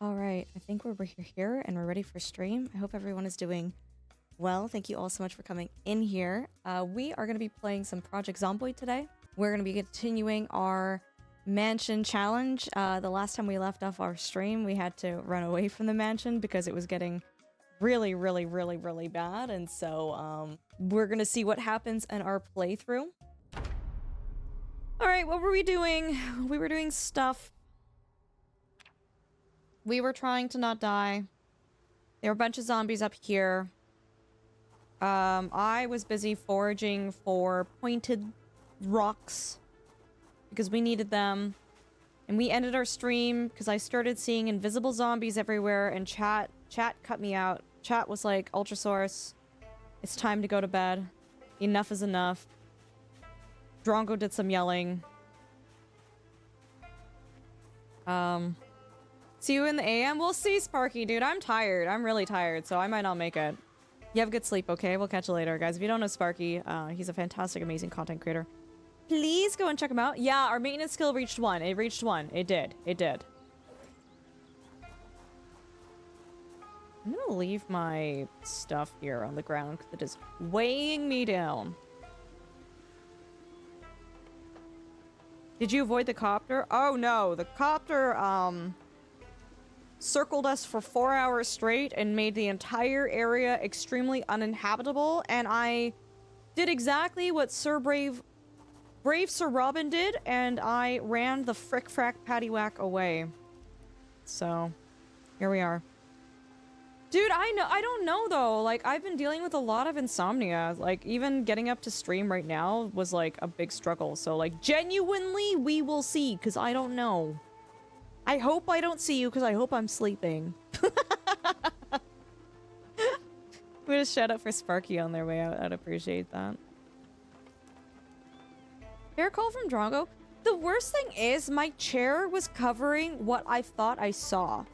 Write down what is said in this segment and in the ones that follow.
All right, I think we're here and we're ready for stream. I hope everyone is doing well. Thank you all so much for coming in here. We are going to be playing some Project Zomboid today. We're going to be continuing our mansion challenge. The last time we left off our stream, we had to run away from the mansion because it was getting really bad. And so we're going to see what happens in our playthrough. All right, what were we doing? We were doing stuff. We were trying to not die. There were a bunch of zombies up here. I was busy foraging for pointed rocks because we needed them. And we ended our stream because I started seeing invisible zombies everywhere and chat cut me out. Chat was like, Ultrasource, it's time to go to bed. Enough is enough. Drongo did some yelling. See you in the AM? We'll see, Sparky, dude. I'm tired. I'm really tired, so I might not make it. You have good sleep, okay? We'll catch you later, guys. If you don't know Sparky, he's a fantastic, amazing content creator. Please go and check him out. Yeah, our maintenance skill reached 1. It reached 1. It did. It did. I'm gonna leave my stuff here on the ground because it is weighing me down. Did you avoid the copter? Oh, no. The copter, circled us for 4 hours straight and made the entire area extremely uninhabitable, and I did exactly what Brave Sir Robin did, and I ran the frick-frack paddywhack away. So, here we are. Dude, I don't know though, like, I've been dealing with a lot of insomnia. Like, even getting up to stream right now was like a big struggle, so like, genuinely, we will see, because I don't know. I hope I don't see you because I hope I'm sleeping. We just shout out for Sparky on their way out. I'd appreciate that. Fair call from Drongo. The worst thing is my chair was covering what I thought I saw.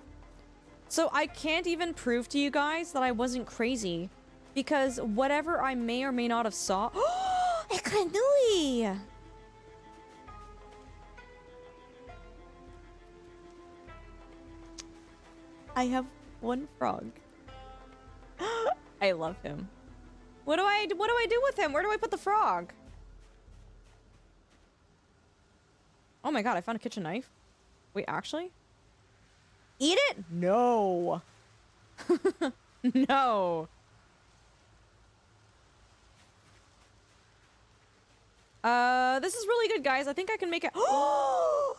So I can't even prove to you guys that I wasn't crazy because whatever I may or may not have saw. Oh, Ekanui! I have one frog. I love him. What do I do with him? Where do I put the frog? Oh my god, I found a kitchen knife. Wait, actually? Eat it? No. No. This is really good, guys. I think I can make it. Oh!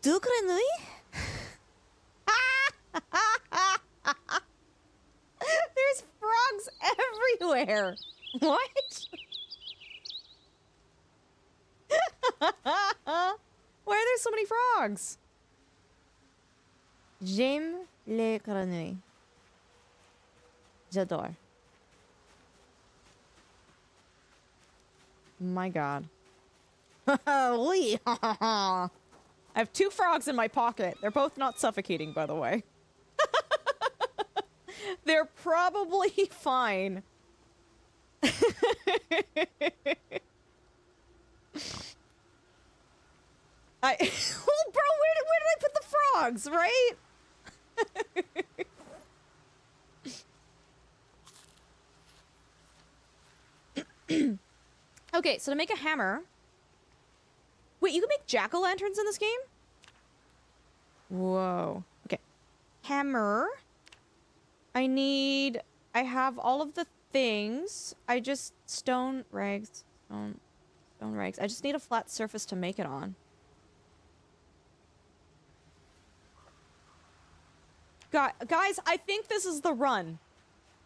Dukranui? There's frogs everywhere. What? Why are there so many frogs? J'aime les grenouilles. J'adore. My god. Oui. I have 2 frogs in my pocket. They're both not suffocating, by the way. They're probably fine. Oh, bro, where did I put the frogs, right? Okay, so to make a hammer... Wait, you can make jack-o'-lanterns in this game? Whoa. Okay. Hammer. I have all of the things. I just... Stone rags. Stone rags. I just need a flat surface to make it on. Guys, I think this is the run.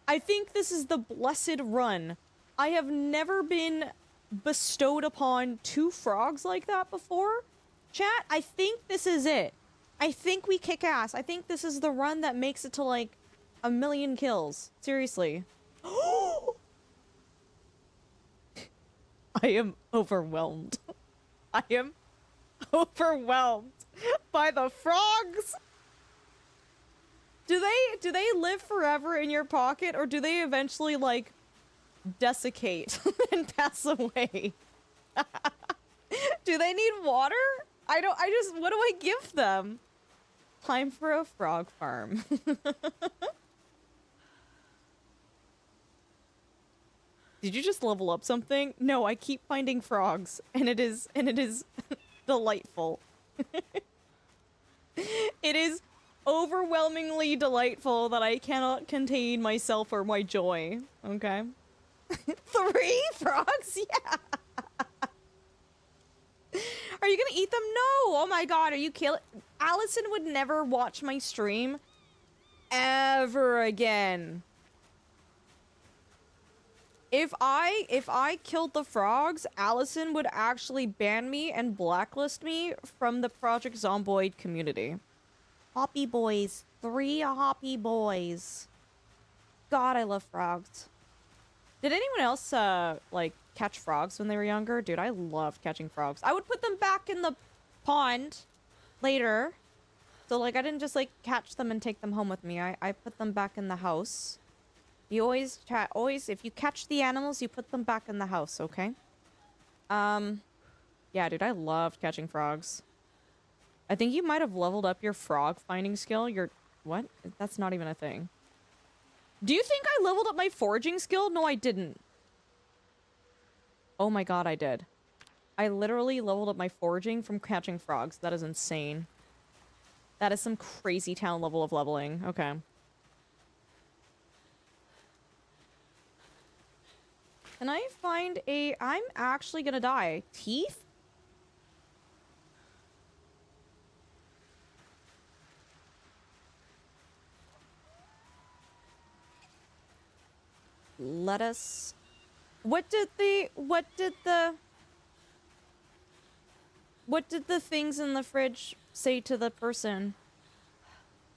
I think this is the blessed run. I have never been bestowed upon 2 frogs like that before. Chat, I think this is it. I think we kick ass. I think this is the run that makes it to, like, 1,000,000 kills. Seriously. I am overwhelmed. I am overwhelmed by the frogs. Do they live forever in your pocket, or do they eventually, like, desiccate and pass away? Do they need water? What do I give them? Time for a frog farm. Did you just level up something? No, I keep finding frogs, and it is delightful. It is overwhelmingly delightful that I cannot contain myself or my joy. Okay. 3 frogs? Yeah. Are you gonna eat them? No! Oh my god, are you killing? Allison would never watch my stream ever again. If I killed the frogs, Allison would actually ban me and blacklist me from the Project Zomboid community. Hoppy boys. 3 hoppy boys. God, I love frogs. Did anyone else, like, catch frogs when they were younger? Dude, I loved catching frogs. I would put them back in the pond later. So, like, I didn't just, like, catch them and take them home with me. I put them back in the house. You always, if you catch the animals, you put them back in the house, okay? Yeah, dude, I loved catching frogs. I think you might have leveled up your frog finding skill. What? That's not even a thing. Do you think I leveled up my foraging skill? No, I didn't. Oh my god, I did. I literally leveled up my foraging from catching frogs. That is insane. That is some crazy town level of leveling. Okay. Can I find a... I'm actually gonna die. Teeth? Lettuce. What did the things in the fridge say to the person?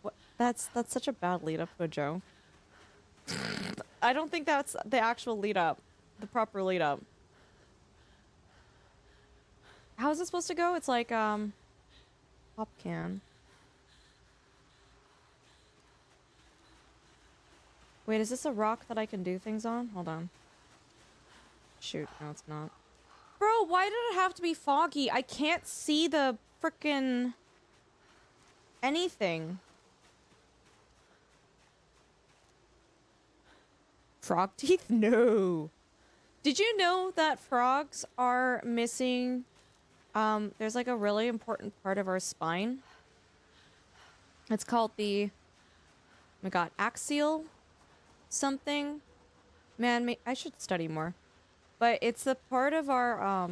What? That's such a bad lead up to a joke. I don't think that's the actual lead up. The proper lead up. How is it supposed to go? It's like, pop can. Wait, is this a rock that I can do things on? Hold on. Shoot, no it's not. Bro, why did it have to be foggy? I can't see the frickin' anything. Frog teeth? No. Did you know that frogs are missing, there's like a really important part of our spine. It's called the, oh my god, axial something. Man, I should study more. But it's the part of our,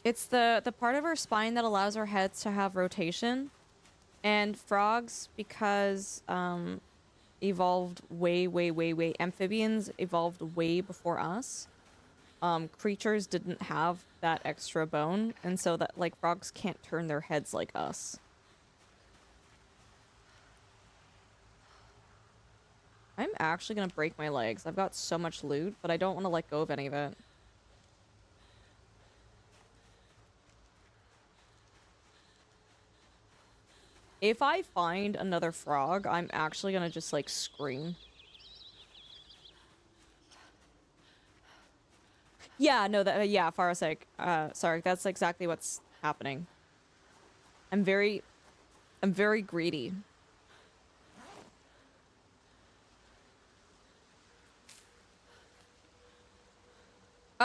it's the part of our spine that allows our heads to have rotation. And frogs, because, evolved way, amphibians evolved way before us. Creatures didn't have that extra bone, and so that, like, frogs can't turn their heads like us. I'm actually gonna break my legs. I've got so much loot, but I don't want to let go of any of it. If I find another frog, I'm actually gonna just, like, scream. Yeah, no, that, yeah, Farasek, sorry, that's exactly what's happening. I'm very greedy.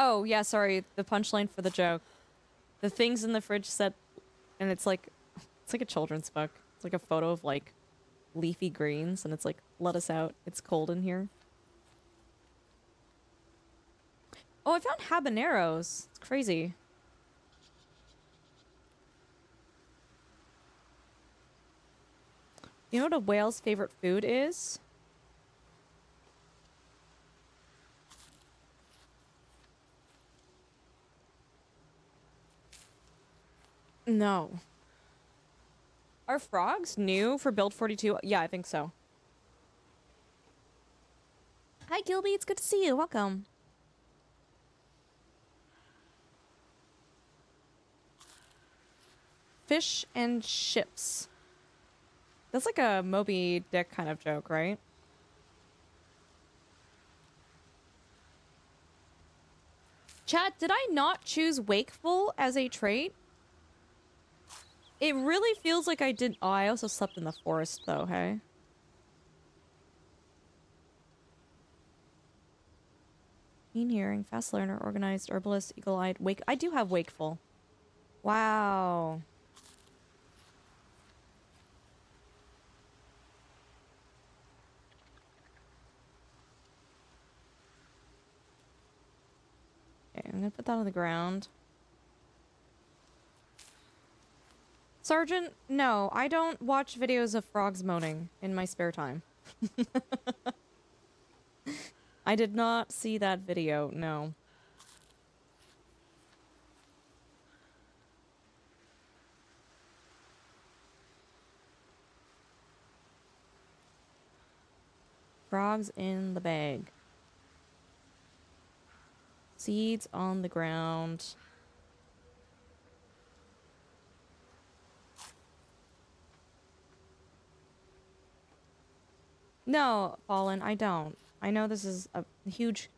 Oh, yeah, sorry, the punchline for the joke. The things in the fridge said, and it's like a children's book. It's like a photo of, like, leafy greens, and it's like, let us out, it's cold in here. Oh, I found habaneros. It's crazy. You know what a whale's favorite food is? No. Are frogs new for Build 42? Yeah, I think so. Hi, Gilby. It's good to see you. Welcome. Fish and ships. That's like a Moby Dick kind of joke, right? Chat, did I not choose wakeful as a trait? It really feels like I did. Oh, I also slept in the forest, though, hey? Keen hearing, fast learner, organized, herbalist, eagle-eyed, wake. I do have wakeful. Wow. Okay, I'm gonna put that on the ground. Sergeant, no, I don't watch videos of frogs moaning in my spare time. I did not see that video, no. Frogs in the bag. Seeds on the ground. No, Fallen, I don't. I know this is a huge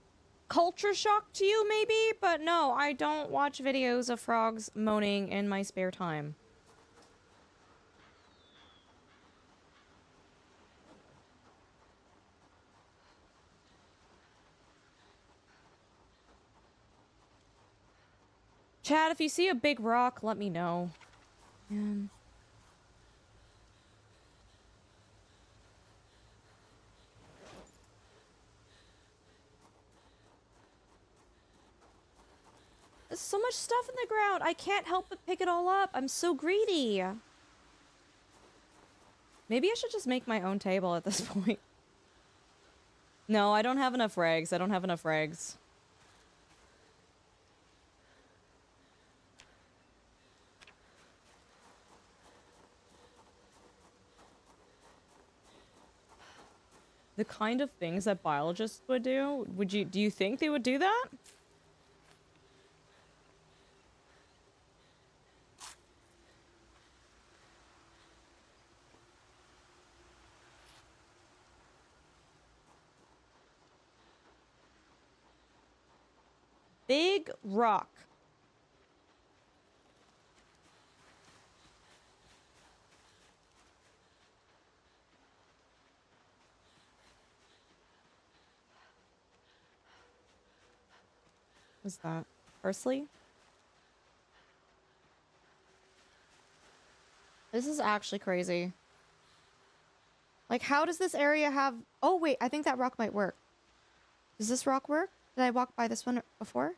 culture shock to you, maybe, but no, I don't watch videos of frogs moaning in my spare time. Chad, if you see a big rock, let me know. Man. There's so much stuff in the ground. I can't help but pick it all up. I'm so greedy. Maybe I should just make my own table at this point. No, I don't have enough rags. I don't have enough rags. The kind of things that biologists would do? Do you think they would do that? Big rock. What's that? Parsley? This is actually crazy. Like, how does this area have... Oh, wait, I think that rock might work. Does this rock work? Did I walk by this one before?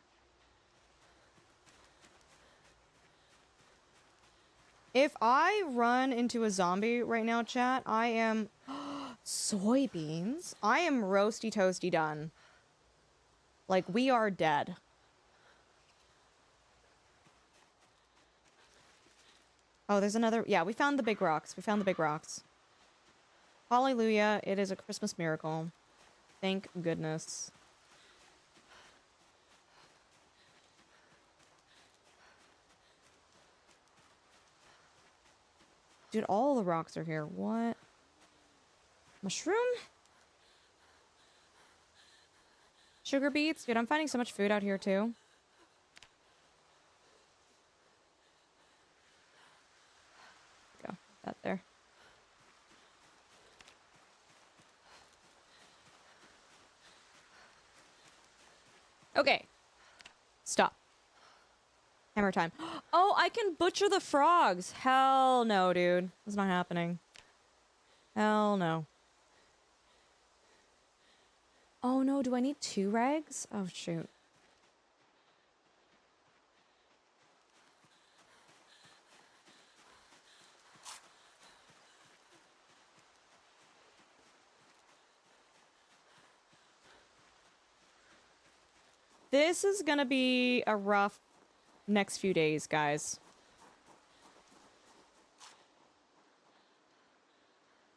If I run into a zombie right now, chat, I am... Soybeans? I am roasty toasty done. Like, we are dead. Oh, there's another... Yeah, we found the big rocks. We found the big rocks. Hallelujah, it is a Christmas miracle. Thank goodness. Dude, all the rocks are here. What? Mushroom? Sugar beets? Dude, I'm finding so much food out here, too. Go. That there. Okay. Stop. Hammer time. Oh, I can butcher the frogs. Hell no, dude. It's not happening. Hell no. Oh no, do I need 2 rags? Oh shoot. This is gonna be a rough next few days, guys.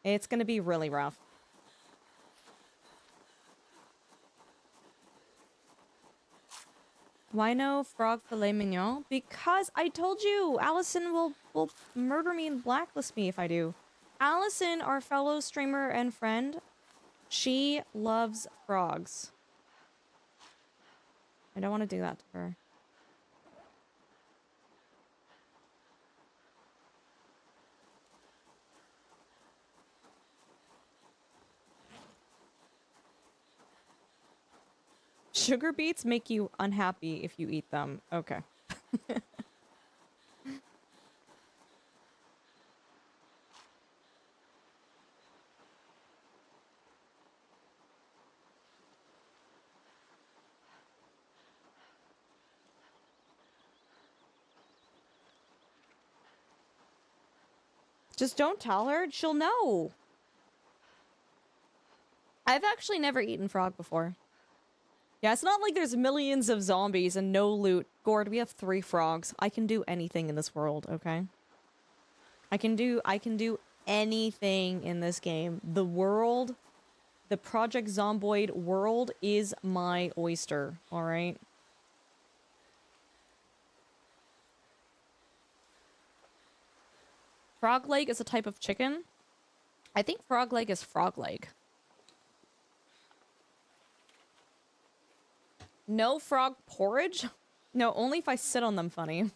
It's gonna be really rough. Why no frog filet mignon? Because I told you, Allison will murder me and blacklist me if I do. Allison, our fellow streamer and friend, she loves frogs. I don't want to do that to her. Sugar beets make you unhappy if you eat them. Okay. Just don't tell her. She'll know. I've actually never eaten frog before. Yeah, it's not like there's millions of zombies and no loot. Gord, we have 3 frogs. I can do anything in this world, okay? I can do anything in this game. The world, the Project Zomboid world is my oyster, alright? Frog leg is a type of chicken. I think frog leg is frog leg. No frog porridge? No, only if I sit on them funny.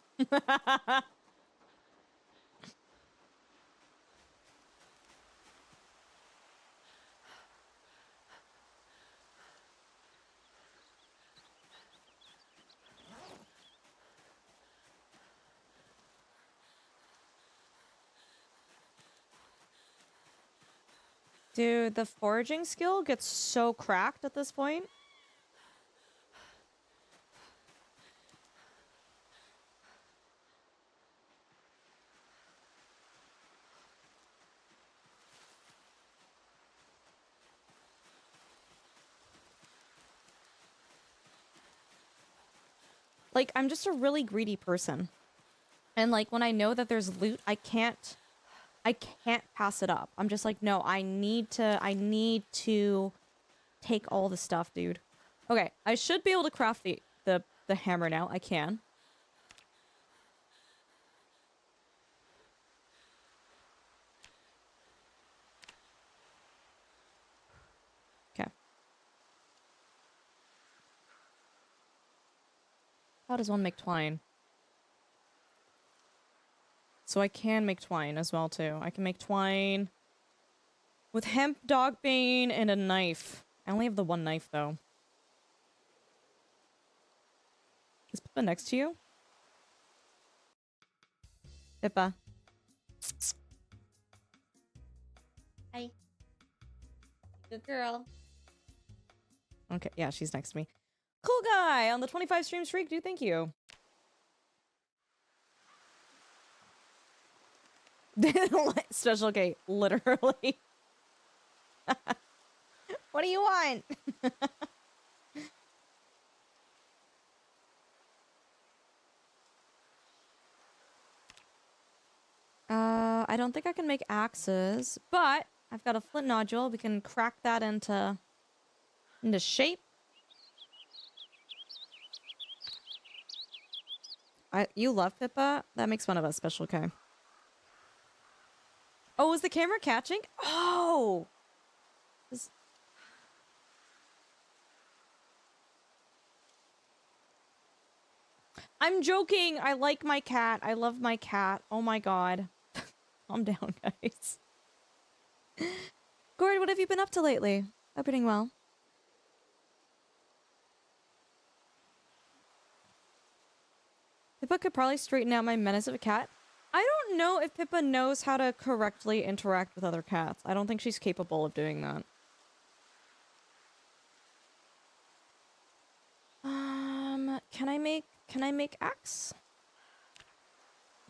Dude, the foraging skill gets so cracked at this point. Like, I'm just a really greedy person. And, like, when I know that there's loot, I can't pass it up. I'm just like, no, I need to take all the stuff, dude. Okay, I should be able to craft the hammer now. I can. Okay. How does one make twine? So I can make twine as well, too. I can make twine with hemp, dogbane, and a knife. I only have the 1 knife, though. Is Pippa next to you? Pippa. Hi. Good girl. Okay, yeah, she's next to me. Cool guy on the 25 stream streak, dude, thank you. Special, okay, literally. What do you want? I don't think I can make axes, but I've got a flint nodule. We can crack that into shape. You love Pippa? That makes fun of us, Special K. Oh, is the camera catching? Oh! I'm joking! I like my cat. I love my cat. Oh my god. Calm down, guys. Gord, what have you been up to lately? Hope you're doing well. Pippa could probably straighten out my menace of a cat. I don't know if Pippa knows how to correctly interact with other cats. I don't think she's capable of doing that. Can I make axe?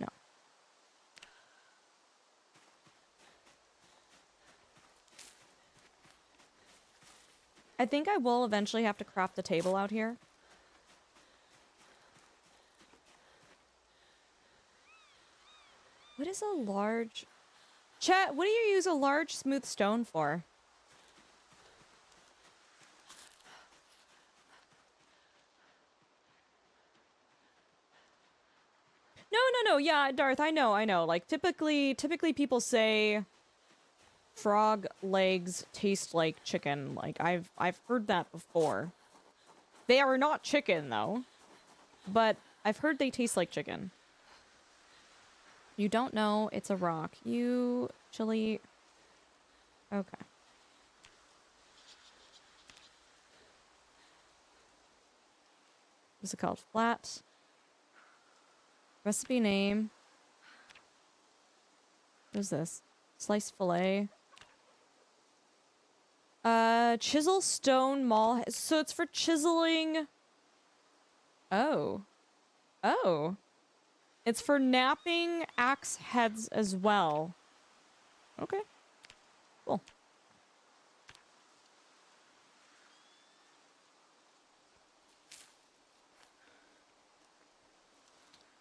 No. I think I will eventually have to craft a table out here. What is a large... Chat, what do you use a large smooth stone for? No, yeah, Darth, I know. Like, typically people say frog legs taste like chicken. Like, I've heard that before. They are not chicken, though. But I've heard they taste like chicken. You don't know, it's a rock. You chili... Okay. What's it called? Flat. Recipe name. What is this? Sliced fillet. Chisel stone mall. So it's for chiseling. Oh. Oh. It's for napping axe heads as well. Okay. Cool.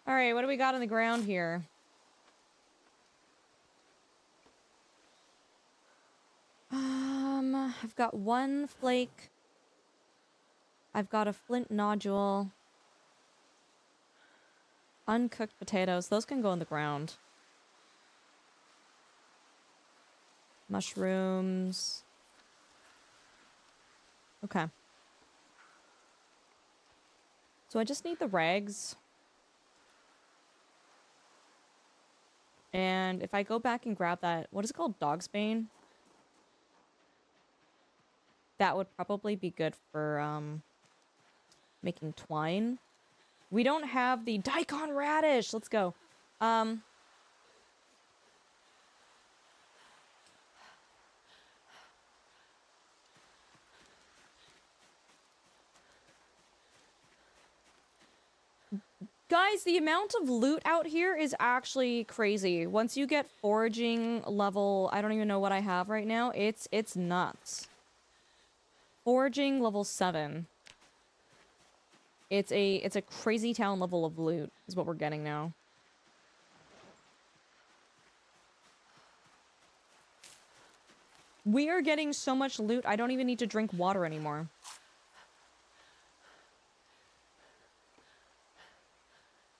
Alright, what do we got on the ground here? I've got one flake. I've got a flint nodule. Uncooked potatoes. Those can go on the ground. Mushrooms. Okay. So I just need the rags. And if I go back and grab that, what is it called? Dog's Bane? That would probably be good for, making twine. We don't have the daikon radish! Let's go. Guys, the amount of loot out here is actually crazy. Once you get foraging level, I don't even know what I have right now. It's nuts. Foraging level 7. It's a crazy town level of loot is what we're getting now. We are getting so much loot, I don't even need to drink water anymore.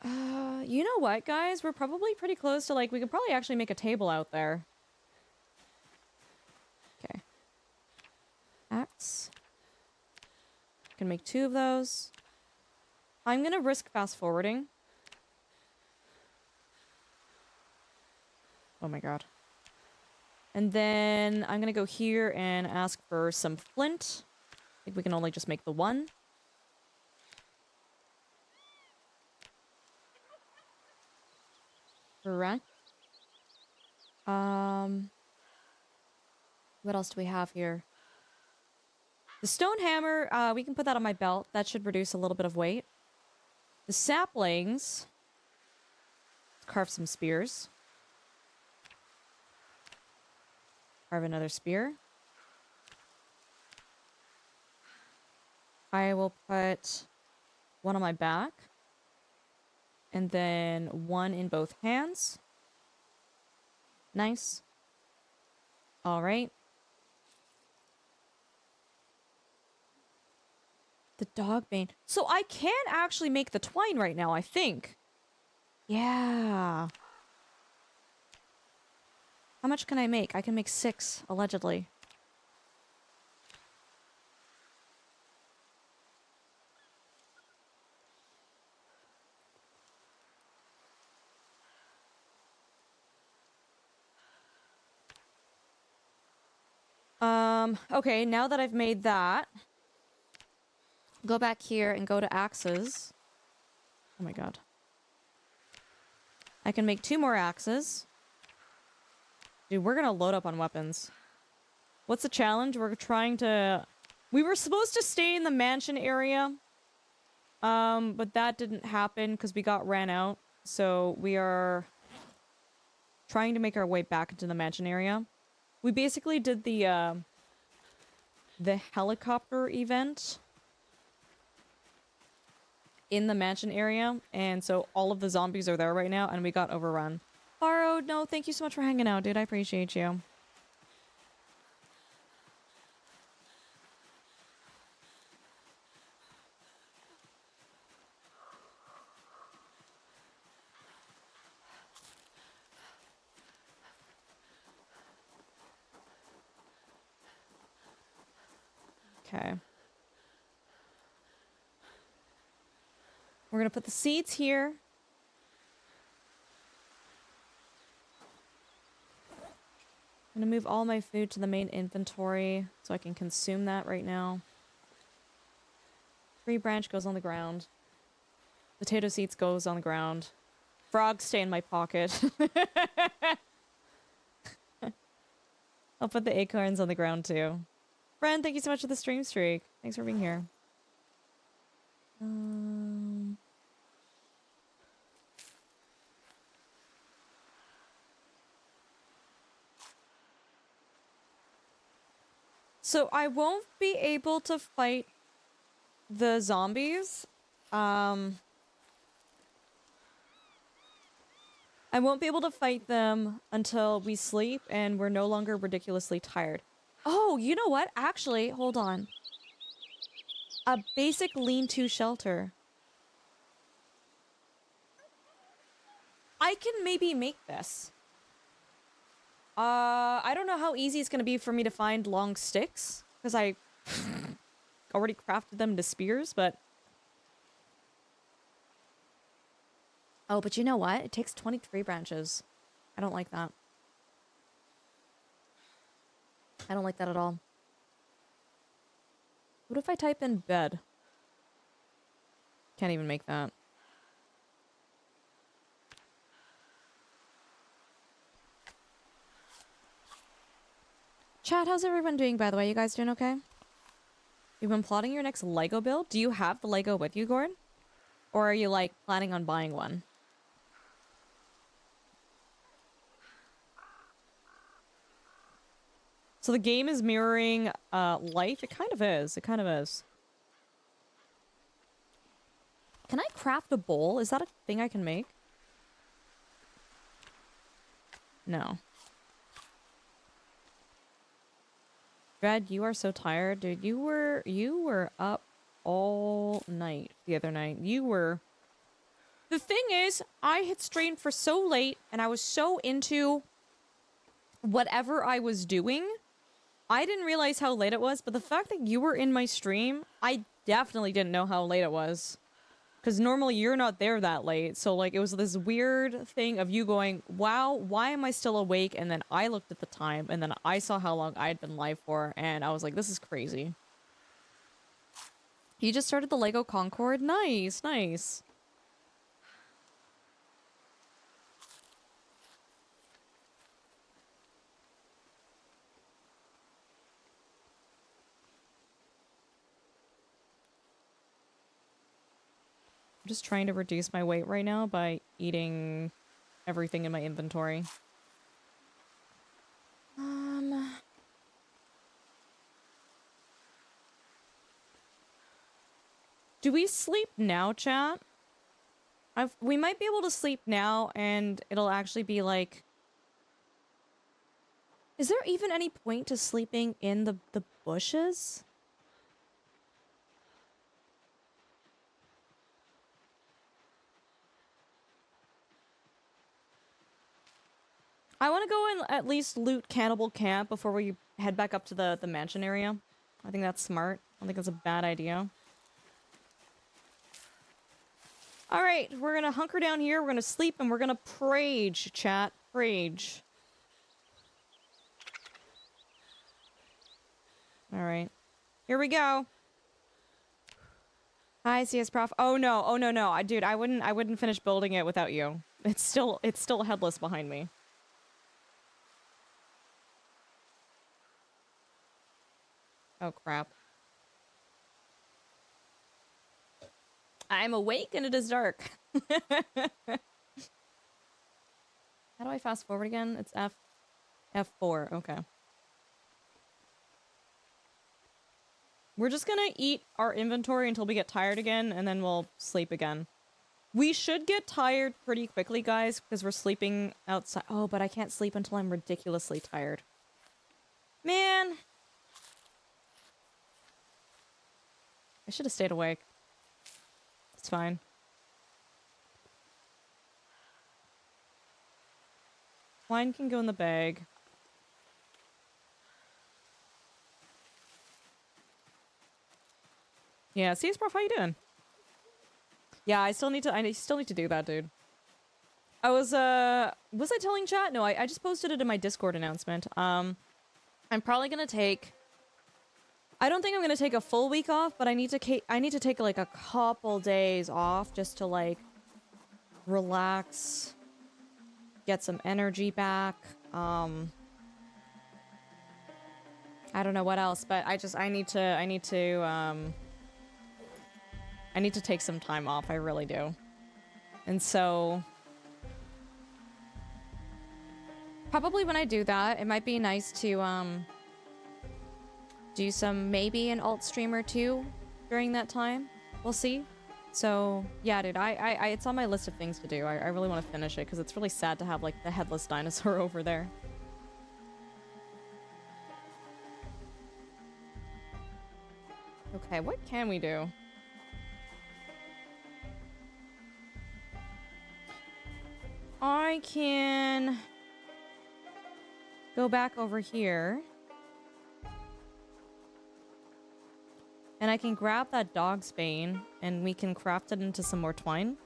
You know what, guys? We're probably pretty close to, like, we could probably actually make a table out there. Okay. Axe. Can make 2 of those. I'm gonna risk fast forwarding. Oh my god. And then I'm gonna go here and ask for some flint. I think we can only just make the 1. Correct. What else do we have here? The stone hammer, we can put that on my belt. That should reduce a little bit of weight. The saplings. Let's carve some spears. Carve another spear. I will put 1 on my back. And then 1 in both hands. Nice. Alright. The dog bane. So I can actually make the twine right now, I think. Yeah. How much can I make? I can make 6, allegedly. Okay, now that I've made that, go back here and go to axes. Oh my god. I can make 2 more axes. Dude, we're gonna load up on weapons. What's the challenge? We're trying to... We were supposed to stay in the mansion area. But that didn't happen because we got ran out. So we are trying to make our way back into the mansion area. We basically did the helicopter event in the mansion area, and so all of the zombies are there right now, and we got overrun. Borrowed, no, thank you so much for hanging out, dude. I appreciate you. Okay. We're gonna put the seeds here. I'm gonna move all my food to the main inventory so I can consume that right now. Tree branch goes on the ground. Potato seeds goes on the ground. Frogs stay in my pocket. I'll put the acorns on the ground too. Friend, thank you so much for the stream streak. Thanks for being here. So I won't be able to fight the zombies. I won't be able to fight them until we sleep and we're no longer ridiculously tired. Oh, you know what? Actually, hold on. A basic lean-to shelter. I can maybe make this. I don't know how easy it's gonna be for me to find long sticks, because I already crafted them into spears, but... Oh, but you know what? It takes 23 branches. I don't like that. I don't like that at all. What if I type in bed? Can't even make that. Chat, how's everyone doing, by the way? You guys doing okay? You've been plotting your next Lego build? Do you have the Lego with you, Gordon? Or are you, like, planning on buying one? So the game is mirroring life? It kind of is. It kind of is. Can I craft a bowl? Is that a thing I can make? No. Brad, you are so tired, dude. You were up all night the other night. You were... The thing is, I had streamed for so late, and I was so into whatever I was doing, I didn't realize how late it was, but the fact that you were in my stream, I definitely didn't know how late it was. Because normally you're not there that late, so like it was this weird thing of you going, wow, why am I still awake? And then I looked at the time, and then I saw how long I'd been live for, and I was like, this is crazy. You just started the Lego Concorde? Nice, nice. I'm just trying to reduce my weight right now by eating everything in my inventory. Do we sleep now, chat? We might be able to sleep now, and it'll actually be like... Is there even any point to sleeping in the bushes? I want to go and at least loot Cannibal Camp before we head back up to the mansion area. I think that's smart. I don't think that's a bad idea. Alright, we're gonna hunker down here, we're gonna sleep, and we're gonna prage, chat. Prage. Alright. Here we go. Hi, CS Prof. Oh no, oh no, no. Dude, I wouldn't finish building it without you. It's still headless behind me. Oh crap. I'm awake and it is dark. How do I fast forward again? It's F4, okay. We're just gonna eat our inventory until we get tired again, and then we'll sleep again. We should get tired pretty quickly, guys, because we're sleeping outside. Oh, but I can't sleep until I'm ridiculously tired. Man! I should have stayed awake. It's fine. Wine can go in the bag. Yeah, CS Prof, how you doing? Yeah, I still need to do that, dude. I was I telling chat? No, I just posted it in my Discord announcement. I'm probably gonna take I don't think I'm gonna take a full week off, but I need to take like a couple days off just to like relax, get some energy back. I don't know what else, but I need to take some time off. I really do. And so probably when I do that, it might be nice to do some maybe an alt stream or two during that time. We'll see. So yeah, dude, I it's on my list of things to do. I really want to finish it because it's really sad to have like the headless dinosaur over there. Okay, what can we do? I can go back over here. And I can grab that dog's bane and we can craft it into some more twine.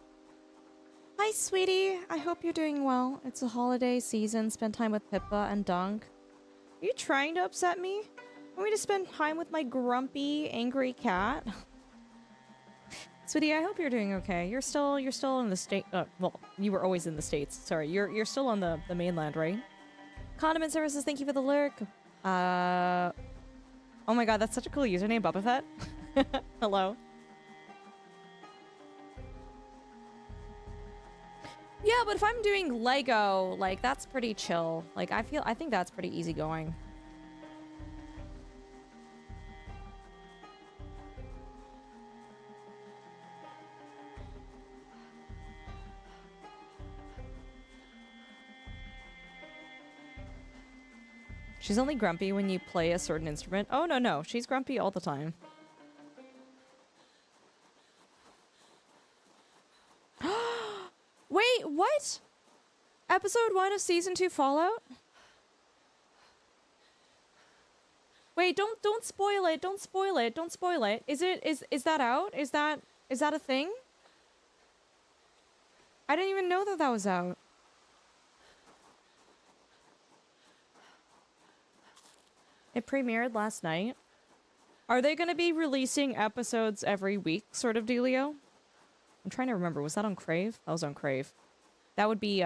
Hi, sweetie. I hope you're doing well. It's a holiday season. Spend time with Pippa and Dunk. Are you trying to upset me? Want me to spend time with my grumpy, angry cat? Sweetie, I hope you're doing okay. You're still in the state. Well, you were always in the States. Sorry, you're still on the mainland, right? Condiment Services, thank you for the lurk. Oh my god, that's such a cool username, Bubba Fett. Hello. Yeah, but if I'm doing Lego, like that's pretty chill. Like I think that's pretty easygoing. She's only grumpy when you play a certain instrument. Oh, no. She's grumpy all the time. Wait, what? Episode 1 of Season 2 Fallout? Wait, don't spoil it. Don't spoil it. Don't spoil it. Is that out? Is that a thing? I didn't even know that that was out. It premiered last night. Are they going to be releasing episodes every week, sort of dealio? I'm trying to remember. Was that on Crave? That was on Crave. That would be,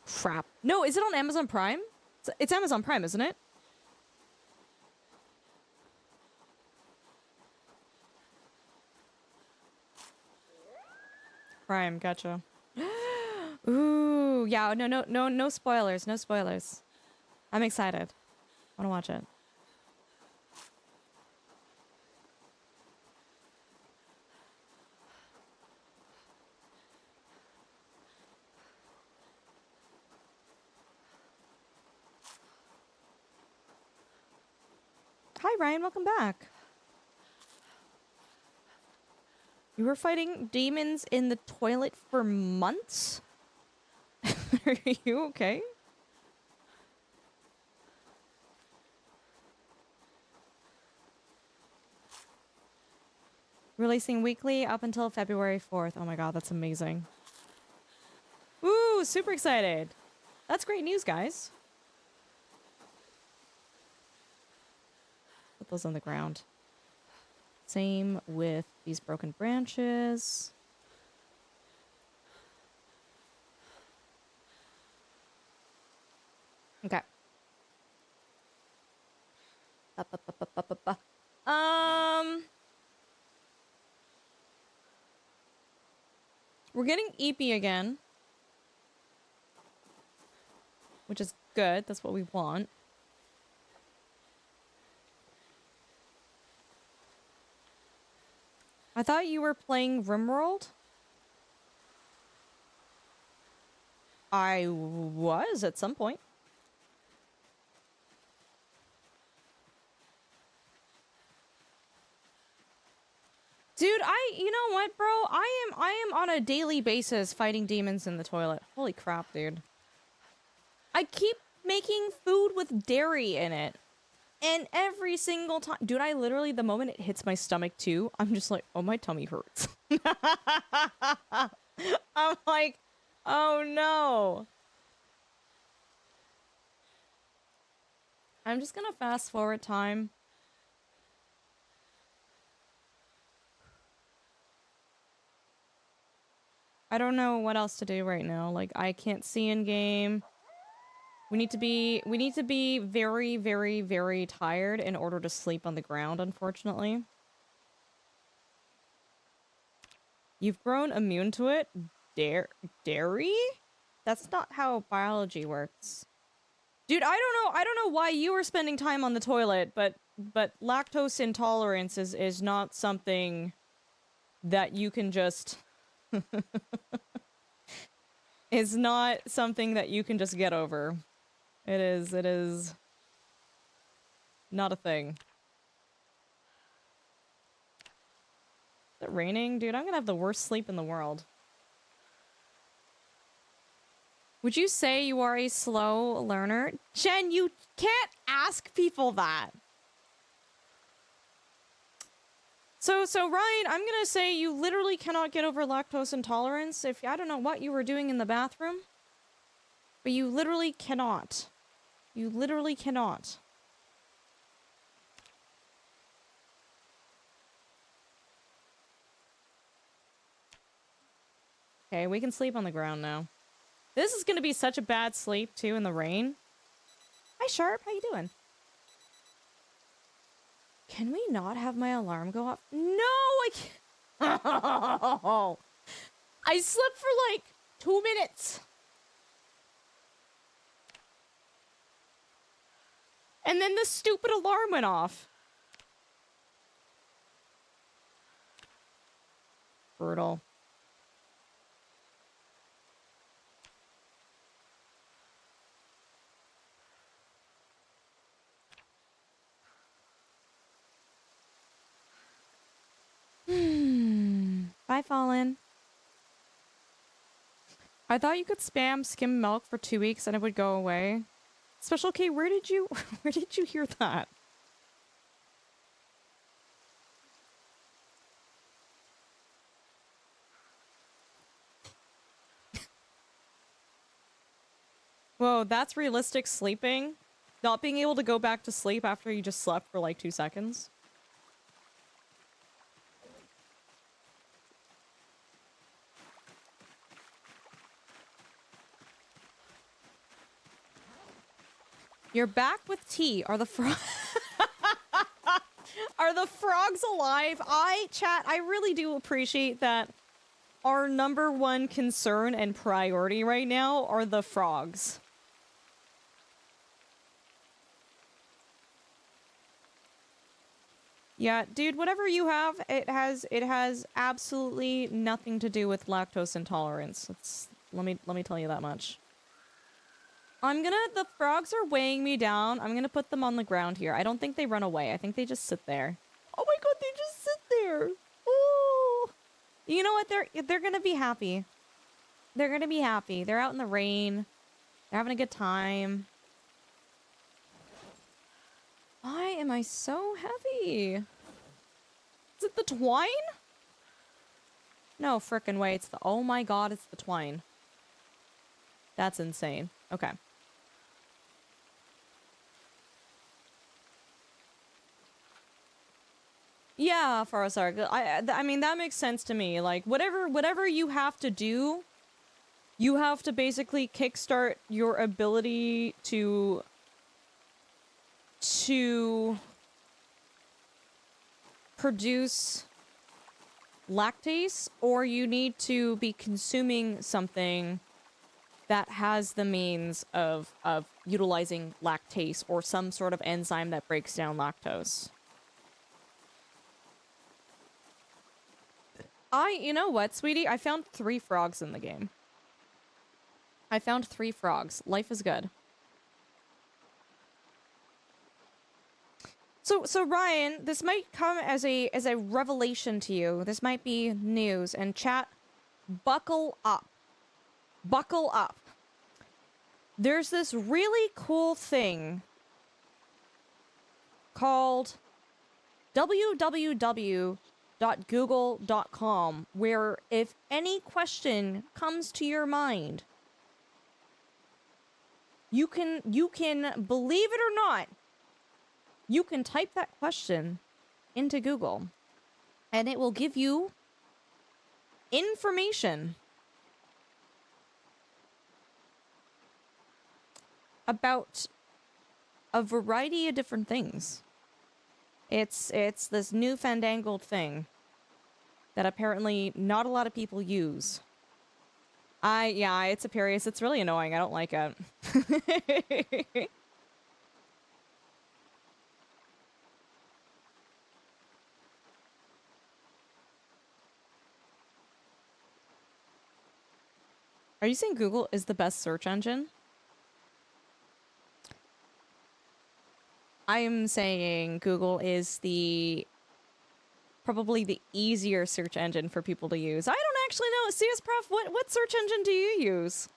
crap. No, is it on Amazon Prime? It's Amazon Prime, isn't it? Prime, gotcha. Ooh, yeah, no spoilers, no spoilers. I'm excited. I want to watch it. Hi, Ryan. Welcome back. You were fighting demons in the toilet for months? Are you okay? Releasing weekly up until February 4th. Oh my god, that's amazing. Ooh, super excited. That's great news, guys. Put those on the ground. Same with these broken branches. Okay. We're getting EP again. Which is good. That's what we want. I thought you were playing RimWorld. I was at some point. Dude, you know what, bro? I am on a daily basis fighting demons in the toilet. Holy crap, dude. I keep making food with dairy in it. And every single time, dude, I literally, the moment it hits my stomach too, I'm just like, oh, my tummy hurts. I'm like, oh no. I'm just gonna fast forward time. I don't know what else to do right now. Like, I can't see in game. We need to be very, very, very tired in order to sleep on the ground, unfortunately. You've grown immune to it? Dairy? That's not how biology works. Dude, I don't know why you were spending time on the toilet, but lactose intolerance is not something that you can just is not something that you can just get over. It is not a thing. Is it raining? Dude, I'm gonna have the worst sleep in the world. Would you say you are a slow learner? Jen, you can't ask people that. So Ryan, I'm gonna say you literally cannot get over lactose intolerance if I don't know what you were doing in the bathroom. But you literally cannot. You literally cannot. Okay, we can sleep on the ground now. This is gonna be such a bad sleep, too, in the rain. Hi, Sharp. How you doing? Can we not have my alarm go off? No, I can't. I slept for, like, 2 minutes. And then the stupid alarm went off. Brutal. Bye, Fallen. I thought you could spam skim milk for 2 weeks and it would go away. Special K, where did you hear that? Whoa, that's realistic sleeping? Not being able to go back to sleep after you just slept for like 2 seconds? You're back with tea. Are the Are the frogs alive? Chat, I really do appreciate that our #1 concern and priority right now are the frogs. Yeah, dude, whatever you have, it has absolutely nothing to do with lactose intolerance. Let me tell you that much. The frogs are weighing me down. I'm gonna put them on the ground here. I don't think they run away. I think they just sit there. Oh my god, they just sit there. Oh. You know what? They're gonna be happy. They're gonna be happy. They're out in the rain. They're having a good time. Why am I so heavy? Is it the twine? No frickin' way. It's the... Oh my god, it's the twine. That's insane. Okay. Yeah, Farasark. I mean, that makes sense to me. Like, whatever you have to do, you have to basically kickstart your ability to produce lactase, or you need to be consuming something that has the means of utilizing lactase or some sort of enzyme that breaks down lactose. You know what, sweetie? I found 3 frogs in the game. I found 3 frogs. Life is good. So Ryan, this might come as a revelation to you. This might be news. And chat, buckle up. Buckle up. There's this really cool thing called www.google.com, where if any question comes to your mind, you can, believe it or not, You can type that question into Google, and it will give you information about a variety of different things. It's this new fandangled thing that apparently not a lot of people use. Yeah, it's a Perius. It's really annoying. I don't like it. Are you saying Google is the best search engine? I am saying Google is probably the easier search engine for people to use. I don't actually know. CS Prof, what search engine do you use?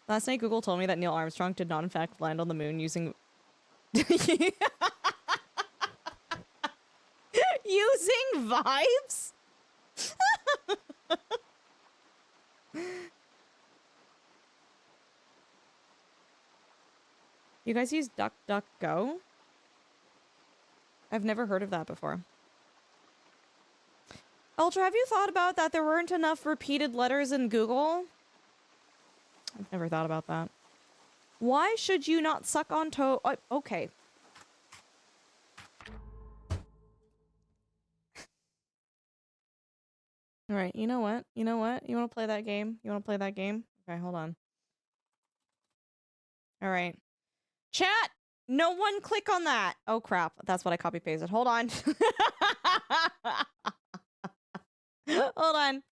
Last night Google told me that Neil Armstrong did not in fact land on the moon using using vibes? You guys use DuckDuckGo? I've never heard of that before. Ultra, have you thought about that there weren't enough repeated letters in Google? I've never thought about that. Why should you not suck on toe? Okay. Alright, you know what? You know what? You want to play that game? You want to play that game? Okay, hold on. Alright. Chat! No one click on that! Oh crap, that's what I copy-pasted. Hold on. Hold on.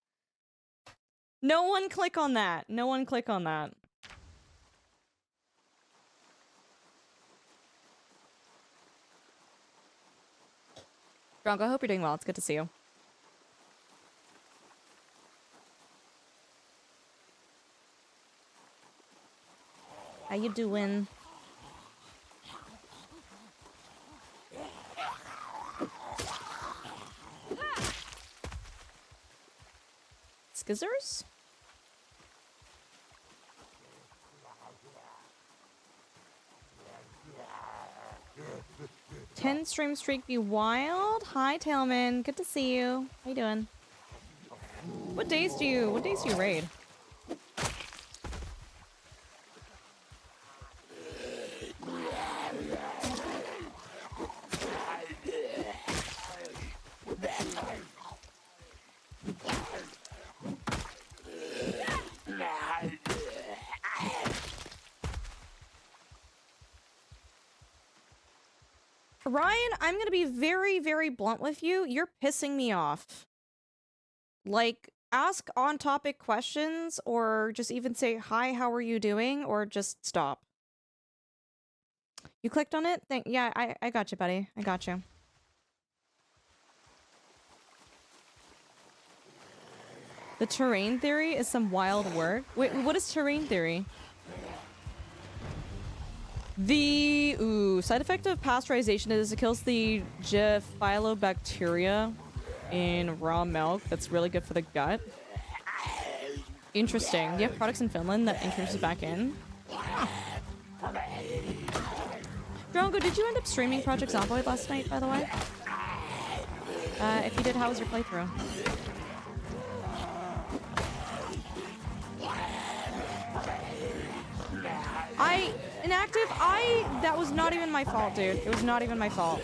No one click on that. No one click on that. Drunk, I hope you're doing well. It's good to see you. How you doing? Skizzers? Ten stream streak be wild. Hi Tailman, good to see you. How you doing? What days do you raid? Ryan, I'm gonna be very, very blunt with you. You're pissing me off. Like, ask on-topic questions, or just even say, hi, how are you doing? Or just stop. You clicked on it? Yeah, I got you, buddy. I got you. The terrain theory is some wild work. Wait, what is terrain theory? The side effect of pasteurization is it kills the Gephilobacteria in raw milk. That's really good for the gut. Interesting. Do you have products in Finland that introduces back in? Huh. Drongo, did you end up streaming Project Zomboid last night, by the way? If you did, how was your playthrough? Inactive, that was not even my fault, dude. It was not even my fault.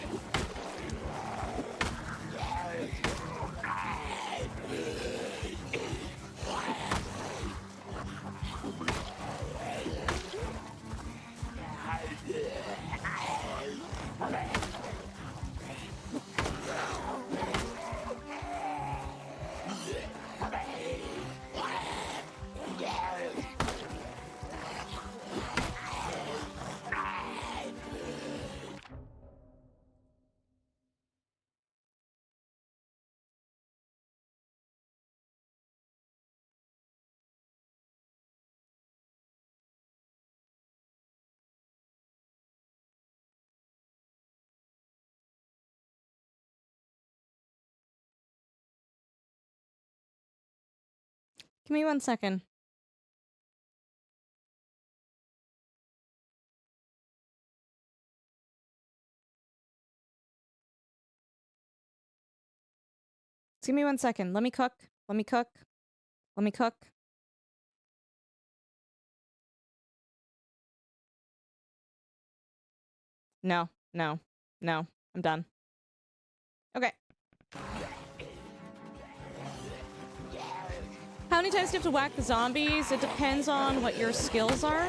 Give me 1 second. give me 1 second. Let me cook. Let me cook. Let me cook. No, no, no. I'm done. Okay. How many times do you have to whack the zombies? It depends on what your skills are.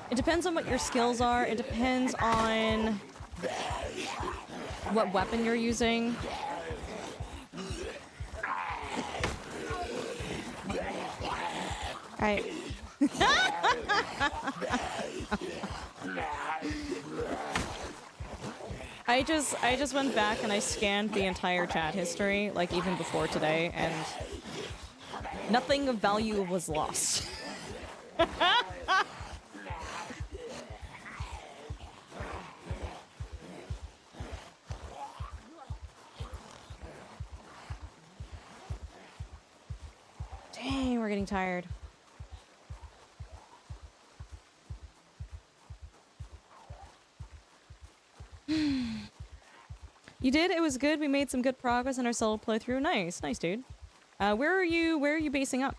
It depends on what your skills are. It depends on what weapon you're using. Alright. I just went back and I scanned the entire chat history, like even before today, and nothing of value was lost. Dang, we're getting tired. You did? It was good. We made some good progress in our solo playthrough. Nice. Nice, dude. Where are you basing up?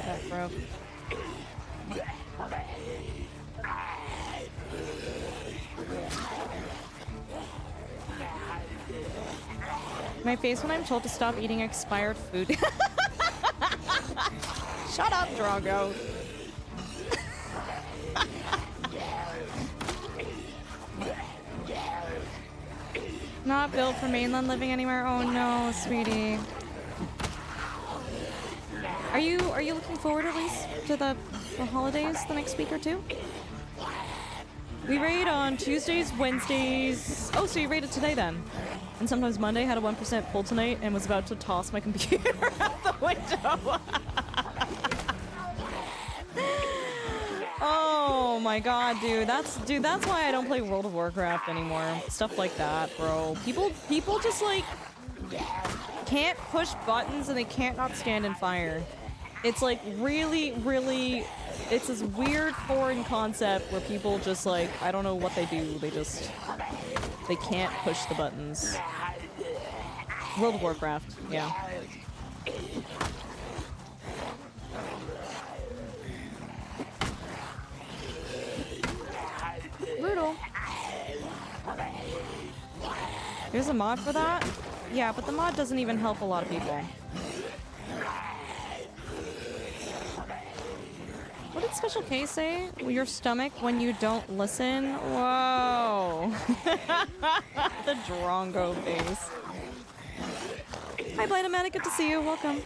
That broke. My face when I'm told to stop eating expired food. Shut up, Drago. Not built for mainland living anywhere. Oh no, sweetie. Are you looking forward at least to the holidays the next week or two? We raid on Tuesdays, Wednesdays. Oh, so you raided today then? And sometimes Monday. Had a 1% pull tonight and was about to toss my computer out the window. Oh my god, dude. That's why I don't play World of Warcraft anymore. Stuff like that, bro. People just like can't push buttons and they can't not stand and fire. It's like really, really, it's this weird foreign concept where people just like, I don't know what they do. They can't push the buttons. World of Warcraft, yeah. Brutal. There's a mod for that? Yeah, but the mod doesn't even help a lot of people. What did Special K say? Your stomach when you don't listen? Whoa. The Drongo face. Hi, Blightomatic. Good to see you. Welcome.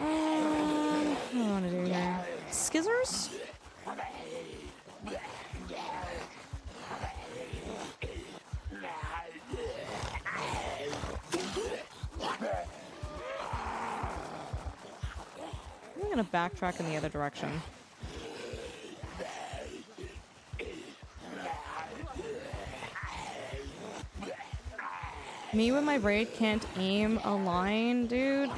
What do I want to do here? Skizzers? I'm gonna backtrack in the other direction. Me with my braid can't aim a line, dude.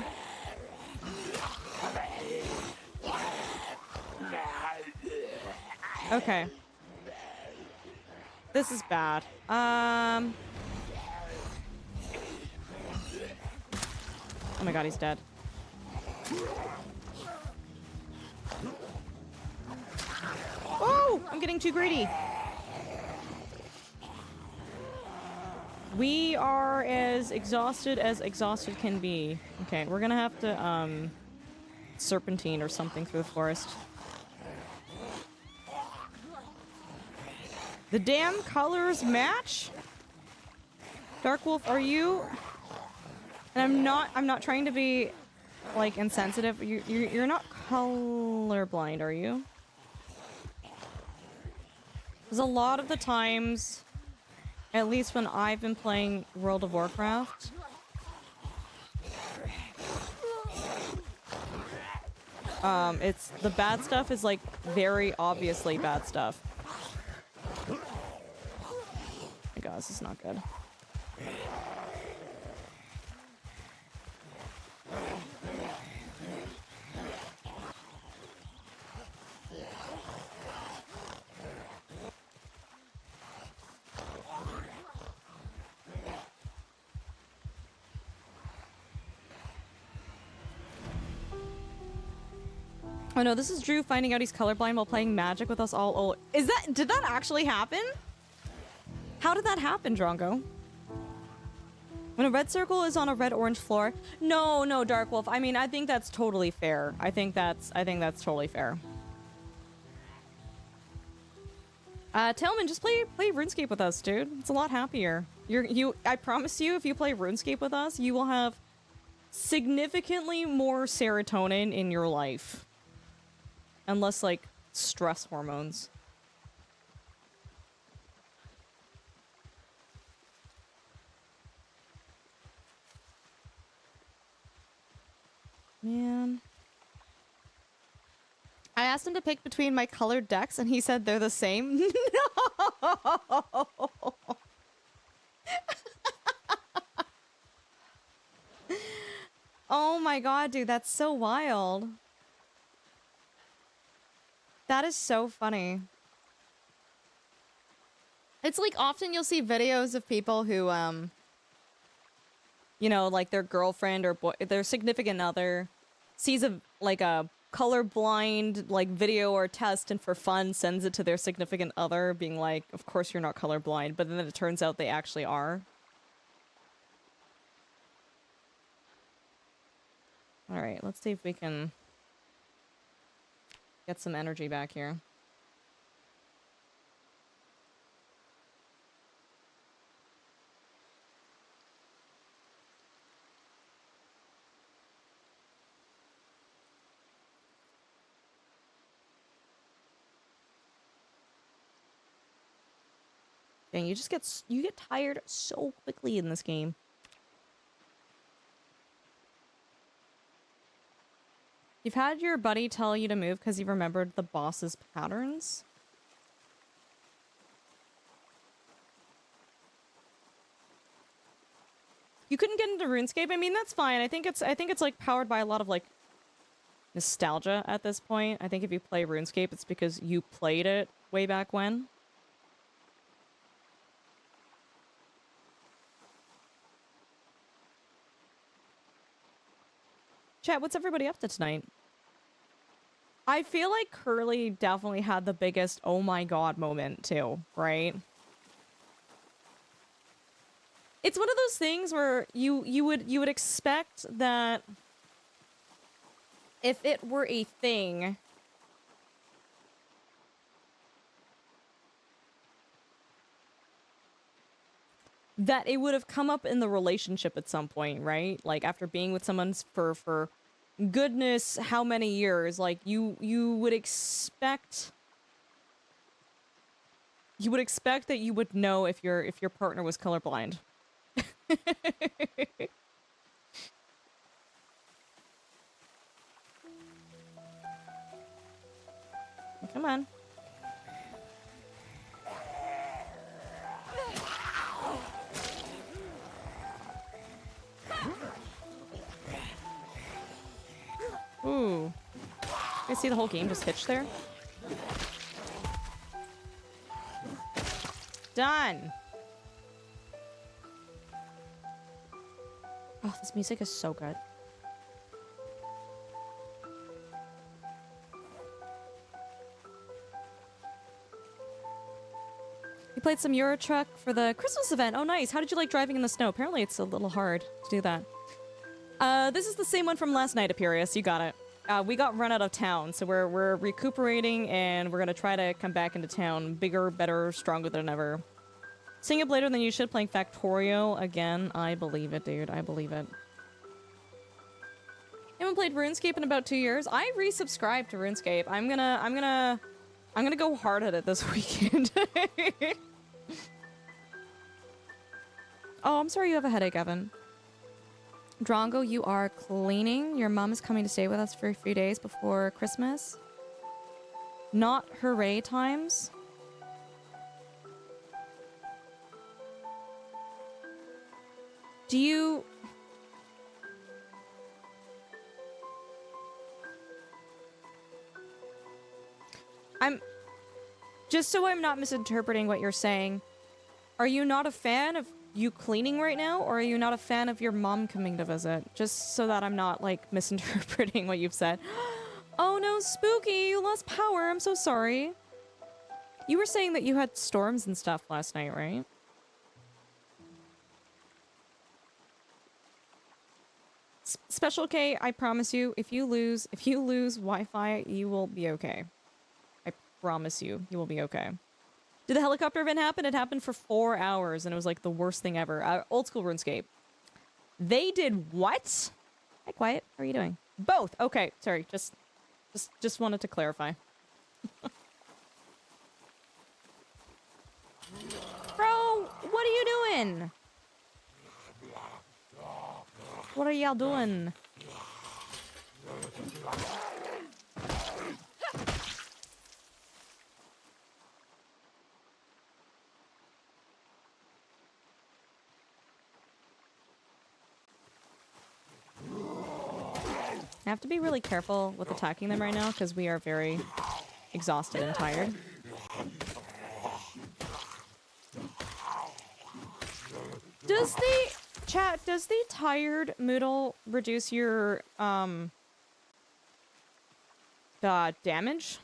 Okay. This is bad. Oh my god, he's dead. Oh! I'm getting too greedy. We are as exhausted can be. Okay, we're gonna have to, serpentine or something through the forest. The damn colors match? Dark Wolf, are you... And I'm not trying to be, like, insensitive. You're not colorblind, are you? Because a lot of the times, at least when I've been playing World of Warcraft, it's the bad stuff is like very obviously bad stuff. this is not good. Oh no, this is Drew finding out he's colorblind while playing Magic with us all. Oh, did that actually happen? How did that happen, Drongo? When a red circle is on a red-orange floor? No, Dark Wolf. I mean, I think that's totally fair. I think that's totally fair. Tailman, just play RuneScape with us, dude. It's a lot happier. I promise you, if you play RuneScape with us, you will have significantly more serotonin in your life. And less, like, stress hormones. Man. I asked him to pick between my colored decks, and he said they're the same. No! Oh my god, dude, that's so wild. That is so funny. It's like often you'll see videos of people who, you know, like their girlfriend or their significant other sees a colorblind like video or test and for fun sends it to their significant other being like, of course you're not colorblind, but then it turns out they actually are. All right, let's see if we can get some energy back here. Dang, you get tired so quickly in this game. You've had your buddy tell you to move because he remembered the boss's patterns? You couldn't get into RuneScape? I mean, that's fine. I think it's like powered by a lot of like nostalgia at this point. I think if you play RuneScape, it's because you played it way back when. Chat, what's everybody up to tonight? I feel like Curly definitely had the biggest oh my god moment too, right? It's one of those things where you would expect that if it were a thing, that it would have come up in the relationship at some point, right? Like after being with someone for goodness how many years, like you would expect that you would know if your partner was colorblind. Come on. Ooh. I see the whole game just hitched there. Done. Oh, this music is so good. You played some Euro Truck for the Christmas event. Oh, nice. How did you like driving in the snow? Apparently it's a little hard to do that. This is the same one from last night, Apirius. You got it. We got run out of town, so we're recuperating, and we're gonna try to come back into town bigger, better, stronger than ever. Sing it later than you should, playing Factorio again. I believe it, dude. I believe it. Haven't played RuneScape in about 2 years. I resubscribed to RuneScape. I'm gonna go hard at it this weekend. Oh, I'm sorry you have a headache, Evan. Drongo, you are cleaning. Your mom is coming to stay with us for a few days before Christmas. Not hooray times. Do you... Just so I'm not misinterpreting what you're saying, are you not a fan of you cleaning right now, or are you not a fan of your mom coming to visit? Just so that I'm not, like, misinterpreting what you've said. Oh no, Spooky, you lost power, I'm so sorry. You were saying that you had storms and stuff last night, right? Special K, I promise you, if you lose Wi-Fi, you will be okay. I promise you, you will be okay. Did the helicopter event happen? It happened for 4 hours, and it was like the worst thing ever. Old school RuneScape. They did what? Hi, Quiet. How are you doing? Both. Okay, sorry. Just wanted to clarify. Bro, what are you doing? What are y'all doing? I have to be really careful with attacking them right now because we are very exhausted and tired. Does the tired moodle reduce your damage?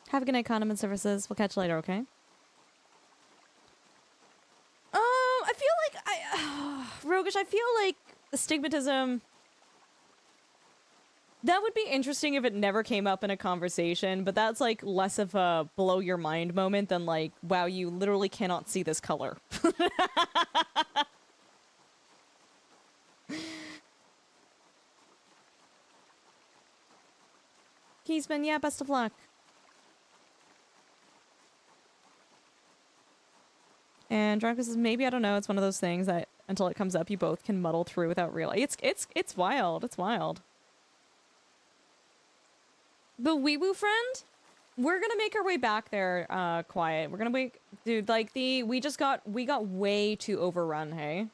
Have a good night, Condiment Services. We'll catch you later, okay? I feel like Roguish, I feel like astigmatism... That would be interesting if it never came up in a conversation, but that's, like, less of a blow-your-mind moment than, like, wow, you literally cannot see this color. Keysman, yeah, best of luck. And Drunkus says, maybe, I don't know, it's one of those things that until it comes up, you both can muddle through without realizing. It's wild. It's wild. The Weewoo friend? We're gonna make our way back there, Quiet. We're gonna wait. Dude, like, we got way too overrun, hey?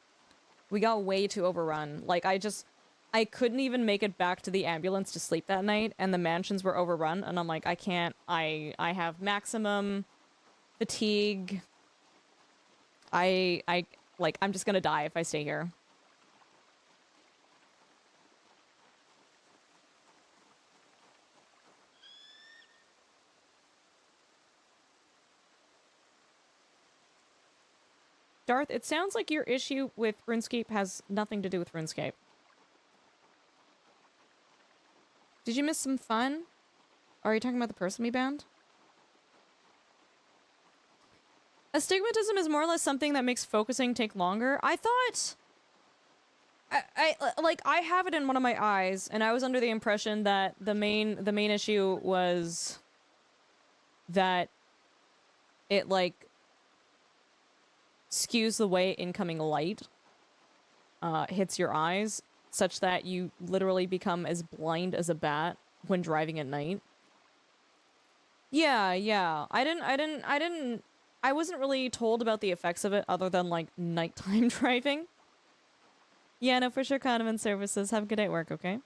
We got way too overrun. Like, I couldn't even make it back to the ambulance to sleep that night, and the mansions were overrun, and I'm like, I can't, I have maximum fatigue. Like, I'm just gonna die if I stay here. Darth, it sounds like your issue with RuneScape has nothing to do with RuneScape. Did you miss some fun? Are you talking about the person we banned? Astigmatism is more or less something that makes focusing take longer. I thought... I have it in one of my eyes, and I was under the impression that the main issue was that it, like, skews the way incoming light hits your eyes, such that you literally become as blind as a bat when driving at night. Yeah. I wasn't really told about the effects of it other than, like, nighttime driving. Yeah, no, for sure, Condiment Services. Have a good day at work, okay?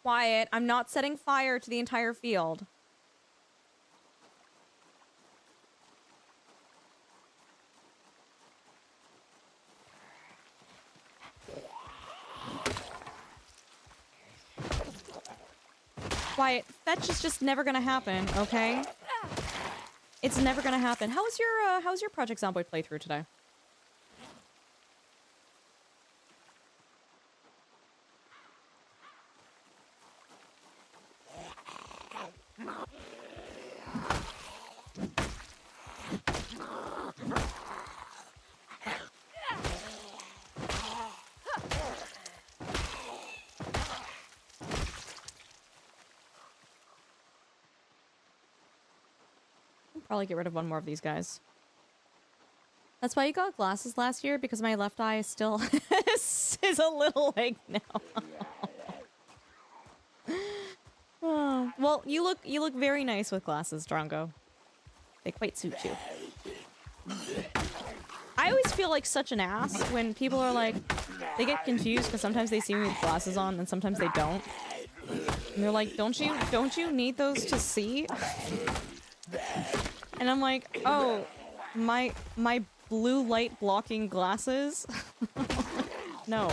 Quiet. I'm not setting fire to the entire field. Quiet. Fetch is just never gonna happen, okay? It's never gonna happen. How's your Project Zomboid playthrough today? Probably get rid of one more of these guys. That's why you got glasses last year, because my left eye is still is a little like now. Oh, well, you look very nice with glasses, Drongo. They quite suit you. I always feel like such an ass when people are like, they get confused because sometimes they see me with glasses on and sometimes they don't. And they're like, don't you need those to see? And I'm like, oh, my blue light blocking glasses? No.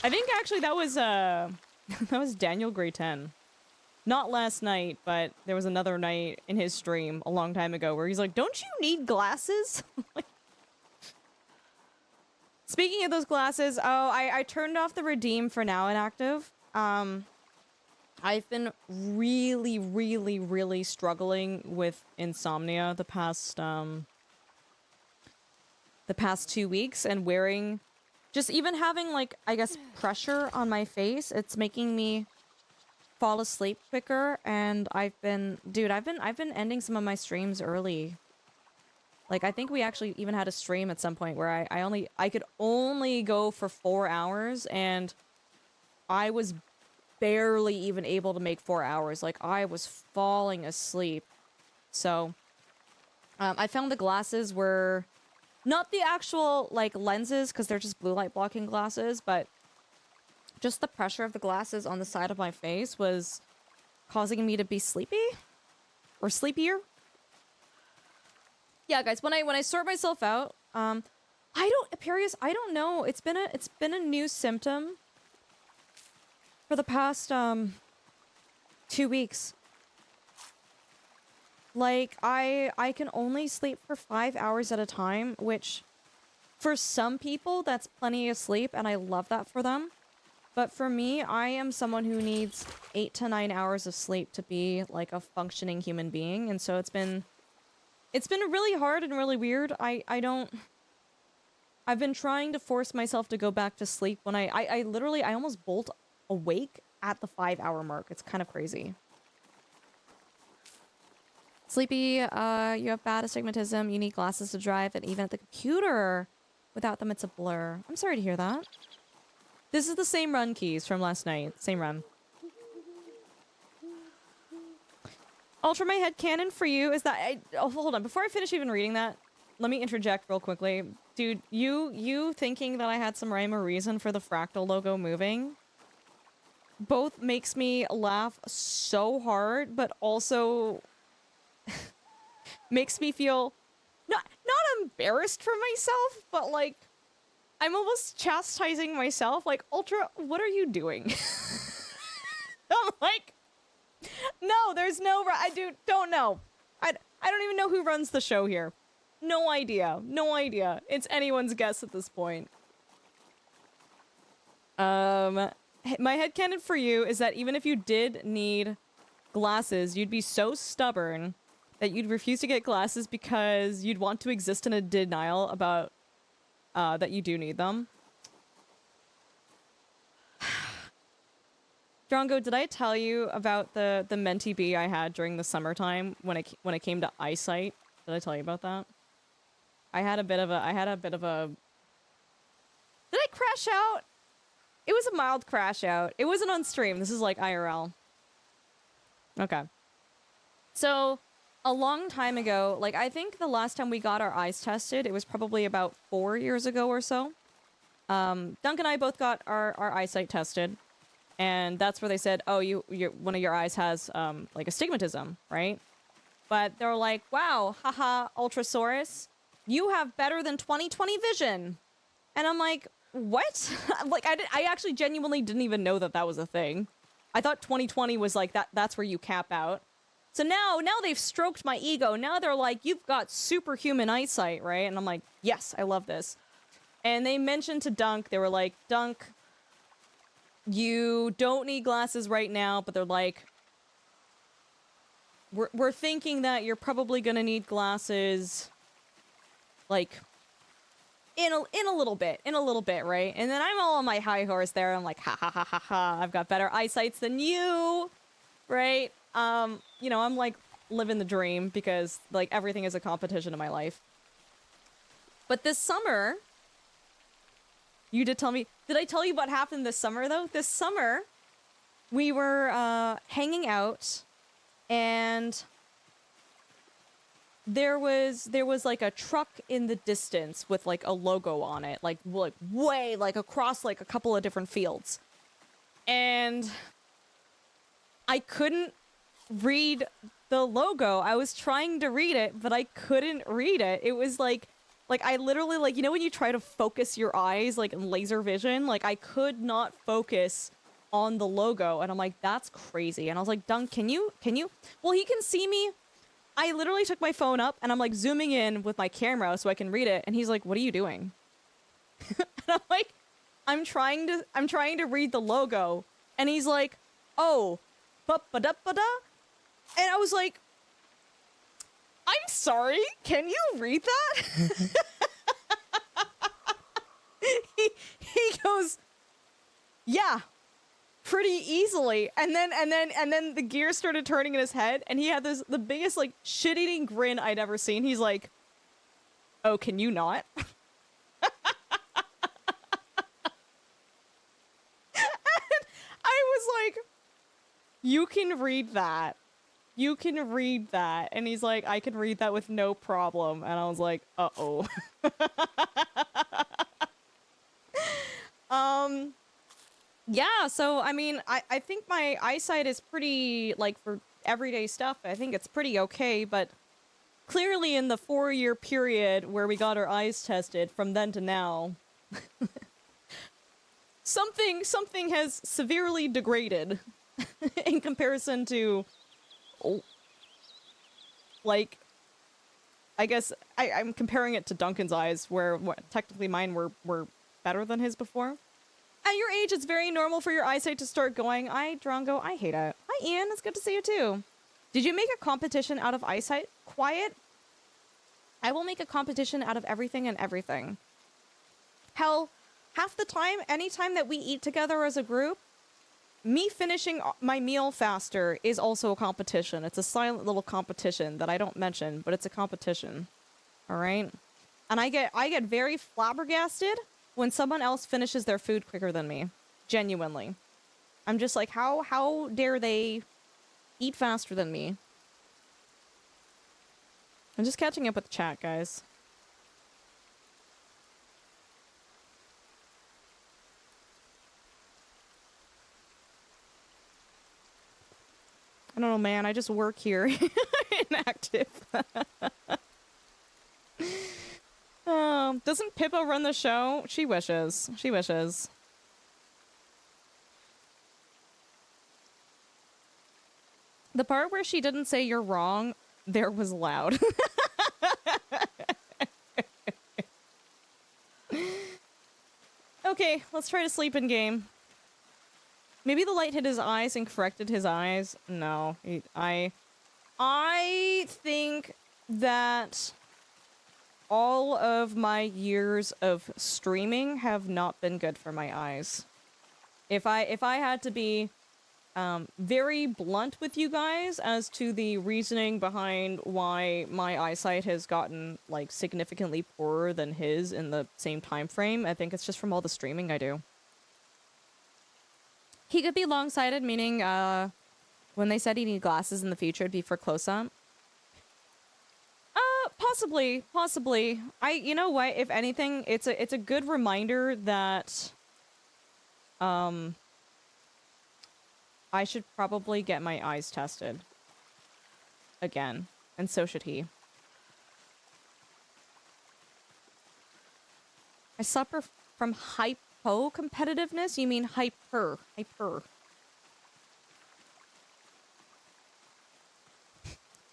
I think actually that was that was Daniel Gray 10. Not last night, but there was another night in his stream a long time ago where he's like, "Don't you need glasses?" Speaking of those glasses, oh, I turned off the redeem for now inactive. I've been really struggling with insomnia the past 2 weeks, and wearing, just even having like, I guess, pressure on my face, it's making me fall asleep quicker. And I've been ending some of my streams early. Like, I think we actually even had a stream at some point where I could only go for 4 hours, and I was barely even able to make 4 hours. Like, I was falling asleep. So, I found the glasses were not the actual, like, lenses, because they're just blue light blocking glasses, but just the pressure of the glasses on the side of my face was causing me to be sleepy or sleepier. Yeah, guys, when I sort myself out, I don't know. It's been a new symptom for the past 2 weeks. Like, I can only sleep for 5 hours at a time, which for some people that's plenty of sleep, and I love that for them. But for me, I am someone who needs 8 to 9 hours of sleep to be like a functioning human being, and so it's been really hard and really weird. I've been trying to force myself to go back to sleep when I literally almost bolt awake at the 5 hour mark. It's kind of crazy. Sleepy, you have bad astigmatism, you need glasses to drive, and even at the computer, without them it's a blur. I'm sorry to hear that. This is the same run, Keys, from last night. Same run. Ultra, my headcanon for you is that oh, hold on. Before I finish even reading that, let me interject real quickly. Dude, you thinking that I had some rhyme or reason for the fractal logo moving both makes me laugh so hard, but also makes me feel not embarrassed for myself, but like I'm almost chastising myself. Like, Ultra, what are you doing? I'm like, no, there's no, don't know. I don't even know who runs the show here. No idea. No idea. It's anyone's guess at this point. My headcanon for you is that even if you did need glasses, you'd be so stubborn that you'd refuse to get glasses because you'd want to exist in a denial about that you do need them. Drongo, did I tell you about the Menti bee I had during the summertime when it came to eyesight? Did I tell you about that? I had a bit of a Did I crash out? It was a mild crash out. It wasn't on stream. This is like IRL. Okay. So, a long time ago, like I think the last time we got our eyes tested, it was probably about 4 years ago or so. Dunk and I both got our eyesight tested. And that's where they said, oh, one of your eyes has, like, astigmatism, right? But they were like, wow, haha, Ultrasaurus, you have better than 20/20 vision. And I'm like, what? Like, I actually genuinely didn't even know that was a thing. I thought 20/20 was like, that's where you cap out. So now they've stroked my ego. Now they're like, you've got superhuman eyesight, right? And I'm like, yes, I love this. And they mentioned to Dunk, they were like, Dunk, you don't need glasses right now, but they're like, we're thinking that you're probably gonna need glasses, like, in a little bit, right? And then I'm all on my high horse there. I'm like, ha ha ha ha ha, I've got better eyesights than you, right? You know, I'm like living the dream because like everything is a competition in my life. But this summer, you did tell me, did I tell you what happened this summer though? This summer, we were hanging out and there was like a truck in the distance with like a logo on it, like way like across like a couple of different fields. And I couldn't read the logo. I was trying to read it, but I couldn't read it. It was like I literally like, you know when you try to focus your eyes like in laser vision, like I could not focus on the logo and I'm like, that's crazy. And I was like, Dunk, can you? Well, he can see me. I literally took my phone up and I'm like zooming in with my camera so I can read it. And he's like, what are you doing? And I'm like, I'm trying to read the logo. And he's like, oh, ba-ba-da-ba-da. And I was like, I'm sorry, can you read that? he goes, yeah, pretty easily. And then the gears started turning in his head and he had the biggest like shit-eating grin I'd ever seen. He's like, oh, can you not? And I was like, you can read that. You can read that. And he's like, I can read that with no problem. And I was like, uh-oh. Yeah, so, I mean, I think my eyesight is pretty, like, for everyday stuff, I think it's pretty okay, but clearly in the 4-year period where we got our eyes tested from then to now, something has severely degraded in comparison to, like, I guess I'm comparing it to Duncan's eyes, where technically mine were better than his before. At your age, it's very normal for your eyesight to start going, Drongo, I hate it. Hi, Ian, it's good to see you too. Did you make a competition out of eyesight? Quiet? I will make a competition out of everything and everything. Hell, half the time, anytime that we eat together as a group, me finishing my meal faster is also a competition. It's a silent little competition that I don't mention, but it's a competition. All right? And I get very flabbergasted when someone else finishes their food quicker than me. Genuinely. I'm just like, how dare they eat faster than me? I'm just catching up with the chat, guys. I don't know, man. I just work here. Inactive. Doesn't Pippa run the show? She wishes. She wishes. The part where she didn't say you're wrong, there was loud. Okay, let's try to sleep in game. Maybe the light hit his eyes and corrected his eyes. No, I think that all of my years of streaming have not been good for my eyes. If I had to be very blunt with you guys as to the reasoning behind why my eyesight has gotten like significantly poorer than his in the same time frame, I think it's just from all the streaming I do. He could be long-sighted, meaning when they said he needed glasses in the future, it'd be for close-up. Possibly. You know what? If anything, it's a good reminder that I should probably get my eyes tested again, and so should he. I suffer from hypo-competitiveness? You mean hyper.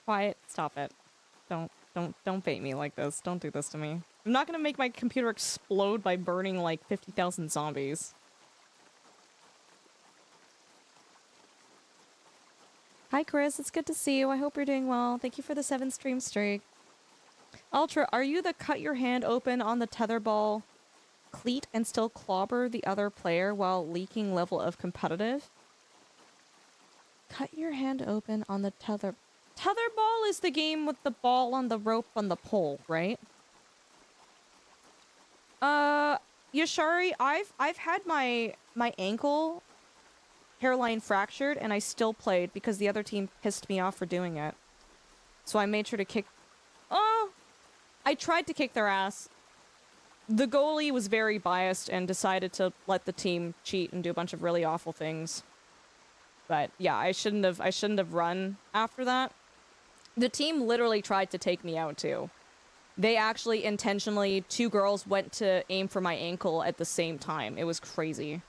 Quiet. Stop it. Don't bait me like this. Don't do this to me. I'm not gonna make my computer explode by burning like 50,000 zombies. Hi Chris, it's good to see you. I hope you're doing well. Thank you for the 7 stream streak. Ultra, are you the cut your hand open on the tetherball cleat and still clobber the other player while leaking level of competitive? Cut your hand open on the tether... Tetherball is the game with the ball on the rope on the pole, right? Yashari, I've had my ankle hairline fractured and I still played because the other team pissed me off for doing it. So I made sure to kick... Oh! I tried to kick their ass. The goalie was very biased and decided to let the team cheat and do a bunch of really awful things. But yeah, I shouldn't have run after that. The team literally tried to take me out too. They actually intentionally, 2 girls went to aim for my ankle at the same time. It was crazy.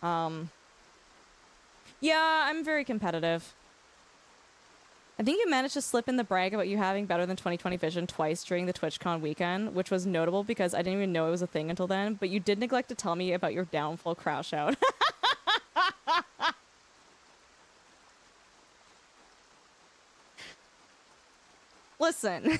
Yeah, I'm very competitive. I think you managed to slip in the brag about you having better than 20/20 vision twice during the TwitchCon weekend, which was notable because I didn't even know it was a thing until then, but you did neglect to tell me about your downfall crash out. Listen.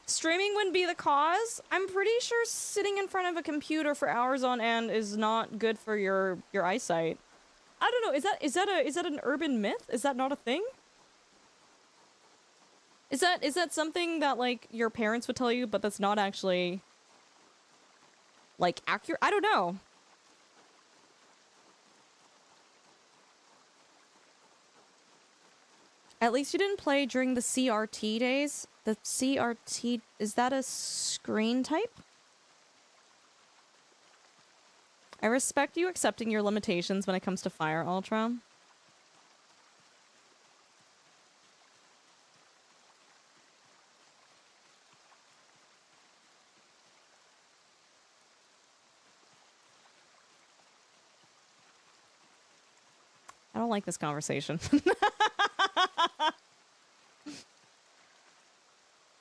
Streaming wouldn't be the cause. I'm pretty sure sitting in front of a computer for hours on end is not good for your eyesight. I don't know. Is that an urban myth? Is that not a thing? Is that something that like your parents would tell you, but that's not actually like accurate? I don't know. At least you didn't play during the CRT days. The CRT, is that a screen type? I respect you accepting your limitations when it comes to Fire Ultra. I don't like this conversation.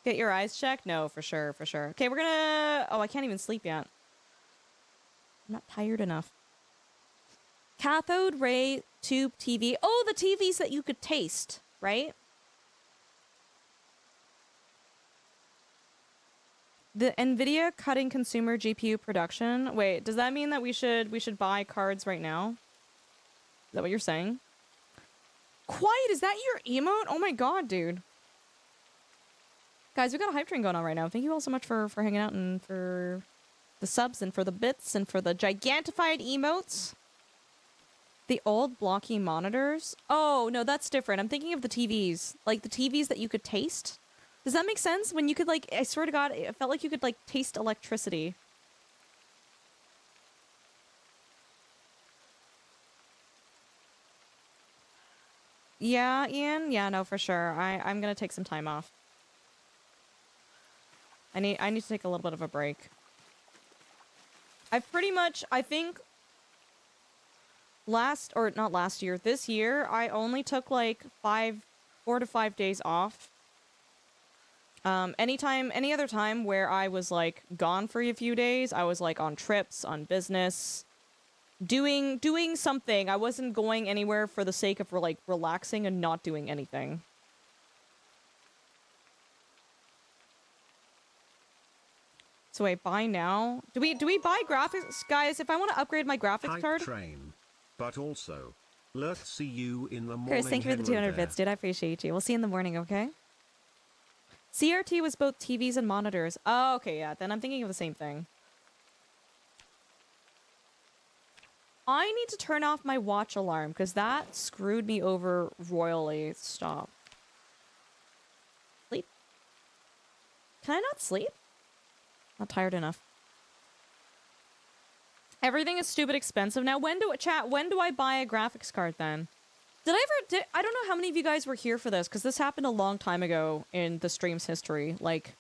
Get your eyes checked? No, for sure, for sure. Okay, we're gonna... Oh, I can't even sleep yet. I'm not tired enough. Cathode ray tube TV. Oh, the TVs that you could taste, right? The NVIDIA cutting consumer GPU production. Wait, does that mean that we should buy cards right now? Is that what you're saying? Quiet, is that your emote? Oh my god, dude. Guys, we got a hype train going on right now. Thank you all so much for hanging out and for the subs and for the bits and for the gigantified emotes. The old blocky monitors. Oh, no, that's different. I'm thinking of the TVs. Like, the TVs that you could taste. Does that make sense? When you could, like, I swear to God, it felt like you could, like, taste electricity. Yeah, Ian? Yeah, no, for sure. I'm gonna take some time off. I need to take a little bit of a break. I've pretty much, I think, this year, I only took like 4 to 5 days off. Any other time where I was like gone for a few days, I was like on trips, on business, doing something. I wasn't going anywhere for the sake of like relaxing and not doing anything. So wait, buy now? Do we buy graphics? Guys, if I want to upgrade my graphics card... Train, but also, let's see you in the morning. Chris, thank you for the 200 bits, dude. I appreciate you. We'll see you in the morning, okay? CRT was both TVs and monitors. Oh, okay, yeah. Then I'm thinking of the same thing. I need to turn off my watch alarm, because that screwed me over royally. Stop. Sleep? Can I not sleep? Not tired enough. Everything is stupid expensive now. When do I buy a graphics card then? I don't know how many of you guys were here for this, because this happened a long time ago in the stream's history, like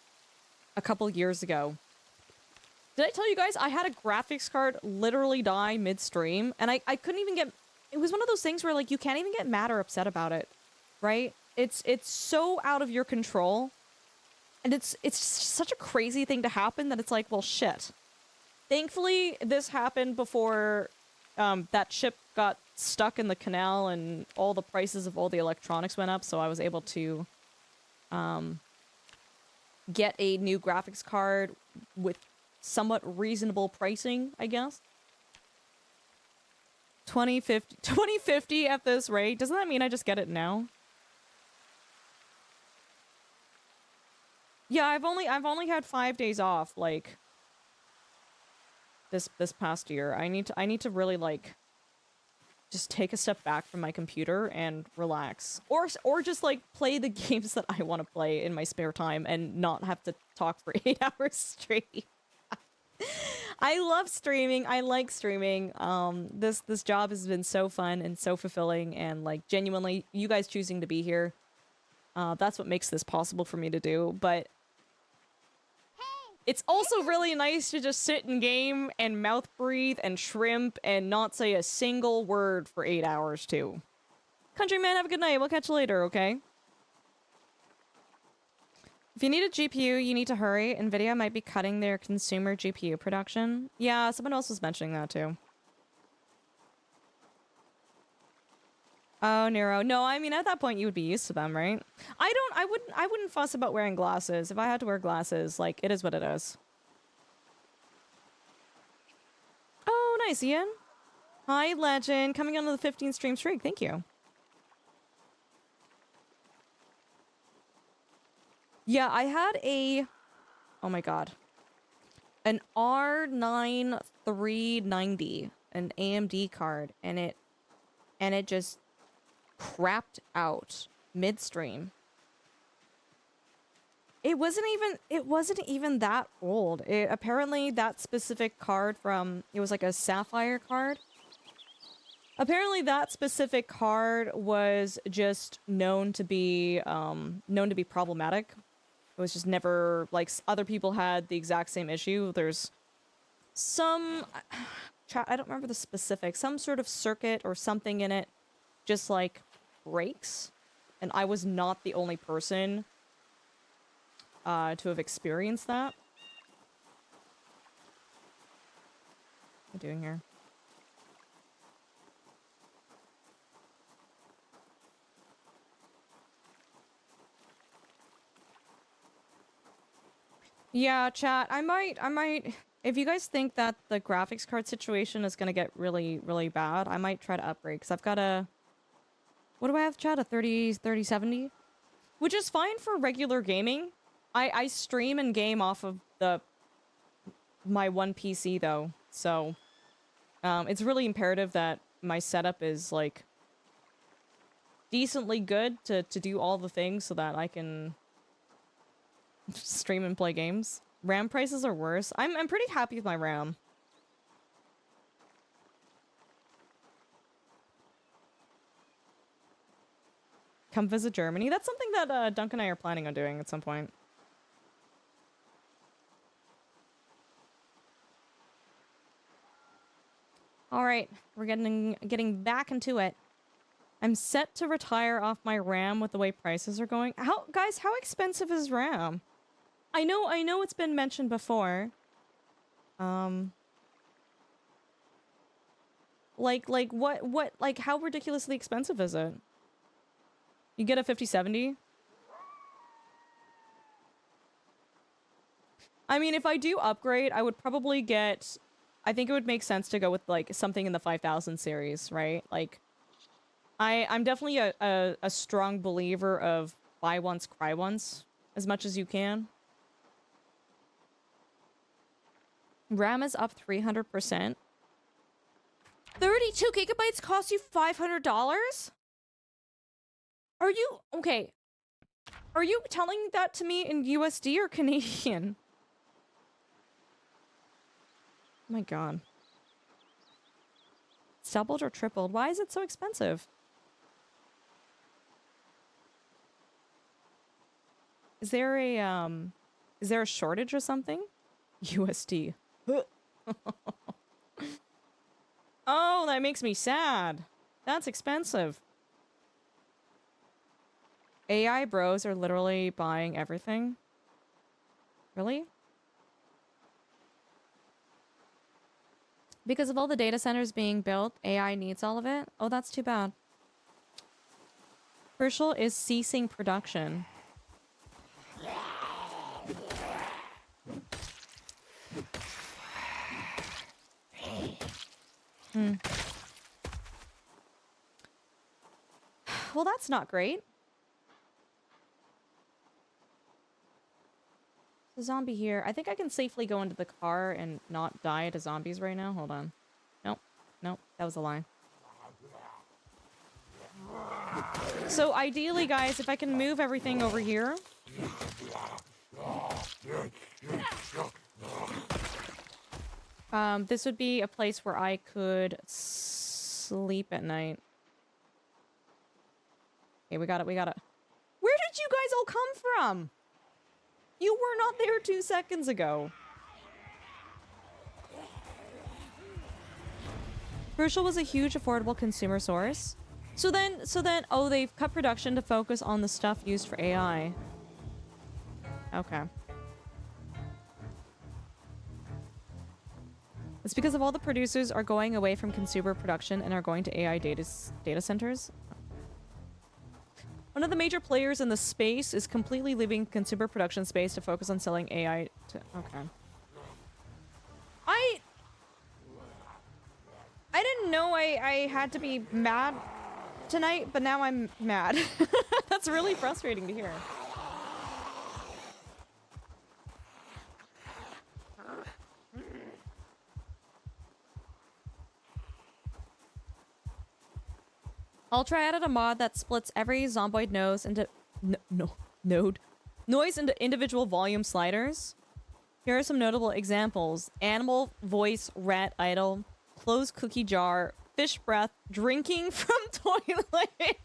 a couple years ago. Did I tell you guys I had a graphics card literally die mid-stream, and I couldn't even get... It was one of those things where, like, you can't even get mad or upset about it, right? It's so out of your control. And it's such a crazy thing to happen that it's like, well, shit. Thankfully, this happened before that ship got stuck in the canal and all the prices of all the electronics went up, so I was able to get a new graphics card with somewhat reasonable pricing, I guess. 2050 at this rate. Doesn't that mean I just get it now? Yeah, I've only had 5 days off, like, this past year. I need to really, like, just take a step back from my computer and relax. Or just, like, play the games that I want to play in my spare time and not have to talk for 8 hours straight. I love streaming. I like streaming. This job has been so fun and so fulfilling, and, like, genuinely, you guys choosing to be here, that's what makes this possible for me to do. But it's also really nice to just sit and game and mouth breathe and shrimp and not say a single word for 8 hours, too. Countryman, have a good night. We'll catch you later, okay? If you need a GPU, you need to hurry. Nvidia might be cutting their consumer GPU production. Yeah, someone else was mentioning that, too. Oh, Nero. No, I mean, at that point, you would be used to them, right? I wouldn't fuss about wearing glasses. If I had to wear glasses, like, it is what it is. Oh, nice, Ian. Hi, Legend. Coming onto the 15 stream streak. Thank you. Yeah, I had a... Oh my god. An R9 390. An AMD card. And it just crapped out midstream. It wasn't even that old. Apparently that specific card it was like a Sapphire card. Apparently that specific card was just known to be problematic. It was just never, like, other people had the exact same issue. There's some, I don't remember the specifics, some sort of circuit or something in it just, like, breaks. And I was not the only person to have experienced that. What am I doing here? Yeah, chat, I might, if you guys think that the graphics card situation is gonna get really, really bad, I might try to upgrade, because I've got what do I have, chat? A 3070? Which is fine for regular gaming. I stream and game off of my one PC, though, so, it's really imperative that my setup is, like, decently good to do all the things so that I can stream and play games. RAM prices are worse. I'm pretty happy with my RAM. Come visit Germany. That's something that Dunk and I are planning on doing at some point. All right, we're getting back into it. I'm set to retire off my RAM with the way prices are going. Guys, how expensive is RAM? I know it's been mentioned before. Like what, like, how ridiculously expensive is it? You get a 5070? I mean, if I do upgrade, I would probably get... I think it would make sense to go with, like, something in the 5000 series, right? Like, I'm definitely a strong believer of buy once, cry once, as much as you can. RAM is up 300%. 32 gigabytes cost you $500? Are you... Okay. Are you telling that to me in USD or Canadian? Oh my god. It's doubled or tripled. Why is it so expensive? Is there a shortage or something? USD. Oh, that makes me sad. That's expensive. AI bros are literally buying everything. Really? Because of all the data centers being built, AI needs all of it? Oh, that's too bad. Crucial is ceasing production. well, that's not great. There's a zombie here. I think I can safely go into the car and not die to zombies right now. Hold on. Nope. Nope. That was a lie. So ideally, guys, if I can move everything over here. This would be a place where I could sleep at night. Okay, we got it, we got it. Where did you guys all come from? You were not there 2 seconds ago. Crucial was a huge affordable consumer source. So then, oh, they've cut production to focus on the stuff used for AI. Okay. It's because of all the producers are going away from consumer production and are going to AI data centers. One of the major players in the space is completely leaving consumer production space to focus on selling AI to... Okay. I didn't know I had to be mad tonight, but now I'm mad. That's really frustrating to hear. Ultra added a mod that splits every Zomboid noise into noise into individual volume sliders. Here are some notable examples: animal voice, rat idle, closed cookie jar, fish breath, drinking from toilet.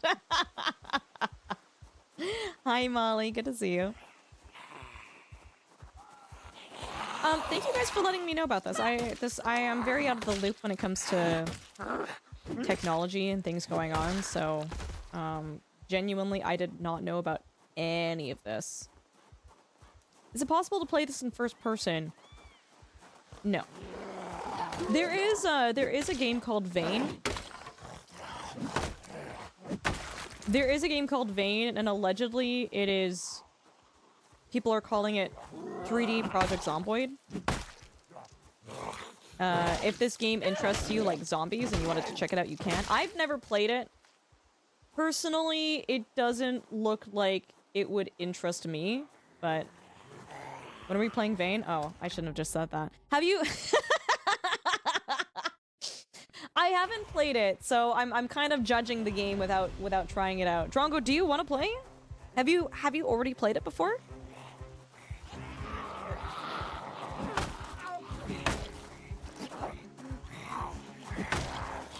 Hi Molly, good to see you. Thank you guys for letting me know about this. I am very out of the loop when it comes to technology and things going on, so genuinely I did not know about any of this. Is it possible to play this in first person? No. There is a game called Vane. There is a game called Vane, and allegedly it is... People are calling it 3D Project Zomboid. If this game interests you like zombies and you wanted to check it out, you can. I've never played it. Personally, it doesn't look like it would interest me, but... When are we playing Vane? Oh, I shouldn't have just said that. Have you... I haven't played it, so I'm kind of judging the game without trying it out. Drongo, do you want to play? Have you already played it before?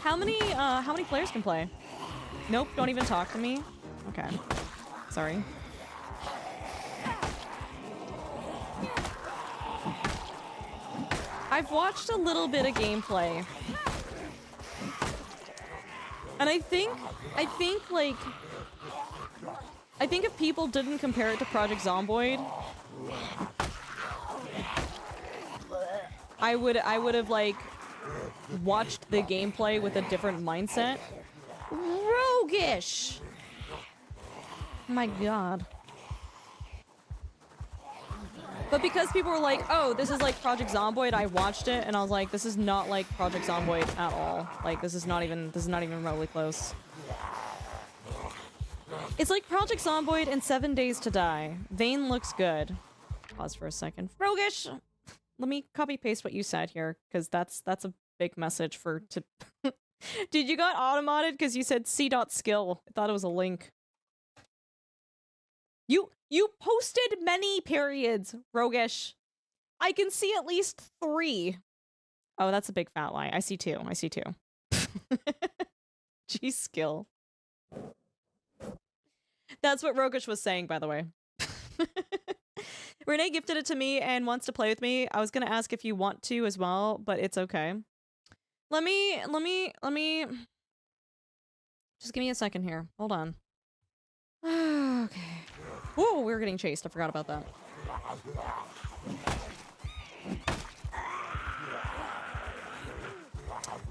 How many players can play? Nope, don't even talk to me. Okay. Sorry. I've watched a little bit of gameplay. And I think if people didn't compare it to Project Zomboid, I would have like watched the gameplay with a different mindset. Roguish! My god. But because people were like, oh, this is like Project Zomboid, I watched it and I was like, this is not like Project Zomboid at all. Like, this is not even remotely close. It's like Project Zomboid and 7 Days to Die. Vane looks good. Pause for a second. Roguish! Let me copy paste what you said here, because that's a big message for to... Dude, you got automated because you said c.skill. I thought it was a link. You posted many periods, Roguish. I can see at least 3. Oh, that's a big fat lie. I see 2. I see 2. G skill. That's what Roguish was saying, by the way. Renee gifted it to me and wants to play with me. I was gonna ask if you want to as well, but it's okay. Let me... Just give me a second here. Hold on. Okay. Whoa, we were getting chased. I forgot about that.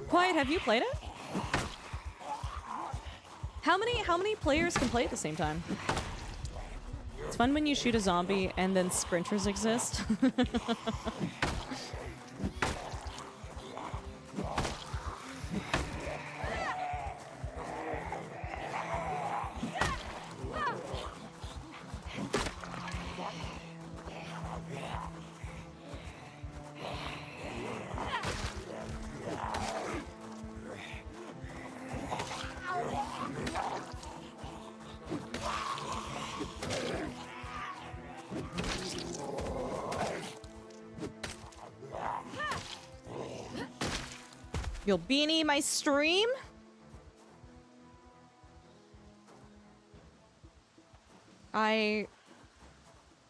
Quiet, have you played it? How many players can play at the same time? It's fun when you shoot a zombie and then sprinters exist. You'll beanie my stream? I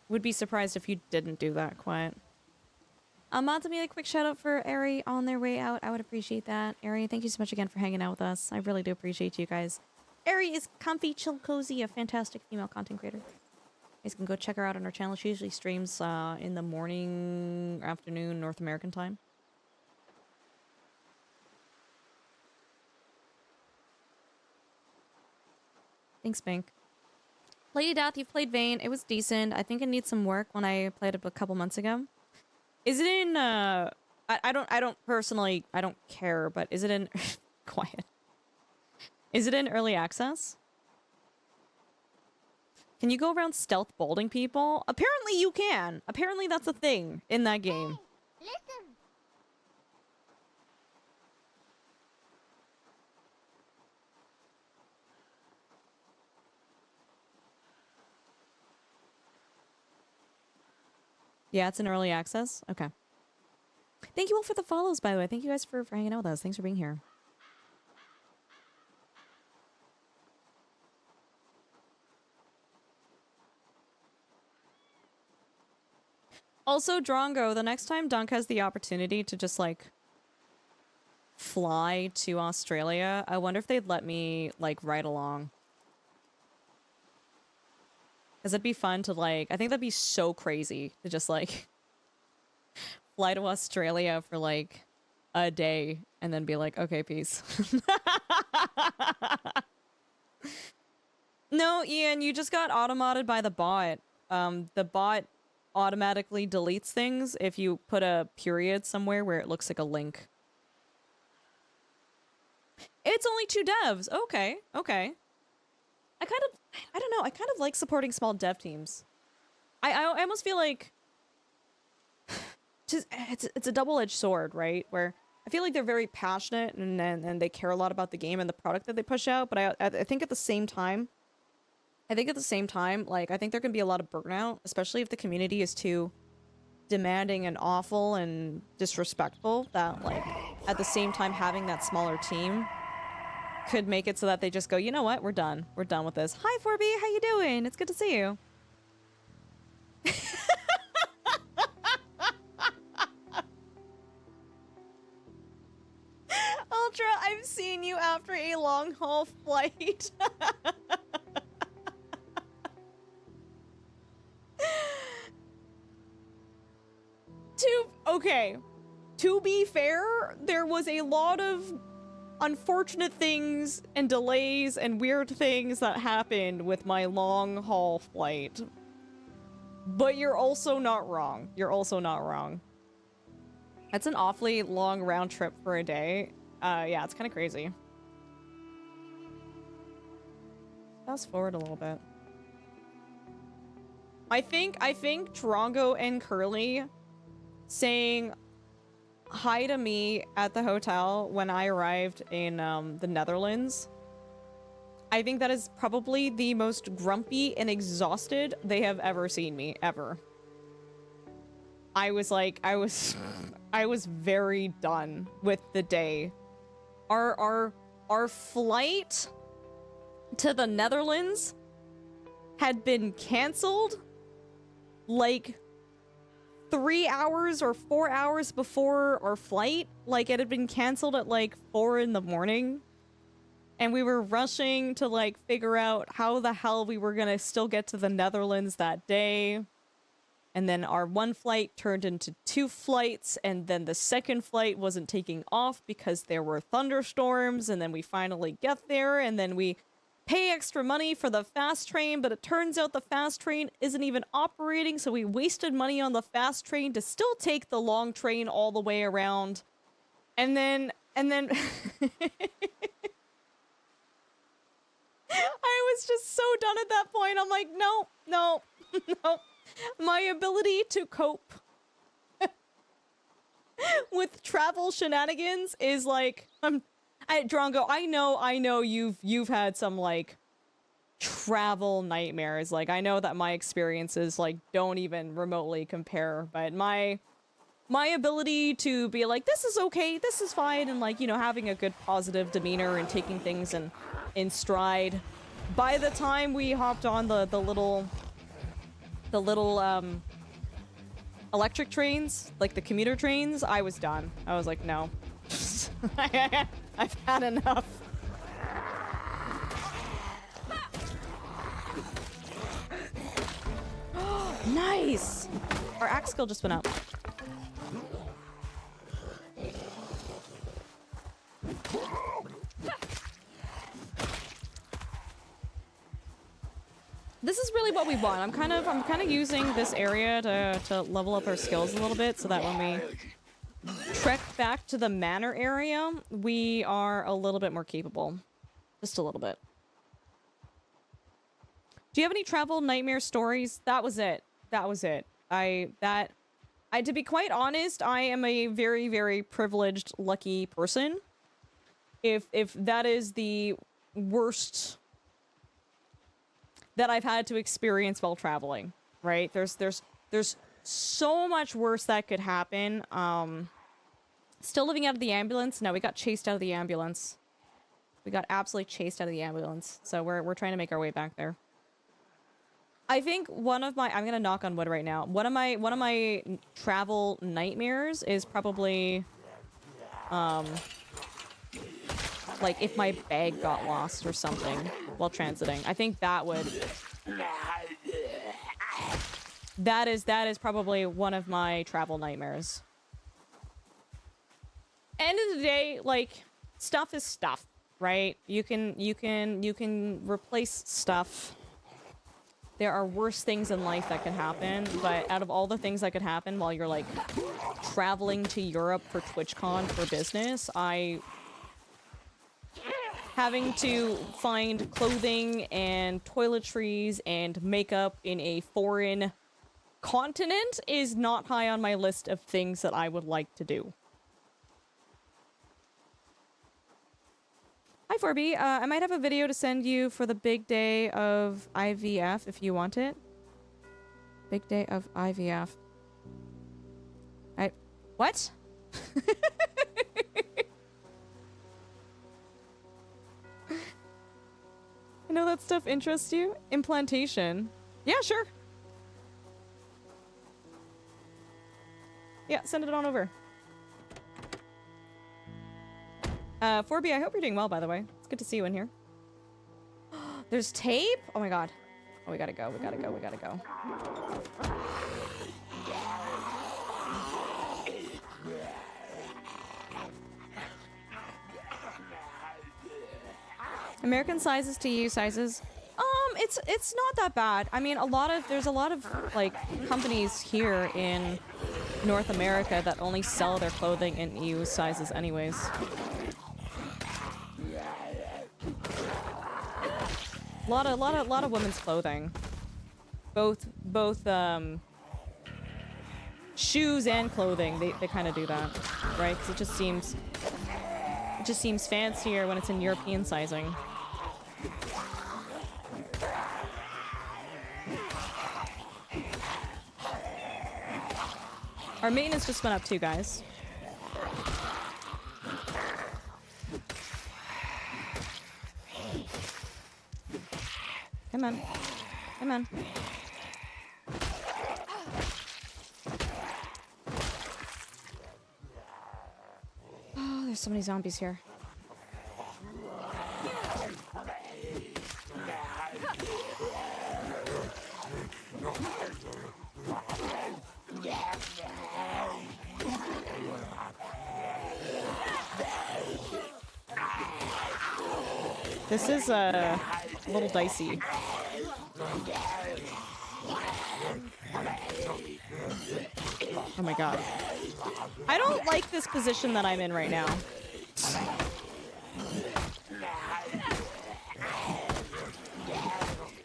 would be surprised if you didn't do that, Quiet. To me a quick shout out for Ari on their way out. I would appreciate that. Ari, thank you so much again for hanging out with us. I really do appreciate you guys. Ari is comfy, chill, cozy, a fantastic female content creator. You guys can go check her out on her channel. She usually streams in the morning, afternoon, North American time. Thanks, Pink. Lady Death, you've played Vayne. It was decent. I think it needs some work when I played it a couple months ago. Is it in, I don't personally, I don't care, but is it in, quiet. Is it in early access? Can you go around stealth balding people? Apparently you can. Apparently that's a thing in that game. Hey, listen. Yeah, it's in early access? Okay. Thank you all for the follows, by the way. Thank you guys for hanging out with us. Thanks for being here. Also, Drongo, the next time Dunk has the opportunity to just, like, fly to Australia, I wonder if they'd let me, like, ride along. Because it'd be fun to, like, I think that'd be so crazy to just, like, fly to Australia for, like, a day and then be like, okay, peace. No, Ian, you just got automated by the bot. The bot automatically deletes things if you put a period somewhere where it looks like a link. It's only 2 devs. Okay, okay. I don't know, I kind of like supporting small dev teams. I almost feel like just it's a double-edged sword, right? Where I feel like they're very passionate and they care a lot about the game and the product that they push out, but I think at the same time, like, I think there can be a lot of burnout, especially if the community is too demanding and awful and disrespectful, that, like, at the same time having that smaller team could make it so that they just go, you know what, we're done. We're done with this. Hi, 4B, how you doing? It's good to see you. Ultra, I've seen you after a long-haul flight. Okay, to be fair, there was a lot of unfortunate things and delays and weird things that happened with my long-haul flight. But you're also not wrong. You're also not wrong. That's an awfully long round trip for a day. Yeah, it's kind of crazy. Fast forward a little bit. I think Drongo and Curly saying hi to me at the hotel when I arrived in the Netherlands, I think that is probably the most grumpy and exhausted they have ever seen me, ever. I was like, I was very done with the day. Our flight to the Netherlands had been canceled like 3 hours or 4 hours before our flight. Like, it had been canceled at like 4 in the morning. And we were rushing to, like, figure out how the hell we were gonna still get to the Netherlands that day. And then our one flight turned into 2 flights, and then the second flight wasn't taking off because there were thunderstorms, and then we finally get there, and then we pay extra money for the fast train, but it turns out the fast train isn't even operating, so we wasted money on the fast train to still take the long train all the way around. And then I was just so done at that point. I'm like, no. My ability to cope with travel shenanigans is like, Drongo, I know you've had some, like, travel nightmares. Like, I know that my experiences, like, don't even remotely compare, but my my ability to be like, this is okay, this is fine, and like, you know, having a good positive demeanor and taking things in stride. By the time we hopped on the little electric trains, like the commuter trains, I was done. I was like, no. I've had enough. Nice! Our axe skill just went up. This is really what we want. I'm kind of using this area to level up our skills a little bit so that when we trek back to the manor area, we are a little bit more capable. Just a little bit. Do you have any travel nightmare stories? That was it. That was it. To be quite honest, I am a very, very privileged, lucky person. If that is the worst that I've had to experience while traveling, right? There's so much worse that could happen. Still living out of the ambulance? No, we got chased out of the ambulance. We got absolutely chased out of the ambulance. So we're trying to make our way back there. I think one of my, I'm gonna knock on wood right now. One of my travel nightmares is probably, like if my bag got lost or something while transiting. I think that would, that is probably one of my travel nightmares. End of the day, like, stuff is stuff, right? You can replace stuff. There are worse things in life that can happen, but out of all the things that could happen while you're, like, traveling to Europe for TwitchCon for business, having to find clothing and toiletries and makeup in a foreign continent is not high on my list of things that I would like to do. Hi, 4B. I might have a video to send you for the big day of IVF if you want it. Big day of IVF. What? I know that stuff interests you. Implantation. Yeah, sure. Yeah, send it on over. 4B, I hope you're doing well, by the way. It's good to see you in here. There's tape? Oh my god. Oh, we gotta go, we gotta go, we gotta go. American sizes to EU sizes? It's not that bad. I mean, there's a lot of, like, companies here in North America that only sell their clothing in EU sizes anyways. A lot of women's clothing. Both shoes and clothing, they kind of do that, right? Because it just seems fancier when it's in European sizing. Our maintenance just went up too, guys. Come on. Come on. Oh, there's so many zombies here. This is a little dicey. Oh my god. I don't like this position that I'm in right now.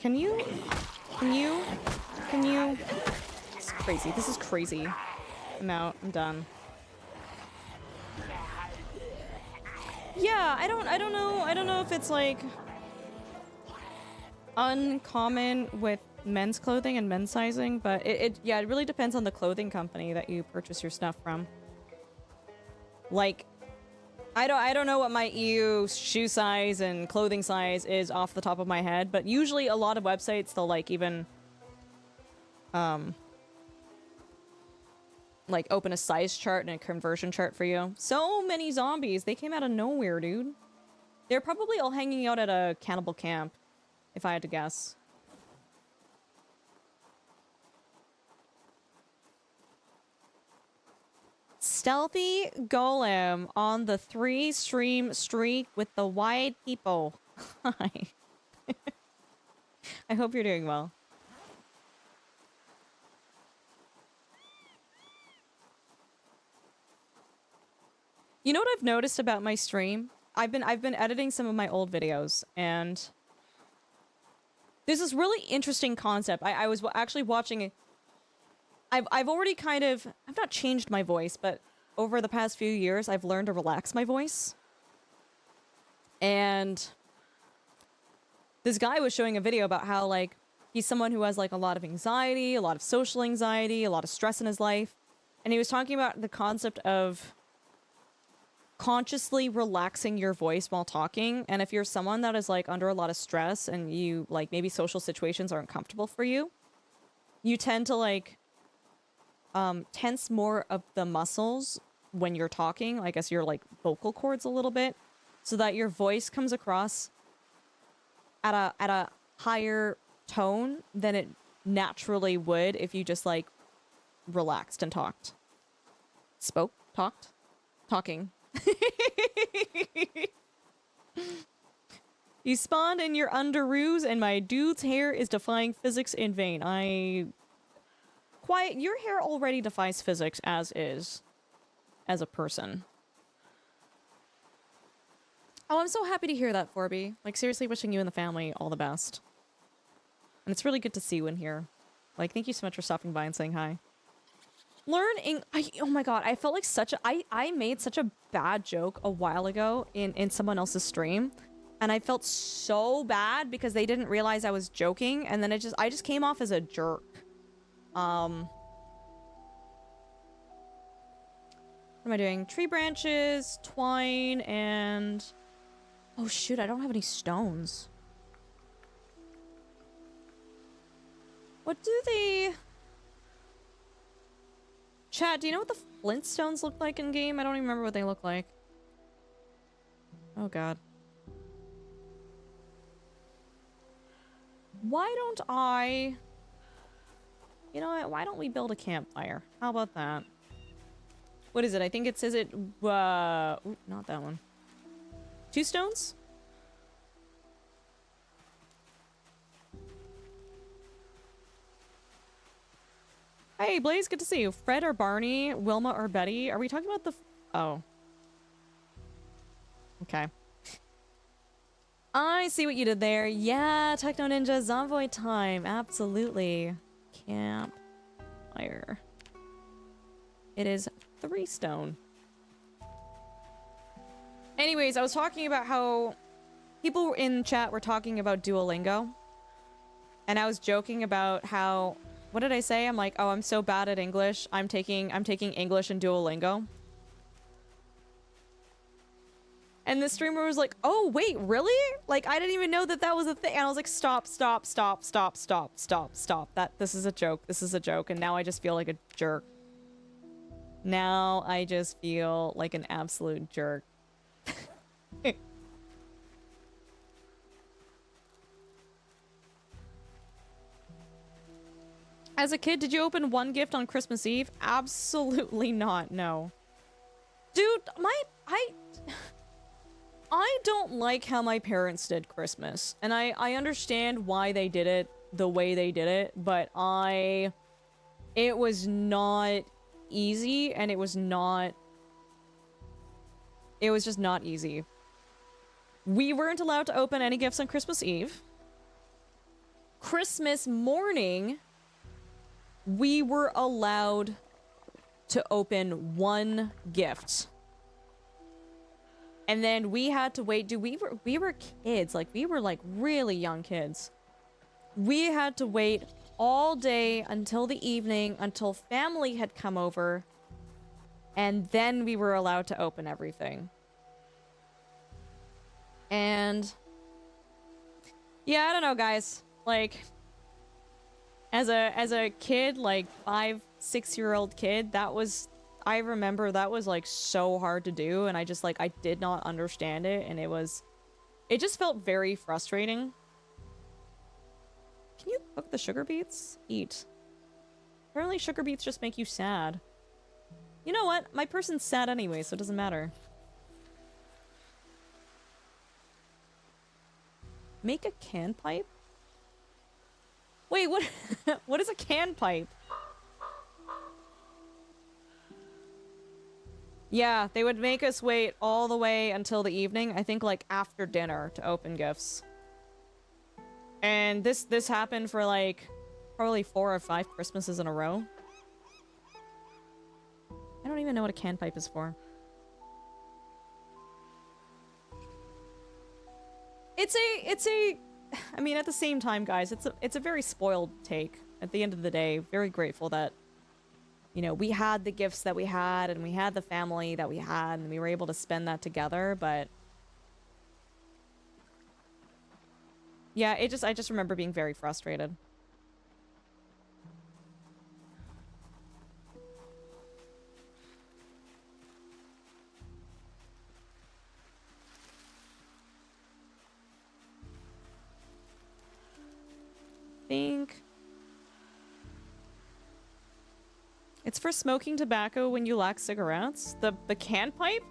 Can you? It's crazy. This is crazy. I'm out. I'm done. Yeah, I don't know if it's like uncommon with men's clothing and men's sizing, but yeah, it really depends on the clothing company that you purchase your stuff from. Like, I don't know what my EU shoe size and clothing size is off the top of my head, but usually a lot of websites, they'll like even like open a size chart and a conversion chart for you. So many zombies, they came out of nowhere, dude. They're probably all hanging out at a cannibal camp, if I had to guess. Stealthy Golem on the 3-stream streak with the wide people. Hi. I hope you're doing well. You know what I've noticed about my stream? I've been editing some of my old videos, and there's this really interesting concept. I was actually watching. I've already kind of, I've not changed my voice, but over the past few years, I've learned to relax my voice. And this guy was showing a video about how, like, he's someone who has, like, a lot of anxiety, a lot of social anxiety, a lot of stress in his life. And he was talking about the concept of consciously relaxing your voice while talking. And if you're someone that is, like, under a lot of stress and you, like, maybe social situations aren't comfortable for you, you tend to, like, tense more of the muscles when you're talking, I guess your like vocal cords a little bit, so that your voice comes across at a higher tone than it naturally would if you just like relaxed and talked. Talking. You spawned in your underoos and my dude's hair is defying physics in vain. Quiet, your hair already defies physics as is, as a person. Oh, I'm so happy to hear that, Forby. Like, seriously wishing you and the family all the best. And it's really good to see you in here. Like, thank you so much for stopping by and saying hi. Oh my god, I felt like I made such a bad joke a while ago in someone else's stream. And I felt so bad because they didn't realize I was joking, and then I just came off as a jerk. What am I doing? Tree branches, twine, and... Oh shoot, I don't have any stones. What do the... Chat, do you know what the Flintstones look like in game? I don't even remember what they look like. Oh god. Why don't I... You know what? Why don't we build a campfire? How about that? What is it? I think it says it... Ooh, not that one. 2 stones? Hey, Blaze, good to see you. Fred or Barney? Wilma or Betty? Are we talking about the... Oh. Okay. I see what you did there. Yeah, Techno Ninja, Zomboid time. Absolutely. Campfire. It is 3 stone. Anyways, I was talking about how people in chat were talking about Duolingo. And I was joking about how... What did I say? I'm like, oh, I'm so bad at English. I'm taking English and Duolingo. And the streamer was like, oh, wait, really? Like, I didn't even know that that was a thing. And I was like, stop. This is a joke. This is a joke. And now I just feel like a jerk. Now I just feel like an absolute jerk. As a kid, did you open one gift on Christmas Eve? Absolutely not, no. Dude, I don't like how my parents did Christmas. And I understand why they did it the way they did it, but it was not easy, and it was just not easy. We weren't allowed to open any gifts on Christmas Eve. Christmas morning, we were allowed to open 1 gift. And then we had to wait. Dude, we were kids. Like, we were, like, really young kids. we had to wait all day until the evening until family had come over, and then we were allowed to open everything. And yeah, I don't know, guys. Like, as a kid, like 5, 6-year-old kid, I remember that was like so hard to do, and I just like I did not understand it, and it just felt very frustrating. Can you cook the sugar beets? Eat. Apparently sugar beets just make you sad. You know what? My person's sad anyway, so it doesn't matter. Make a can pipe? Wait, what? What is a can pipe? Yeah, they would make us wait all the way until the evening, I think like after dinner, to open gifts. And this happened for like probably 4 or 5 Christmases in a row. I don't even know what a can pipe is for. I mean, at the same time, guys, it's a very spoiled take. At the end of the day, very grateful that, you know, we had the gifts that we had, and we had the family that we had, and we were able to spend that together, but yeah, I just remember being very frustrated. Think it's for smoking tobacco when you lack cigarettes. The can pipe?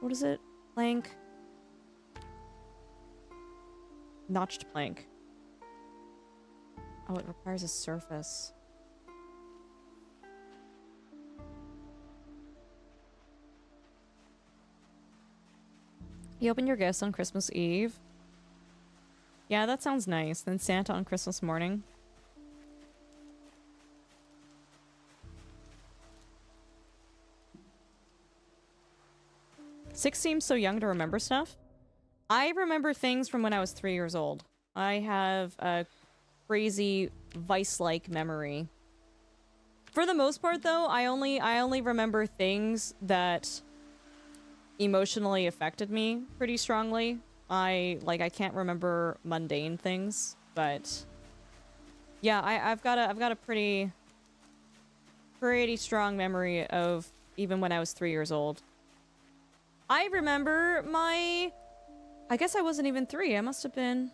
What is it? Plank. Notched plank. Oh, it requires a surface. You open your gifts on Christmas Eve. Yeah, that sounds nice. Then Santa on Christmas morning. Six seems so young to remember stuff. I remember things from when I was 3 years old. I have a crazy vice-like memory. For the most part, though, I only remember things that emotionally affected me pretty strongly. I can't remember mundane things, but yeah, I've got a pretty strong memory of even when I was 3 years old. I remember I guess I wasn't even 3. I must have been.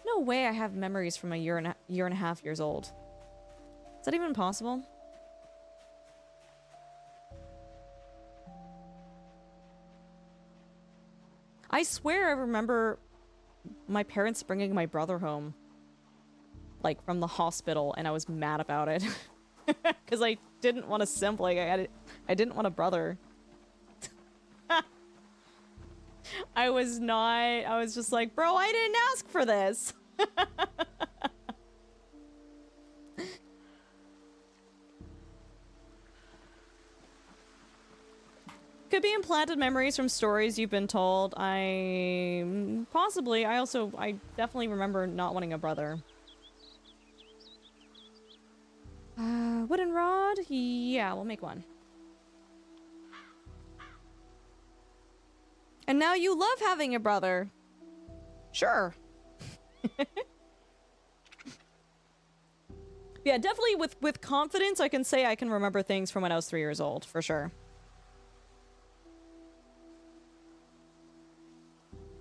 No way I have memories from a year and a half years old. Is that even possible? I swear I remember my parents bringing my brother home, like, from the hospital, and I was mad about it. Because I didn't want a sibling. I didn't want a brother. I was just like, bro, I didn't ask for this. Could be implanted memories from stories you've been told. I definitely remember not wanting a brother. Wooden rod? Yeah, we'll make one. And now you love having a brother. Sure. Yeah, definitely with confidence, I can say I can remember things from when I was 3 years old, for sure.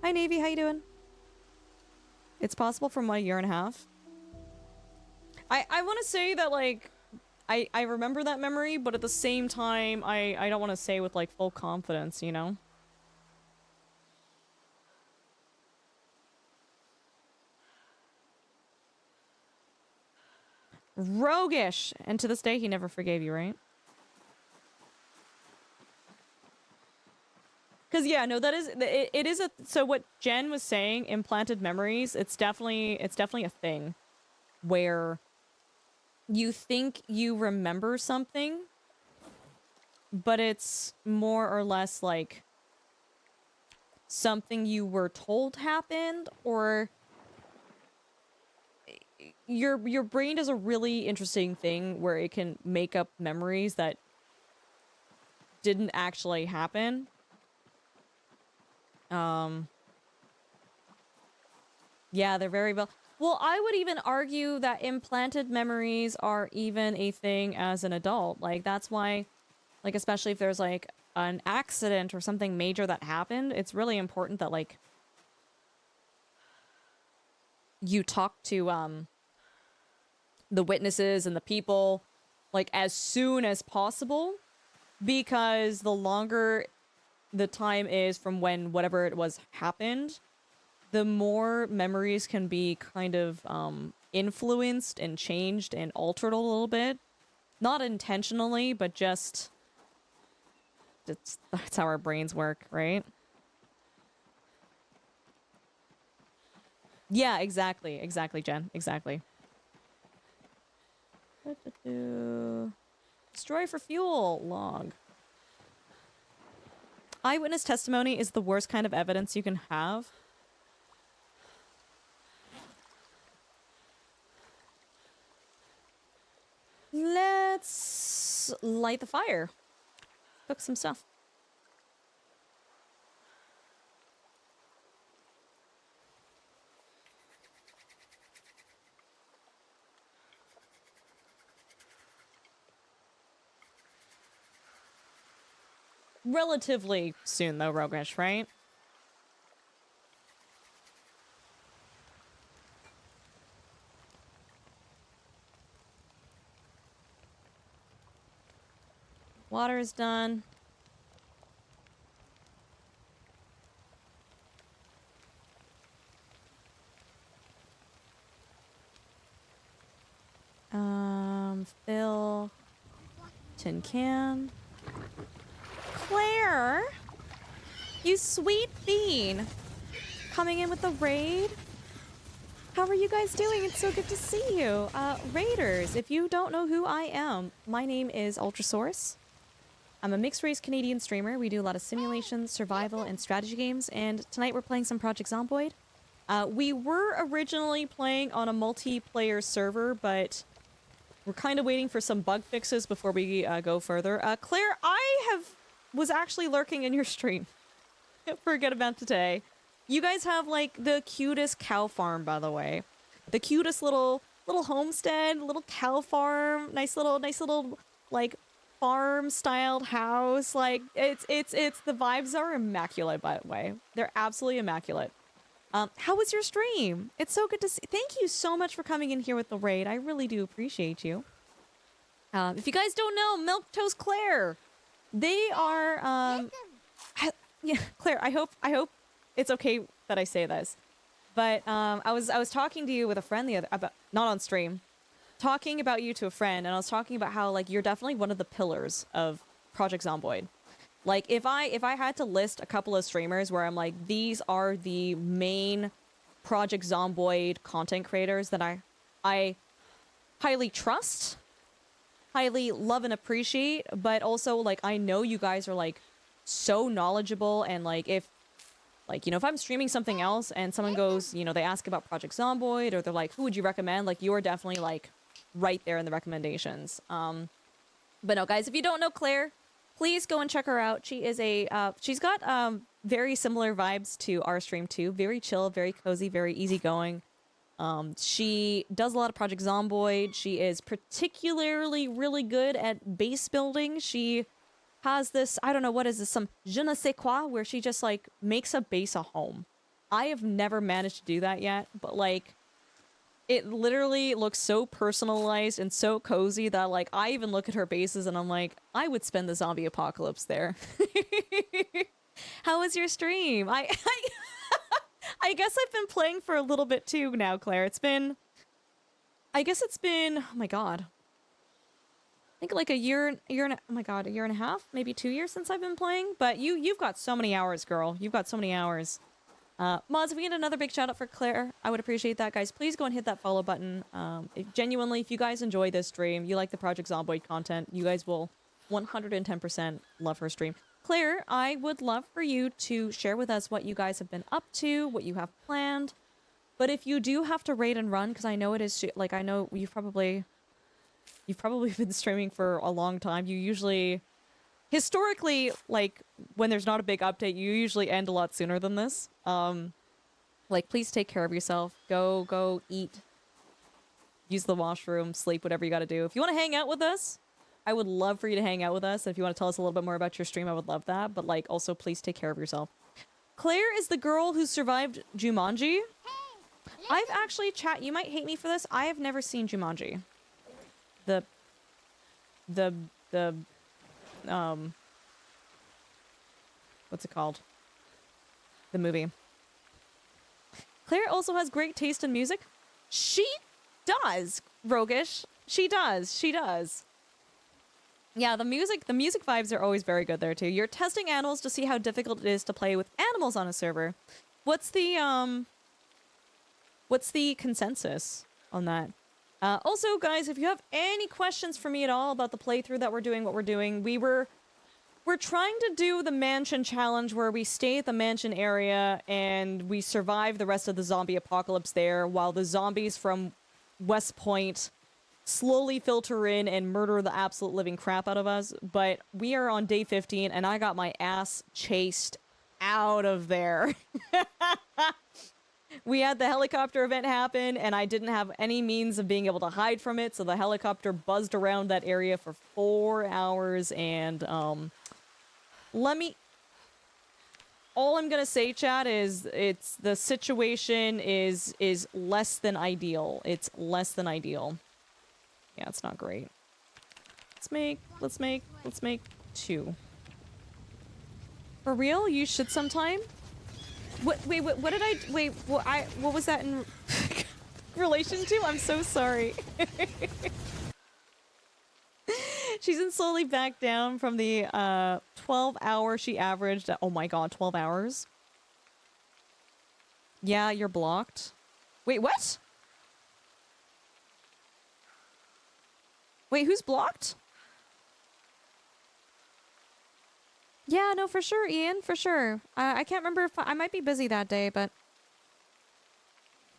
Hi, Navy. How you doing? It's possible from 1 year and a half. I want to say that, like, I remember that memory, but at the same time, I don't want to say with, like, full confidence, you know? Roguish! And to this day, he never forgave you, right? Because, yeah, no, that is... It is a... So what Jen was saying, implanted memories, it's definitely a thing. Where you think you remember something, but it's more or less like something you were told happened, or your brain does a really interesting thing where it can make up memories that didn't actually happen. Yeah, they're very well, I would even argue that implanted memories are even a thing as an adult. Like, that's why, like, especially if there's, like, an accident or something major that happened, it's really important that, like, you talk to, the witnesses and the people, like, as soon as possible, because the longer the time is from when whatever it was happened, the more memories can be kind of influenced and changed and altered a little bit. Not intentionally, but just that's how our brains work, right? Yeah, exactly. Exactly, Jen. Exactly. Destroy for fuel. Log. Eyewitness testimony is the worst kind of evidence you can have. Let's light the fire. Cook some stuff. Relatively soon, though, Rogish, right? Water is done. Fill. Tin can. Claire! You sweet bean! Coming in with the raid? How are you guys doing? It's so good to see you. Raiders, if you don't know who I am, my name is Ultrasource. I'm a mixed-race Canadian streamer. We do a lot of simulations, survival, and strategy games, and tonight we're playing some Project Zomboid. We were originally playing on a multiplayer server, but we're kind of waiting for some bug fixes before we go further. Claire, I was actually lurking in your stream for a good amount today. You guys have, like, the cutest cow farm, by the way. The cutest little homestead, little cow farm, nice little, like, farm-styled house. Like, it's the vibes are immaculate, by the way. They're absolutely immaculate. How was your stream? It's so good to see. Thank you so much for coming in here with the raid. I really do appreciate you. If you guys don't know, Milk Toast Claire, they are, yeah, Claire, I hope it's okay that I say this, but, I was talking to you with a friend not on stream, talking about you to a friend, and I was talking about how, like, you're definitely one of the pillars of Project Zomboid. Like, if I had to list a couple of streamers where I'm like, these are the main Project Zomboid content creators that I highly trust, highly love and appreciate, but also, like, I know you guys are, like, so knowledgeable, and, like, if, like, you know, if I'm streaming something else and someone goes, you know, they ask about Project Zomboid, or they're like, who would you recommend? Like, you are definitely, like, right there in the recommendations. But no, guys, if you don't know Claire, please go and check her out. She is she's got, very similar vibes to our stream too. Very chill, very cozy, very easygoing. She does a lot of Project Zomboid. She is particularly really good at base building. She has this, I don't know, what is this, some je ne sais quoi, where she just, like, makes a base a home. I have never managed to do that yet, but, like, it literally looks so personalized and so cozy that, like, I even look at her bases and I'm like, I would spend the zombie apocalypse there. How was your stream? I guess I've been playing for a little bit too now, Claire. I guess it's been, oh my god. I think like a year and a half, maybe 2 years since I've been playing. But you've got so many hours, girl. You've got so many hours. Mods, if we get another big shout out for Claire, I would appreciate that, guys. Please go and hit that follow button. Genuinely, if you guys enjoy this stream, you like the Project Zomboid content, you guys will 110% love her stream. Claire, I would love for you to share with us what you guys have been up to, what you have planned. But if you do have to raid and run, because I know it is, like, I know you've probably been streaming for a long time. You usually, historically, like, when there's not a big update, you usually end a lot sooner than this. Like, please take care of yourself. Go eat. Use the washroom, sleep, whatever you gotta do. If you want to hang out with us, I would love for you to hang out with us. If you want to tell us a little bit more about your stream, I would love that. But, like, also, please take care of yourself. Claire is the girl who survived Jumanji. I've actually, chat, you might hate me for this. I have never seen Jumanji. The what's it called? The movie. Claire also has great taste in music. She does, Roguish. She does. Yeah, the music vibes are always very good there too. You're testing animals to see how difficult it is to play with animals on a server. What's the consensus on that? Also, guys, if you have any questions for me at all about the playthrough that we're doing, what we're doing, we're trying to do the mansion challenge where we stay at the mansion area and we survive the rest of the zombie apocalypse there while the zombies from West Point slowly filter in and murder the absolute living crap out of us. But we are on day 15 and I got my ass chased out of there. We had the helicopter event happen, and I didn't have any means of being able to hide from it, so the helicopter buzzed around that area for 4 hours, and, all I'm gonna say, chat, is the situation is less than ideal. It's less than ideal. Yeah, it's not great. Let's make 2. For real? You should sometime? Wait, what did I, what was that in relation to? I'm so sorry. She's been slowly back down from the 12 hour she averaged. Oh my god, 12 hours? Yeah, you're blocked. Wait, what? Wait, who's blocked? Yeah, no, for sure, Ian, for sure. I can't remember if I might be busy that day, but...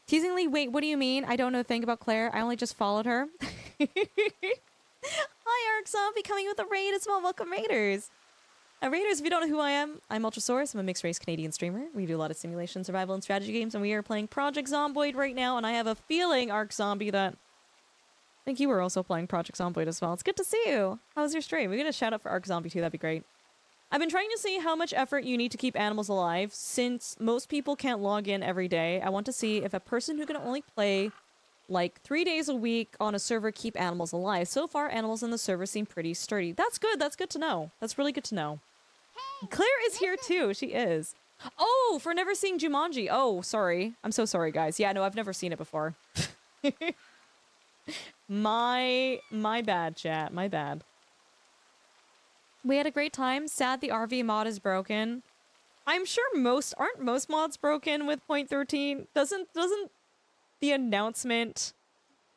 Teasingly, wait, what do you mean? I don't know a thing about Claire. I only just followed her. Hi, Arc Zombie, coming with a raid as well. Welcome, Raiders. Raiders, if you don't know who I am, I'm Ultrasaurus. I'm a mixed-race Canadian streamer. We do a lot of simulation, survival, and strategy games, and we are playing Project Zomboid right now, and I have a feeling, Arc Zombie, that... I think you were also playing Project Zomboid as well. It's good to see you. How was your stream? We get a shout-out for Arc Zombie, too. That'd be great. I've been trying to see how much effort you need to keep animals alive. Since most people can't log in every day, I want to see if a person who can only play like 3 days a week on a server keep animals alive. So far, animals in the server seem pretty sturdy. That's good. That's good to know. That's really good to know. Claire is here too. She is. Oh, for never seeing Jumanji. Oh, sorry. I'm so sorry, guys. Yeah, no, I've never seen it before. My bad, chat. My bad. We had a great time. Sad the RV mod is broken. I'm sure aren't most mods broken with 0.13? Doesn't the announcement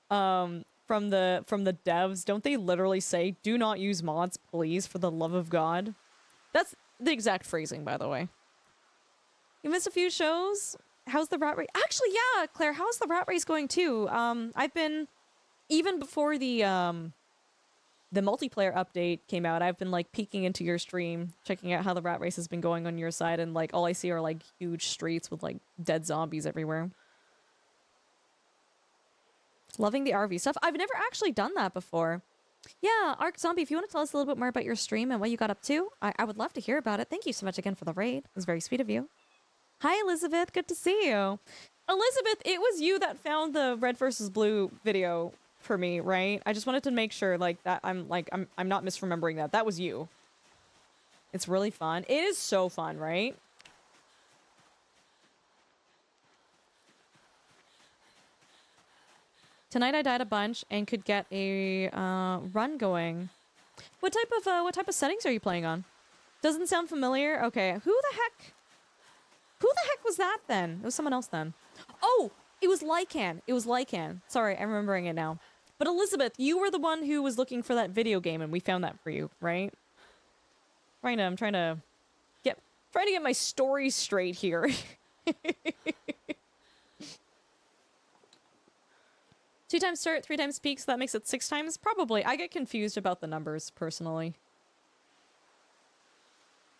from the devs, don't they literally say, do not use mods, please, for the love of God? That's the exact phrasing, by the way. You missed a few shows? How's the rat race? Actually, yeah, Claire, how's the rat race going too? I've been, even before the multiplayer update came out, I've been like peeking into your stream, checking out how the rat race has been going on your side, and like all I see are like huge streets with like dead zombies everywhere. Loving the RV stuff. I've never actually done that before. Yeah, Arc Zombie, if you want to tell us a little bit more about your stream and what you got up to, I would love to hear about it. Thank you so much again for the raid. It was very sweet of you. Hi, Elizabeth. Good to see you. Elizabeth, it was you that found the red versus blue video for me, right? I just wanted to make sure like that I'm not misremembering that. That was you. It's really fun. It is so fun, right? Tonight I died a bunch and could get a run going. What type of settings are you playing on? Doesn't sound familiar. Okay, who the heck was that then? It was someone else then. Oh, it was Lycan. It was Lycan. Sorry, I'm remembering it now. But Elizabeth, you were the one who was looking for that video game, and we found that for you, right? I'm trying to get my story straight here. 2 times start, 3 times peak, so that makes it 6 times? Probably. I get confused about the numbers, personally.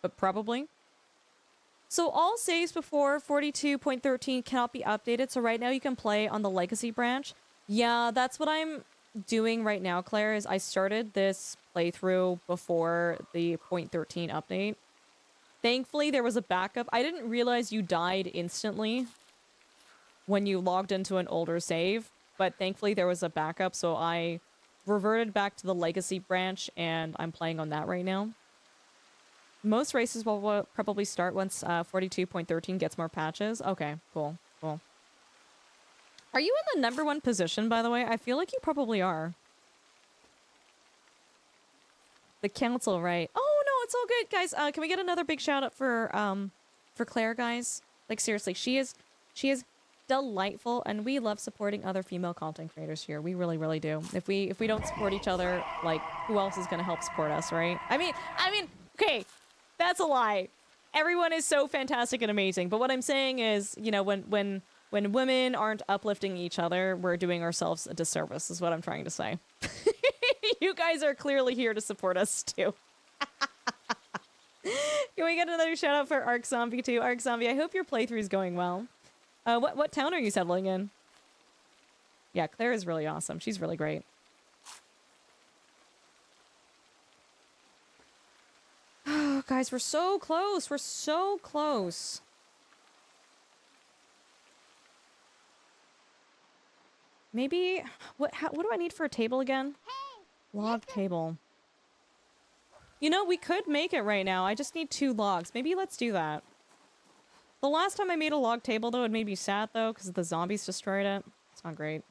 But probably. So all saves before 42.13 cannot be updated, so right now you can play on the legacy branch. Yeah, that's what I'm doing right now, Claire, is I started this playthrough before the .13 update. Thankfully, there was a backup. I didn't realize you died instantly when you logged into an older save, but thankfully there was a backup, so I reverted back to the legacy branch, and I'm playing on that right now. Most races will probably start once 42.13 gets more patches. Okay, cool, cool. Are you in the #1 position, by the way? I feel like you probably are. The council, right? Oh, no, it's all good, guys. Can we get another big shout out for Claire, guys? Like, seriously, she is delightful, and we love supporting other female content creators here. We really, really do. If we don't support each other, like, who else is gonna help support us, right? I mean, okay, that's a lie. Everyone is so fantastic and amazing, but what I'm saying is, you know, when women aren't uplifting each other, we're doing ourselves a disservice, is what I'm trying to say. You guys are clearly here to support us, too. Can we get another shout out for Arc Zombie, too? Arc Zombie, I hope your playthrough is going well. What town are you settling in? Yeah, Claire is really awesome. She's really great. Oh, guys, we're so close. We're so close. Maybe, what do I need for a table again? Log table. You know, we could make it right now. I just need 2 logs. Maybe let's do that. The last time I made a log table, though, it made me sad, though, because the zombies destroyed it. It's not great.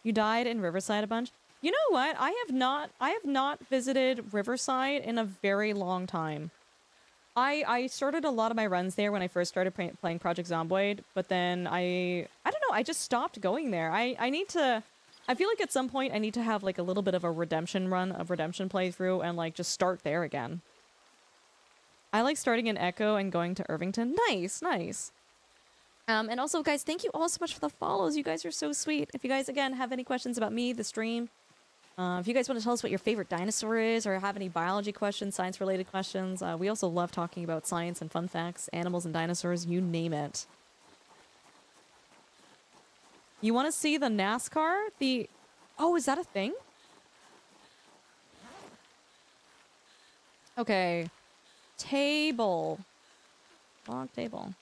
You died in Riverside a bunch? You know what? I have not visited Riverside in a very long time. I started a lot of my runs there when I first started playing Project Zomboid, but then I don't know, I just stopped going there. I need to, I feel like at some point I need to have like a little bit of a redemption run, of redemption playthrough, and like just start there again. I like starting in Echo and going to Irvington. Nice, nice. And also, guys, thank you all so much for the follows. You guys are so sweet. If you guys, again, have any questions about me, the stream, if you guys want to tell us what your favorite dinosaur is, or have any biology questions, science-related questions, we also love talking about science and fun facts, animals and dinosaurs, you name it. You want to see the NASCAR? Oh, is that a thing? Okay. Table. Log table.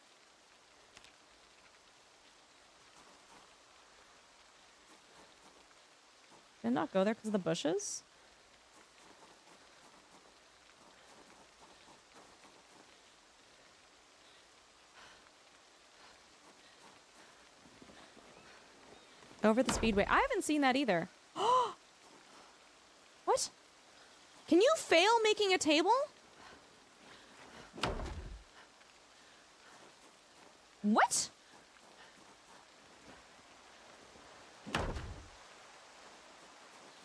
Did I not go there because of the bushes? Over the speedway. I haven't seen that either. What? Can you fail making a table? What?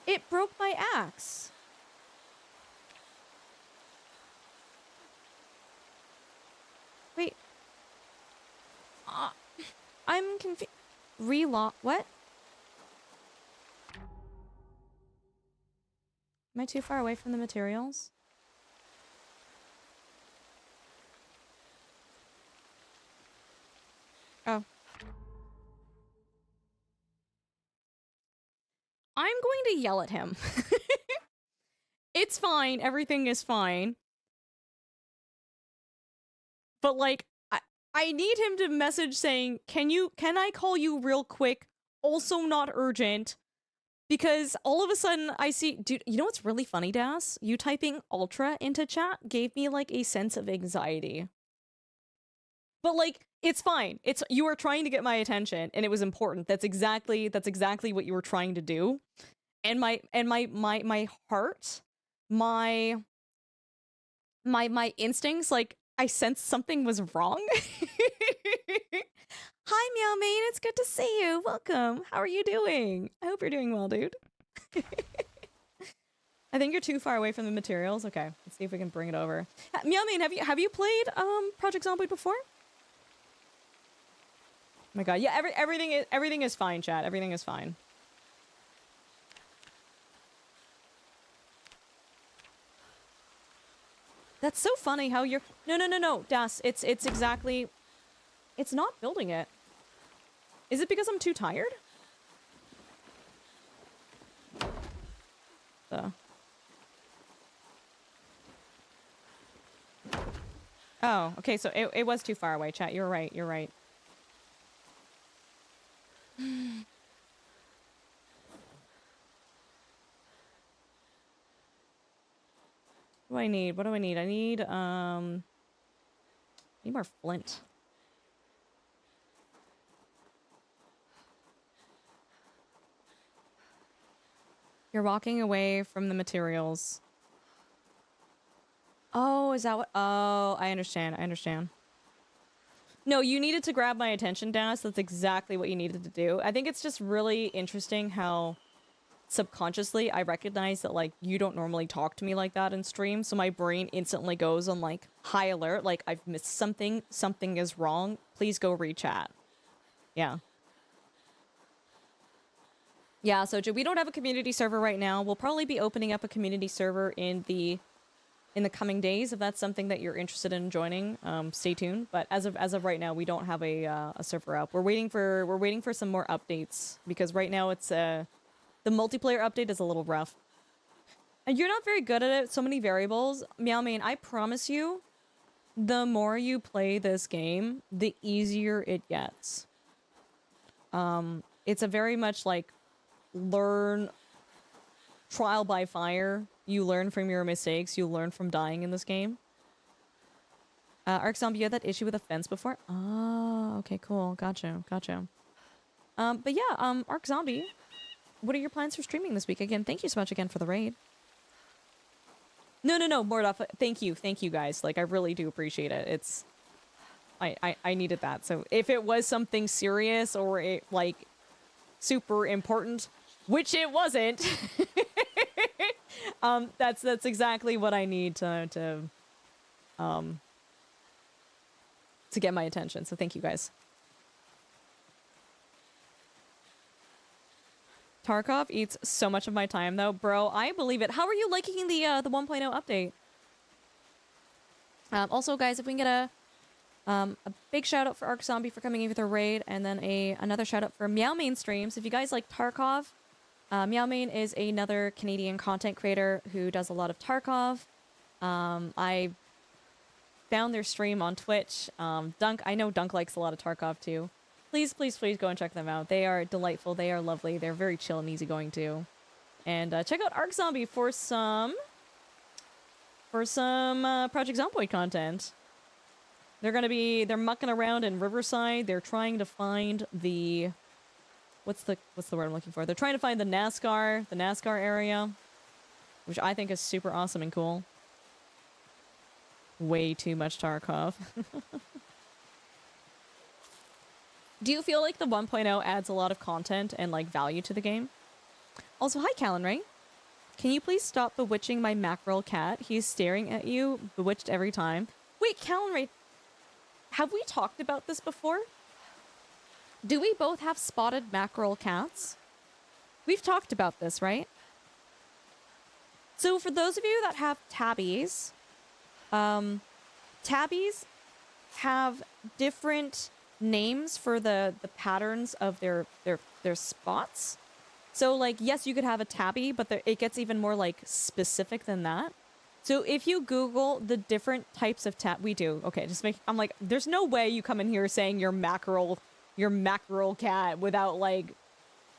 It broke my axe. Wait. I'm confused. Relock. What? Am I too far away from the materials? Oh. I'm going to yell at him. It's fine. Everything is fine. But like, I need him to message saying, can I call you real quick? Also not urgent. Because all of a sudden I see, dude, you know what's really funny, Das? You typing ultra into chat gave me like a sense of anxiety. But like, it's fine. You were trying to get my attention and it was important. That's exactly what you were trying to do. And my heart, my instincts, like I sensed something was wrong. Hi, Meow Mane. It's good to see you. Welcome. How are you doing? I hope you're doing well, dude. I think you're too far away from the materials. Okay, let's see if we can bring it over. Meow Mane, have you played Project Zomboid before? Oh my god, yeah, everything is fine, chat. Everything is fine. That's so funny how you're... No, Das, it's exactly... It's not building it. Is it because I'm too tired? Oh, okay, so it was too far away, chat. You're right, you're right. What do I need? What do I need? I need more flint. You're walking away from the materials. Oh, is that what? Oh, I understand. I understand. No, you needed to grab my attention, Das. That's exactly what you needed to do. I think it's just really interesting how subconsciously I recognize that, like, you don't normally talk to me like that in stream, so my brain instantly goes on, like, high alert, like, I've missed something, something is wrong, please go rechat. Yeah. Yeah, so we don't have a community server right now. We'll probably be opening up a community server in the coming days if that's something that you're interested in joining. Stay tuned. But as of right now, we don't have a server up. We're waiting for some more updates because right now it's the multiplayer update is a little rough. And you're not very good at it. So many variables. Meow Mane, I promise you, the more you play this game, the easier it gets. It's a very much like learn trial by fire. You learn from your mistakes. You learn from dying in this game. Arc Zombie, you had that issue with a fence before? Oh, okay, cool. Gotcha. But yeah, Arc Zombie, what are your plans for streaming this week? Again, thank you so much again for the raid. No, Mordoff, thank you guys. Like, I really do appreciate it. It's... I needed that. So if it was something serious or it, like, super important, which it wasn't, that's exactly what I need to get my attention. So thank you guys. Tarkov eats so much of my time though, bro. I believe it. How are you liking the 1.0 update? Also, guys, if we can get a big shout out for Arc Zombie for coming in with a raid, and then another shout out for Meow Mane streams. If you guys like Tarkov, Meow Mane is another Canadian content creator who does a lot of Tarkov. I found their stream on Twitch. Dunk, I know Dunk likes a lot of Tarkov too. Please go and check them out. They are delightful. They are lovely. They're very chill and easygoing too. And check out Arc Zombie for some Project Zomboid content. They're mucking around in Riverside. They're trying to find the what's the word I'm looking for? They're trying to find the NASCAR area, which I think is super awesome and cool. Way too much Tarkov. Do you feel like the 1.0 adds a lot of content and like value to the game? Also, hi Callan Ray. Can you please stop bewitching my mackerel cat? He's staring at you, bewitched every time. Wait, Callan Ray, have we talked about this before? Do we both have spotted mackerel cats? We've talked about this, right? So for those of you that have tabbies, tabbies have different names for the patterns of their spots. So like, yes, you could have a tabby, but it gets even more like specific than that. So if you Google the different types of we do. Okay, I'm like, there's no way you come in here saying your mackerel cat without like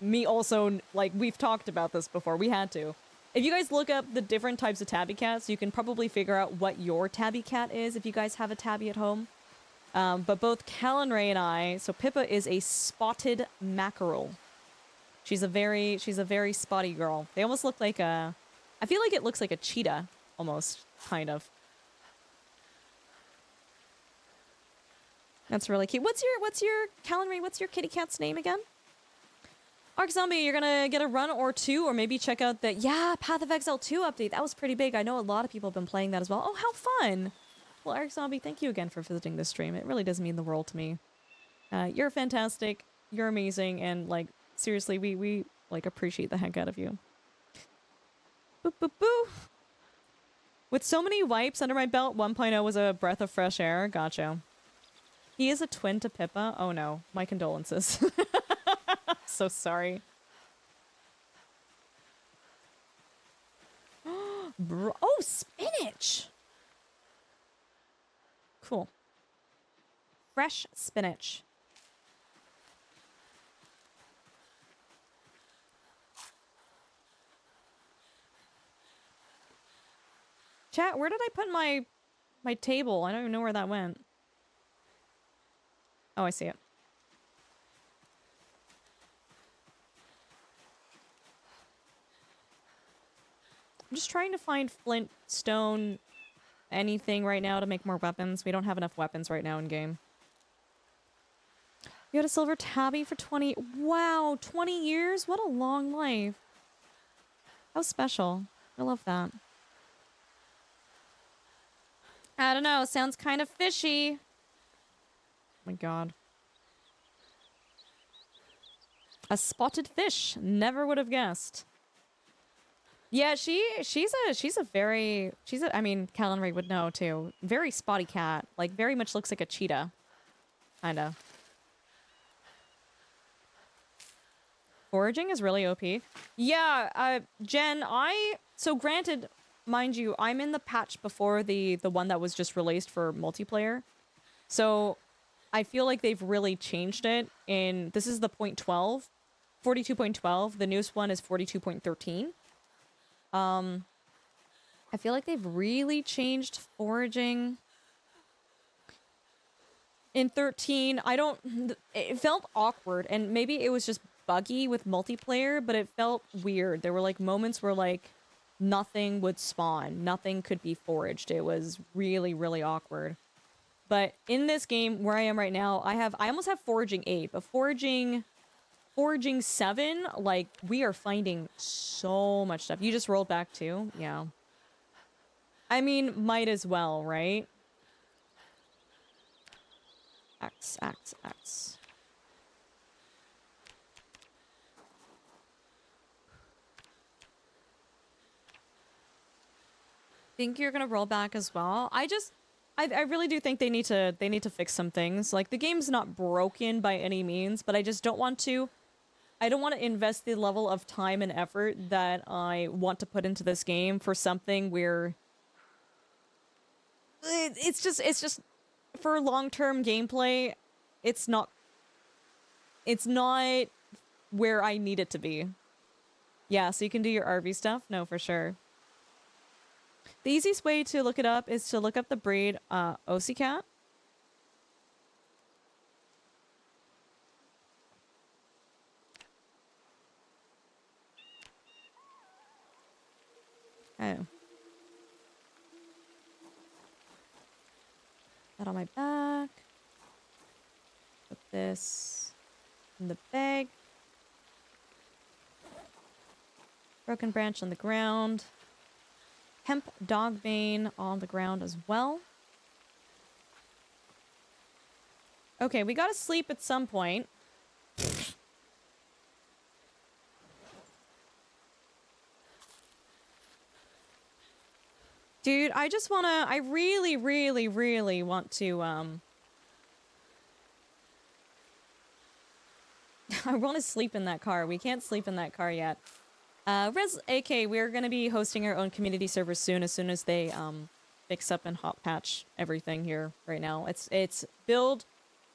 me also, like, we've talked about this before. We had to. If you guys look up the different types of tabby cats, you can probably figure out what your tabby cat is if you guys have a tabby at home. But both Callan Ray and I, so Pippa is a spotted mackerel. She's a very spotty girl. They almost look like I feel like it looks like a cheetah, almost, kind of. That's really cute. What's your Calenry, what's your kitty cat's name again? Ark Zombie, you're gonna get a run or two, or maybe check out the, yeah, Path of Exile 2 update. That was pretty big. I know a lot of people have been playing that as well. Oh, how fun! Well, Ark Zombie, thank you again for visiting this stream. It really does mean the world to me. You're fantastic. You're amazing, and like seriously, we like appreciate the heck out of you. Boop boop boo. With so many wipes under my belt, 1.0 was a breath of fresh air. Gotcha. He is a twin to Pippa. Oh no, my condolences. So sorry. Oh, spinach. Cool. Fresh spinach. Chat, where did I put my table? I don't even know where that went. Oh, I see it. I'm just trying to find flint, stone, anything right now to make more weapons. We don't have enough weapons right now in game. You had a silver tabby for 20... Wow, 20 years? What a long life. How special. I love that. I don't know, sounds kind of fishy. Oh my god. A spotted fish. Never would have guessed. Yeah, she's a very, I mean, Calenry would know too. Very spotty cat. Like, very much looks like a cheetah. Kinda. Foraging is really OP. Yeah, Jen, so granted, mind you, I'm in the patch before the one that was just released for multiplayer. So, I feel like they've really changed it this is the 0.12, 42.12. The newest one is 42.13. I feel like they've really changed foraging. In 13, it felt awkward, and maybe it was just buggy with multiplayer, but it felt weird. There were like moments where like nothing would spawn, nothing could be foraged. It was really, really awkward. But in this game, where I am right now, I almost have foraging 8, but foraging 7, like, we are finding so much stuff. You just rolled back too? Yeah. I mean, might as well, right? X. Think you're gonna roll back as well? I really do think they need to fix some things. Like, the game's not broken by any means, but I just don't want to invest the level of time and effort that I want to put into this game for something where it's just for long-term gameplay, it's not where I need it to be. Yeah, so you can do your RV stuff? No, for sure. The easiest way to look it up is to look up the breed, Aussie cat. Oh. That on my back. Put this in the bag. Broken branch on the ground. Hemp dog bane on the ground as well. Okay, we gotta sleep at some point. Dude, I really, really, really want to, I want to sleep in that car. We can't sleep in that car yet. Res AK, we're gonna be hosting our own community server soon as they, fix up and hot patch everything here right now. It's build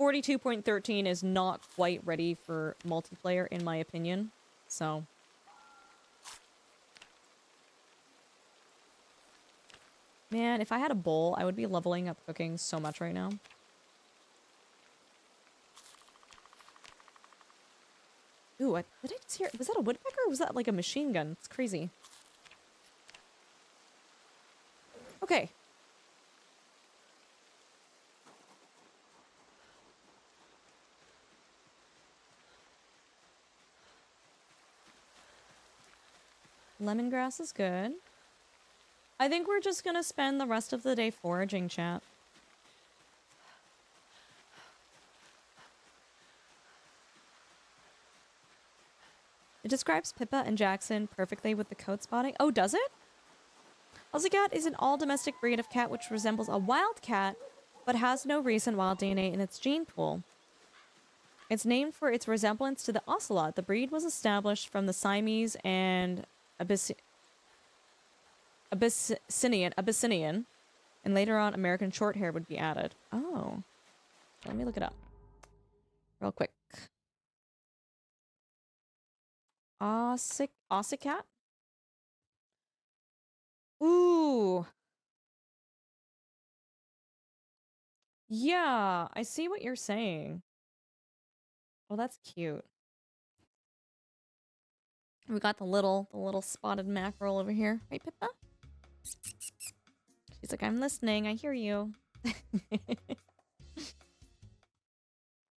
42.13 is not quite ready for multiplayer, in my opinion, so... Man, if I had a bowl, I would be leveling up cooking so much right now. Ooh, what did I just hear? Was that a woodpecker or was that like a machine gun? It's crazy. Okay. Lemongrass is good. I think we're just gonna spend the rest of the day foraging, chat. It describes Pippa and Jackson perfectly with the coat spotting. Oh, does it? Aussie cat is an all-domestic breed of cat which resembles a wild cat, but has no recent wild DNA in its gene pool. It's named for its resemblance to the ocelot. The breed was established from the Siamese and Abyssinian, and later on American Shorthair would be added. Oh. Let me look it up. Real quick. Ossicat? Ooh. Yeah, I see what you're saying. Well, that's cute. We got the little spotted mackerel over here. Right, Pippa? She's like, I'm listening. I hear you.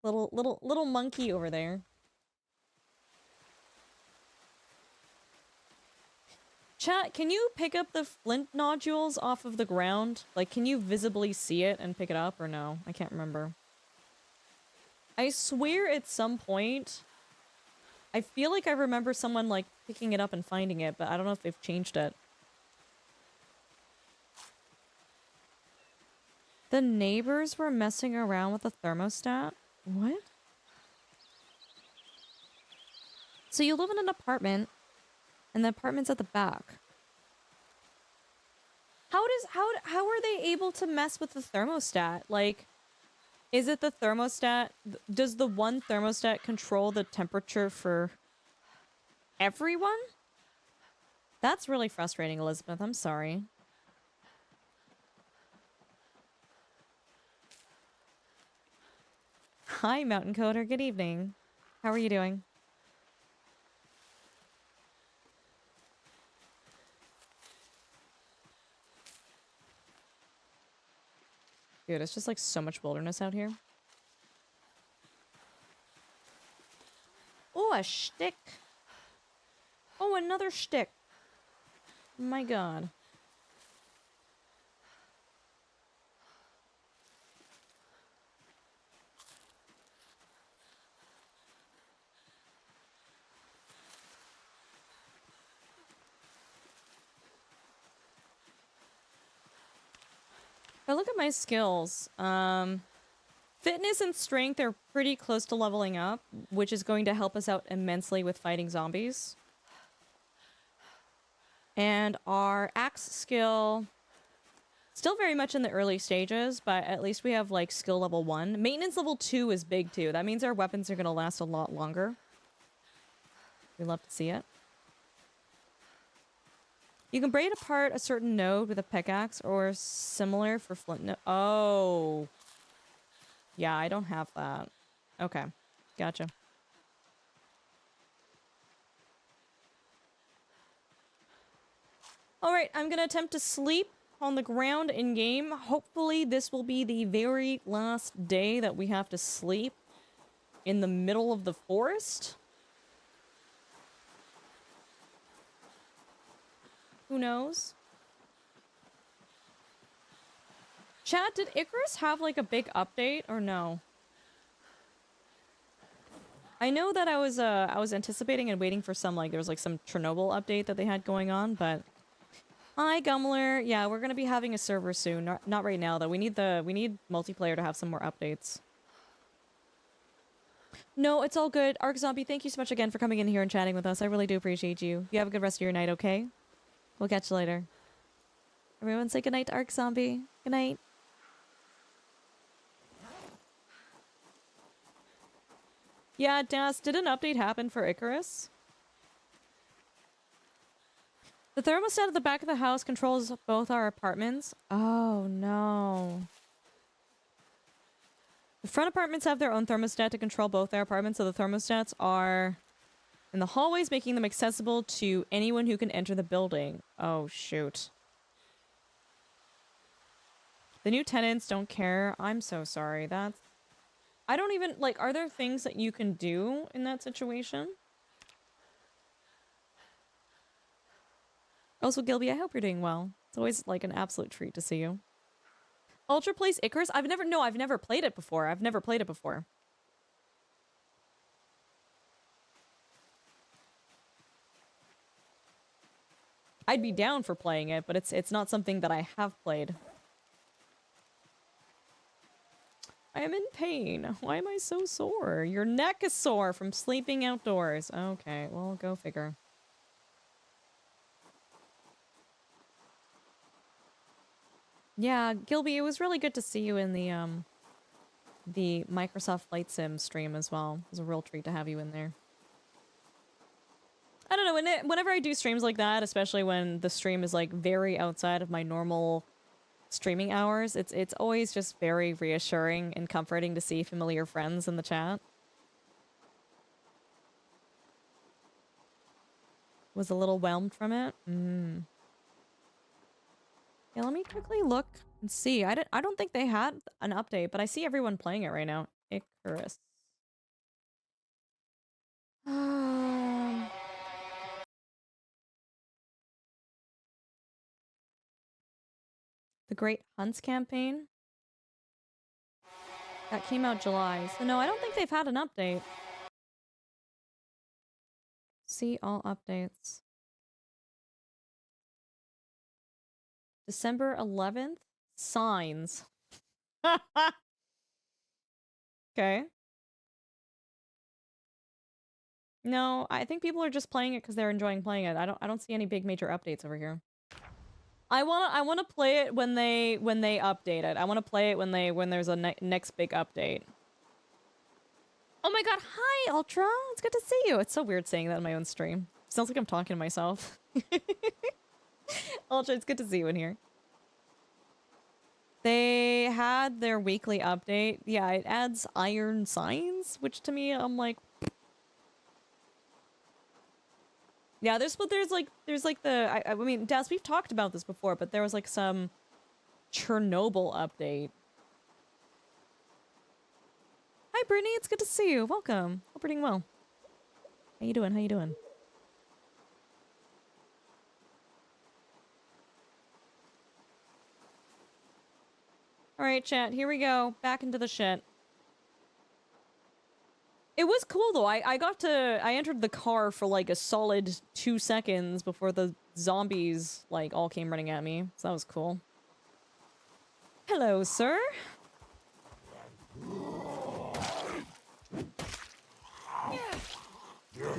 little monkey over there. Chat, can you pick up the flint nodules off of the ground? Like, can you visibly see it and pick it up or no? I can't remember. I swear at some point, I feel like I remember someone, like, picking it up and finding it, but I don't know if they've changed it. The neighbors were messing around with the thermostat? What? So you live in an apartment, and the apartment's at the back. How are they able to mess with the thermostat? Like, is it the thermostat? Does the one thermostat control the temperature for everyone? That's really frustrating, Elizabeth. I'm sorry. Hi, Mountain Coder. Good evening. How are you doing? Dude, it's just like so much wilderness out here. Oh, a shtick. Oh, another shtick. My god. If I look at my skills, fitness and strength are pretty close to leveling up, which is going to help us out immensely with fighting zombies. And our axe skill, still very much in the early stages, but at least we have, like, skill level 1. Maintenance level 2 is big, too. That means our weapons are going to last a lot longer. We love to see it. You can braid apart a certain node with a pickaxe or similar for flint node. Oh. Yeah, I don't have that. Okay. Gotcha. Alright, I'm gonna attempt to sleep on the ground in-game. Hopefully this will be the very last day that we have to sleep in the middle of the forest. Who knows? Chat, did Icarus have, like, a big update, or no? I know that I was anticipating and waiting for some, like, there was, like, some Chernobyl update that they had going on, but... Hi, Gumler. Yeah, we're gonna be having a server soon. Not right now, though. We need multiplayer to have some more updates. No, it's all good. Ark Zombie, thank you so much again for coming in here and chatting with us. I really do appreciate you. You have a good rest of your night, okay? We'll catch you later. Everyone say goodnight to Ark Zombie. Good night. Yeah, Das, did an update happen for Icarus? The thermostat at the back of the house controls both our apartments. Oh, no. The front apartments have their own thermostat to control both their apartments, so the thermostats are in the hallways, making them accessible to anyone who can enter the building. Oh, shoot. The new tenants don't care. I'm so sorry. That's... I don't even... Like, are there things that you can do in that situation? Also, Gilby, I hope you're doing well. It's always like an absolute treat to see you. Ultra plays Icarus? I've never played it before. I've never played it before. I'd be down for playing it, but it's not something that I have played. I am in pain. Why am I so sore? Your neck is sore from sleeping outdoors. Okay, well, go figure. Yeah, Gilby, it was really good to see you in the Microsoft Flight Sim stream as well. It was a real treat to have you in there. I don't know, whenever I do streams like that, especially when the stream is like very outside of my normal streaming hours, it's always just very reassuring and comforting to see familiar friends in the chat. Was a little whelmed from it. Yeah, let me quickly look and see. I don't think they had an update, but I see everyone playing it right now. Icarus. The Great Hunts campaign? That came out July. So no, I don't think they've had an update. See all updates. December 11th? Signs. Okay. No, I think people are just playing it because they're enjoying playing it. I don't see any big major updates over here. I wanna play it when they update it. I wanna play it when there's a next big update. Oh my god, hi Ultra! It's good to see you. It's so weird saying that in my own stream. Sounds like I'm talking to myself. Ultra, it's good to see you in here. They had their weekly update. Yeah, it adds iron signs, which to me, I'm like... Yeah, there's like the... I mean, Des, we've talked about this before, but there was like some Chernobyl update. Hi, Brittany, it's good to see you. Welcome. Hope you're doing well. How you doing? How you doing? Alright, chat, here we go. Back into the shit. It was cool, though. I entered the car for, like, a solid 2 seconds before the zombies, like, all came running at me. So that was cool. Hello, sir. There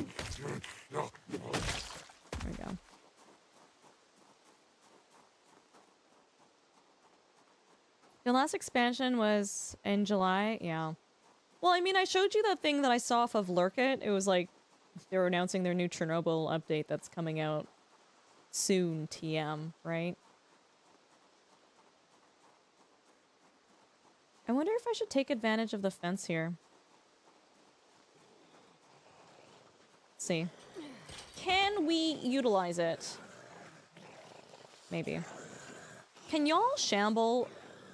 we go. The last expansion was in July? Yeah. Well, I mean, I showed you that thing that I saw off of Lurk It. It was like, they were announcing their new Chernobyl update that's coming out soon, TM, right? I wonder if I should take advantage of the fence here. Let's see. Can we utilize it? Maybe. Can y'all shamble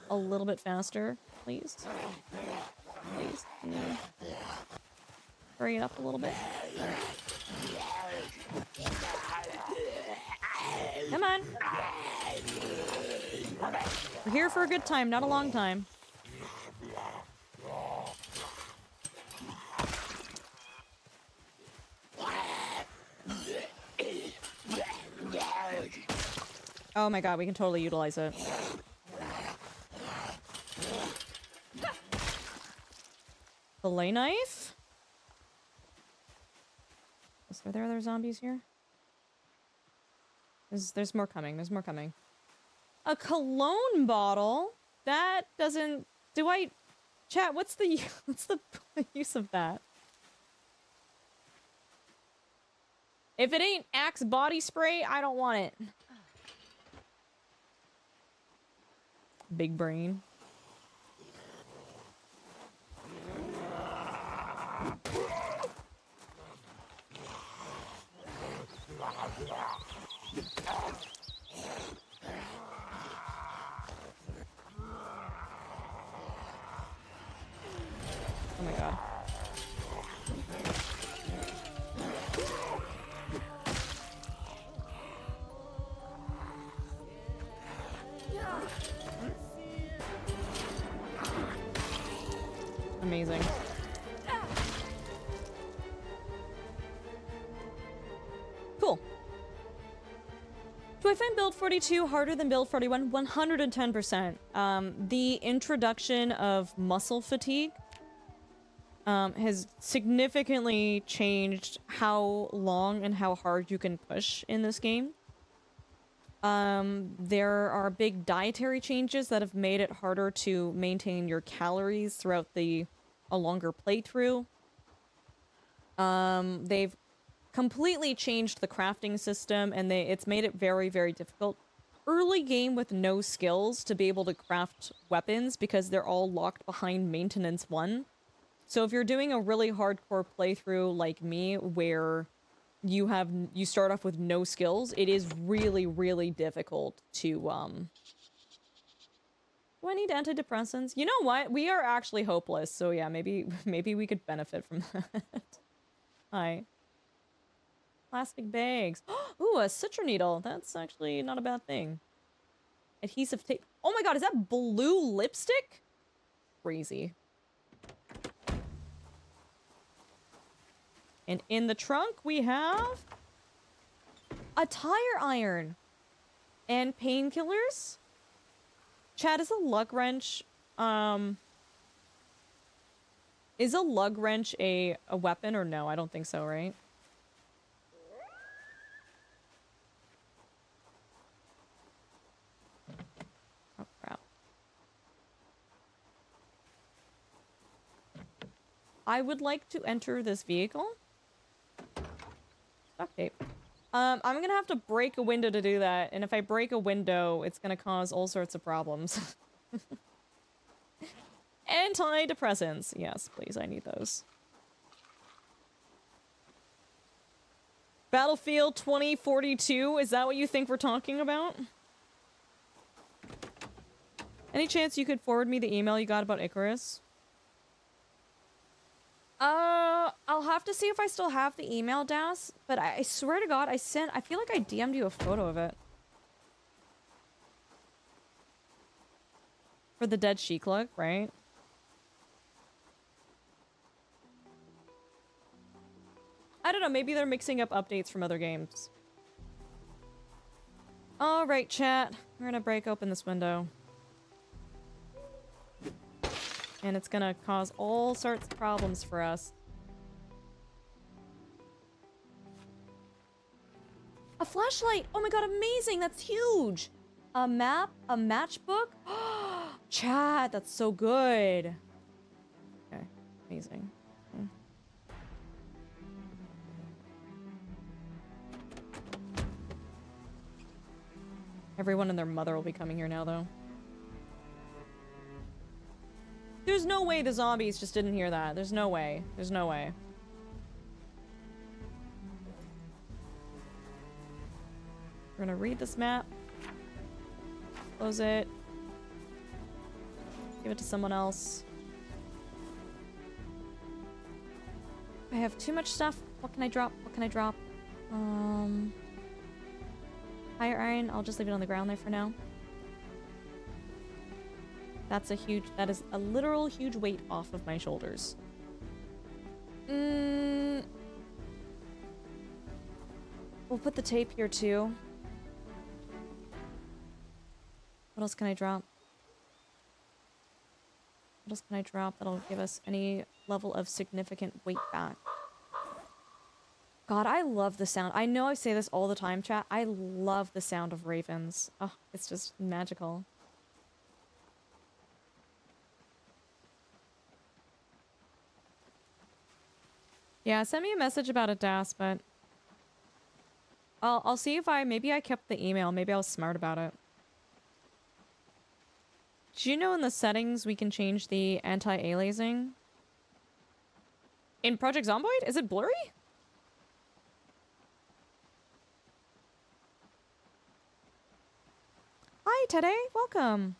a little bit faster, please? Please, can you hurry it up a little bit? Come on. We're here for a good time, not a long time. Oh my god, we can totally utilize it. Fillet knife? Are there other zombies here? There's more coming. There's more coming. A cologne bottle? That doesn't... Do I... Chat, what's the use of that? If it ain't Axe body spray, I don't want it. Big brain. Oh my god. amazing. Cool. Do I find build 42 harder than build 41? 110%. The introduction of muscle fatigue has significantly changed how long and how hard you can push in this game. There are big dietary changes that have made it harder to maintain your calories throughout a longer playthrough. They've completely changed the crafting system, and it's made it very, very difficult early game with no skills to be able to craft weapons because they're all locked behind maintenance 1. So if you're doing a really hardcore playthrough like me where you start off with no skills, it is really, really difficult to do I need antidepressants? You know what? We are actually hopeless, so yeah, maybe we could benefit from that. Hi. Plastic bags. Ooh, a citron needle. That's actually not a bad thing. Adhesive tape. Oh my god, is that blue lipstick? Crazy. And in the trunk, we have a tire iron and painkillers. Chad, is a lug wrench, is a lug wrench a weapon or no? I don't think so, right? Oh, crap. I would like to enter this vehicle. Duct tape. I'm gonna have to break a window to do that, and if I break a window, it's gonna cause all sorts of problems. Antidepressants. Yes, please, I need those. Battlefield 2042, is that what you think we're talking about? Any chance you could forward me the email you got about Icarus? I'll have to see if I still have the email, Das, but I swear to God, I feel like I DM'd you a photo of it. For the dead chic look, right? I don't know, maybe they're mixing up updates from other games. Alright, chat. We're gonna break open this window. And it's gonna cause all sorts of problems for us. A flashlight! Oh my god, amazing! That's huge! A map? A matchbook? Chat, that's so good! Okay, amazing. Okay. Everyone and their mother will be coming here now, though. There's no way the zombies just didn't hear that. There's no way. There's no way. We're gonna read this map. Close it. Give it to someone else. I have too much stuff. What can I drop? What can I drop? Higher iron. I'll just leave it on the ground there for now. That is a literal huge weight off of my shoulders. We'll put the tape here too. What else can I drop? What else can I drop that'll give us any level of significant weight back? God, I love the sound. I know I say this all the time, chat. I love the sound of ravens. Oh, it's just magical. Yeah, send me a message about it, Das, but I'll see if maybe I kept the email. Maybe I was smart about it. Do you know in the settings we can change the anti-aliasing? In Project Zomboid? Is it blurry? Hi, Tede. Welcome.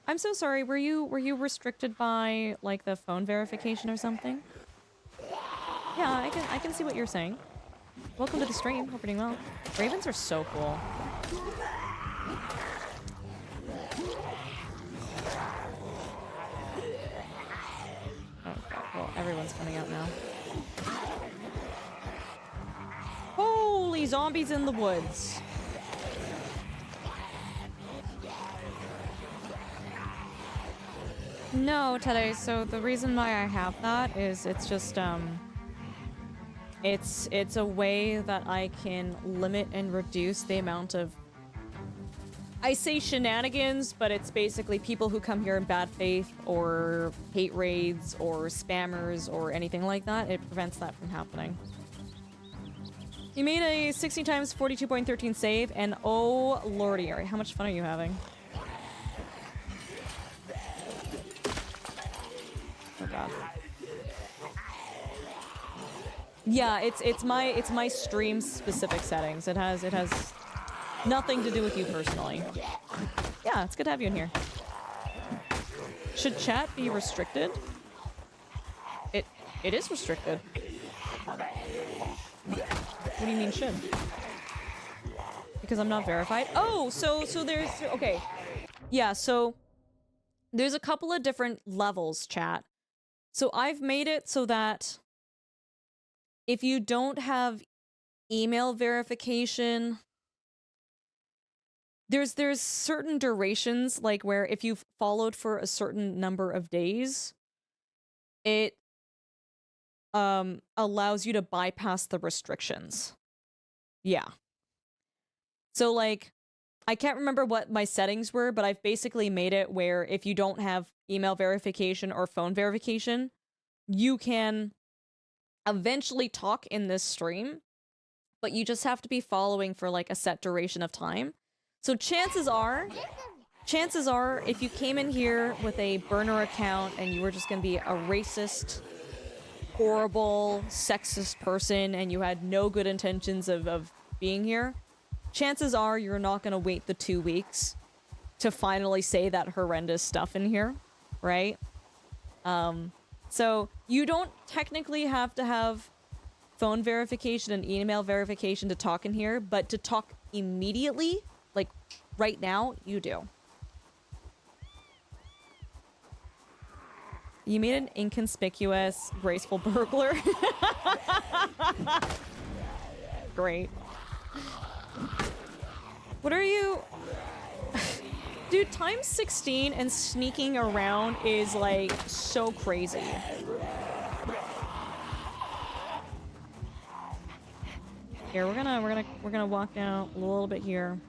I'm so sorry. Were you restricted by like the phone verification or something? Yeah, I can see what you're saying. Welcome to the stream. Hope you're doing well. Ravens are so cool. Oh god. one's coming out now. Holy zombies in the woods. No, Tede, so the reason why I have that is it's just, it's a way that I can limit and reduce the amount of, I say shenanigans, but it's basically people who come here in bad faith or hate raids or spammers or anything like that. It prevents that from happening. You made a 16 times 42.13 save, and oh lordy, how much fun are you having? Oh god. Yeah, it's my stream specific settings. It has nothing to do with you personally. Yeah, it's good to have you in here. Should chat be restricted? It is restricted. What do you mean should? Because I'm not verified? Oh, so there's okay. Yeah, so there's a couple of different levels, chat. So I've made it so that if you don't have email verification, there's certain durations, like where if you've followed for a certain number of days, it allows you to bypass the restrictions. Yeah. So like, I can't remember what my settings were, but I've basically made it where if you don't have email verification or phone verification, you can eventually talk in this stream, but you just have to be following for like a set duration of time. So chances are, if you came in here with a burner account and you were just gonna be a racist, horrible, sexist person and you had no good intentions of being here, chances are you're not gonna wait the 2 weeks to finally say that horrendous stuff in here, right? So you don't technically have to have phone verification and email verification to talk in here, but to talk immediately, like right now, you do. You made an inconspicuous, graceful burglar. Great. What are you... Dude, times 16 and sneaking around is like so crazy. Here, we're gonna walk down a little bit here.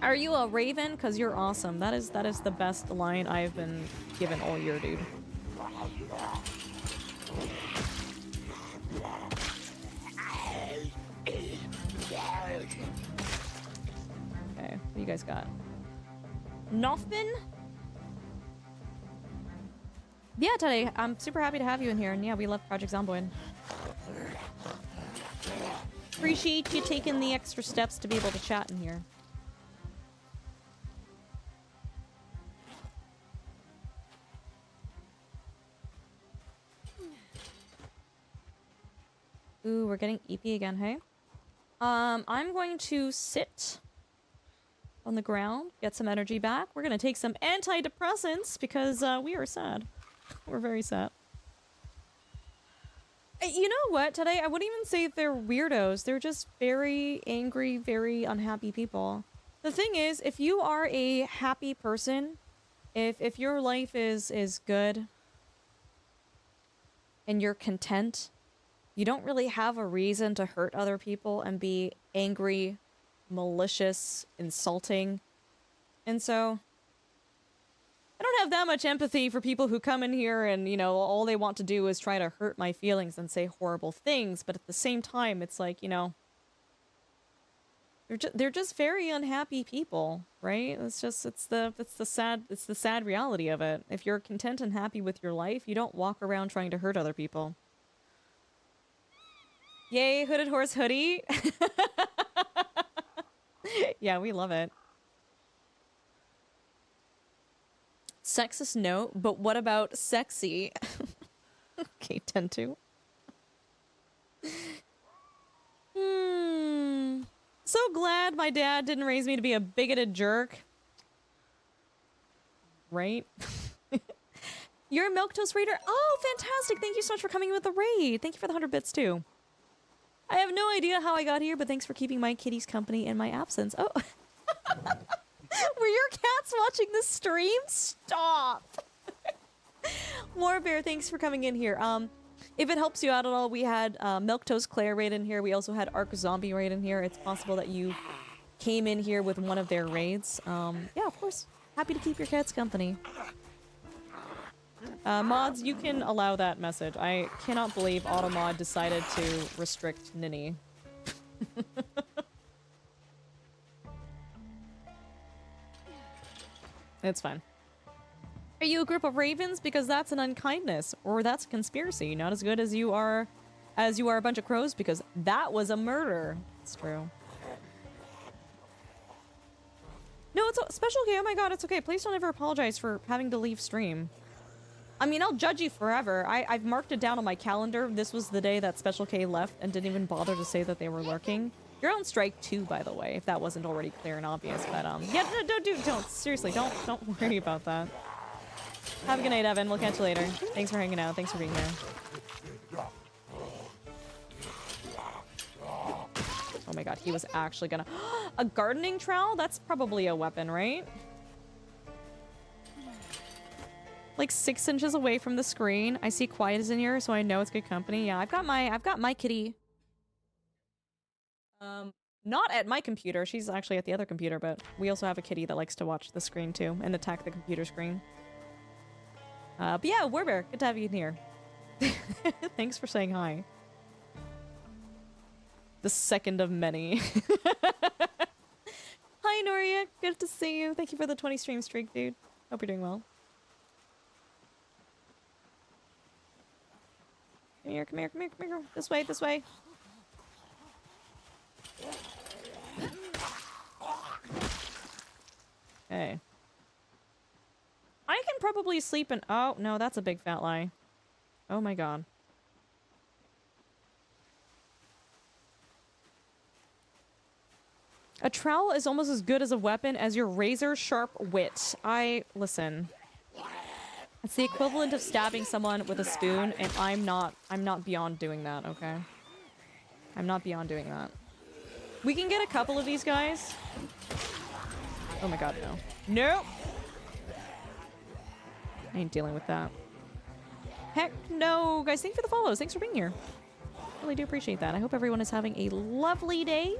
Are you a raven? 'Cause you're awesome. That is the best line I've been given all year, dude. Okay, what do you guys got? Nothing? Yeah, Teddy, I'm super happy to have you in here, and yeah, we love Project Zomboid. Appreciate you taking the extra steps to be able to chat in here. Ooh, we're getting EP again, hey? I'm going to sit on the ground, get some energy back. We're gonna take some antidepressants because we are sad. We're very sad. You know what, today I wouldn't even say they're weirdos. They're just very angry, very unhappy people. The thing is, if you are a happy person, if your life is good and you're content, you don't really have a reason to hurt other people and be angry, malicious, insulting. And so I don't have that much empathy for people who come in here and, you know, all they want to do is try to hurt my feelings and say horrible things. But at the same time, it's like, you know, they're just very unhappy people, right? It's the sad reality of it. If you're content and happy with your life, you don't walk around trying to hurt other people. Yay, Hooded Horse Hoodie. Yeah, we love it. Sexist note, but what about sexy? Okay, 10-2. So glad my dad didn't raise me to be a bigoted jerk. Right? You're a Milquetoast Raider? Oh, fantastic. Thank you so much for coming in with the raid. Thank you for the 100 bits, too. I have no idea how I got here, but thanks for keeping my kitties company in my absence. Oh. Were your cats watching the stream? Stop. Warbear, thanks for coming in here. If it helps you out at all, we had Milquetoast Claire raid in here. We also had Arc Zombie raid in here. It's possible that you came in here with one of their raids. Yeah, of course. Happy to keep your cats company. Mods, you can allow that message. I cannot believe Automod decided to restrict Ninny. It's fine. Are you a group of ravens? Because that's an unkindness, or that's a conspiracy. Not as good as you are a bunch of crows, because that was a murder. It's true. No, it's special okay. Oh my god, it's okay. Please don't ever apologize for having to leave stream. I mean, I'll judge you forever. I've marked it down on my calendar. This was the day that Special K left and didn't even bother to say that they were lurking. You're on strike too, by the way, if that wasn't already clear and obvious. But yeah, don't seriously, don't worry about that. Have a good night, Evan. We'll catch you later. Thanks for hanging out. Thanks for being here. Oh my god, he was actually gonna... A gardening trowel? That's probably a weapon, right? Like 6 inches away from the screen. I see Quiet is in here, so I know it's good company. Yeah, I've got my kitty. Not at my computer. She's actually at the other computer, but we also have a kitty that likes to watch the screen too and attack the computer screen. But yeah, Warbear, good to have you in here. Thanks for saying hi. The second of many. Hi, Noria. Good to see you. Thank you for the 20 stream streak, dude. Hope you're doing well. Come here, come here, come here, come here. This way, this way. Okay. I can probably sleep in... Oh, no, that's a big fat lie. Oh my god. A trowel is almost as good as a weapon as your razor-sharp wit. Listen. It's the equivalent of stabbing someone with a spoon, and I'm not beyond doing that, okay? I'm not beyond doing that. We can get a couple of these guys. Oh my god, no. Nope! I ain't dealing with that. Heck no! Guys, thank you for the follows. Thanks for being here. Really do appreciate that. I hope everyone is having a lovely day.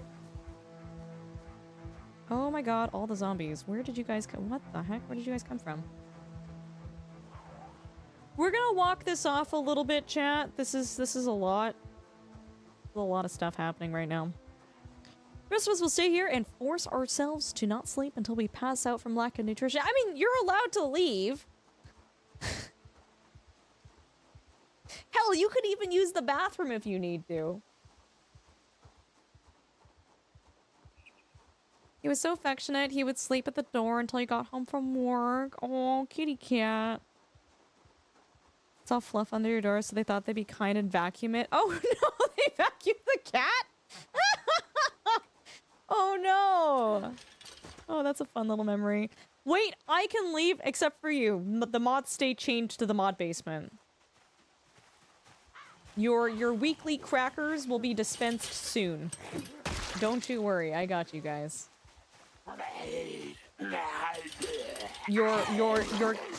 Oh my god, all the zombies. Where did you guys come? What the heck? Where did you guys come from? We're gonna walk this off a little bit, chat. This is a lot. There's a lot of stuff happening right now. The rest of us will stay here and force ourselves to not sleep until we pass out from lack of nutrition. I mean, you're allowed to leave. Hell, you could even use the bathroom if you need to. He was so affectionate, he would sleep at the door until he got home from work. Oh, kitty cat. Saw fluff under your door, so they thought they'd be kind and vacuum it. Oh no, they vacuumed the cat? Oh no. Oh, that's a fun little memory. Wait, I can leave except for you. The mod stay changed to the mod basement. Your weekly crackers will be dispensed soon. Don't you worry, I got you guys. Your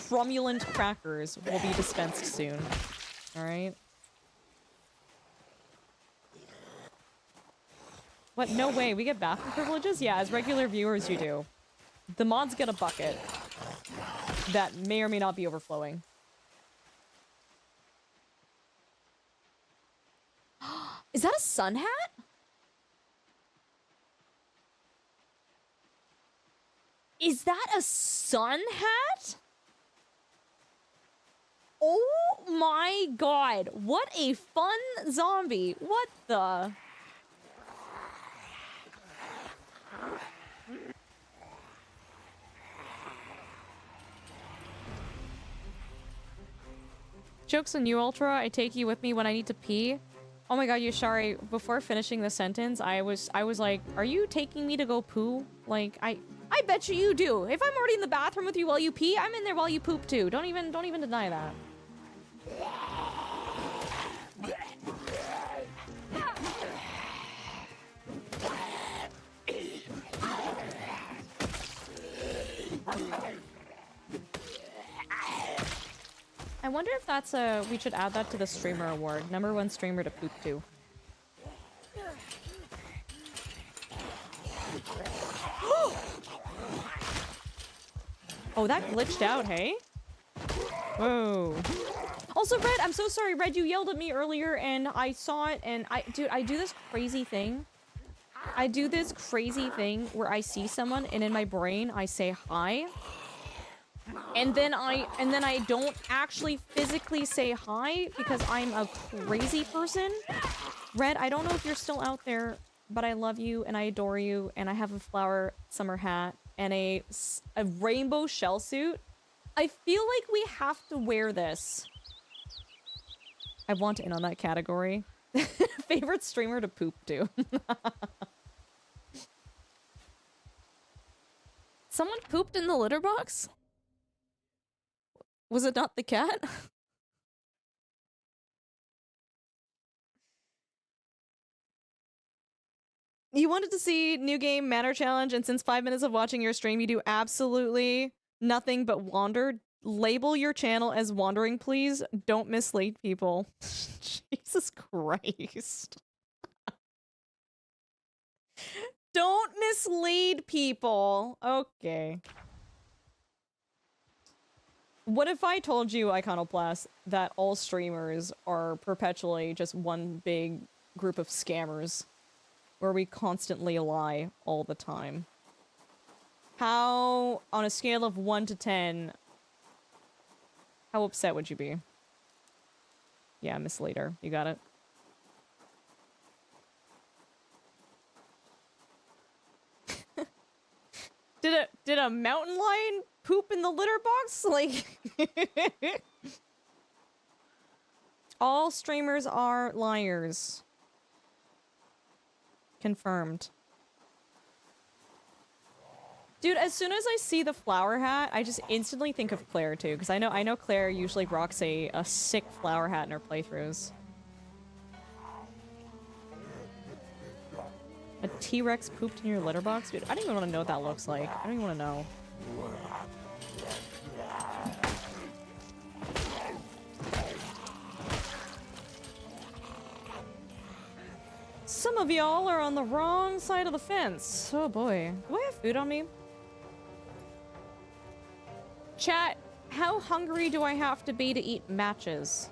cromulent crackers will be dispensed soon. Alright? What? No way. We get bathroom privileges? Yeah, as regular viewers you do. The mods get a bucket that may or may not be overflowing. Is that a sun hat? Is that a sun hat? Oh my god. What a fun zombie. What the... Jokes on you, Ultra. I take you with me when I need to pee. Oh my god, Yashari, before finishing the sentence, I was like, are you taking me to go poo? Like, I bet you do. If I'm already in the bathroom with you while you pee, I'm in there while you poop too. Don't even deny that. I wonder if that's a... We should add that to the streamer award. #1 streamer to poop to. Oh, that glitched out, hey? Whoa. Also, Red, I'm so sorry. Red, you yelled at me earlier and I saw it and dude, I do this crazy thing. I do this crazy thing where I see someone and in my brain I say hi. And then I don't actually physically say hi because I'm a crazy person. Red, I don't know if you're still out there, but I love you and I adore you and I have a flower summer hat and a rainbow shell suit. I feel like we have to wear this. I want in on that category. Favorite streamer to poop to. Someone pooped in the litter box? Was it not the cat? You wanted to see new game Matter Challenge, and since 5 minutes of watching your stream, you do absolutely nothing but wander. Label your channel as wandering, please. Don't mislead people. Jesus Christ. Don't mislead people. Okay. What if I told you, Iconoplast, that all streamers are perpetually just one big group of scammers? Where we constantly lie all the time. How, on a scale of 1 to 10, how upset would you be? Yeah, misleader. You got it. Did a mountain lion poop in the litter box? Like... All streamers are liars. Confirmed. Dude, as soon as I see the flower hat, I just instantly think of Claire too, because I know Claire usually rocks a sick flower hat in her playthroughs. A T-Rex pooped in your litter box? Dude, I don't even want to know what that looks like. I don't even want to know. Some of y'all are on the wrong side of the fence. Oh boy. Do I have food on me? Chat, how hungry do I have to be to eat matches?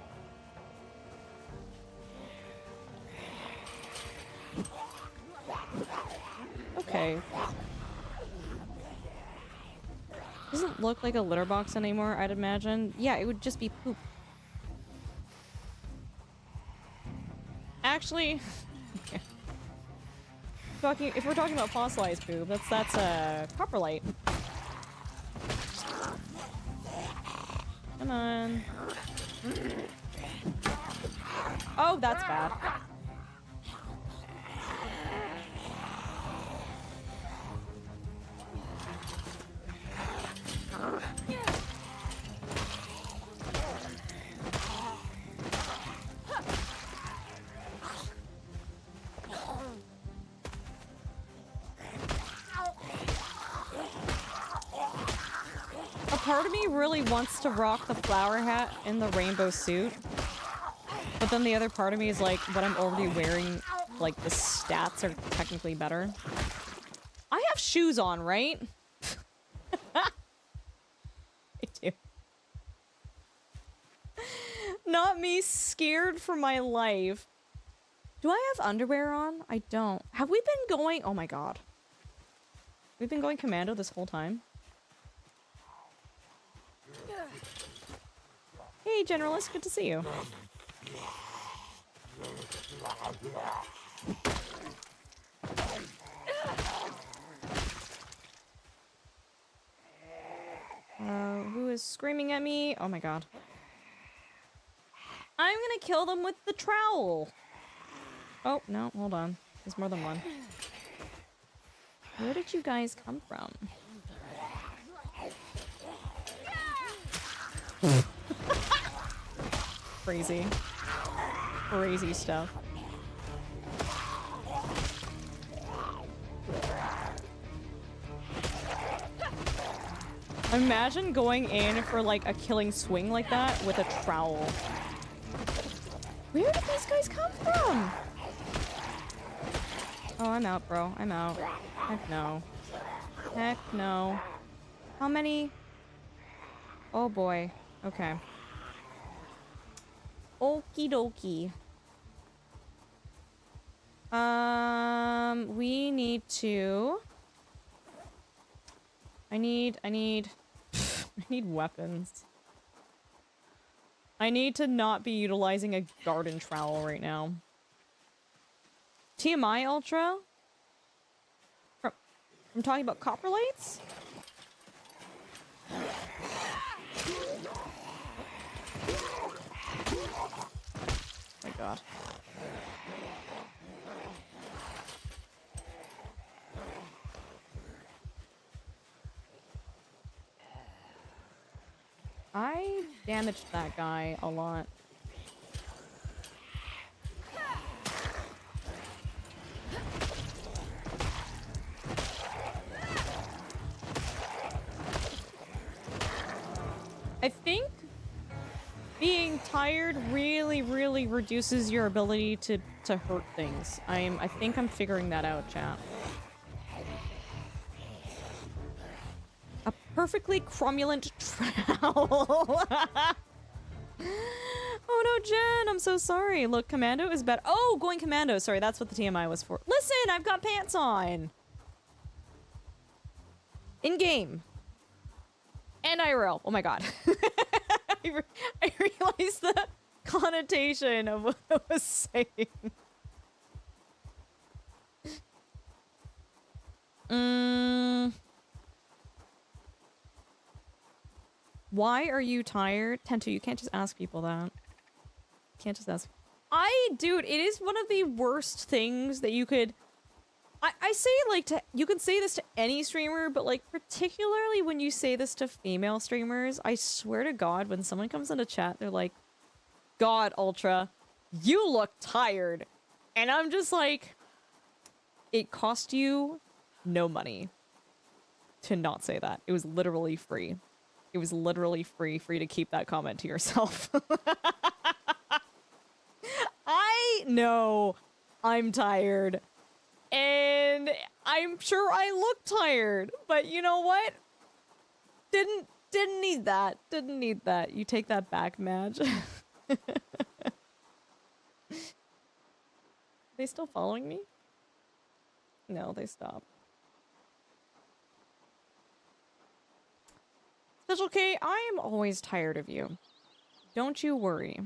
Okay. Doesn't look like a litter box anymore, I'd imagine. Yeah, it would just be poop. Actually... If we're talking about fossilized poop, that's a coprolite. Come on. Oh, that's bad. Part of me really wants to rock the flower hat and the rainbow suit. But then the other part of me is like, what I'm already wearing, like, the stats are technically better. I have shoes on, right? I do. Not me, scared for my life. Do I have underwear on? I don't. Have we been going... Oh my god. We've been going commando this whole time? Hey, Generalist, good to see you. Who is screaming at me? Oh my god. I'm gonna kill them with the trowel. Oh, no, hold on. There's more than one. Where did you guys come from? Crazy. Crazy stuff. Imagine going in for like a killing swing like that with a trowel. Where did these guys come from? Oh, I'm out, bro. I'm out. Heck no. Heck no. How many? Oh boy. Okay. Okie dokie. We need to... I need I need weapons. I need to not be utilizing a garden trowel right now. TMI Ultra? I'm talking about copper lights? Oh my god. I damaged that guy a lot. I think being tired really reduces your ability to hurt things. I think I'm figuring that out, chat. A perfectly cromulent trowel. Oh no, Jen, I'm so sorry. Look, commando is better. Oh, going commando. Sorry, that's what the TMI was for. Listen, I've got pants on. In game. And IRL. Oh my god. I realized the connotation of what I was saying. Why are you tired? Tentu, you can't just ask people that. You can't just ask. Dude, it is one of the worst things that you could... I say, like, you can say this to any streamer, but, like, particularly when you say this to female streamers, I swear to God, when someone comes into chat, they're like, God, Ultra, you look tired. And I'm just like, it cost you no money to not say that. It was literally free. It was literally free to keep that comment to yourself. I know I'm tired. And I'm sure I look tired, but you know what? Didn't need that. Didn't need that. You take that back, Madge. They still following me? No, they stopped. Special K, I am always tired of you. Don't you worry.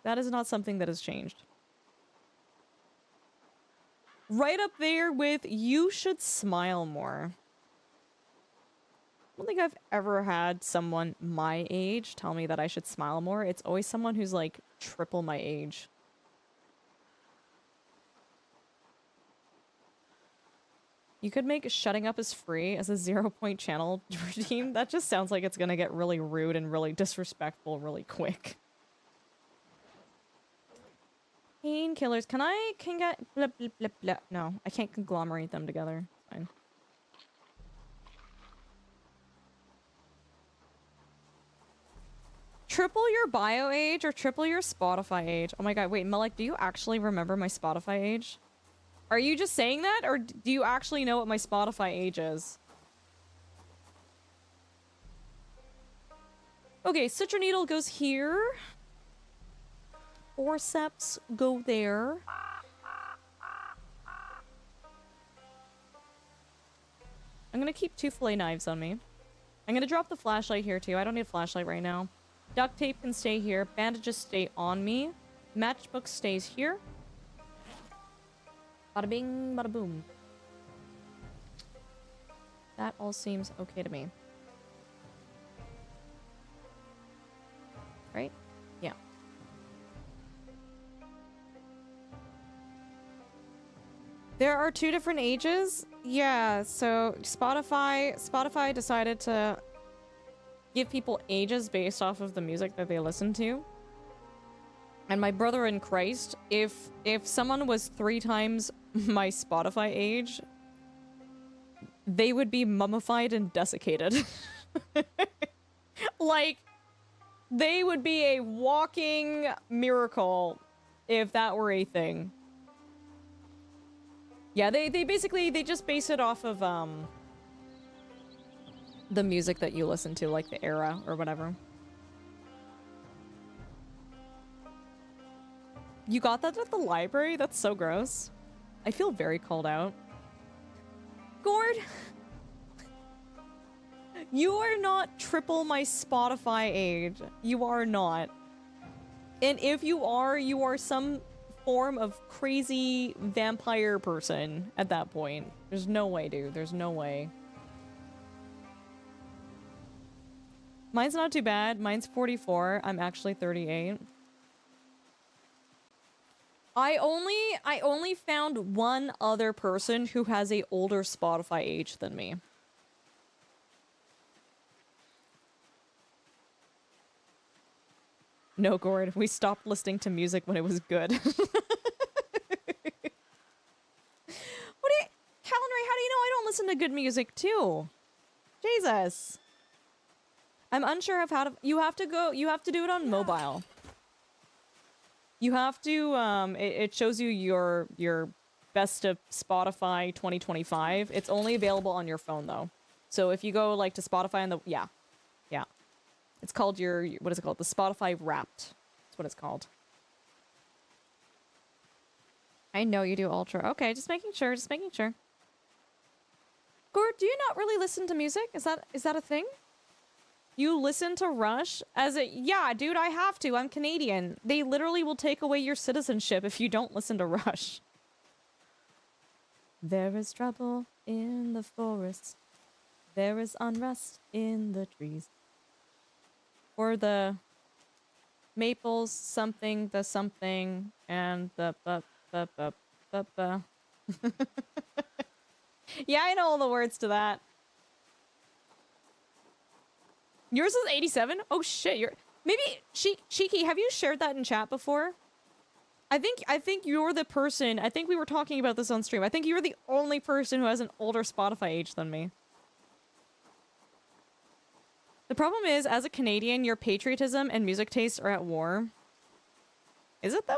That is not something that has changed. Right up there with, you should smile more. I don't think I've ever had someone my age tell me that I should smile more. It's always someone who's like triple my age. You could make shutting up is free as a 0-point channel routine. That just sounds like it's gonna get really rude and really disrespectful really quick. Painkillers. Can get blah, blah, blah, blah. No, I can't conglomerate them together. Fine. Triple your bio age or triple your Spotify age? Oh my god, wait, Malik, do you actually remember my Spotify age? Are you just saying that, or do you actually know what my Spotify age is? Okay, Citra Needle goes here. Forceps go there. I'm gonna keep 2 fillet knives on me. I'm gonna drop the flashlight here too. I don't need a flashlight right now. Duct tape can stay here. Bandages stay on me. Matchbook stays here. Bada bing, bada boom. That all seems okay to me. Right? Yeah. There are 2 different ages? Yeah, so Spotify decided to give people ages based off of the music that they listen to. And my brother in Christ, if someone was 3 times my Spotify age, they would be mummified and desiccated. Like, they would be a walking miracle if that were a thing. Yeah, they basically, they just base it off of, the music that you listen to, like the era or whatever. You got that at the library? That's so gross. I feel very called out. Gord! You are not triple my Spotify age. You are not. And if you are some form of crazy vampire person at that point. There's no way, dude. There's no way. Mine's not too bad. Mine's 44. I'm actually 38. I only found one other person who has a older Spotify age than me. No, Gord, we stopped listening to music when it was good. What do you... Calenry, how do you know I don't listen to good music, too? Jesus. I'm unsure of how to... You have to do it on mobile. You have to, it shows you your best of Spotify 2025. It's only available on your phone, though. So if you go, like, to Spotify and the... Yeah. Yeah. It's called your... What is it called? The Spotify Wrapped. That's what it's called. I know you do Ultra. Okay, just making sure, just making sure. Gord, do you not really listen to music? Is that a thing? You listen to Rush as a... Yeah, dude, I have to. I'm Canadian. They literally will take away your citizenship if you don't listen to Rush. There is trouble in the forest. There is unrest in the trees. Or the maples, something, the something, and the Yeah, I know all the words to that. Yours is 87? Oh shit, you're... Maybe, Shiki, have you shared that in chat before? I think you're the person... I think we were talking about this on stream. I think you're the only person who has an older Spotify age than me. The problem is, as a Canadian, your patriotism and music tastes are at war. Is it, though?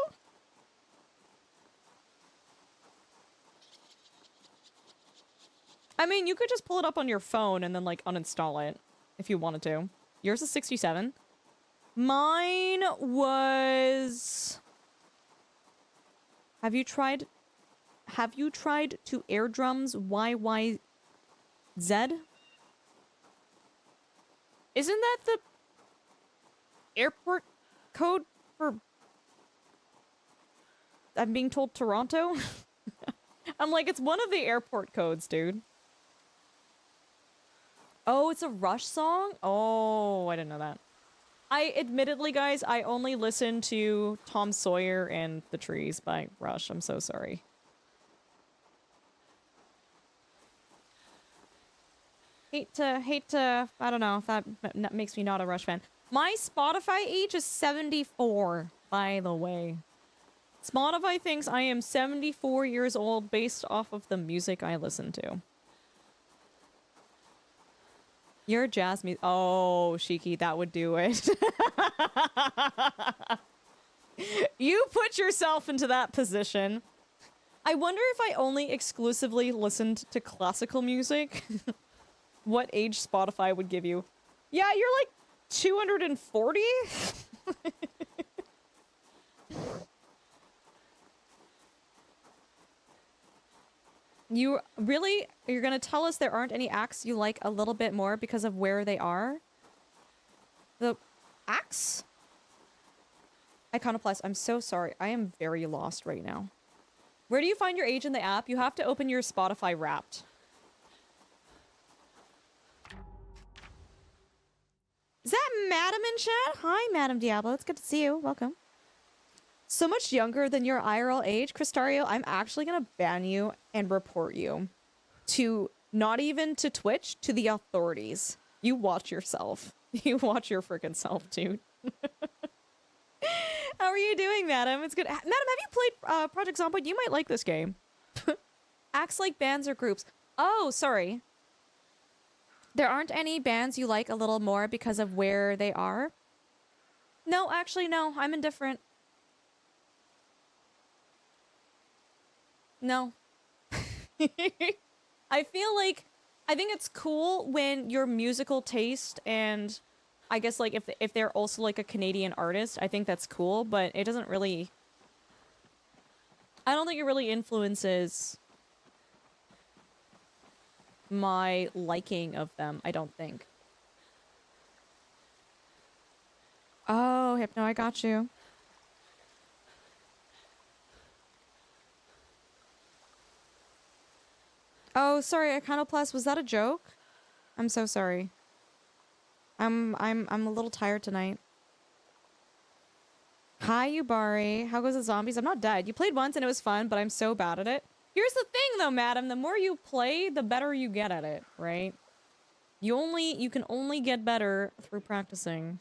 I mean, you could just pull it up on your phone and then, like, uninstall it. If you wanted to. Yours is 67. Mine was... Have you tried to air drums YYZ? Isn't that the airport code for... I'm being told Toronto? I'm like, it's one of the airport codes, dude. Oh, it's a Rush song? Oh, I didn't know that. Admittedly, guys, I only listen to Tom Sawyer and The Trees by Rush. I'm so sorry. Hate to, I don't know if that makes me not a Rush fan. My Spotify age is 74, by the way. Spotify thinks I am 74 years old based off of the music I listen to. You're jazz music. Oh, Shiki, that would do it. You put yourself into that position. I wonder if I only exclusively listened to classical music, what age Spotify would give you. Yeah, you're like 240? You really? You're gonna tell us there aren't any acts you like a little bit more because of where they are? The acts? Iconoplus, I'm so sorry. I am very lost right now. Where do you find your age in the app? You have to open your Spotify Wrapped. Is that Madam in chat? Hi, Madam Diablo. It's good to see you. Welcome. So much younger than your IRL age, Cristario, I'm actually gonna ban you and report you to, not even to Twitch, to the authorities. You watch yourself. You watch your freaking self, dude. How are you doing, Madam? It's good. Madam, have you played Project Zomboid? You might like this game. Acts like bands or groups. Oh, sorry. There aren't any bands you like a little more because of where they are? No, actually, no. I'm indifferent. No. I feel like I think it's cool when your musical taste and I guess like if they're also like a Canadian artist, I think that's cool, but it doesn't really I don't think it really influences my liking of them, I don't think. Oh, Hypno, I got you. Oh, sorry, Iconoplast, was that a joke? I'm so sorry. I'm a little tired tonight. Hi, Yubari. How goes the zombies? I'm not dead. You played once and it was fun, but I'm so bad at it. Here's the thing though, madam. The more you play, the better you get at it, right? You can only get better through practicing.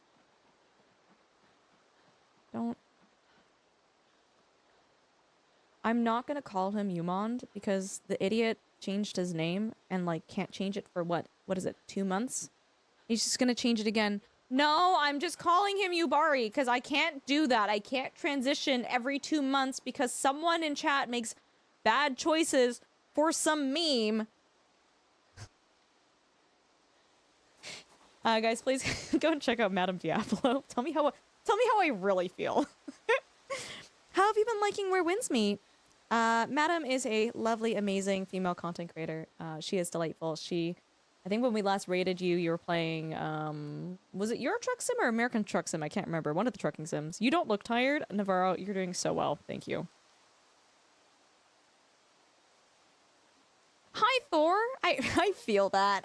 I'm not gonna call him Umond because the idiot changed his name and like can't change it for what is it, 2 months? He's just gonna change it again. No, I'm just calling him Yubari because I can't do that. I can't transition every 2 months because someone in chat makes bad choices for some meme. Guys, please go and check out Madame Diablo. Tell me how I really feel. How have you been liking Where Winds Meet? Madam is a lovely, amazing female content creator. She is delightful. I think when we last rated you, you were playing, was it Euro Truck Sim or American Truck Sim? I can't remember. One of the trucking sims. You don't look tired, Navarro. You're doing so well. Thank you. Hi, Thor. I feel that.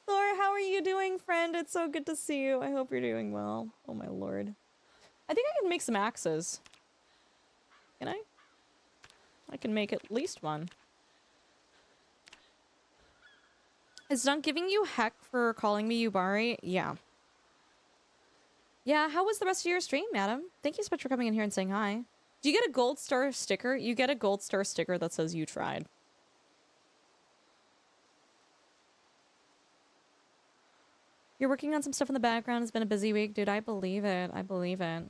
Thor, how are you doing, friend? It's so good to see you. I hope you're doing well. Oh, my lord. I think I can make some axes. Can I? I can make at least one. Is Dunk giving you heck for calling me Yubari? Yeah. Yeah, how was the rest of your stream, madam? Thank you so much for coming in here and saying hi. Do you get a gold star sticker? You get a gold star sticker that says you tried. You're working on some stuff in the background. It's been a busy week. Dude, I believe it. I believe it.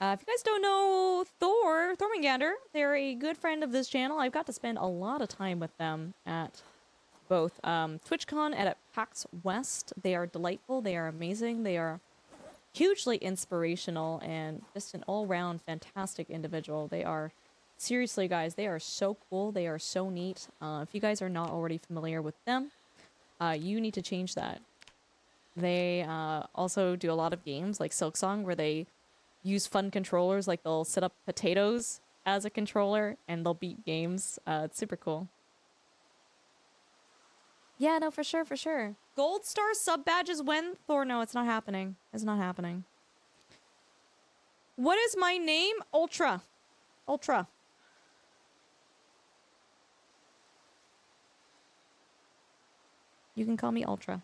If you guys don't know Thormingander, they're a good friend of this channel. I've got to spend a lot of time with them at both TwitchCon and at PAX West. They are delightful. They are amazing. They are hugely inspirational and just an all-round fantastic individual. They are, seriously guys, they are so cool. They are so neat. If you guys are not already familiar with them, you need to change that. They also do a lot of games like Silksong where they use fun controllers, like they'll set up potatoes as a controller and they'll beat games. It's super cool. Yeah, no, for sure, for sure. Gold star sub badges when? Thor, no, it's not happening. It's not happening. What is my name? Ultra. Ultra. You can call me Ultra.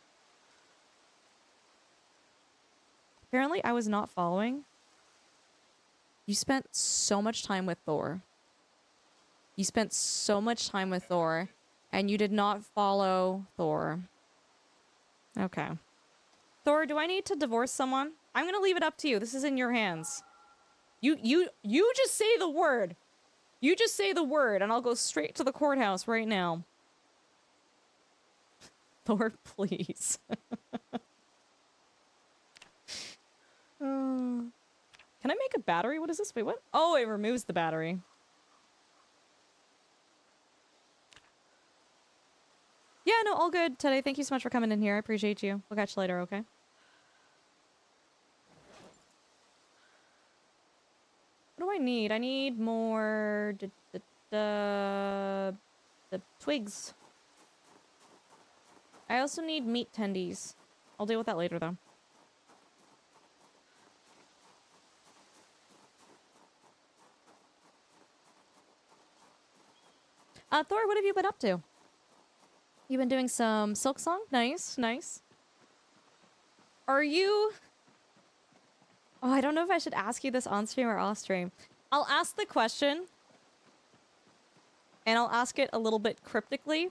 Apparently, I was not following. You spent so much time with Thor. You spent so much time with Thor, and you did not follow Thor. Okay. Thor, do I need to divorce someone? I'm gonna leave it up to you. This is in your hands. You just say the word. You just say the word, and I'll go straight to the courthouse right now. Thor, please. Can I make a battery? What is this? Wait, what? Oh, it removes the battery. Yeah, no, all good today. Thank you so much for coming in here. I appreciate you. We'll catch you later, okay? What do I need? I need more... the twigs. I also need meat tendies. I'll deal with that later, though. Thor, what have you been up to? You've been doing some Silksong? Nice, nice. Are you... Oh, I don't know if I should ask you this on stream or off stream. I'll ask the question. and I'll ask it a little bit cryptically,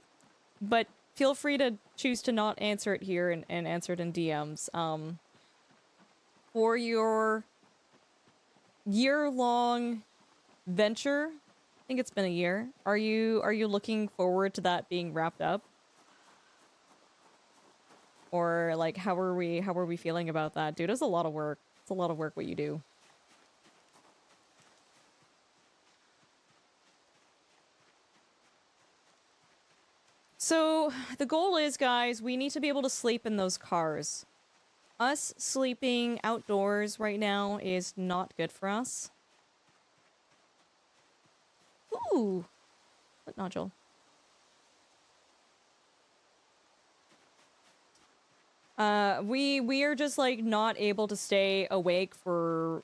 but feel free to choose to not answer it here and answer it in DMs. For your year-long venture, I think it's been a year. Are you looking forward to that being wrapped up? Or like how are we feeling about that? Dude, it's a lot of work. It's a lot of work what you do. So, the goal is, guys, we need to be able to sleep in those cars. Us sleeping outdoors right now is not good for us. Ooh! What nodule? We are just, like, not able to stay awake for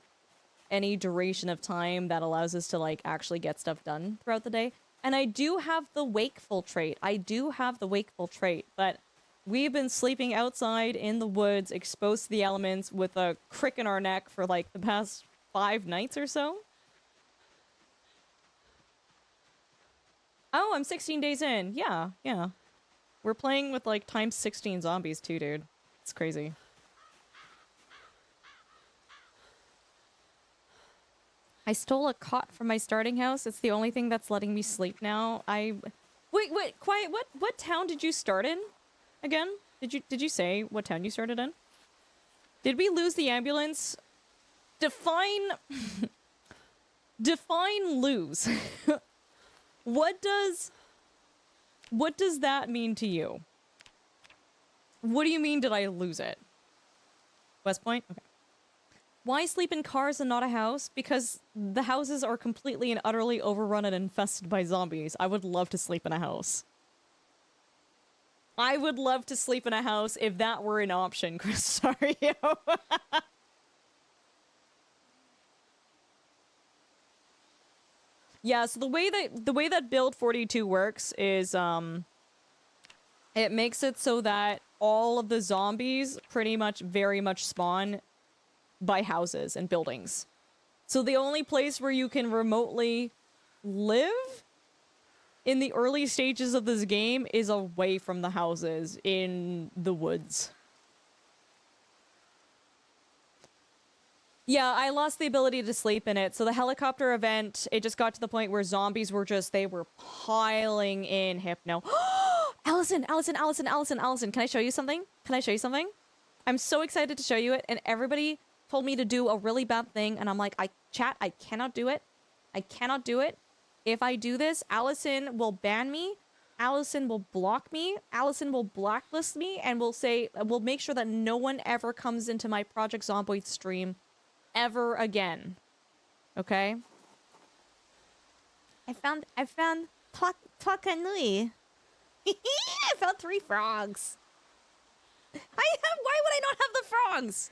any duration of time that allows us to, like, actually get stuff done throughout the day. And I do have the wakeful trait. But we've been sleeping outside in the woods, exposed to the elements, with a crick in our neck for, like, the past 5 nights or so. Oh, I'm 16 days in. Yeah. We're playing with, like, times 16 zombies, too, dude. It's crazy. I stole a cot from my starting house. It's the only thing that's letting me sleep now. Wait, quiet. What town did you start in? Again? Did you say what town you started in? Did we lose the ambulance? Define lose. What does that mean to you? What do you mean did I lose it? West Point? Okay. Why sleep in cars and not a house? Because the houses are completely and utterly overrun and infested by zombies. I would love to sleep in a house. I would love to sleep in a house if that were an option, Cristario. Yeah, so the way that build 42 works is it makes it so that all of the zombies pretty much very much spawn by houses and buildings. So the only place where you can remotely live in the early stages of this game is away from the houses in the woods. Yeah, I lost the ability to sleep in it. So the helicopter event, it just got to the point where zombies were they were piling in Hypno. Allison, can I show you something? I'm so excited to show you it, and everybody told me to do a really bad thing, and I'm like, I cannot do it. If I do this, Allison will ban me, Allison will block me, Allison will blacklist me, and will make sure that no one ever comes into my Project Zomboid stream ever again. Okay? I found Twakanui. I found 3 frogs. Why would I not have the frogs?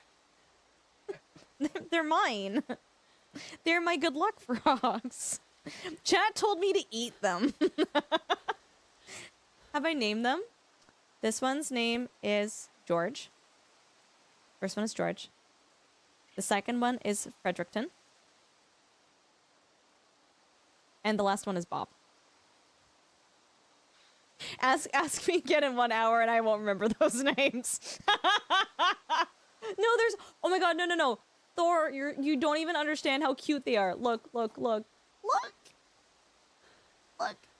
They're mine. They're my good luck frogs. Chat told me to eat them. Have I named them? This one's name is George. First one is George. The second one is Fredericton. And the last one is Bob. Ask me again in 1 hour and I won't remember those names. No, there's... Oh my god, no. Thor, you don't even understand how cute they are. Look. Look,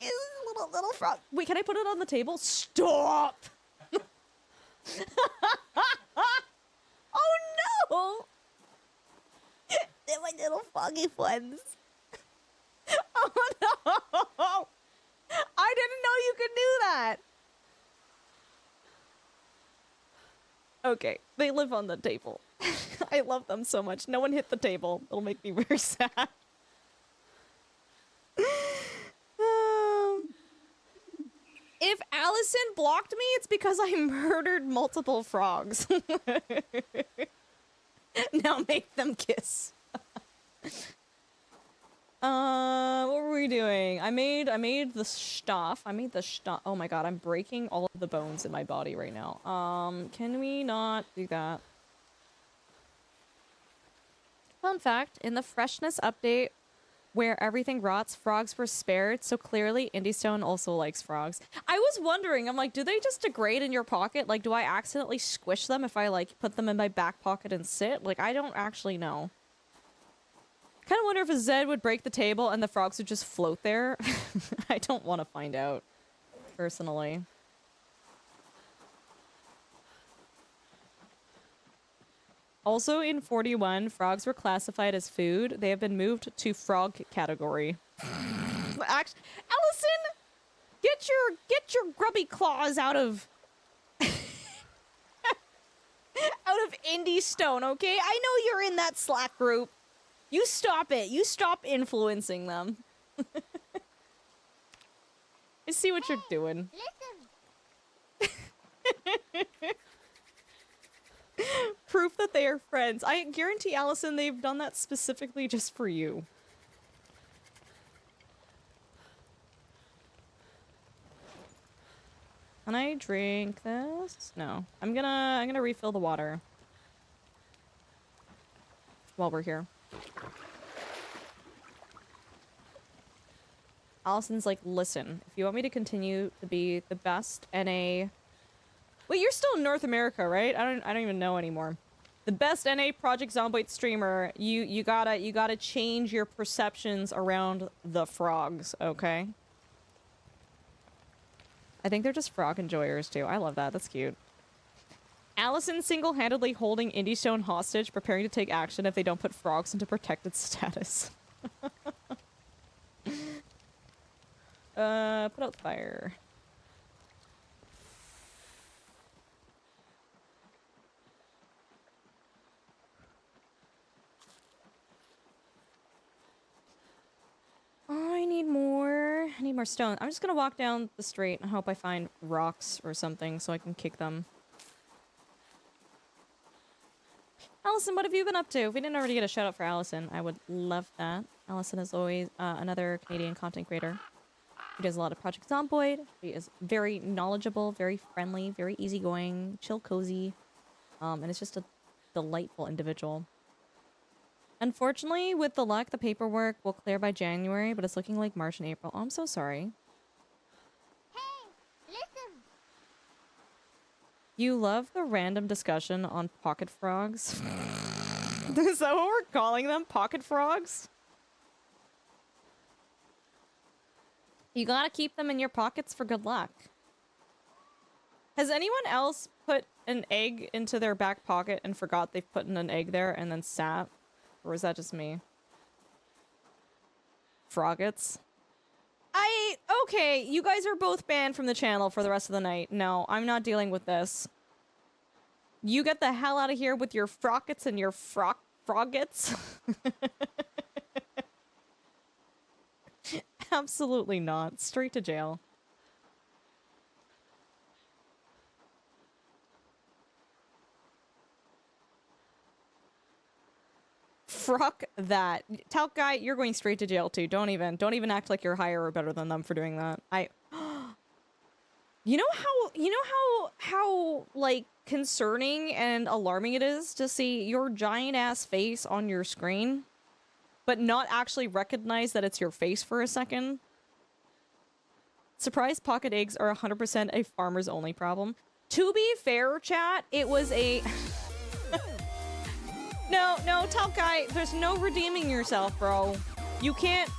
it's a little frog. Wait, can I put it on the table? Stop! Oh no! They're my little froggy friends. Oh no! I didn't know you could do that! Okay, they live on the table. I love them so much. No one hit the table. It'll make me very sad. If Allison blocked me, it's because I murdered multiple frogs. Now make them kiss. What were we doing? I made the stuff. Oh my god, I'm breaking all of the bones in my body right now. Can we not do that? Fun fact, in the freshness update where everything rots, frogs were spared, so clearly Indystone also likes frogs. I was wondering, I'm like, do they just degrade in your pocket? Like, do I accidentally squish them if I, like, put them in my back pocket and sit? Like, I don't actually know. Kind of wonder if a Zed would break the table and the frogs would just float there. I don't want to find out, personally. Also, in 41, frogs were classified as food. They have been moved to frog category. Allison, get your grubby claws out of out of Indystone, okay? I know you're in that Slack group. You stop it. You stop influencing them. I see what you're doing. Proof that they are friends. I guarantee, Allison, they've done that specifically just for you. Can I drink this? No. I'm gonna refill the water while we're here. Allison's like, listen, if you want me to continue to be the best NA... Wait, you're still in North America, right? I don't even know anymore. The best NA Project Zomboid streamer, you gotta change your perceptions around the frogs, okay? I think they're just frog enjoyers too. I love that. That's cute. Allison single-handedly holding Indystone hostage, preparing to take action if they don't put frogs into protected status. Put out the fire. Oh, I need more. I need more stone. I'm just gonna walk down the street and hope I find rocks or something so I can kick them. Allison, what have you been up to? If we didn't already get a shout out for Allison, I would love that. Allison is always another Canadian content creator. She does a lot of Project Zomboid. She is very knowledgeable, very friendly, very easygoing, chill, cozy, and it's just a delightful individual. Unfortunately, with the luck, the paperwork will clear by January, but it's looking like March and April. Oh, I'm so sorry. Hey, listen. You love the random discussion on pocket frogs? Is that what we're calling them? Pocket frogs? You gotta keep them in your pockets for good luck. Has anyone else put an egg into their back pocket and forgot they've put in an egg there and then sat? Or is that just me? Froggets? Okay, you guys are both banned from the channel for the rest of the night. No, I'm not dealing with this. You get the hell out of here with your frockets and your froggets. Absolutely not. Straight to jail. Fuck that. Talc guy, you're going straight to jail too. Don't even act like you're higher or better than them for doing that. You know how like concerning and alarming it is to see your giant ass face on your screen, but not actually recognize that it's your face for a second? Surprise pocket eggs are 100% a farmer's only problem. To be fair, chat, it was a... No, Talc guy, there's no redeeming yourself, bro. You can't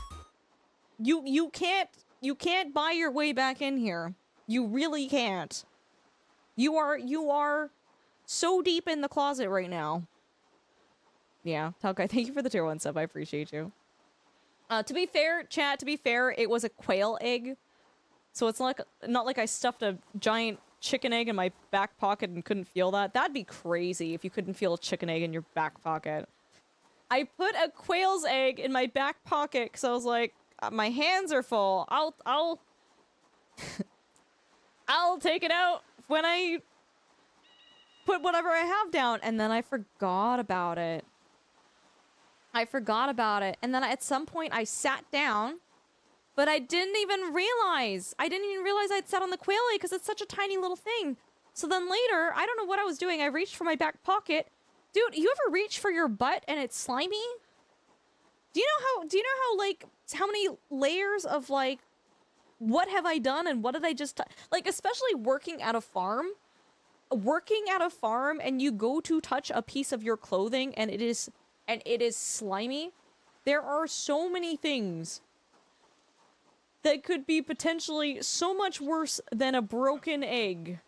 buy your way back in here. You really can't. You are so deep in the closet right now. Yeah, Talc guy, thank you for the tier 1 sub. I appreciate you. To be fair, chat, it was a quail egg. So it's not like I stuffed a giant chicken egg in my back pocket and couldn't feel that. That'd be crazy if you couldn't feel a chicken egg in your back pocket. I put a quail's egg in my back pocket because I was like, my hands are full. I'll take it out when I put whatever I have down. And then I forgot about it. And then at some point I sat down, but I didn't even realize. I'd sat on the quail egg because it's such a tiny little thing. So then later, I don't know what I was doing. I reached for my back pocket. Dude, you ever reach for your butt and it's slimy? Do you know how, like, how many layers of, like, what have I done and what did I just like, especially working at a farm? Working at a farm and you go to touch a piece of your clothing and it is slimy. There are so many things that could be potentially so much worse than a broken egg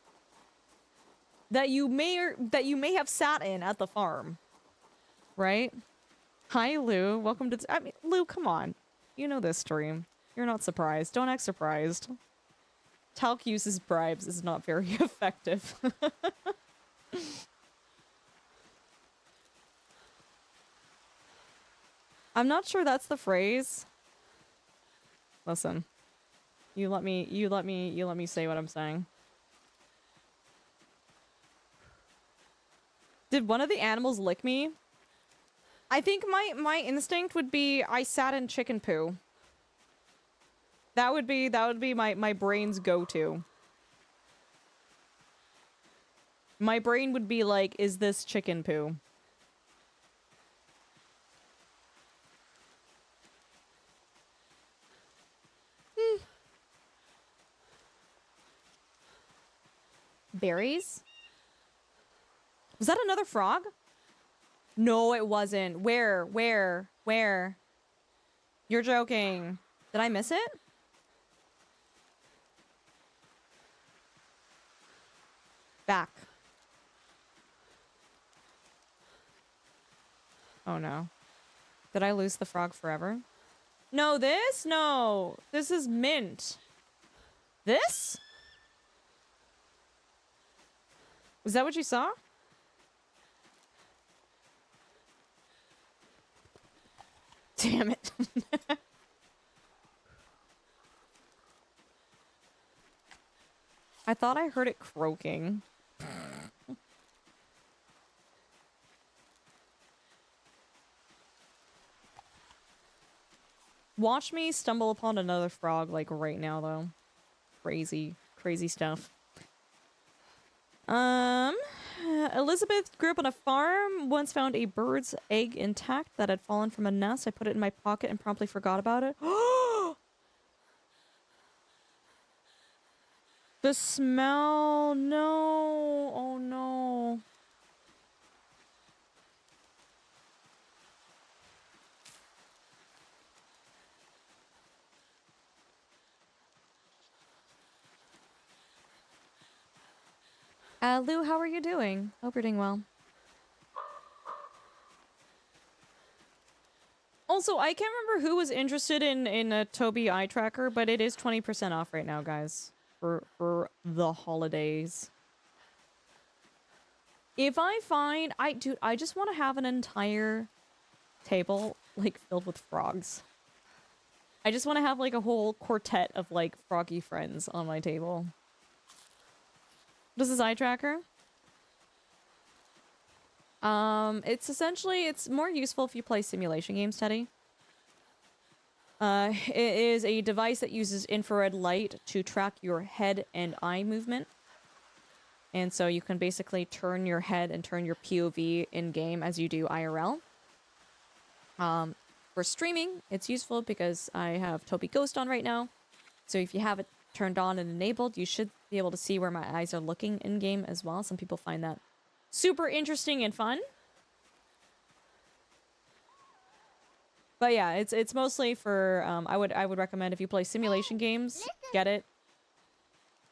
that you may have sat in at the farm. Right? Hi, Lou. Welcome to... I mean, Lou, come on. You know this stream. You're not surprised. Don't act surprised. Talc uses bribes is not very effective. I'm not sure that's the phrase. Listen. You let me say what I'm saying. Did one of the animals lick me? I think my instinct would be I sat in chicken poo. That would be my brain's go-to. My brain would be like, is this chicken poo? Berries? Was that another frog? No, it wasn't. Where? You're joking. Did I miss it? Back. Oh no. Did I lose the frog forever? No, this? No. This is mint. This? Was that what you saw? Damn it. I thought I heard it croaking. Watch me stumble upon another frog, like, right now, though. Crazy stuff. Elizabeth grew up on a farm, once found a bird's egg intact that had fallen from a nest. I put it in my pocket and promptly forgot about it. The smell, no. Oh no. Lou, how are you doing? Hope you're doing well. Also, I can't remember who was interested in a Tobii eye tracker, but it is 20% off right now, guys. For the holidays. If I find... Dude, I just want to have an entire table, like, filled with frogs. I just want to have, like, a whole quartet of, like, froggy friends on my table. What is this eye tracker? It's essentially, it's more useful if you play simulation games, Teddy. It is a device that uses infrared light to track your head and eye movement. And so you can basically turn your head and turn your POV in-game as you do IRL. For streaming, it's useful because I have Tobii Ghost on right now. So if you have it turned on and enabled, you should be able to see where my eyes are looking in-game as well. Some people find that super interesting and fun. But yeah, it's mostly for, I would recommend if you play simulation games, get it.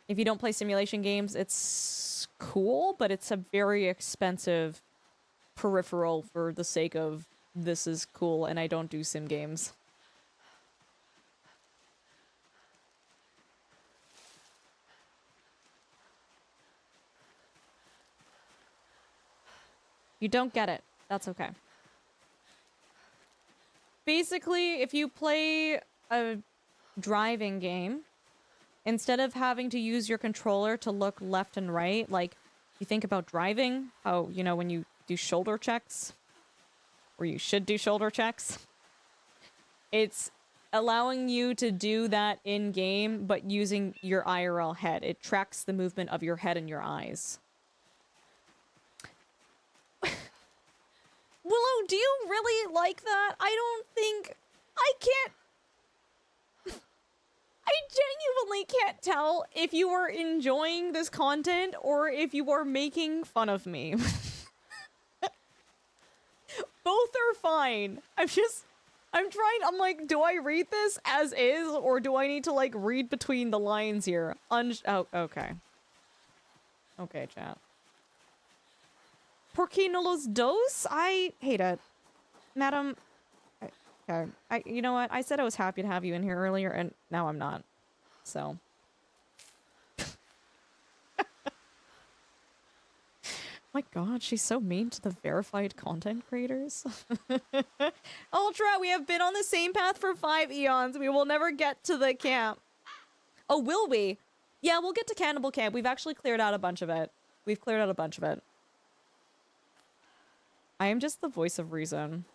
If you don't play simulation games, it's cool, but it's a very expensive peripheral for the sake of this is cool and I don't do sim games. You don't get it. That's okay. Basically, if you play a driving game, instead of having to use your controller to look left and right, like, you think about driving, how, you know, when you do shoulder checks, or you should do shoulder checks, it's allowing you to do that in-game, but using your IRL head. It tracks the movement of your head and your eyes. Willow, do you really like that? I don't think... I can't... I genuinely can't tell if you are enjoying this content or if you are making fun of me. Both are fine. I'm like, do I read this as is, or do I need to, like, read between the lines here? Oh, okay. Okay, chat. ¿Por qué no los dos? I hate it. Madam... Okay. You know what? I said I was happy to have you in here earlier, and now I'm not. So... My god, she's so mean to the verified content creators. Ultra, we have been on the same path for 5 eons. We will never get to the camp. Oh, will we? Yeah, we'll get to Cannibal Camp. We've actually cleared out a bunch of it. We've cleared out a bunch of it. I am just the voice of reason.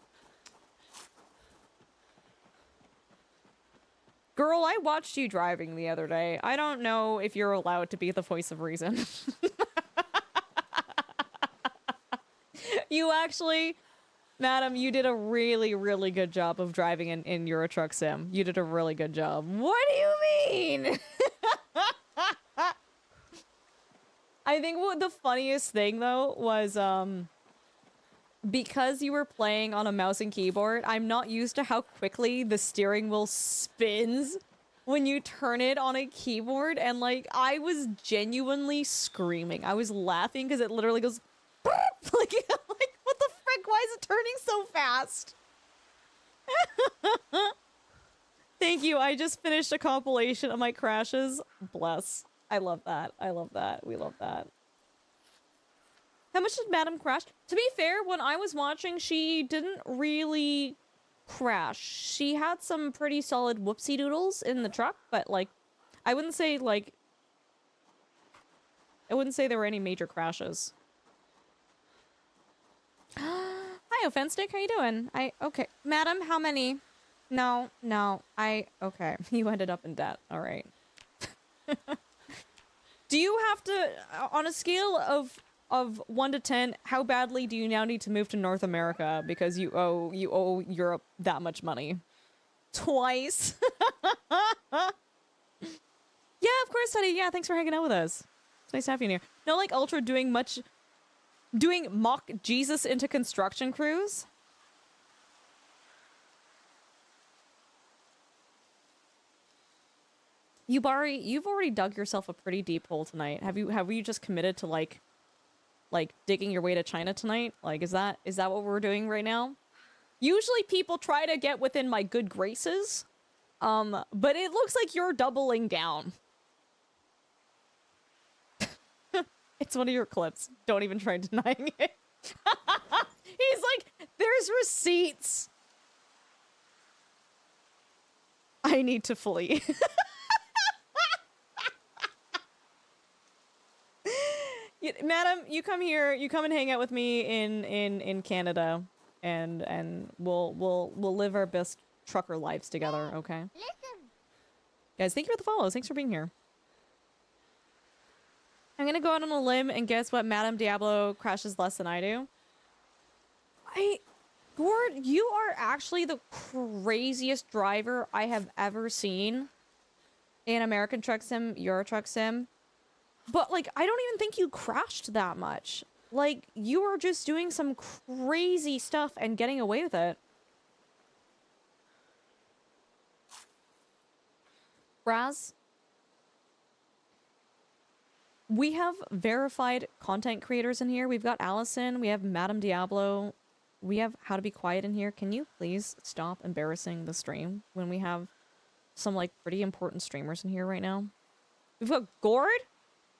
Girl, I watched you driving the other day. I don't know if you're allowed to be the voice of reason. You actually, madam, you did a really, really good job of driving in Euro Truck Sim. You did a really good job. What do you mean? I think what the funniest thing, though, was, because you were playing on a mouse and keyboard, I'm not used to how quickly the steering wheel spins when you turn it on a keyboard, and, like, I was genuinely screaming. I was laughing because it literally goes... like, what the frick? Why is it turning so fast? Thank you. I just finished a compilation of my crashes. Bless. I love that. I love that. We love that. How much did Madam crash? To be fair, when I was watching, she didn't really crash. She had some pretty solid whoopsie doodles in the truck, but, like, I wouldn't say there were any major crashes. Hi, Offenstick. How you doing? Okay. Madam, how many? No. Okay. You ended up in debt. All right. Do you have to, on a scale of 1 to 10, how badly do you now need to move to North America because you owe Europe that much money? Twice. Yeah, of course, honey. Yeah, thanks for hanging out with us. It's nice to have you in here. No, like, Ultra doing mock Jesus into construction crews? Yubari, you've already dug yourself a pretty deep hole tonight. Have you just committed to like digging your way to China tonight? Like, is that what we're doing right now? Usually people try to get within my good graces. But it looks like you're doubling down. It's one of your clips. Don't even try denying it. He's like, there's receipts. I need to flee. Madam, you come here. You come and hang out with me in Canada, and we'll live our best trucker lives together. Okay. Listen. Guys, thank you for the follows. Thanks for being here. I'm gonna go out on a limb and guess what Madame Diablo crashes less than I do. Gord, you are actually the craziest driver I have ever seen in American Truck Sim, Euro Truck Sim. But, like, I don't even think you crashed that much. Like, you were just doing some crazy stuff and getting away with it. Raz? We have verified content creators in here. We've got Allison. We have Madame Diablo. We have How to Be Quiet in here. Can you please stop embarrassing the stream when we have some, like, pretty important streamers in here right now? We've got Gord?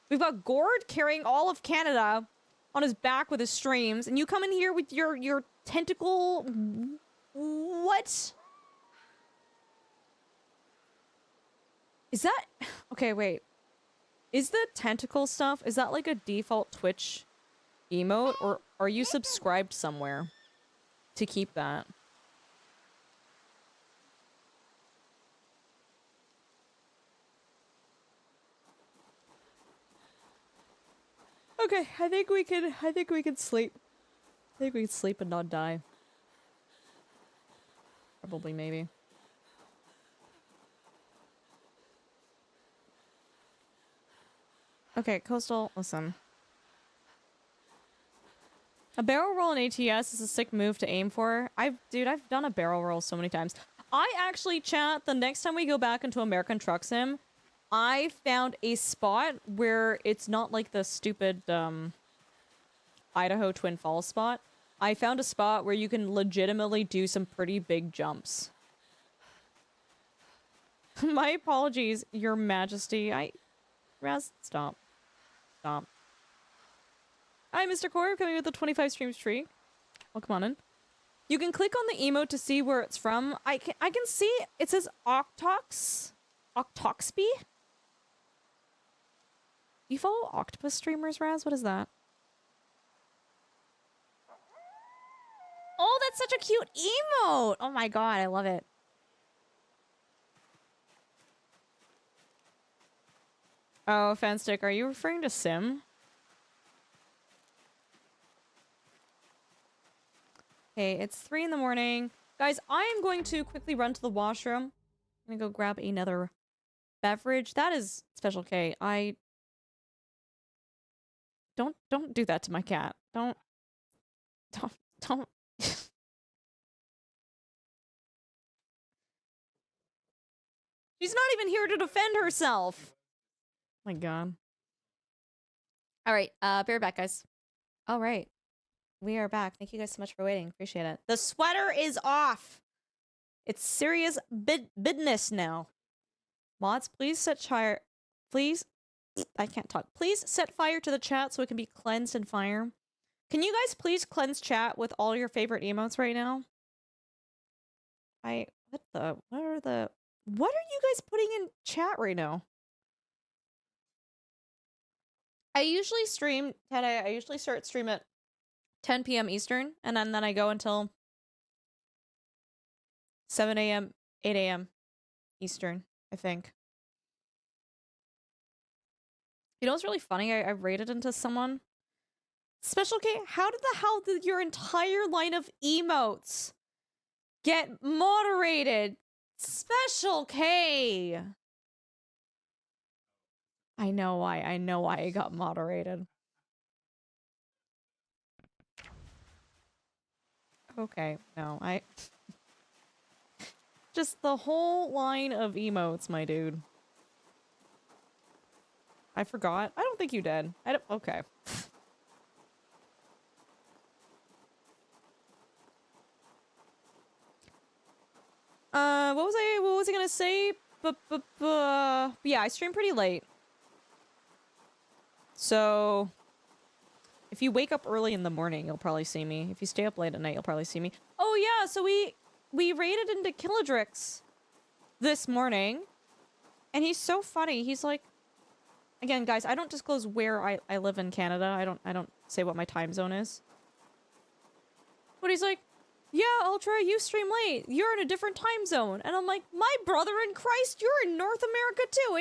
We've got Gord carrying all of Canada on his back with his streams, and you come in here with your tentacle... What? Is that... Okay, wait. Is the tentacle stuff, is that like a default Twitch emote, or are you subscribed somewhere to keep that? Okay, I think we could sleep. I think we could sleep and not die. Probably, maybe. Okay, Coastal, listen. A barrel roll in ATS is a sick move to aim for. Dude, I've done a barrel roll so many times. I actually, chat, the next time we go back into American Truck Sim, I found a spot where it's not like the stupid, Idaho Twin Falls spot. I found a spot where you can legitimately do some pretty big jumps. My apologies, Your Majesty. Raz, stop. Stop. Hi, Mr. Core, coming with the 25 stream streak. Welcome on in. You can click on the emote to see where it's from. I can see it says Octox. Octoxby? You follow octopus streamers, Raz? What is that? Oh, that's such a cute emote! Oh my god, I love it. Oh, Fanstick, are you referring to Sim? Okay, it's 3 in the morning. Guys, I am going to quickly run to the washroom. I'm gonna go grab another beverage. That is Special K. Don't do that to my cat. Don't. She's not even here to defend herself. My god. All right, be right back, guys. All right. We are back. Thank you guys so much for waiting. Appreciate it. The sweater is off. It's serious business now. Mods, please set fire. Please. I can't talk. Please set fire to the chat so it can be cleansed in fire. Can you guys please cleanse chat with all your favorite emotes right now? What are you guys putting in chat right now? I usually stream, I usually start stream at 10 p.m. Eastern, and then I go until 7 a.m., 8 a.m. Eastern, I think. You know what's really funny? I raided into someone. Special K, how did the hell did your entire line of emotes get moderated? Special K! I know why it got moderated. Okay, no, just the whole line of emotes, my dude. I forgot. I don't think you did. Okay. What was I gonna say? Yeah, I stream pretty late. So, if you wake up early in the morning, you'll probably see me. If you stay up late at night, you'll probably see me. Oh yeah, so we raided into Killadrix this morning, and he's so funny. He's like, again, guys, I don't disclose where I live in Canada. I don't say what my time zone is. But he's like, yeah, Ultra, you stream late. You're in a different time zone. And I'm like, my brother in Christ, you're in North America too.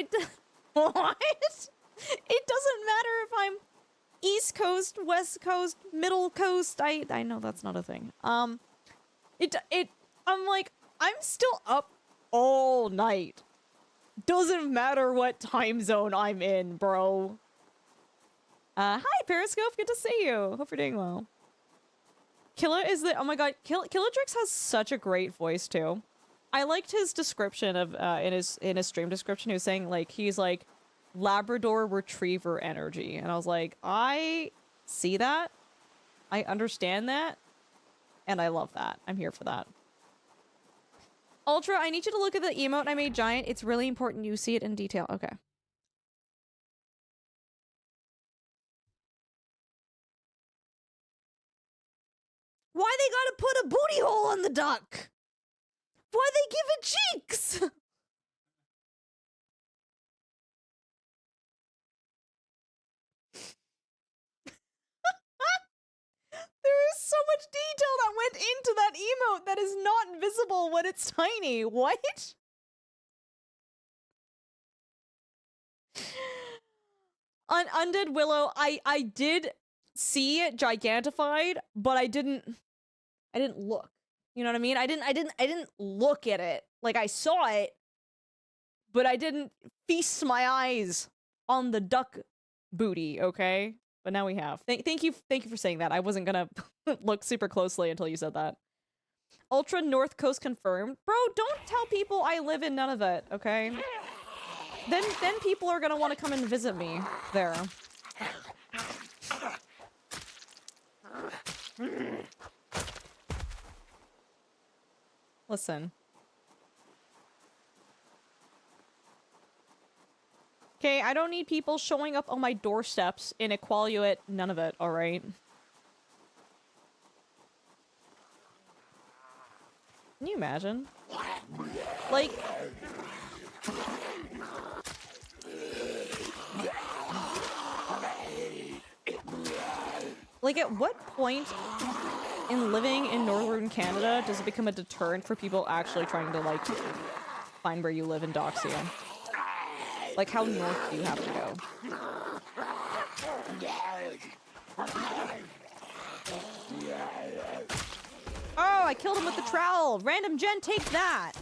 What? It doesn't matter if I'm East Coast, West Coast, Middle Coast. I know that's not a thing. I'm like, I'm still up all night. Doesn't matter what time zone I'm in, bro. Hi, Periscope. Good to see you. Hope you're doing well. Killa is the— oh my god, Killadrix has such a great voice too. I liked his description of in his stream description. He was saying like he's like Labrador Retriever energy, and I was like, I see that, I understand that, and I love that. I'm here for that. Ultra, I need you to look at the emote I made giant. It's really important you see it in detail. Okay. Why they gotta put a booty hole on the duck? Why they give it cheeks? There is so much detail that went into that emote that is not visible when it's tiny. What? Undead Willow, I did see it gigantified, but I didn't look. You know what I mean? I didn't look at it. Like, I saw it, but I didn't feast my eyes on the duck booty, okay? But now we have. Thank you for saying that. I wasn't gonna look super closely until you said that. Ultra North Coast confirmed. Bro, don't tell people I live in Nunavut, okay? Then people are gonna want to come and visit me there. Listen. Okay, I don't need people showing up on my doorsteps in Equaluit Nunavut, alright? Can you imagine? Like... Like, at what point in living in northern Canada does it become a deterrent for people actually trying to, like, find where you live and dox you? Like, how north do you have to go? Oh, I killed him with the trowel! Random Gen, take that!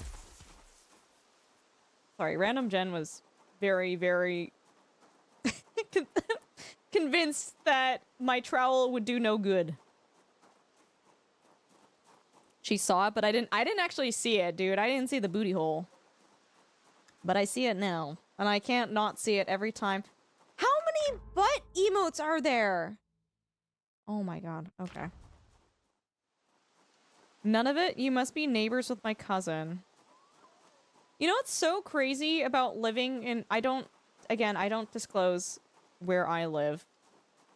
Sorry, Random Gen was very, very... convinced that my trowel would do no good. She saw it, but I didn't actually see it, dude. I didn't see the booty hole. But I see it now. And I can't not see it every time. How many butt emotes are there? Oh my god. Okay. None of it? You must be neighbors with my cousin. You know what's so crazy about living in... I don't disclose where I live.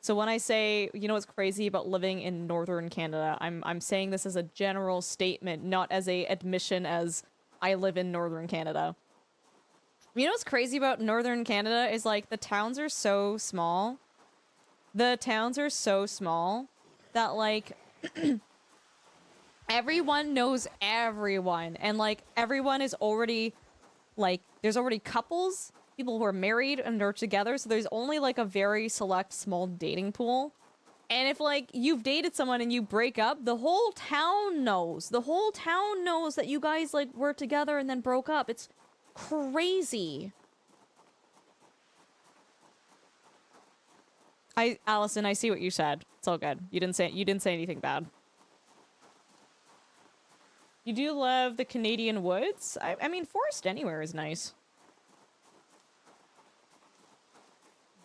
So when I say, you know what's crazy about living in northern Canada, I'm saying this as a general statement, not as a admission as I live in northern Canada. You know what's crazy about northern Canada is, like, the towns are so small. The towns are so small that, like, everyone knows everyone. And, like, everyone is already, like, there's already couples, people who are married and are together, so there's only, like, a very select small dating pool. And if, like, you've dated someone and you break up, the whole town knows. The whole town knows that you guys, like, were together and then broke up. It's crazy. Allison, I see what you said. It's all good. You didn't say anything bad. You do love the Canadian woods? I mean, forest anywhere is nice.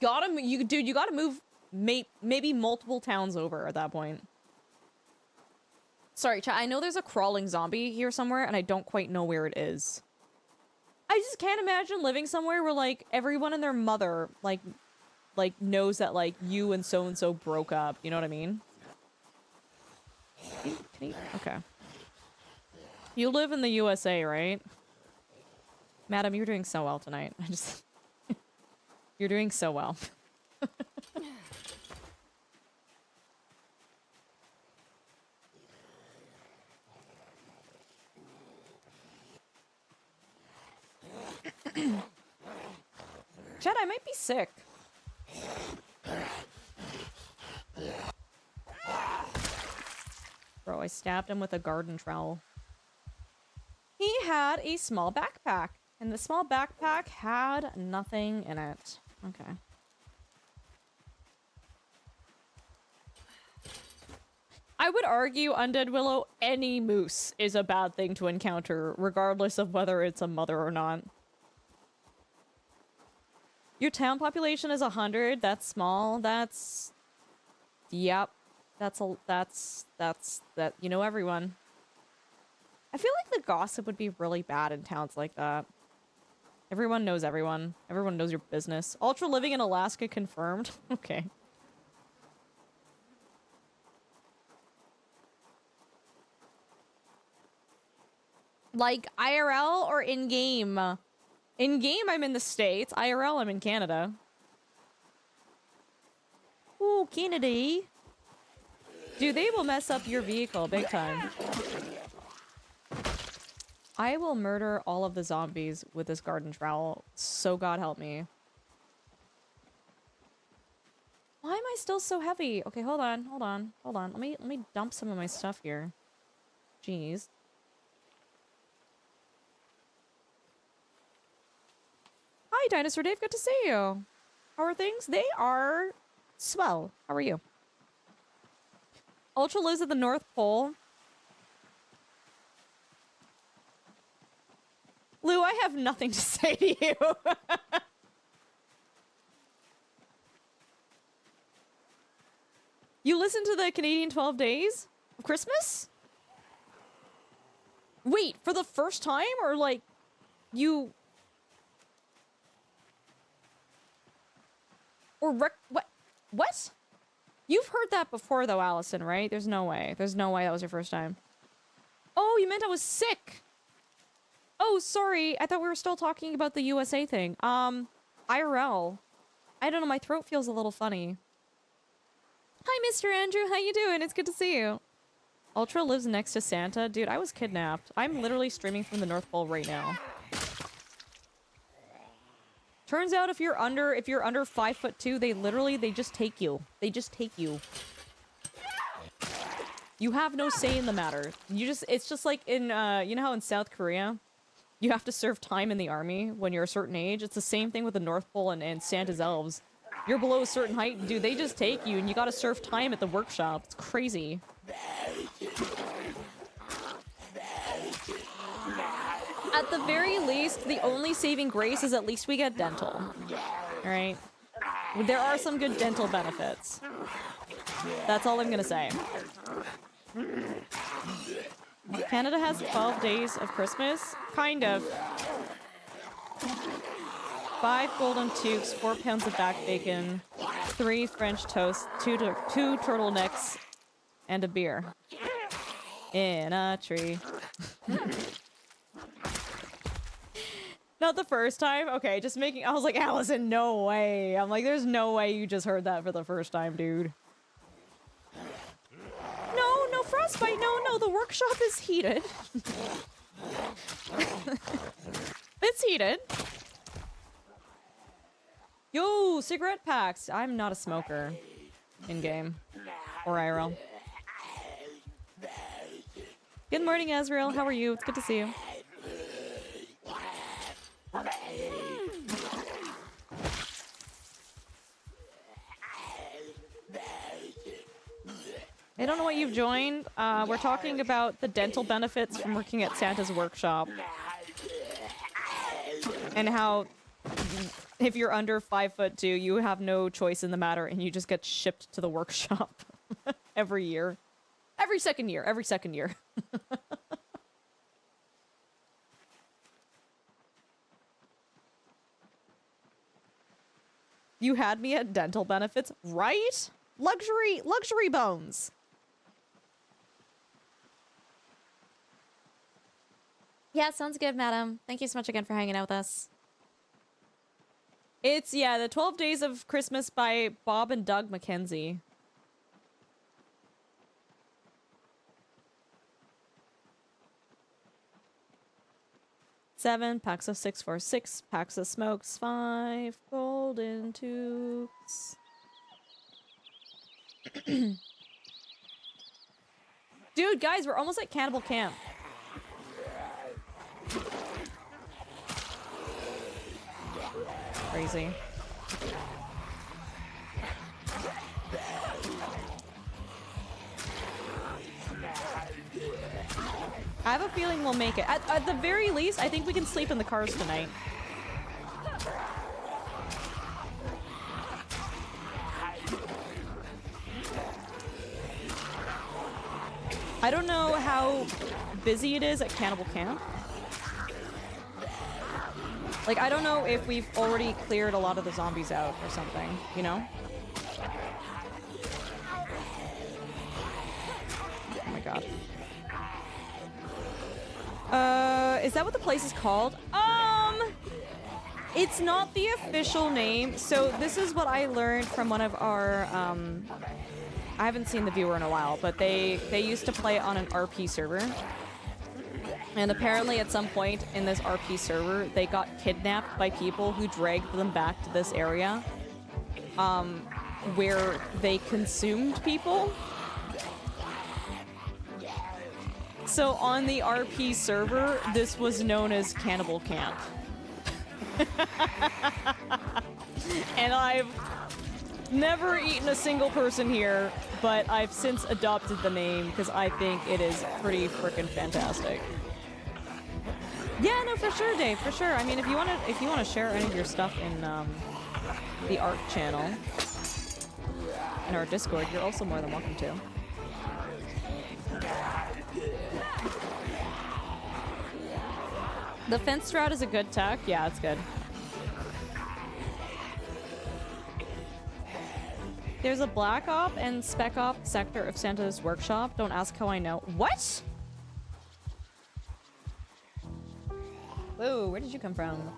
Dude, you gotta move maybe multiple towns over at that point. Sorry, chat, I know there's a crawling zombie here somewhere, and I don't quite know where it is. I just can't imagine living somewhere where, like, everyone and their mother, like knows that, like, you and so broke up. You know what I mean? Okay. You live in the USA, right? Madam, you're doing so well tonight. You're doing so well. Chat, I might be sick. Bro, I stabbed him with a garden trowel. He had a small backpack, and the small backpack had nothing in it. Okay. I would argue, Undead Willow, any moose is a bad thing to encounter, regardless of whether it's a mother or not. Your town population is 100. That's small. That's... Yep. That's... You know everyone. I feel like the gossip would be really bad in towns like that. Everyone knows everyone. Everyone knows your business. Ultra living in Alaska confirmed. Okay. Like, IRL or in-game? In-game, I'm in the States. IRL, I'm in Canada. Ooh, Canada. Dude, they will mess up your vehicle big time. I will murder all of the zombies with this garden trowel. So God help me. Why am I still so heavy? Okay, hold on. Let me dump some of my stuff here. Jeez. Hi, Dinosaur Dave. Good to see you. How are things? They are swell. How are you? Ultra lives at the North Pole. Lou, I have nothing to say to you. You listen to the Canadian 12 Days of Christmas? Wait, for the first time? Or, like, you... Or what? What? You've heard that before, though, Allison, right? There's no way. There's no way that was your first time. Oh, you meant I was sick. Oh, sorry. I thought we were still talking about the USA thing. IRL. I don't know. My throat feels a little funny. Hi, Mr. Andrew. How you doing? It's good to see you. Ultra lives next to Santa. Dude, I was kidnapped. I'm literally streaming from the North Pole right now. Turns out if you're under 5'2", they just take you. They just take you. You have no say in the matter. It's just like in, you know how in South Korea, you have to serve time in the army when you're a certain age? It's the same thing with the North Pole and Santa's elves. You're below a certain height, dude, they just take you and you gotta serve time at the workshop. It's crazy. At the very least, the only saving grace is at least we get dental. Alright? There are some good dental benefits. That's all I'm gonna say. Canada has 12 days of Christmas? Kind of. 5 golden tubes, 4 pounds of back bacon, 3 French toast, 2 turtlenecks, and a beer. In a tree. Not the first time? Okay, just making... I was like, Allison, no way. I'm like, there's no way you just heard that for the first time, dude. No frostbite. No, the workshop is heated. It's heated. Yo, cigarette packs. I'm not a smoker. In-game. Or IRL. Good morning, Azrael. How are you? It's good to see you. I don't know what you've joined. We're talking about the dental benefits from working at Santa's workshop. And how if you're under 5'2", you have no choice in the matter and you just get shipped to the workshop every year. Every second year. You had me at dental benefits, right? Luxury bones. Yeah, sounds good, madam. Thank you so much again for hanging out with us. It's, yeah, the 12 Days of Christmas by Bob and Doug McKenzie. Seven packs of 646, packs of smokes, 5 golden tubes. Dude, guys, we're almost at Cannibal Camp. Crazy. I have a feeling we'll make it. At the very least, I think we can sleep in the cars tonight. I don't know how busy it is at Cannibal Camp. Like, I don't know if we've already cleared a lot of the zombies out or something, you know? Oh my god. Is that what the place is called? It's not the official name. So this is what I learned from one of our, I haven't seen the viewer in a while, but they used to play on an RP server. And apparently at some point in this RP server, they got kidnapped by people who dragged them back to this area, where they consumed people. So on the RP server, this was known as Cannibal Camp. And I've never eaten a single person here, but I've since adopted the name because I think it is pretty freaking fantastic. Yeah, no, for sure, Dave, for sure. I mean, if you wanna share any of your stuff in the art channel in our Discord, you're also more than welcome to. The fence strat is a good tech. Yeah, it's good. There's a Black Op and Spec Op sector of Santa's workshop. Don't ask how I know. What? Whoa, where did you come from?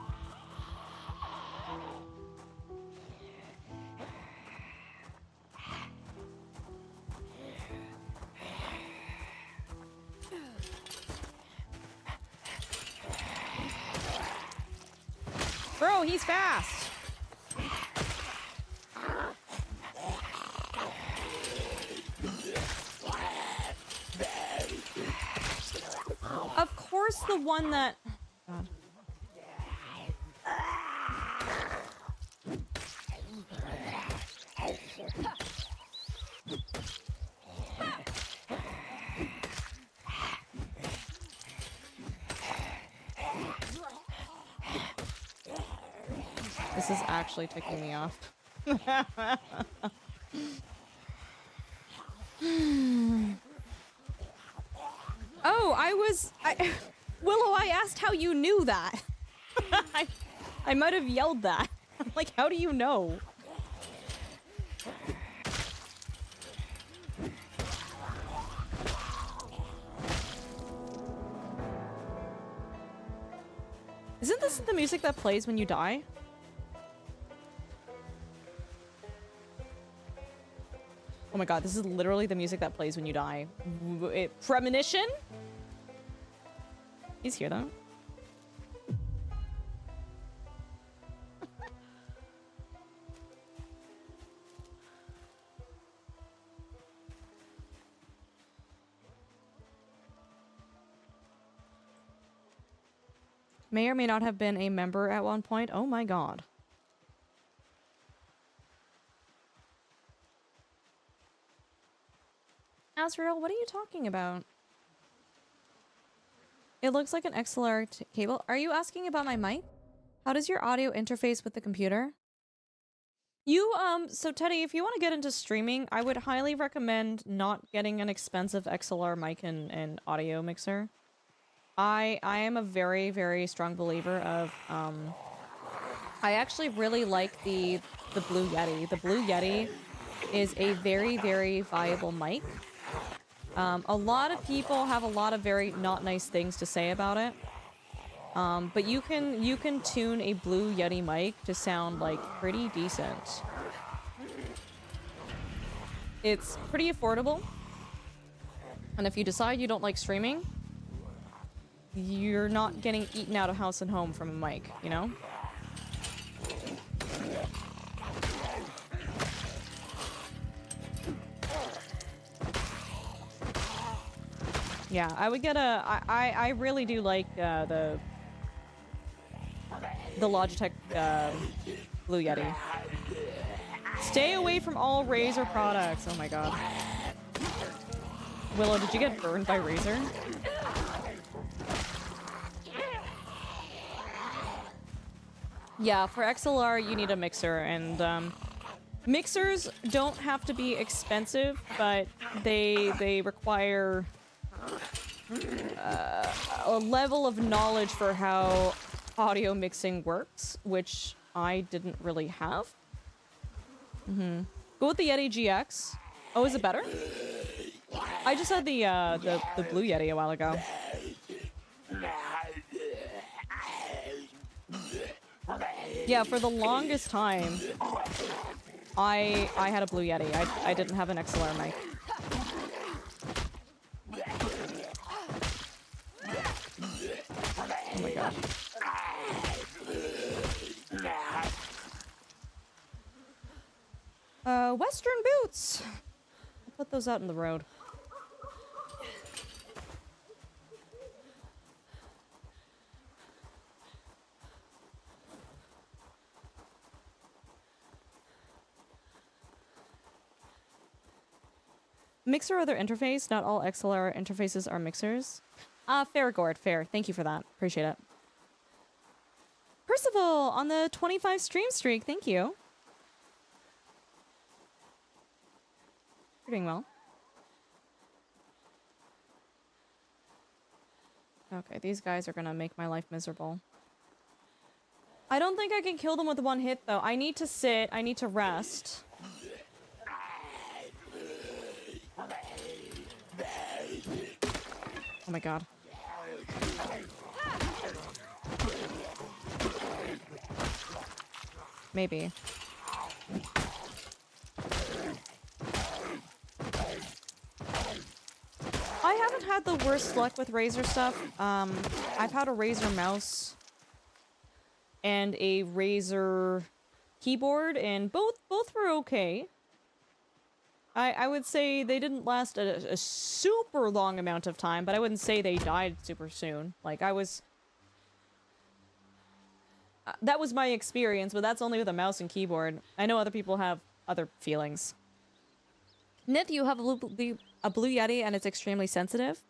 Bro, he's fast! Of course the one that... God. This is actually ticking me off. Willow, I asked how you knew that. I might have yelled that. Like, how do you know? Isn't this the music that plays when you die? Oh my god, this is literally the music that plays when you die. Premonition? He's here though. May or may not have been a member at one point. Oh my god. Asriel, what are you talking about? It looks like an XLR cable. Are you asking about my mic? How does your audio interface with the computer? You, so Teddy, if you want to get into streaming, I would highly recommend not getting an expensive XLR mic and audio mixer. I am a very, very strong believer of, I actually really like the Blue Yeti. The Blue Yeti is a very, very viable mic. A lot of people have a lot of very not nice things to say about it. But you can tune a Blue Yeti mic to sound like pretty decent. It's pretty affordable. And if you decide you don't like streaming, you're not getting eaten out of house and home from a mic, you know? Yeah, I would get a... I really do like the Logitech Blue Yeti. Stay away from all Razer products. Oh my god. Willow, did you get burned by Razer? Yeah, for XLR you need a mixer, and mixers don't have to be expensive, but they require a level of knowledge for how audio mixing works, which I didn't really have. Go with the Yeti GX. Oh, is it better? I just had the Blue Yeti a while ago. Yeah, for the longest time, I had a Blue Yeti. I didn't have an XLR mic. Oh my gosh. Western boots! I'll put those out in the road. Mixer other interface. Not all XLR interfaces are mixers. Fair, Gord. Fair. Thank you for that. Appreciate it. Percival on the 25 stream streak. Thank you. You're doing well. Okay, these guys are gonna make my life miserable. I don't think I can kill them with one hit, though. I need to sit. I need to rest. Oh my god. Maybe. I haven't had the worst luck with Razer stuff. I've had a Razer mouse and a Razer keyboard, and both were okay. I would say they didn't last a super long amount of time, but I wouldn't say they died super soon. Like, I was... that was my experience, but that's only with a mouse and keyboard. I know other people have other feelings. Nith, you have a Blue Yeti and it's extremely sensitive.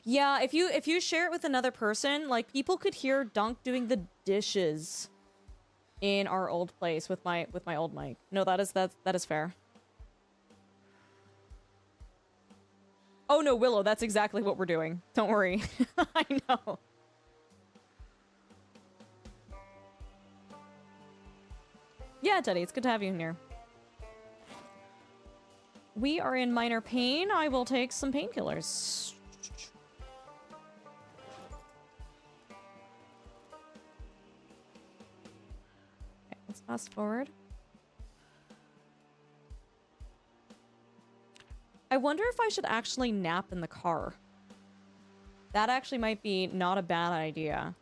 Yeah, if you share it with another person, like, people could hear Dunk doing the dishes in our old place with my old mic. No, that is fair. Oh no, Willow, that's exactly what we're doing. Don't worry. I know. Yeah, Teddy, it's good to have you in here. We are in minor pain. I will take some painkillers. Okay, let's fast forward. I wonder if I should actually nap in the car. That actually might be not a bad idea.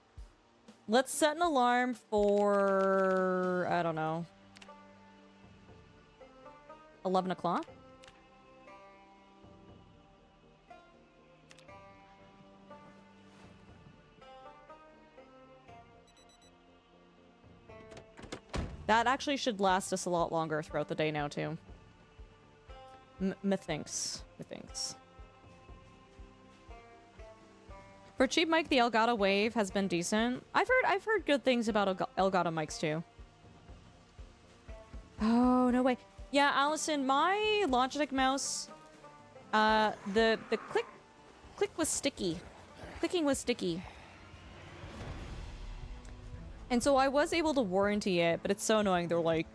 Let's set an alarm for... I don't know. 11 o'clock? That actually should last us a lot longer throughout the day now, too. Methinks. For cheap mic, the Elgato Wave has been decent. I've heard good things about Elgato mics too. Oh no way! Yeah, Allison, my Logitech mouse, the click was sticky, clicking was sticky, and so I was able to warranty it, but it's so annoying. They're like,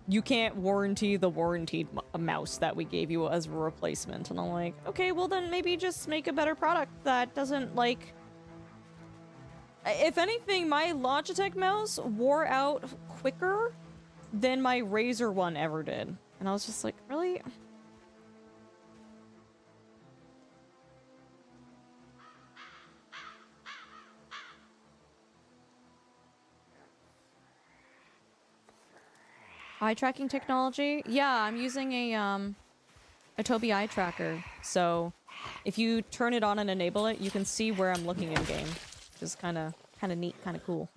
you can't warranty the warranted mouse that we gave you as a replacement. And I'm like, okay, well then maybe just make a better product that doesn't, like... If anything, my Logitech mouse wore out quicker than my Razer one ever did. And I was just like, really? Eye tracking technology? Yeah, I'm using a Tobii eye tracker. So if you turn it on and enable it, you can see where I'm looking in game. Which is kind of neat, kind of cool.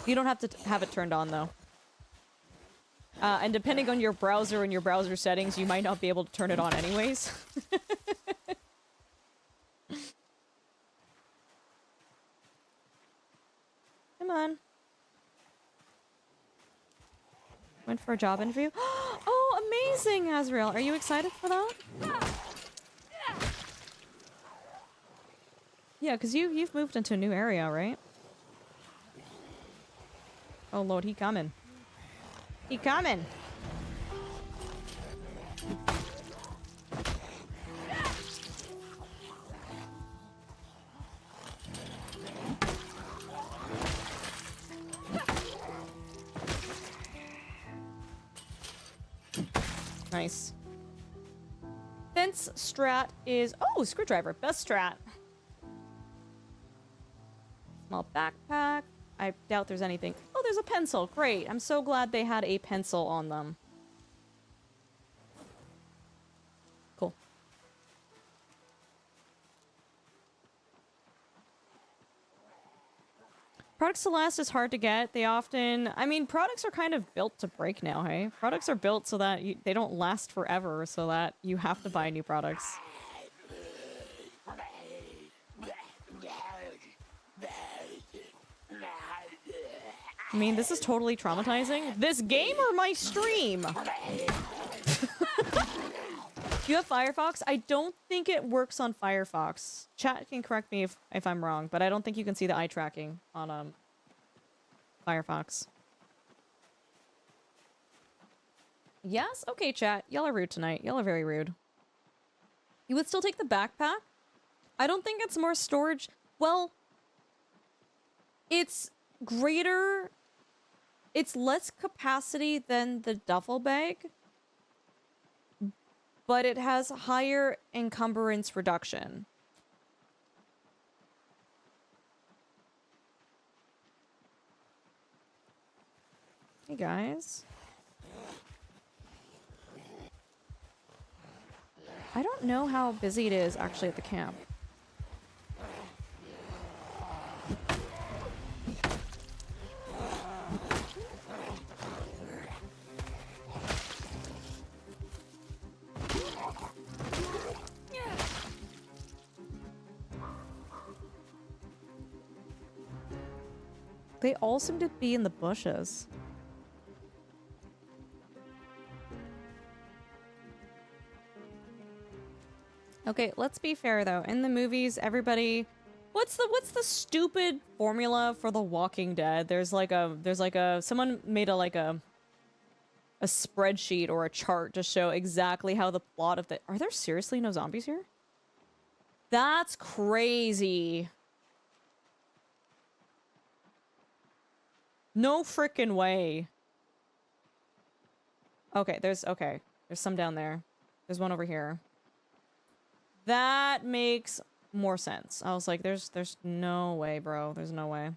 You don't have to have it turned on though. And depending on your browser and your browser settings, you might not be able to turn it on anyways. Come on. Went for a job interview. Oh, amazing, Azrael. Are you excited for that? Yeah, because you've moved into a new area, right? Oh lord, he coming. He coming. Nice. Fence strat is... Oh, screwdriver. Best strat. Small backpack. I doubt there's anything... Oh, there's a pencil. Great. I'm so glad they had a pencil on them. Cool. Product Celeste is hard to get. They often... I mean, products are kind of built to break now, hey? Products are built so that they don't last forever, so that you have to buy new products. I mean, this is totally traumatizing. This game or my stream? You have Firefox? I don't think it works on Firefox. Chat can correct me if I'm wrong, but I don't think you can see the eye tracking on Firefox. Yes? Okay, chat. Y'all are rude tonight. Y'all are very rude. You would still take the backpack? I don't think it's more storage. Well, it's greater... It's less capacity than the duffel bag, but it has higher encumbrance reduction. Hey guys. I don't know how busy it is actually at the camp. They all seem to be in the bushes. Okay, let's be fair though. In the movies, everybody... What's the stupid formula for The Walking Dead? There's like a someone made a spreadsheet or a chart to show exactly how the plot of the... Are there seriously no zombies here? That's crazy. No frickin' way. Okay, there's some down there. There's one over here. That makes more sense. I was like, there's no way, bro. There's no way.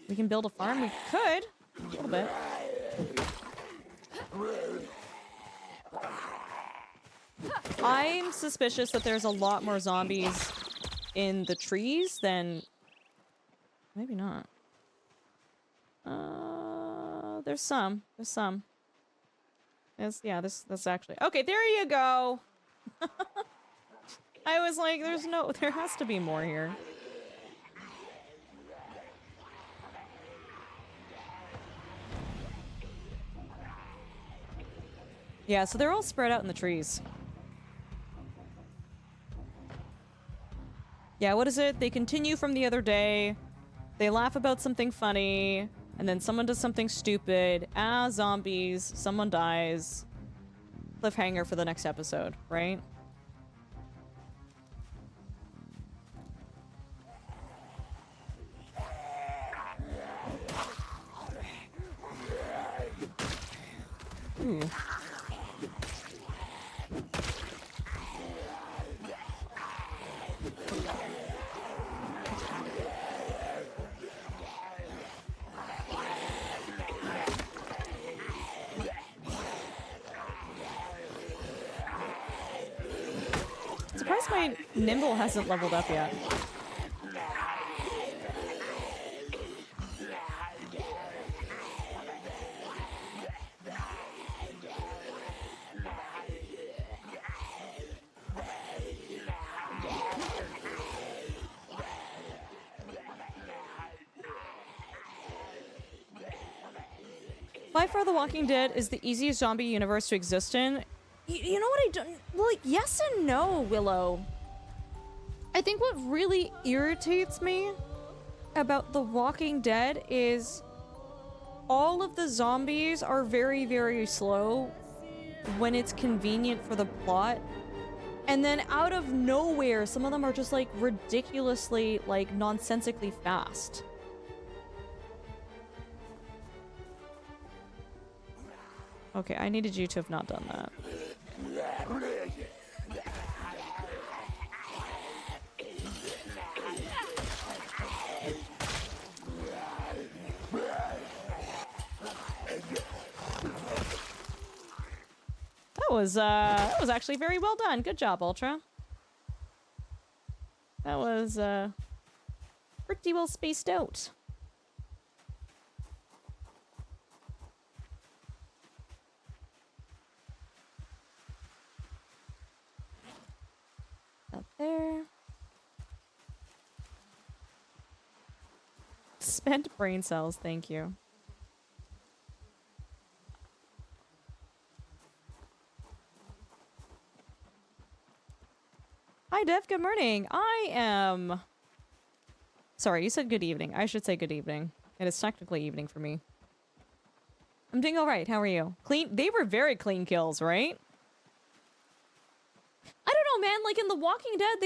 We can build a farm? We could. A little bit. I'm suspicious that there's a lot more zombies in the trees than... Maybe not. There's some. There's some. Yeah, that's actually... Okay, there you go! I was like, there has to be more here. Yeah, so they're all spread out in the trees. Yeah, what is it? They continue from the other day. They laugh about something funny, and then someone does something stupid. Zombies. Someone dies. Cliffhanger for the next episode, right? Ooh. Surprised my Nimble hasn't leveled up yet. By far, The Walking Dead is the easiest zombie universe to exist in. You know what I don't... Like, yes and no, Willow. I think what really irritates me about The Walking Dead is all of the zombies are very, very slow when it's convenient for the plot. And then out of nowhere, some of them are just, like, ridiculously, like, nonsensically fast. Okay, I needed you to have not done that. That was actually very well done. Good job, Ultra. That was, pretty well spaced out. Up there. Spent brain cells, thank you. Hi, Dev, good morning. I am... Sorry, you said good evening. I should say good evening. It is technically evening for me. I'm doing alright, how are you? Clean? They were very clean kills, right? I don't know, man, like in The Walking Dead,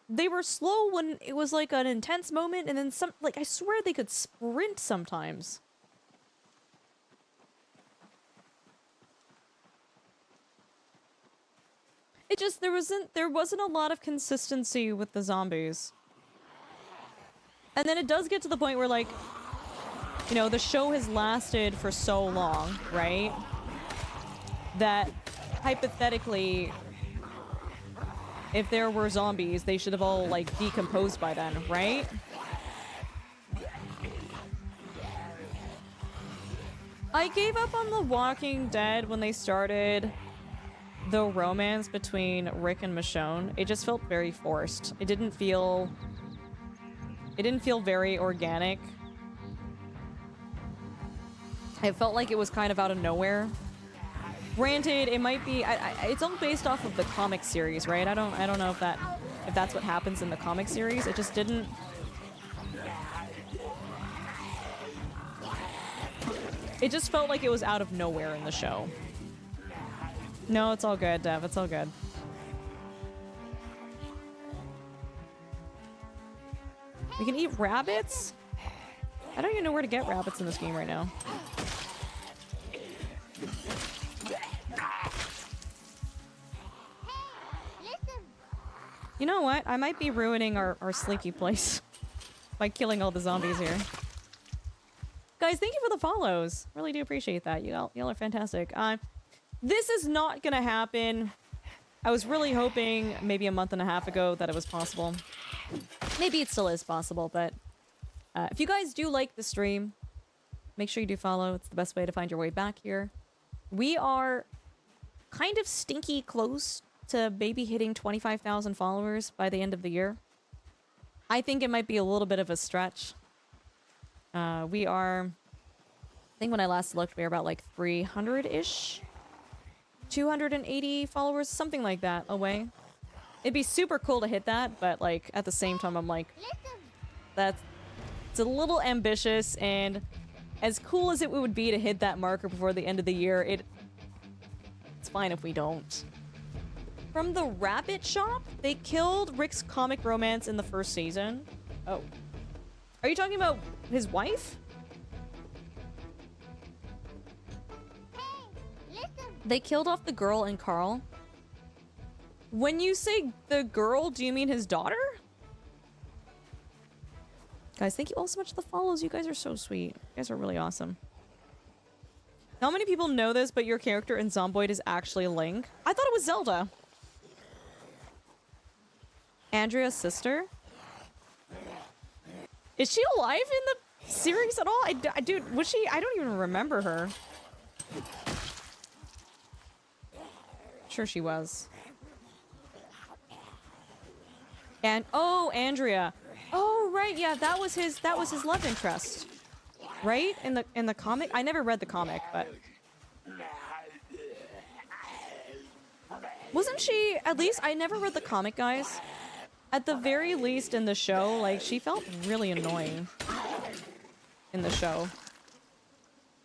they were slow when it was like an intense moment, and then like, I swear they could sprint sometimes. It just, there wasn't a lot of consistency with the zombies. And then it does get to the point where, like, you know, the show has lasted for so long, right? That, hypothetically, if there were zombies, they should have all, like, decomposed by then, right? I gave up on The Walking Dead when they started the romance between Rick and Michonne. It just felt very forced. It didn't feel very organic. It felt like it was kind of out of nowhere. Granted, it might be. It's all based off of the comic series, right? I don't know if that's what happens in the comic series. It just didn't. It just felt like it was out of nowhere in the show. No, it's all good, Dev. It's all good. We can eat rabbits? I don't even know where to get rabbits in this game right now. You know what? I might be ruining our sleepy place by killing all the zombies here. Guys, thank you for the follows. Really do appreciate that. Y'all are fantastic. This is not gonna happen. I was really hoping maybe a month and a half ago that it was possible. Maybe it still is possible, but if you guys do like the stream, make sure you do follow. It's the best way to find your way back here. We are kind of stinky close to maybe hitting 25,000 followers by the end of the year. I think it might be a little bit of a stretch. We are... I think when I last looked, we were about like 300-ish? 280 followers, something like that, away. It'd be super cool to hit that, but like at the same time I'm like, it's a little ambitious, and as cool as it would be to hit that marker before the end of the year, it's fine if we don't. From the Rabbit Shop, they killed Rick's comic romance in the first season. Oh. Are you talking about his wife? They killed off the girl and Carl. When you say the girl, do you mean his daughter? Guys, thank you all so much for the follows. You guys are so sweet. You guys are really awesome. Not many people know this, but your character in Zomboid is actually Link. I thought it was Zelda. Andrea's sister? Is she alive in the series at all? Dude, was she? I don't even remember her. Sure she was. And oh, Andrea. Oh, right, yeah, that was his love interest. Right? In the comic? I never read the comic, but wasn't she, at least I never read the comic, guys. At the very least in the show, like, she felt really annoying in the show.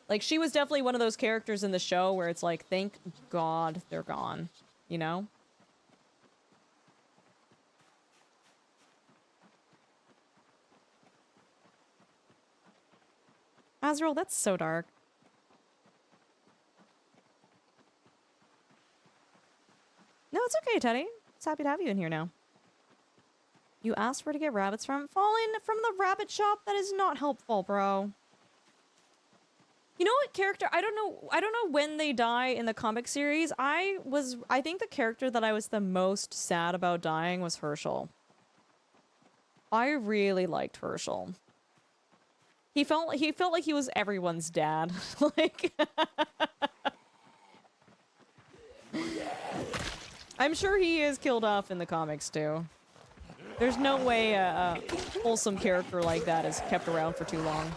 Like, she was definitely one of those characters in the show where it's like, thank God they're gone, you know? Azrael, that's so dark. No, it's okay, Teddy. It's happy to have you in here now. You asked where to get rabbits from? Fallen from the rabbit shop? That is not helpful, bro. You know what character? I don't know when they die in the comic series. I think the character that I was the most sad about dying was Herschel. I really liked Herschel. He felt like he was everyone's dad. Like, I'm sure he is killed off in the comics too. There's no way a wholesome character like that is kept around for too long.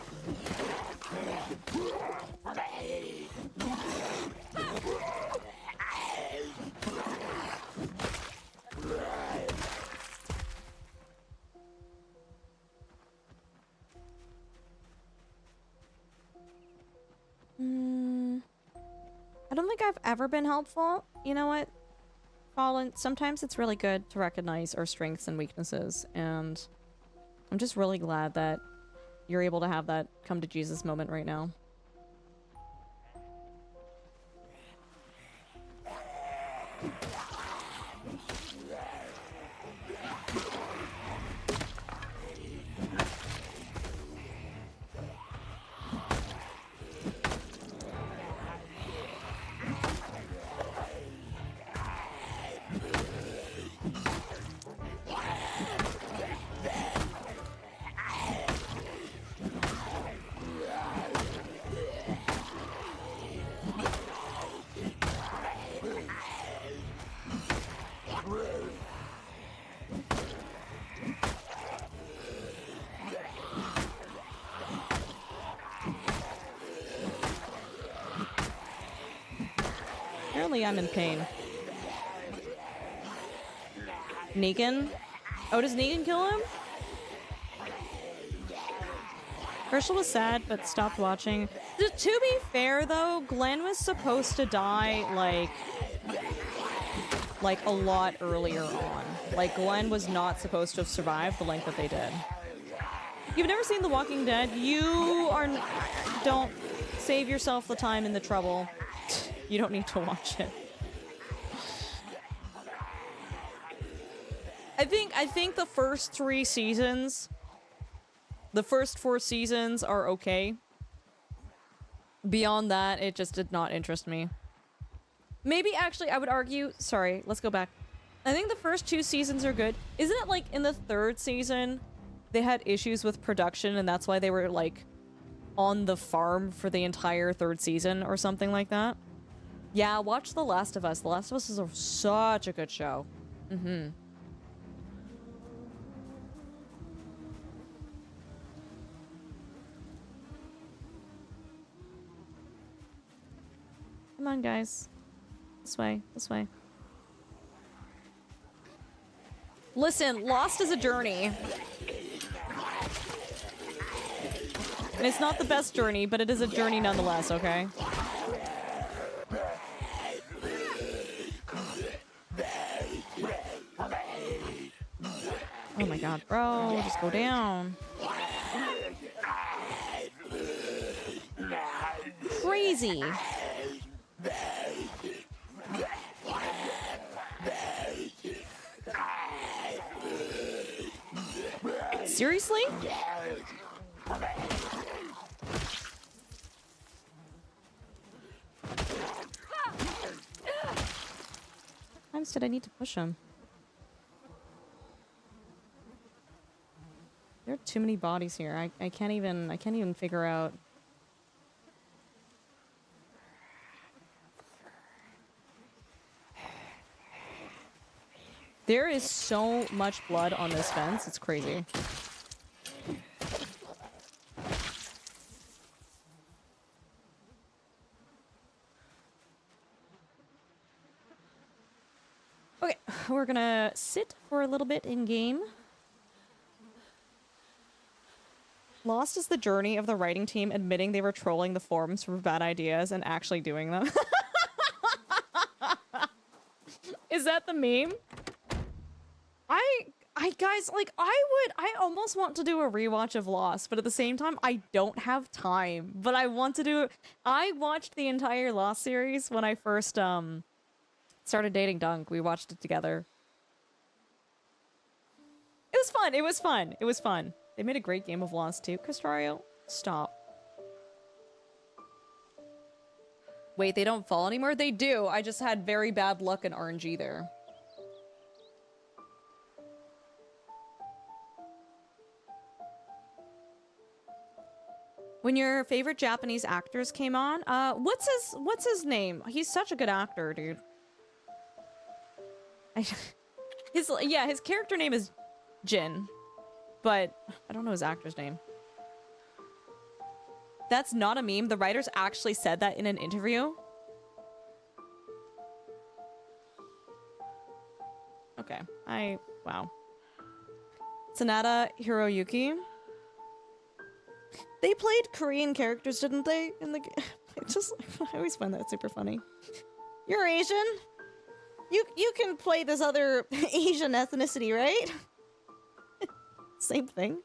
I don't think I've ever been helpful. You know what, Fallen? Sometimes it's really good to recognize our strengths and weaknesses, and I'm just really glad that you're able to have that come to Jesus moment right now. Apparently I'm in pain. Negan? Oh, does Negan kill him? Herschel was sad, but stopped watching. To be fair, though, Glenn was supposed to die, like a lot earlier on. Like, Glenn was not supposed to have survived the length that they did. You've never seen The Walking Dead? You are... Don't save yourself the time and the trouble. You don't need to watch it. I think the first 3 seasons, the first 4 seasons are okay. Beyond that, it just did not interest me. Maybe, actually, I would argue... Sorry, let's go back. I think the first 2 seasons are good. Isn't it, like, in the 3rd season, they had issues with production, and that's why they were, like, on the farm for the entire 3rd season, or something like that? Yeah, watch The Last of Us. The Last of Us is such a good show. Mm-hmm. Come on, guys. This way, this way. Listen, Lost is a journey. And it's not the best journey, but it is a journey nonetheless, okay? Oh my god, bro, just go down. Crazy. Seriously? How times did I need to push him? There are too many bodies here. I can't even figure out. There is so much blood on this fence, it's crazy. Okay, we're gonna sit for a little bit in game. Lost is the journey of the writing team admitting they were trolling the forums for bad ideas and actually doing them. Is that the meme? Guys, like, I almost want to do a rewatch of Lost, but at the same time, I don't have time. But I want to do it. I watched the entire Lost series when I first, started dating Dunk. We watched it together. It was fun. It was fun. It was fun. They made a great game of Lost, too. Castrario, stop. Wait, they don't fall anymore? They do. I just had very bad luck in RNG there. When your favorite Japanese actors came on, what's his name? He's such a good actor, dude. His character name is Jin, but I don't know his actor's name. That's not a meme. The writers actually said that in an interview. Okay, wow. Sanada Hiroyuki. They played Korean characters, didn't they? In the I always find that super funny. You're Asian? You can play this other Asian ethnicity, right? Same thing.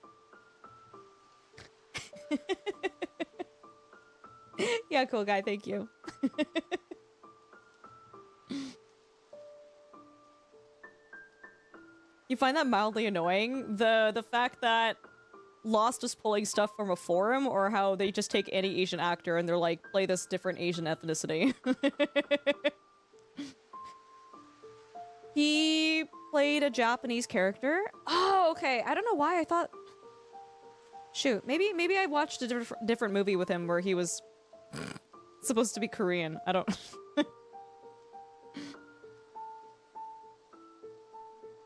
Yeah, cool guy, thank you. You find that mildly annoying? The fact that Lost is pulling stuff from a forum, or how they just take any Asian actor and they're like, play this different Asian ethnicity. He played a Japanese character? Oh, okay. I don't know why I thought... Shoot, maybe I watched a different movie with him where he was supposed to be Korean. I don't...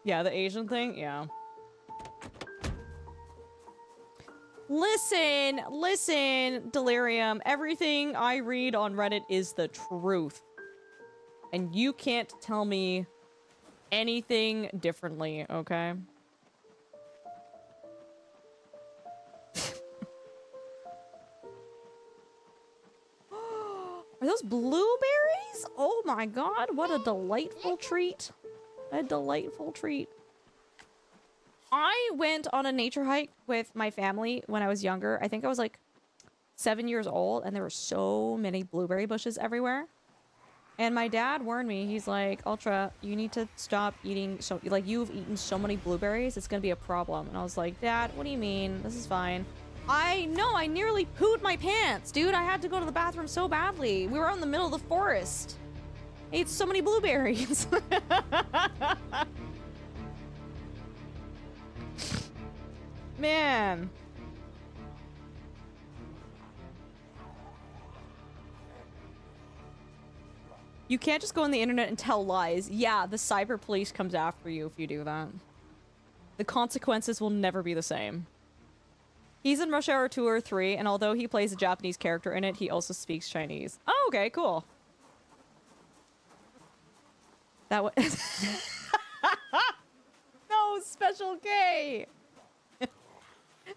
Yeah, the Asian thing? Yeah. Listen, Delirium. Everything I read on Reddit is the truth. And you can't tell me anything differently, okay? Are those blueberries? Oh my god, what a delightful treat. A delightful treat. I went on a nature hike with my family when I was younger. I think I was like 7 years old, and there were so many blueberry bushes everywhere. And my dad warned me. He's like, Ultra, you need to stop eating like, you've eaten so many blueberries, it's gonna be a problem. And I was like, Dad, what do you mean? This is fine. I nearly pooed my pants, dude. I had to go to the bathroom so badly. We were out in the middle of the forest. I ate so many blueberries. Man. You can't just go on the internet and tell lies. Yeah, the cyber police comes after you if you do that. The consequences will never be the same. He's in Rush Hour 2 or 3, and although he plays a Japanese character in it, he also speaks Chinese. Oh, okay, cool. That was... No, Special K!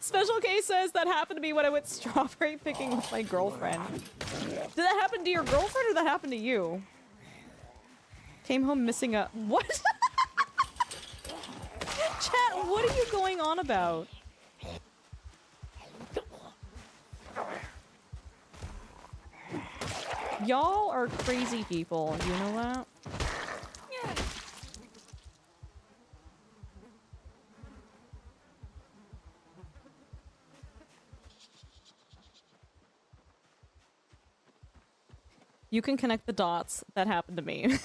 Special K says that happened to me when I went strawberry picking with my girlfriend. Did that happen to your girlfriend, or did that happen to you? Came home missing a... What? Chat, what are you going on about? Y'all are crazy people, you know that? You can connect the dots. That happened to me.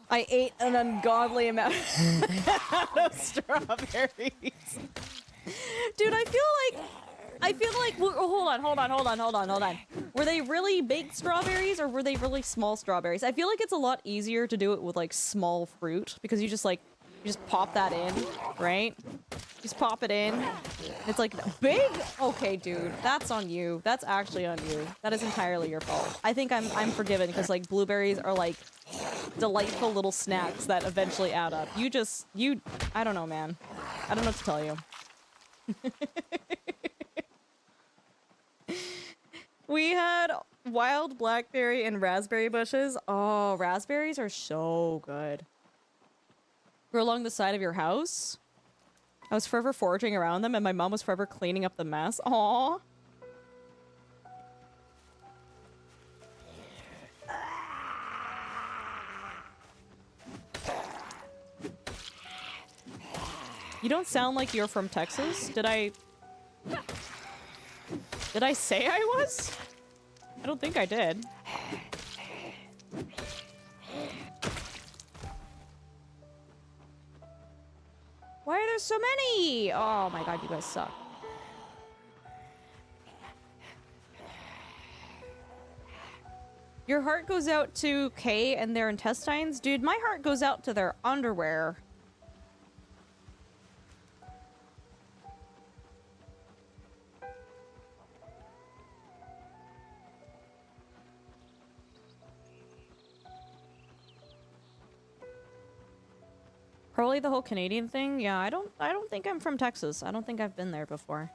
I ate an ungodly amount of strawberries. Dude, I feel like, hold on. Were they really big strawberries, or were they really small strawberries? I feel like it's a lot easier to do it with like small fruit, because you just pop that in, right? Just pop it in. It's like big. Okay, dude, that's on you. That's actually on you. That is entirely your fault. I think I'm forgiven, because like blueberries are like delightful little snacks that eventually add up. I don't know, man. I don't know what to tell you. We had wild blackberry and raspberry bushes. Oh, raspberries are so good. Grow along the side of your house. I was forever foraging around them, and my mom was forever cleaning up the mess. Aww. You don't sound like you're from Texas. Did I say I was? I don't think I did. Why are there so many? Oh my god, you guys suck. Your heart goes out to Kay and their intestines? Dude, my heart goes out to their underwear. Probably the whole Canadian thing? Yeah, I don't think I'm from Texas. I don't think I've been there before.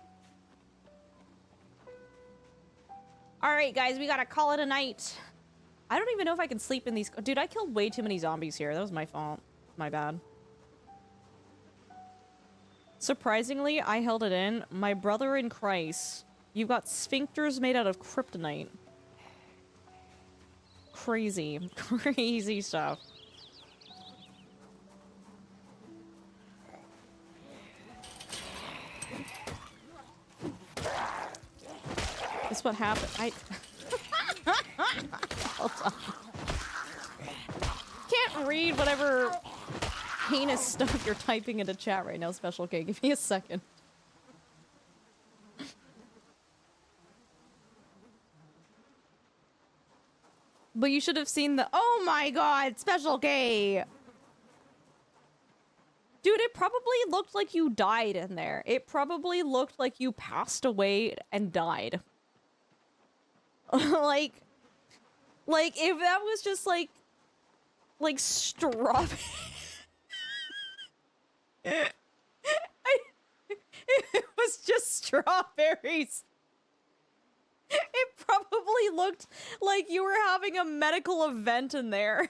Alright, guys, we gotta call it a night. I don't even know if I can sleep in these... Dude, I killed way too many zombies here. That was my fault. My bad. Surprisingly, I held it in. My brother in Christ. You've got sphincters made out of kryptonite. Crazy. Crazy stuff. That's what happened. Hold on. Can't read whatever heinous stuff you're typing into chat right now, Special K. Give me a second. But you should have seen the— oh my god, Special K! Dude, it probably looked like you died in there. It probably looked like you passed away and died. like if that was just like strawberry. It was just strawberries. It probably looked like you were having a medical event in there.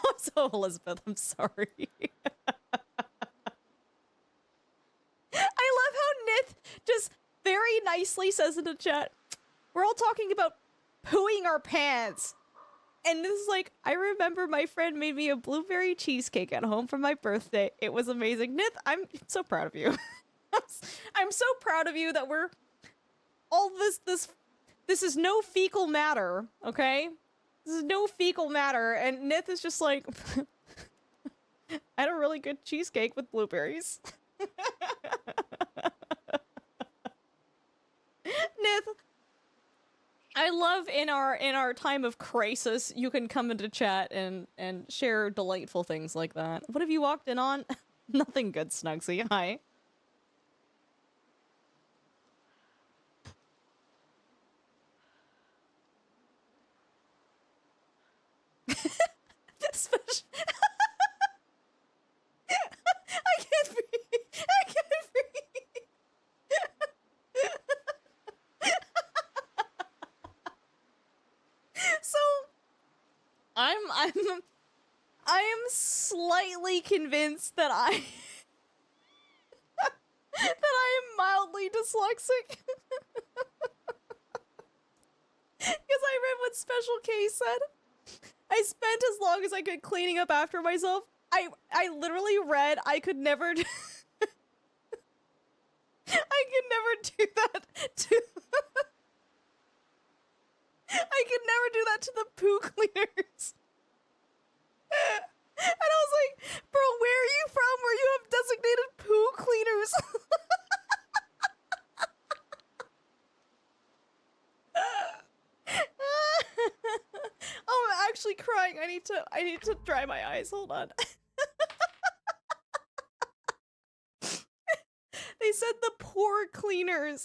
Also, Elizabeth, I'm sorry. I love how Nith just very nicely says in the chat, we're all talking about pooing our pants. And this is like, I remember my friend made me a blueberry cheesecake at home for my birthday. It was amazing. Nith, I'm so proud of you. I'm so proud of you that we're all this is no fecal matter, okay? This is no fecal matter. And Nith is just like, I had a really good cheesecake with blueberries. Nith, I love in our time of crisis, you can come into chat and share delightful things like that. What have you walked in on? Nothing good, Snugsy. Hi. Special. I can't breathe. I can't breathe. So, I am slightly convinced that I am mildly dyslexic. Because I read what Special K said. I spent as long as I could cleaning up after myself. I literally read I could never do I could never do that to I could never do that to the poo cleaners. And I was like, bro, where are you from where you have designated poo cleaners? Oh, I'm actually crying. I need to dry my eyes. Hold on. They said the poor cleaners.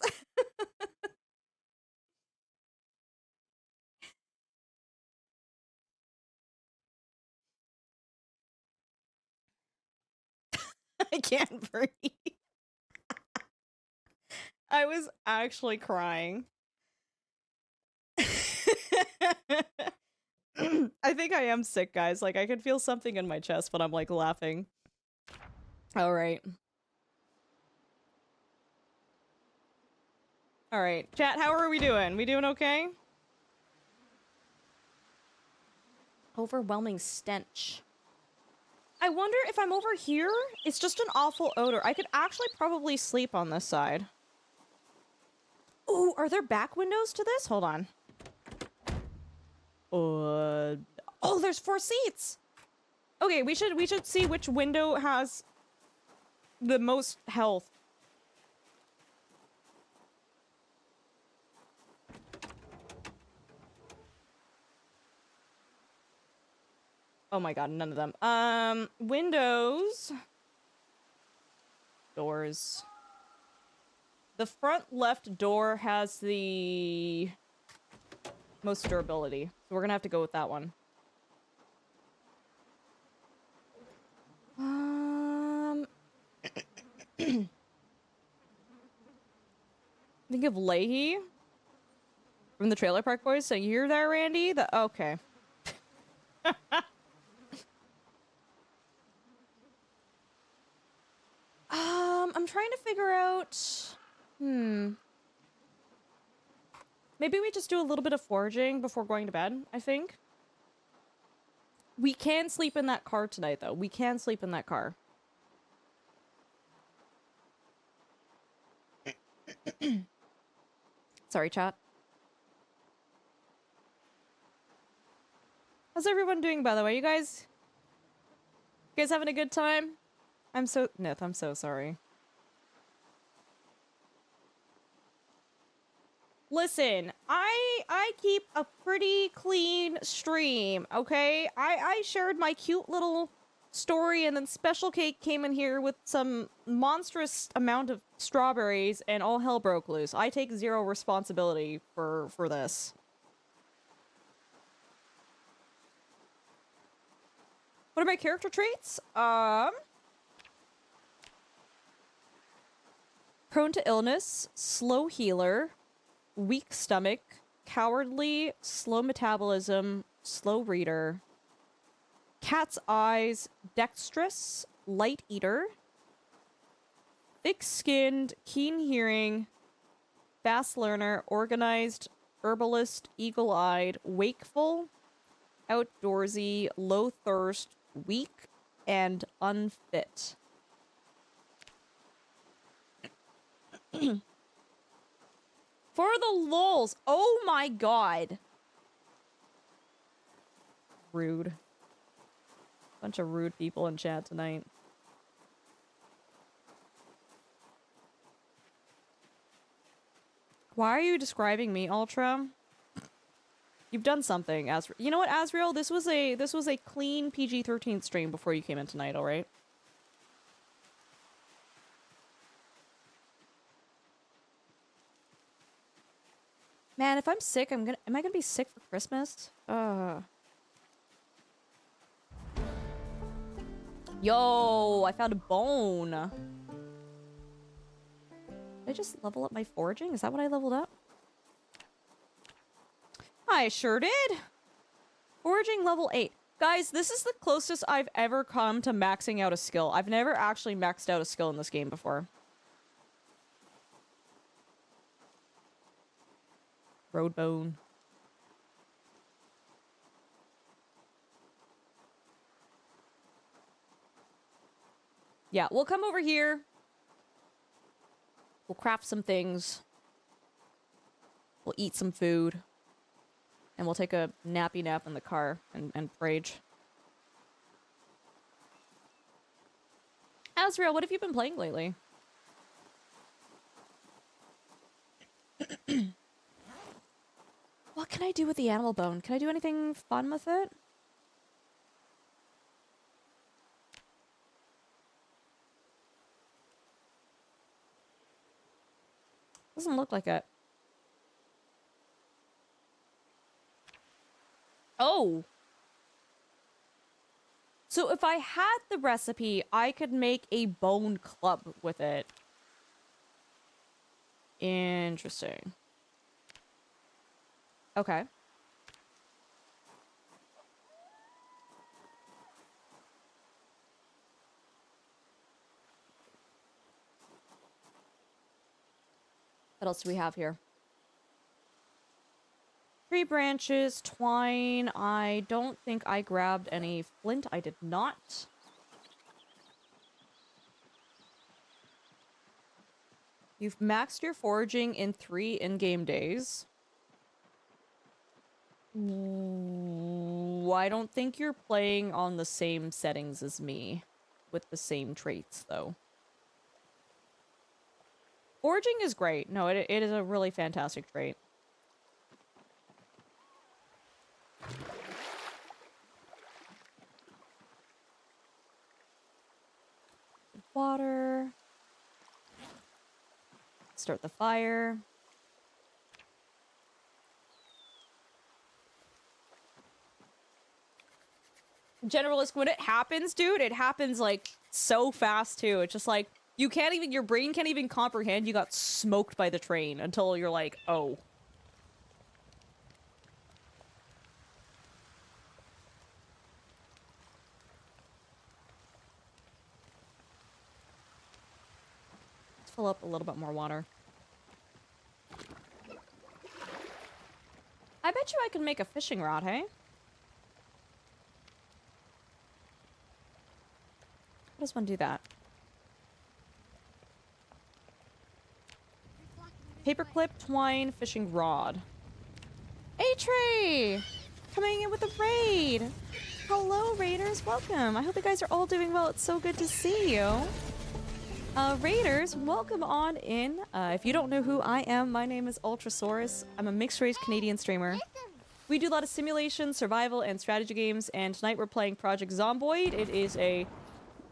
I can't breathe. I was actually crying. I think I am sick, guys. Like, I can feel something in my chest, but I'm, like, laughing. Alright. Alright. Chat, how are we doing? We doing okay? Overwhelming stench. I wonder if I'm over here? It's just an awful odor. I could actually probably sleep on this side. Ooh, are there back windows to this? Hold on. Oh, there's 4 seats! Okay, we should see which window has the most health. Oh my god, none of them. Windows. Doors. The front left door has the most durability. So we're gonna have to go with that one. Think of Leahy from the Trailer Park Boys. So you're there, Randy? Okay. I'm trying to figure out... Maybe we just do a little bit of foraging before going to bed, I think. We can sleep in that car tonight, though. We can sleep in that car. Sorry, chat. How's everyone doing, by the way? You guys having a good time? Nith, I'm so sorry. Listen, I keep a pretty clean stream, okay? I shared my cute little story, and then Special Cake came in here with some monstrous amount of strawberries, and all hell broke loose. I take zero responsibility for this. What are my character traits? Prone to illness, slow healer, weak stomach, cowardly, slow metabolism, slow reader, cat's eyes, dexterous, light eater, thick-skinned, keen hearing, fast learner, organized, herbalist, eagle-eyed, wakeful, outdoorsy, low thirst, weak, and unfit. For the lulz. Oh my god. Rude. Bunch of rude people in chat tonight. Why are you describing me, Ultra? You've done something, Azrael. You know what, Azrael? This was a clean PG-13 stream before you came in tonight, alright? Man, if I'm sick, am I gonna be sick for Christmas? Yo, I found a bone. Did I just level up my foraging? Is that what I leveled up? I sure did. Foraging level 8. Guys, this is the closest I've ever come to maxing out a skill. I've never actually maxed out a skill in this game before. Road bone. Yeah, we'll come over here. We'll craft some things. We'll eat some food. And we'll take a nappy nap in the car and rage. Azrael, what have you been playing lately? What can I do with the animal bone? Can I do anything fun with it? Doesn't look like it. Oh! So if I had the recipe, I could make a bone club with it. Interesting. Okay. What else do we have here? Tree branches, twine. I don't think I grabbed any flint. I did not. You've maxed your foraging in 3 in-game days. I don't think you're playing on the same settings as me with the same traits, though. Foraging is great. No, it is a really fantastic trait. Water. Start the fire. Generalist, when it happens, dude, it happens like so fast too. It's just like you can't even, your brain can't even comprehend you got smoked by the train until you're like, oh. Let's fill up a little bit more water. I bet you I can make a fishing rod, hey? How does one do that? Paperclip, twine, fishing rod. A-Tray! Coming in with a raid! Hello, raiders, welcome! I hope you guys are all doing well, it's so good to see you. Raiders, welcome on in. If you don't know who I am, my name is Ultrasaurus. I'm a mixed-race Canadian streamer. We do a lot of simulation, survival, and strategy games, and tonight we're playing Project Zomboid. It is a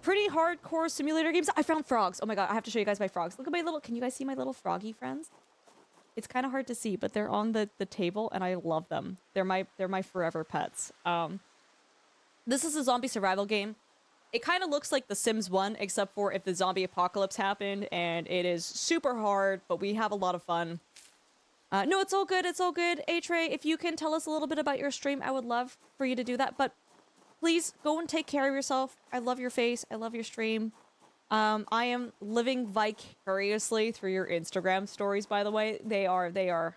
pretty hardcore simulator games. I found frogs. Oh my god, I have to show you guys my frogs. Look at my little, can you guys see my little froggy friends? It's kind of hard to see, but they're on the table and I love them. They're my forever pets. This is a zombie survival game. It kind of looks like The Sims 1, except for if the zombie apocalypse happened, and it is super hard, but we have a lot of fun. No, it's all good, it's all good. A-Tray, if you can tell us a little bit about your stream, I would love for you to do that, but please go and take care of yourself. I love your face. I love your stream. I am living vicariously through your Instagram stories, by the way. They are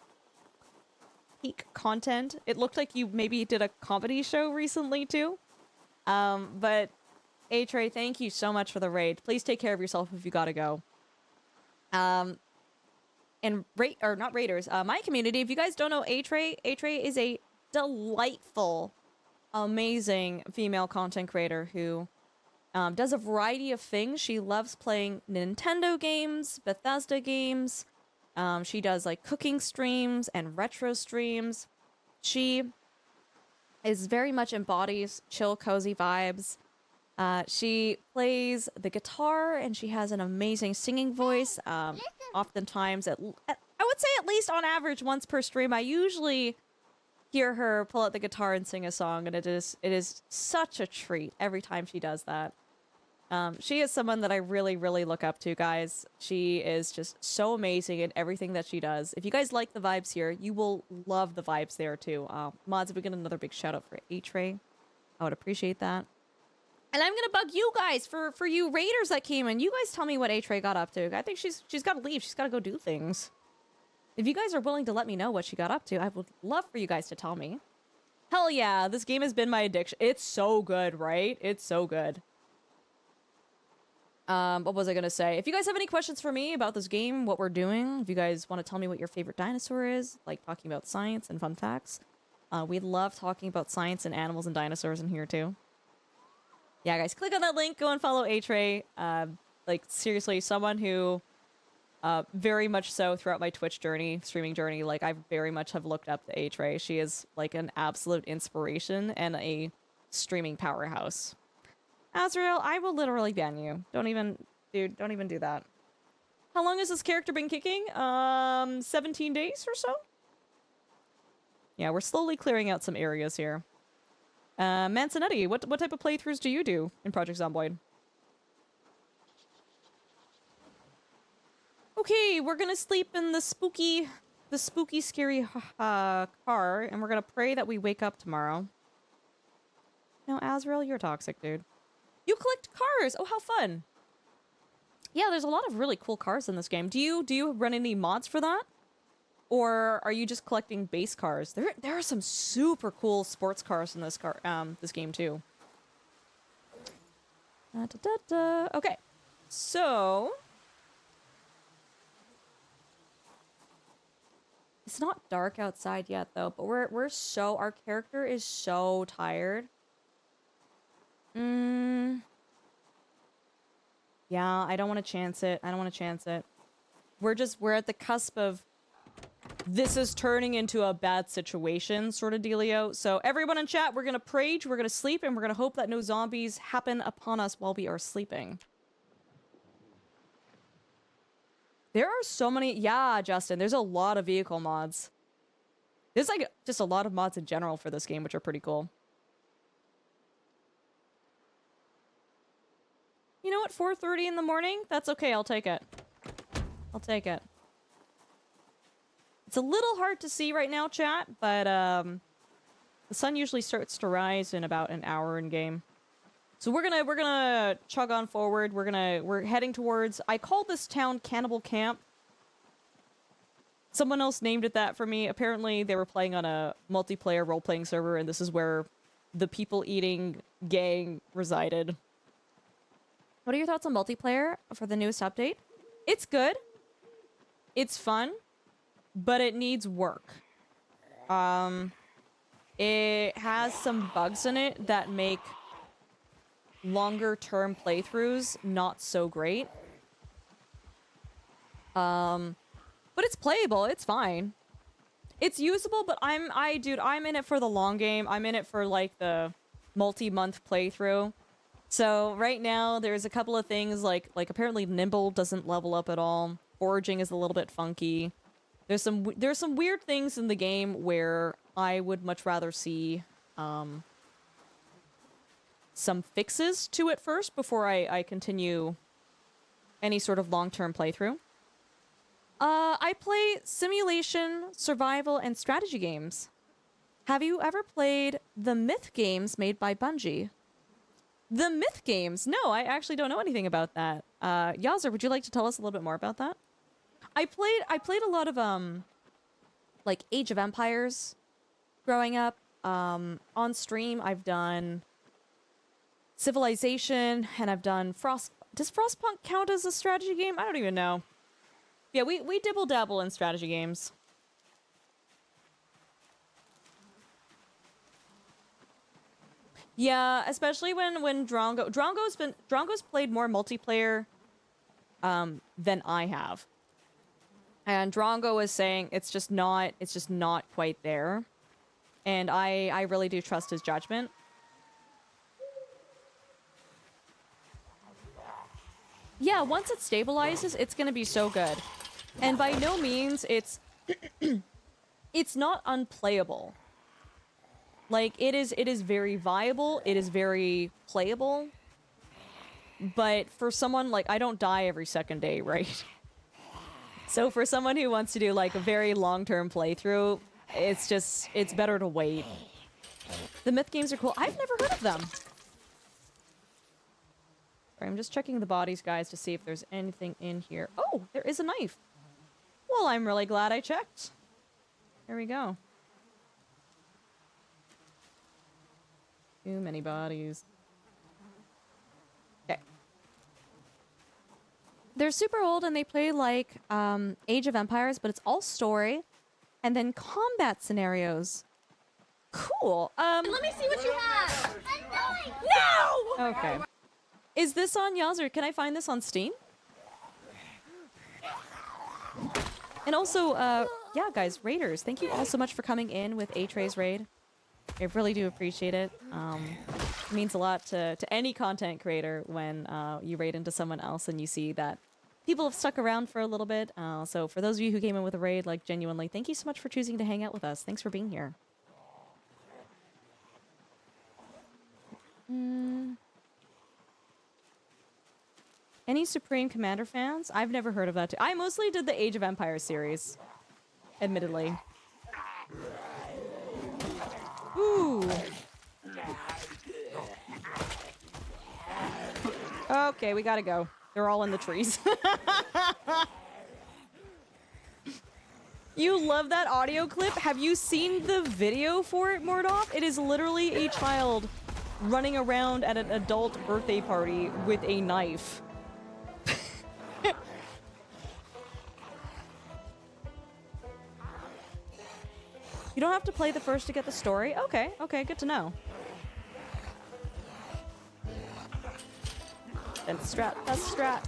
peak content. It looked like you maybe did a comedy show recently, too. But A-Tray, thank you so much for the raid. Please take care of yourself if you gotta go. And not raiders, my community, if you guys don't know A-Tray is a delightful, amazing female content creator who does a variety of things. She loves playing Nintendo games, Bethesda games. She does like cooking streams and retro streams. She is very much embodies chill, cozy vibes. She plays the guitar and she has an amazing singing voice. Oftentimes, I would say at least on average once per stream, I usually hear her pull out the guitar and sing a song, and it is such a treat every time she does that. She is someone that I really, really look up to, guys. She is just so amazing in everything that she does. If you guys like the vibes here, you will love the vibes there, too. Mods, if we get another big shout-out for A-Tray, I would appreciate that. And I'm gonna bug you guys for you raiders that came in. You guys tell me what A-Tray got up to. I think she's gotta leave. She's gotta go do things. If you guys are willing to let me know what she got up to, I would love for you guys to tell me. Hell yeah, this game has been my addiction. It's so good, right? It's so good. What was I gonna say? If you guys have any questions for me about this game, what we're doing, if you guys want to tell me what your favorite dinosaur is, like talking about science and fun facts, we love talking about science and animals and dinosaurs in here too. Yeah, guys, click on that link, go and follow A-Tray. Like, seriously, someone who very much so throughout my Twitch journey, streaming journey, like, I very much have looked up to A-Tray. She is, like, an absolute inspiration and a streaming powerhouse. Azrael, I will literally ban you. Don't even do that. How long has this character been kicking? 17 days or so? Yeah, we're slowly clearing out some areas here. Mansonetti, what type of playthroughs do you do in Project Zomboid? Okay, we're gonna sleep in the spooky, scary car, and we're gonna pray that we wake up tomorrow. No, Azrael, you're toxic, dude. You collect cars! Oh, how fun! Yeah, there's a lot of really cool cars in this game. Do you run any mods for that? Or are you just collecting base cars? There are some super cool sports cars in this game too. Okay, so It's not dark outside yet though, but our character is so tired. Yeah, I don't want to chance it. I don't want to chance it. We're at the cusp of this is turning into a bad situation sort of dealio. So everyone in chat, we're gonna prage, we're gonna sleep, and we're gonna hope that no zombies happen upon us while we are sleeping. There are so many, yeah, Justin, there's a lot of vehicle mods. There's like just a lot of mods in general for this game, which are pretty cool. You know what, 4:30 in the morning? That's okay, I'll take it. I'll take it. It's a little hard to see right now, chat, but the sun usually starts to rise in about an hour in game. So we're gonna chug on forward. We're heading towards, I called this town Cannibal Camp. Someone else named it that for me. Apparently they were playing on a multiplayer role-playing server, and this is where the people-eating gang resided. What are your thoughts on multiplayer for the newest update? It's good. It's fun, but it needs work. It has some bugs in it that make longer-term playthroughs not so great. But it's playable. It's fine. It's usable, but dude, I'm in it for the long game. I'm in it for like the multi-month playthrough. So right now there's a couple of things like apparently Nimble doesn't level up at all. Foraging is a little bit funky. There's some weird things in the game where I would much rather see some fixes to it first before I continue any sort of long-term playthrough. I play simulation, survival, and strategy games. Have you ever played the Myth games made by Bungie? The Myth games? No, I actually don't know anything about that. Yazer, would you like to tell us a little bit more about that? I played a lot of like Age of Empires growing up. On stream I've done Civilization, and I've done Does Frostpunk count as a strategy game? I don't even know. Yeah, we dibble dabble in strategy games. Yeah, especially when Drongo's played more multiplayer than I have. And Drongo was saying it's just not quite there. And I really do trust his judgment. Yeah, once it stabilizes, it's gonna be so good. And by no means it's not unplayable. Like, it is very viable, it is very playable. But for someone, like, I don't die every second day, right? So for someone who wants to do, like, a very long-term playthrough, it's better to wait. The Myth games are cool. I've never heard of them. Sorry, I'm just checking the bodies, guys, to see if there's anything in here. Oh, there is a knife. Well, I'm really glad I checked. There we go. Too many bodies. Okay. They're super old and they play like Age of Empires, but it's all story and then combat scenarios. Cool. Let me see what you have. No! Okay. Is this on Yazer? Can I find this on Steam? And also, yeah, guys, raiders, thank you all so much for coming in with A-Tray's raid. I really do appreciate it. It means a lot to any content creator when you raid into someone else and you see that people have stuck around for a little bit. So for those of you who came in with a raid, like, genuinely, thank you so much for choosing to hang out with us. Thanks for being here. Any Supreme Commander fans? I've never heard of that too. I mostly did the Age of Empires series, admittedly. Ooh. Okay, we gotta go. They're all in the trees. You love that audio clip? Have you seen the video for it, Mordoff? It is literally a child running around at an adult birthday party with a knife. You don't have to play the first to get the story? Okay, okay, good to know. That's strat, that's strat.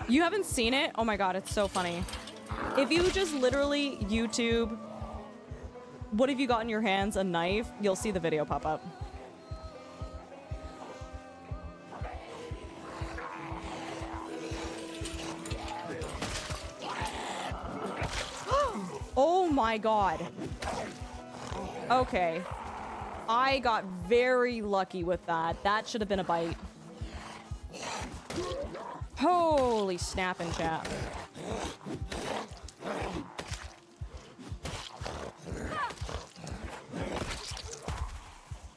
You haven't seen it? Oh my god, it's so funny. If you just literally YouTube, what have you got in your hands? A knife? You'll see the video pop up. Oh my god. Okay. I got very lucky with that. That should have been a bite. Holy snapping chat.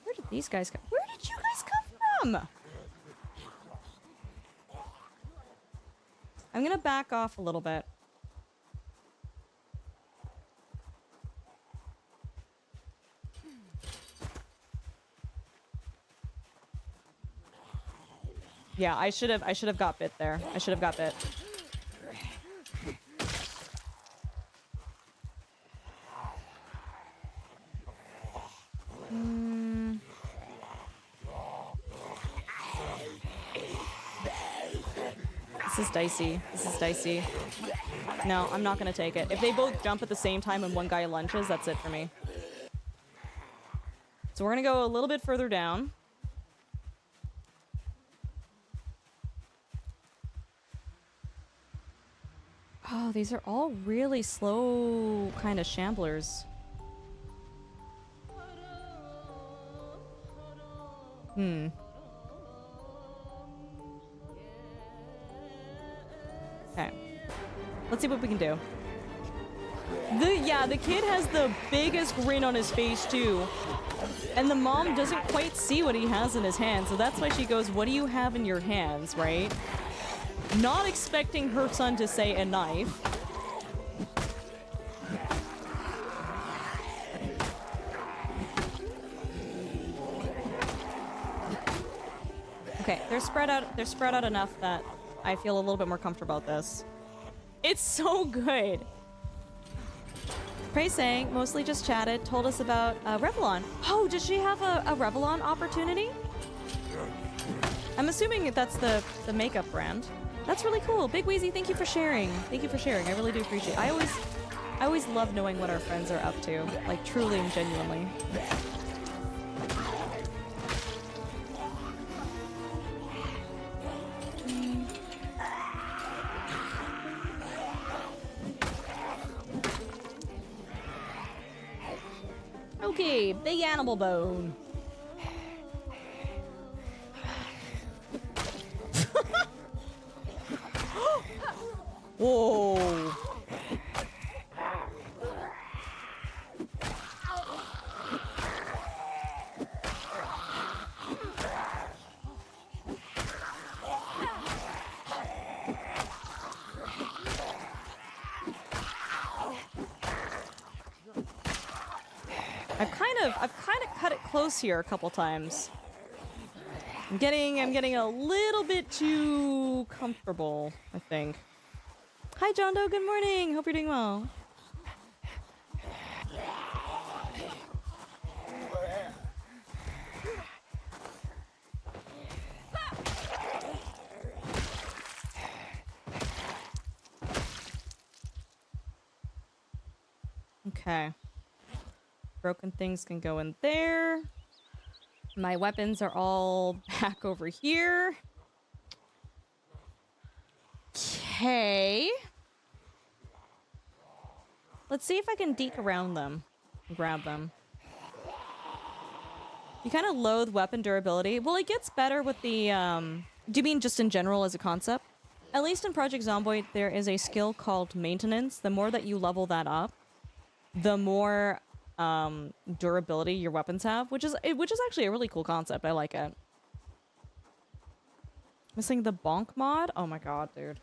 Where did these guys come? Where did you guys come from? I'm gonna back off a little bit. Yeah, I should have got bit there. I should have got bit. This is dicey. This is dicey. No, I'm not gonna take it. If they both jump at the same time and one guy lunges, that's it for me. So we're gonna go a little bit further down. Oh, these are all really slow kind of shamblers. Okay. Let's see what we can do. The kid has the biggest grin on his face too. And the mom doesn't quite see what he has in his hand, so that's why she goes, "What do you have in your hands?" Right? Not expecting her son to say a knife. Okay, they're spread out enough that I feel a little bit more comfortable with this. It's so good. Prey saying, mostly just chatted, told us about Revlon. Oh, does she have a Revlon opportunity? I'm assuming that's the makeup brand. That's really cool. Big Wheezy, thank you for sharing. Thank you for sharing. I really do appreciate it. I always love knowing what our friends are up to. Like, truly and genuinely. Okay, big animal bone. Whoa. I've kind of cut it close here a couple times. I'm getting a little bit too comfortable, I think. Hi, John Doe. Good morning. Hope you're doing well. Okay. Broken things can go in there. My weapons are all back over here. Okay. Let's see if I can deke around them and grab them. You kind of loathe weapon durability. Well, it gets better with the, do you mean just in general as a concept? At least in Project Zomboid, there is a skill called maintenance. The more that you level that up, the more durability your weapons have, which is actually a really cool concept. I like it. Missing the bonk mod? Oh my god, dude.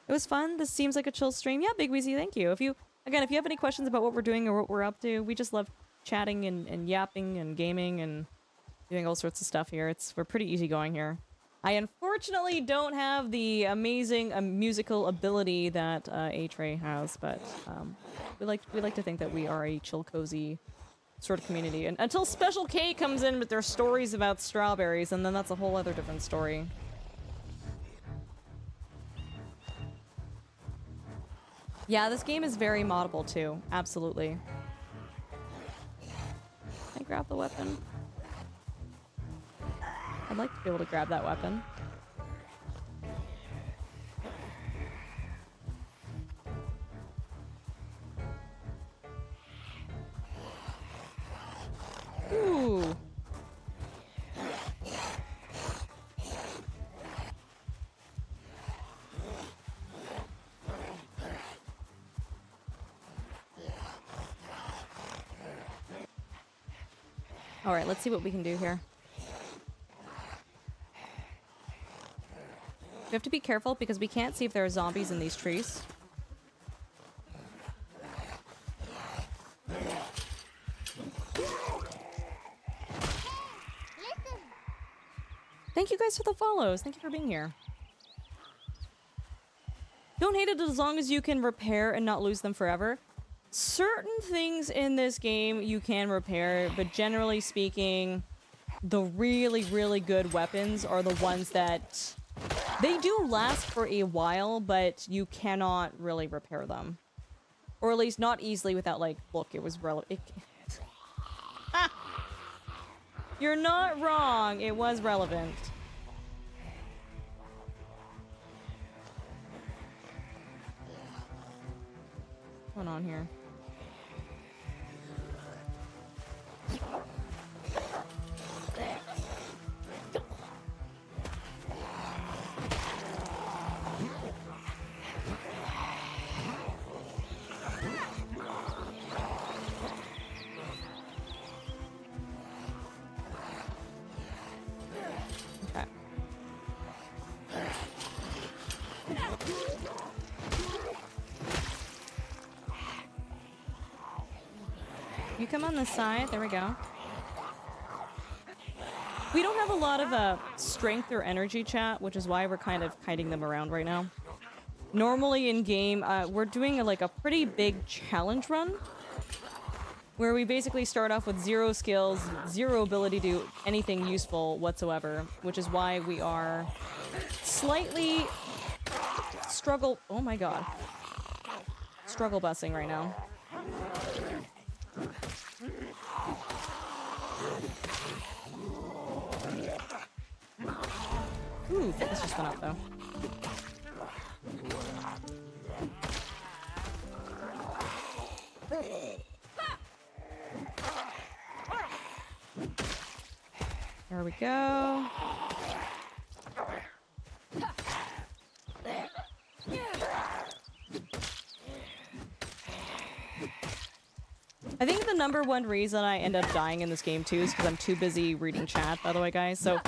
It was fun. This seems like a chill stream. Yeah, Big Weezy, thank you. If you have any questions about what we're doing or what we're up to, we just love chatting and yapping and gaming and doing all sorts of stuff here. We're pretty easygoing here. I unfortunately don't have the amazing musical ability that A-Tray has, but we like to think that we are a chill, cozy sort of community. And until Special K comes in with their stories about strawberries, and then that's a whole other different story. Yeah, this game is very moddable too. Absolutely. Can I grab the weapon? I'd like to be able to grab that weapon. Ooh. All right, let's see what we can do here. We have to be careful because we can't see if there are zombies in these trees. Thank you guys for the follows. Thank you for being here. Don't hate it as long as you can repair and not lose them forever. Certain things in this game you can repair, but generally speaking, the really, really good weapons are the ones that... They do last for a while, but you cannot really repair them. Or at least not easily without, like, look, it was relevant. You're not wrong. It was relevant. What's going on here? You come on this side. There we go. We don't have a lot of strength or energy, chat, which is why we're kind of kiting them around right now. Normally in game, we're doing a pretty big challenge run, where we basically start off with 0 skills, 0 ability to do anything useful whatsoever, which is why we are slightly oh my god, struggle busing right now. Ooh, fitness just went up though. There we go. I think the #1 reason I end up dying in this game too is because I'm too busy reading chat, by the way, guys. So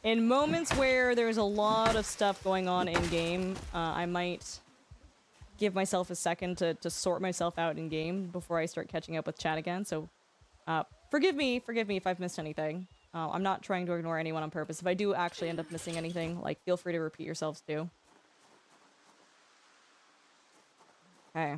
in moments where there's a lot of stuff going on in game, I might give myself a second to sort myself out in game before I start catching up with chat again. So forgive me if I've missed anything. I'm not trying to ignore anyone on purpose. If I do actually end up missing anything, like, feel free to repeat yourselves too. Okay.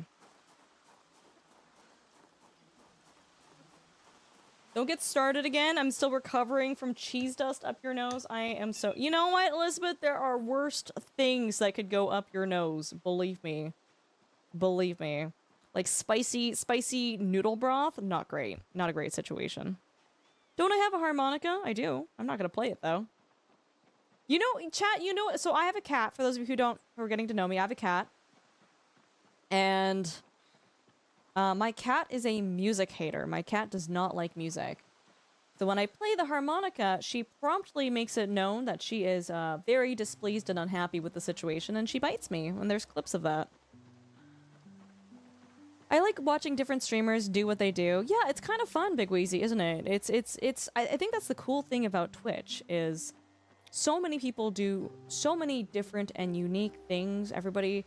Don't get started again. I'm still recovering from cheese dust up your nose. I am so... You know what, Elizabeth? There are worst things that could go up your nose. Believe me. Believe me. Like spicy noodle broth? Not great. Not a great situation. Don't I have a harmonica? I do. I'm not gonna play it, though. You know, chat, you know... So I have a cat. For those of you who are getting to know me, I have a cat. And... my cat is a music hater. My cat does not like music. So when I play the harmonica, she promptly makes it known that she is very displeased and unhappy with the situation, and she bites me, and there's clips of that. I like watching different streamers do what they do. Yeah, it's kind of fun, Big Wheezy, isn't it? I think that's the cool thing about Twitch, is so many people do so many different and unique things. Everybody...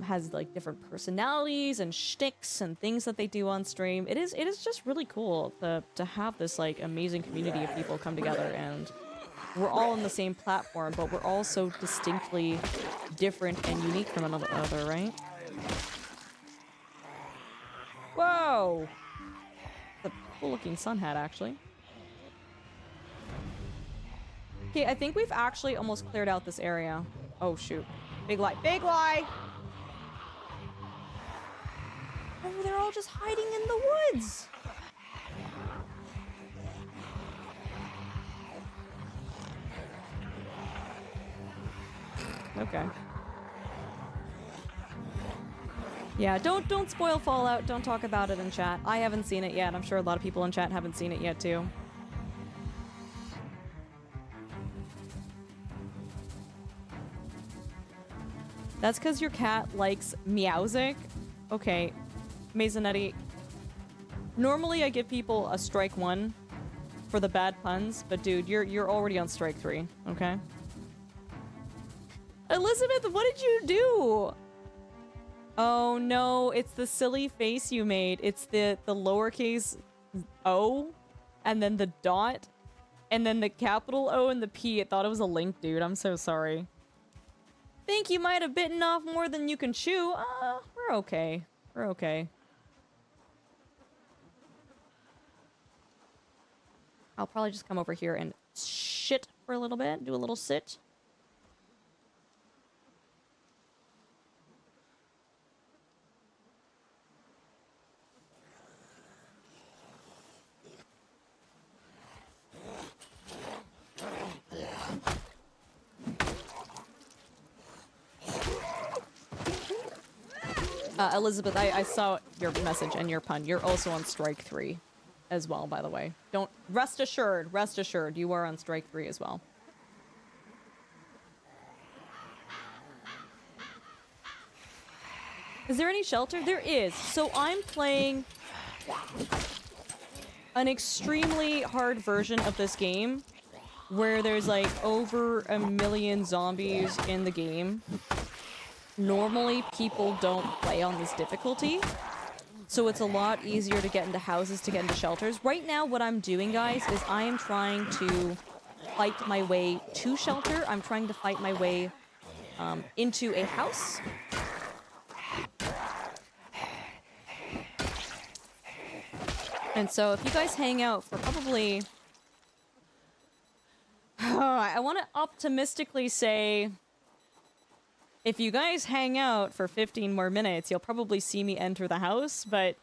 has like different personalities and shticks and things that they do on stream. It is just really cool to have this like amazing community of people come together and we're all on the same platform, but we're all so distinctly different and unique from another, right? Whoa! It's a cool-looking sun hat, actually. Okay, I think we've actually almost cleared out this area. Oh, shoot. Big lie. Big lie! Oh, they're all just hiding in the woods! Okay. Yeah, don't spoil Fallout. Don't talk about it in chat. I haven't seen it yet. I'm sure a lot of people in chat haven't seen it yet, too. That's because your cat likes Meowsic? Okay. Masonetti. Normally I give people a strike 1 for the bad puns, but dude, you're already on strike 3, okay? Elizabeth, what did you do? Oh no, it's the silly face you made. It's the lowercase O, and then the dot, and then the capital O and the P. It thought it was a link, dude. I'm so sorry. Think you might have bitten off more than you can chew. We're okay. We're okay. I'll probably just come over here and shit for a little bit. Do a little sit. Elizabeth, I saw your message and your pun. You're also on strike 3 as well, by the way. Don't... Rest assured, you are on strike 3 as well. Is there any shelter? There is. So I'm playing an extremely hard version of this game where there's like over 1 million zombies in the game. Normally, people don't play on this difficulty, so it's a lot easier to get into houses, to get into shelters. Right now, what I'm doing, guys, is I am trying to fight my way to shelter. I'm trying to fight my way into a house. And so if you guys hang out for probably... I want to optimistically say... If you guys hang out for 15 more minutes, you'll probably see me enter the house, but...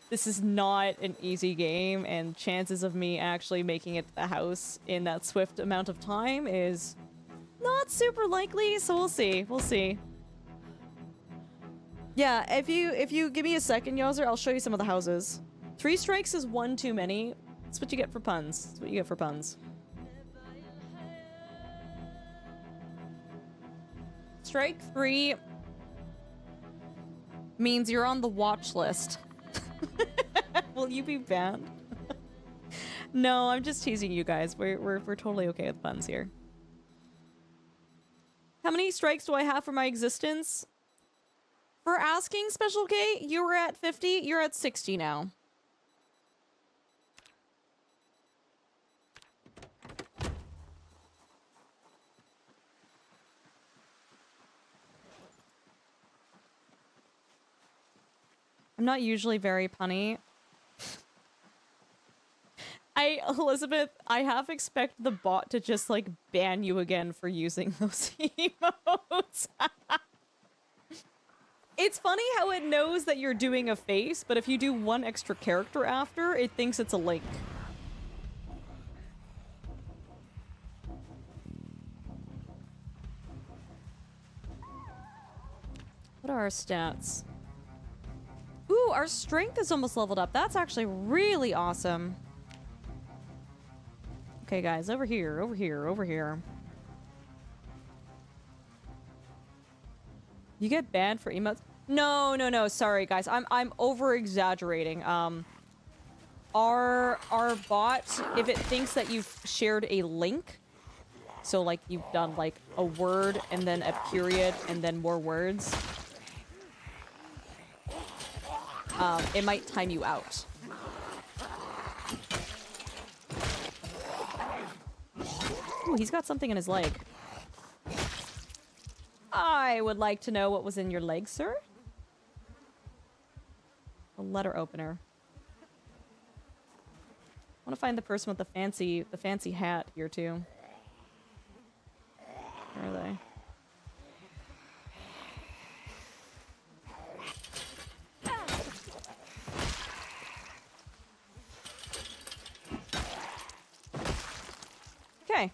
this is not an easy game, and chances of me actually making it to the house in that swift amount of time is not super likely, so we'll see. We'll see. Yeah, if you give me a second, Yozer, I'll show you some of the houses. 3 strikes is 1 too many. That's what you get for puns. That's what you get for puns. Strike 3 means you're on the watch list. Will you be banned? No, I'm just teasing you guys. We're totally okay with puns here. How many strikes do I have for my existence? For asking, Special K, you were at 50, you're at 60 now. I'm not usually very punny. Elizabeth, I half expect the bot to just, like, ban you again for using those emotes. It's funny how it knows that you're doing a face, but if you do 1 extra character after, it thinks it's a link. What are our stats? Ooh, our strength is almost leveled up. That's actually really awesome. Okay, guys, over here, over here, over here. You get banned for emotes? No, sorry, guys. I'm over-exaggerating. Our bot, if it thinks that you've shared a link, so, like, you've done, like, a word and then a period and then more words, it might time you out. Oh, he's got something in his leg. I would like to know what was in your leg, sir. A letter opener. I want to find the person with the fancy hat here too. Where are they? Okay.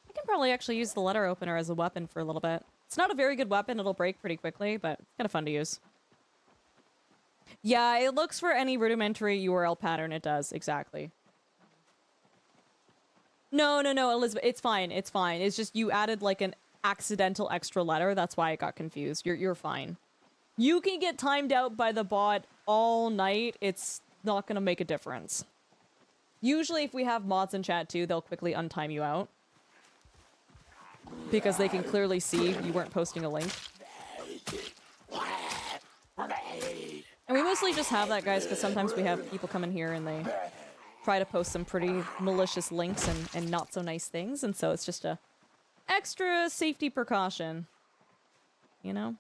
I can probably actually use the letter opener as a weapon for a little bit. It's not a very good weapon, it'll break pretty quickly, but it's kind of fun to use. Yeah, it looks for any rudimentary URL pattern, it does, exactly. No, Elizabeth, it's fine, it's fine. It's just you added like an accidental extra letter, that's why I got confused. You're fine. You can get timed out by the bot all night, it's not gonna make a difference. Usually if we have mods in chat too, they'll quickly untime you out. Because they can clearly see you weren't posting a link. And we mostly just have that, guys, because sometimes we have people come in here and they try to post some pretty malicious links and not so nice things, and so it's just a extra safety precaution. You know?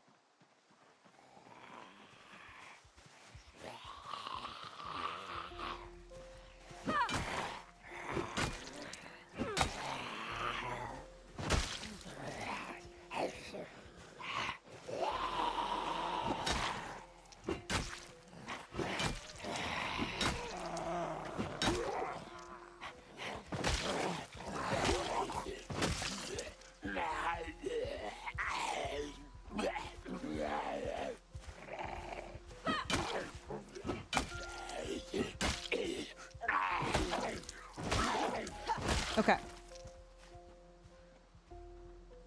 Okay.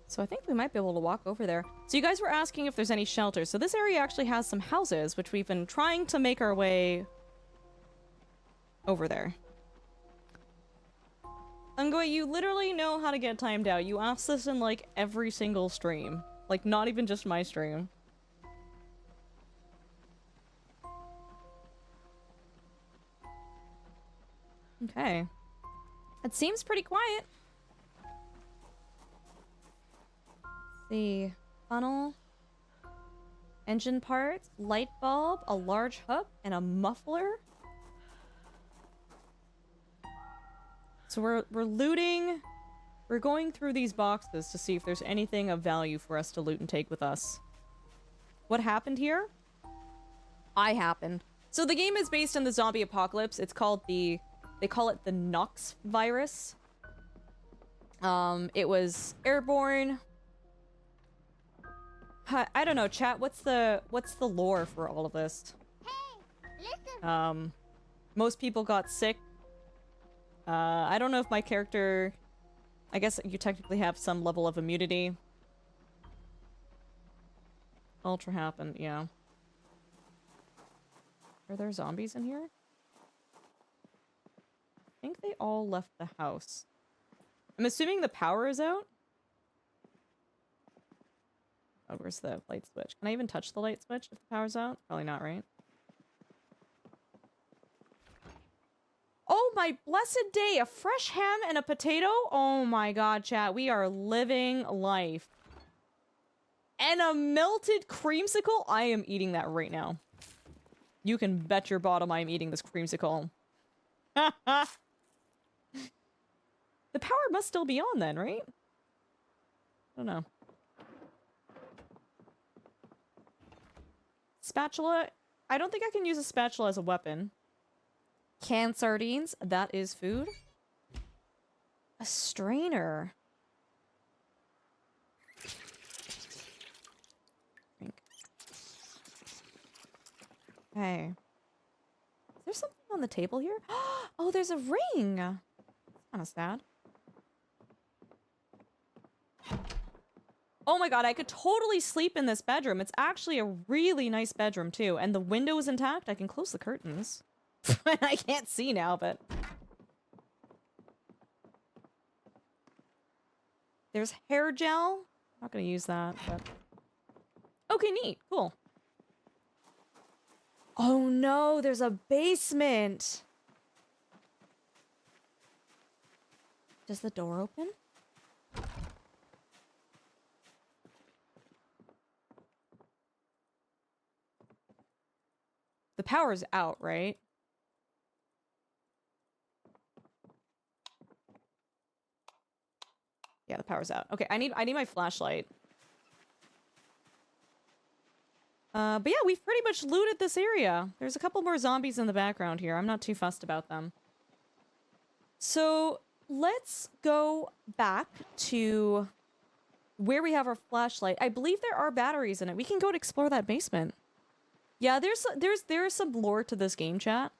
So I think we might be able to walk over there. So you guys were asking if there's any shelters. So this area actually has some houses, which we've been trying to make our way over there. Ungoy, you literally know how to get timed out. You ask this in like every single stream. Like not even just my stream. Okay. It seems pretty quiet. Let's see. Funnel. Engine parts. Light bulb. A large hook. And a muffler. So we're looting. We're going through these boxes to see if there's anything of value for us to loot and take with us. What happened here? I happened. So the game is based on the zombie apocalypse. It's called the... They call it the Nox virus. It was airborne. I don't know, chat. What's the lore for all of this? Hey, listen. Most people got sick. I don't know if my character... I guess you technically have some level of immunity. Ultra happened, yeah. Are there zombies in here? I think they all left the house. I'm assuming the power is out? Oh, where's the light switch? Can I even touch the light switch if the power's out? Probably not, right? Oh my blessed day! A fresh ham and a potato? Oh my god, chat. We are living life. And a melted creamsicle? I am eating that right now. You can bet your bottom I am eating this creamsicle. The power must still be on then, right? I don't know. Spatula? I don't think I can use a spatula as a weapon. Canned sardines? That is food. A strainer. Drink. Okay. Is there something on the table here? Oh, there's a ring! That's kind of sad. Oh my god, I could totally sleep in this bedroom. It's actually a really nice bedroom, too. And the window is intact. I can close the curtains. I can't see now, but... There's hair gel. Not gonna use that, but... Okay, neat. Cool. Oh no, there's a basement! Does the door open? The power's out, right? Yeah, the power's out. Okay, I need my flashlight. But yeah, we've pretty much looted this area. There's a couple more zombies in the background here. I'm not too fussed about them. So let's go back to where we have our flashlight. I believe there are batteries in it. We can go and explore that basement. Yeah, there's some lore to this game, chat.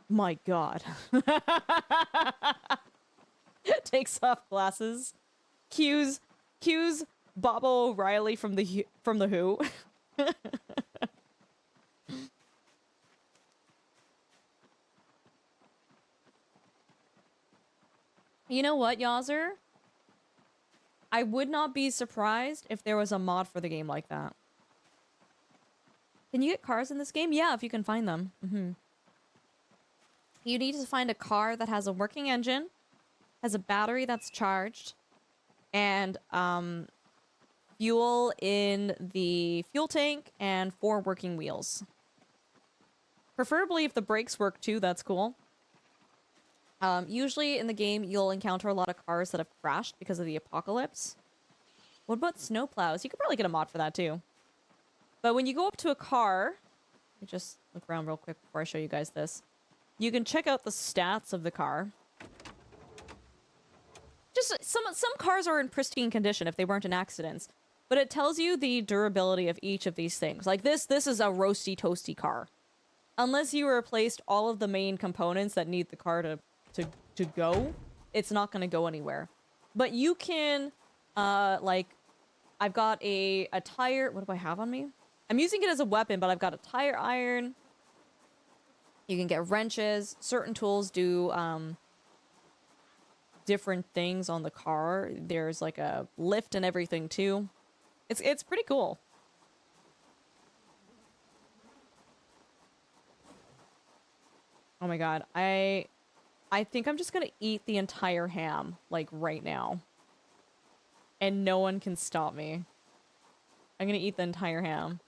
My god. Takes off glasses. Cues Bob O'Reilly from the Who. You know what, Yazer? I would not be surprised if there was a mod for the game like that. Can you get cars in this game? Yeah, if you can find them. You need to find a car that has a working engine, has a battery that's charged, and fuel in the fuel tank, and 4 working wheels. Preferably if the brakes work too, that's cool. Usually in the game, you'll encounter a lot of cars that have crashed because of the apocalypse. What about snowplows? You could probably get a mod for that too. But when you go up to a car, let me just look around real quick before I show you guys this. You can check out the stats of the car. Just some cars are in pristine condition if they weren't in accidents. But it tells you the durability of each of these things. Like this is a roasty toasty car. Unless you replaced all of the main components that need the car to go, it's not going to go anywhere. But you can, like, I've got a tire. What do I have on me? I'm using it as a weapon, but I've got a tire iron. You can get wrenches. Certain tools do different things on the car. There's like a lift and everything too. It's pretty cool. Oh my god, I think I'm just gonna eat the entire ham, like, right now. And no one can stop me. I'm gonna eat the entire ham.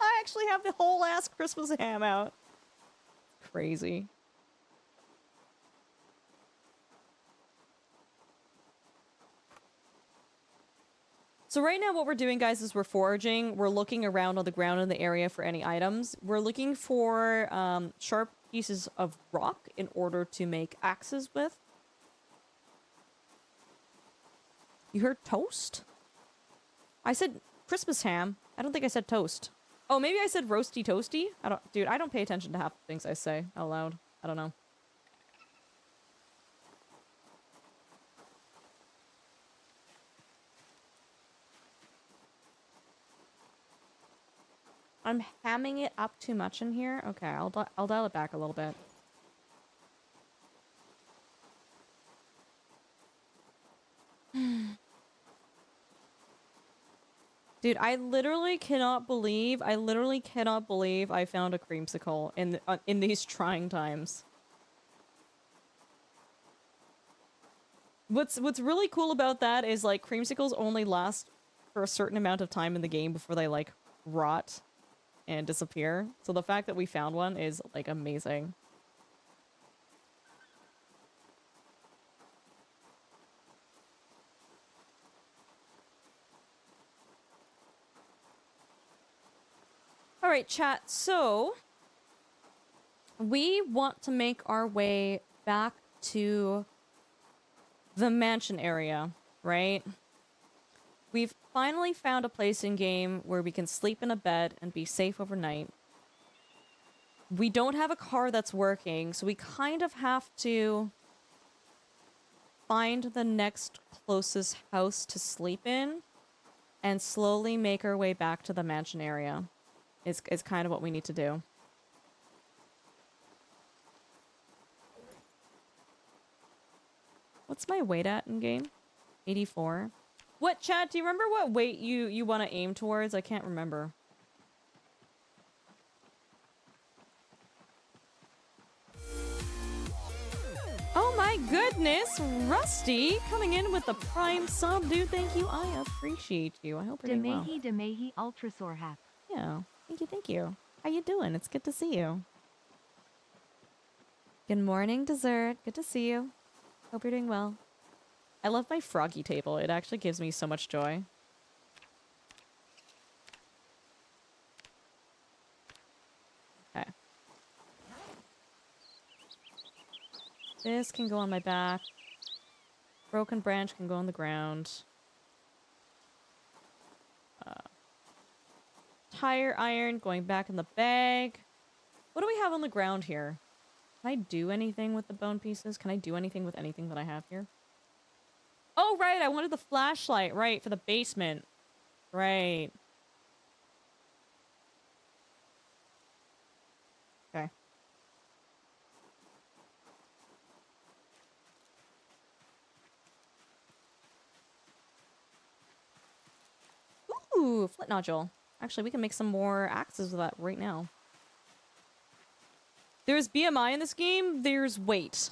I actually have the whole ass Christmas ham out. Crazy. So right now what we're doing, guys, is we're foraging. We're looking around on the ground in the area for any items. We're looking for sharp pieces of rock in order to make axes with. You heard toast? I said Christmas ham. I don't think I said toast. Oh, maybe I said roasty toasty? Dude, I don't pay attention to half the things I say out loud. I don't know. I'm hamming it up too much in here. Okay, I'll dial it back a little bit. Dude, I literally cannot believe I found a creamsicle in these trying times. What's really cool about that is, like, creamsicles only last for a certain amount of time in the game before they, like, rot and disappear. So the fact that we found one is, like, amazing. Alright, chat, so we want to make our way back to the mansion area, right? We've finally found a place in game where we can sleep in a bed and be safe overnight. We don't have a car that's working, so we kind of have to find the next closest house to sleep in and slowly make our way back to the mansion area. Is kind of what we need to do. What's my weight at in game? 84. What, chat? Do you remember what weight you want to aim towards? I can't remember. goodness, Rusty coming in with the prime sub, dude. Thank you. I appreciate you. I hope you're doing well. Demahi, Ultra Sore Hap. Yeah. Thank you, thank you. How you doing? It's good to see you. Good morning, dessert. Good to see you. Hope you're doing well. I love my froggy table. It actually gives me so much joy. Okay. This can go on my back. Broken branch can go on the ground. Tire iron going back in the bag. What do we have on the ground here? Can I do anything with the bone pieces? Can I do anything with anything that I have here? Oh, right. I wanted the flashlight. Right. For the basement. Right. Okay. Ooh, flint nodule. Actually, we can make some more axes with that right now. There's BMI in this game, there's weight.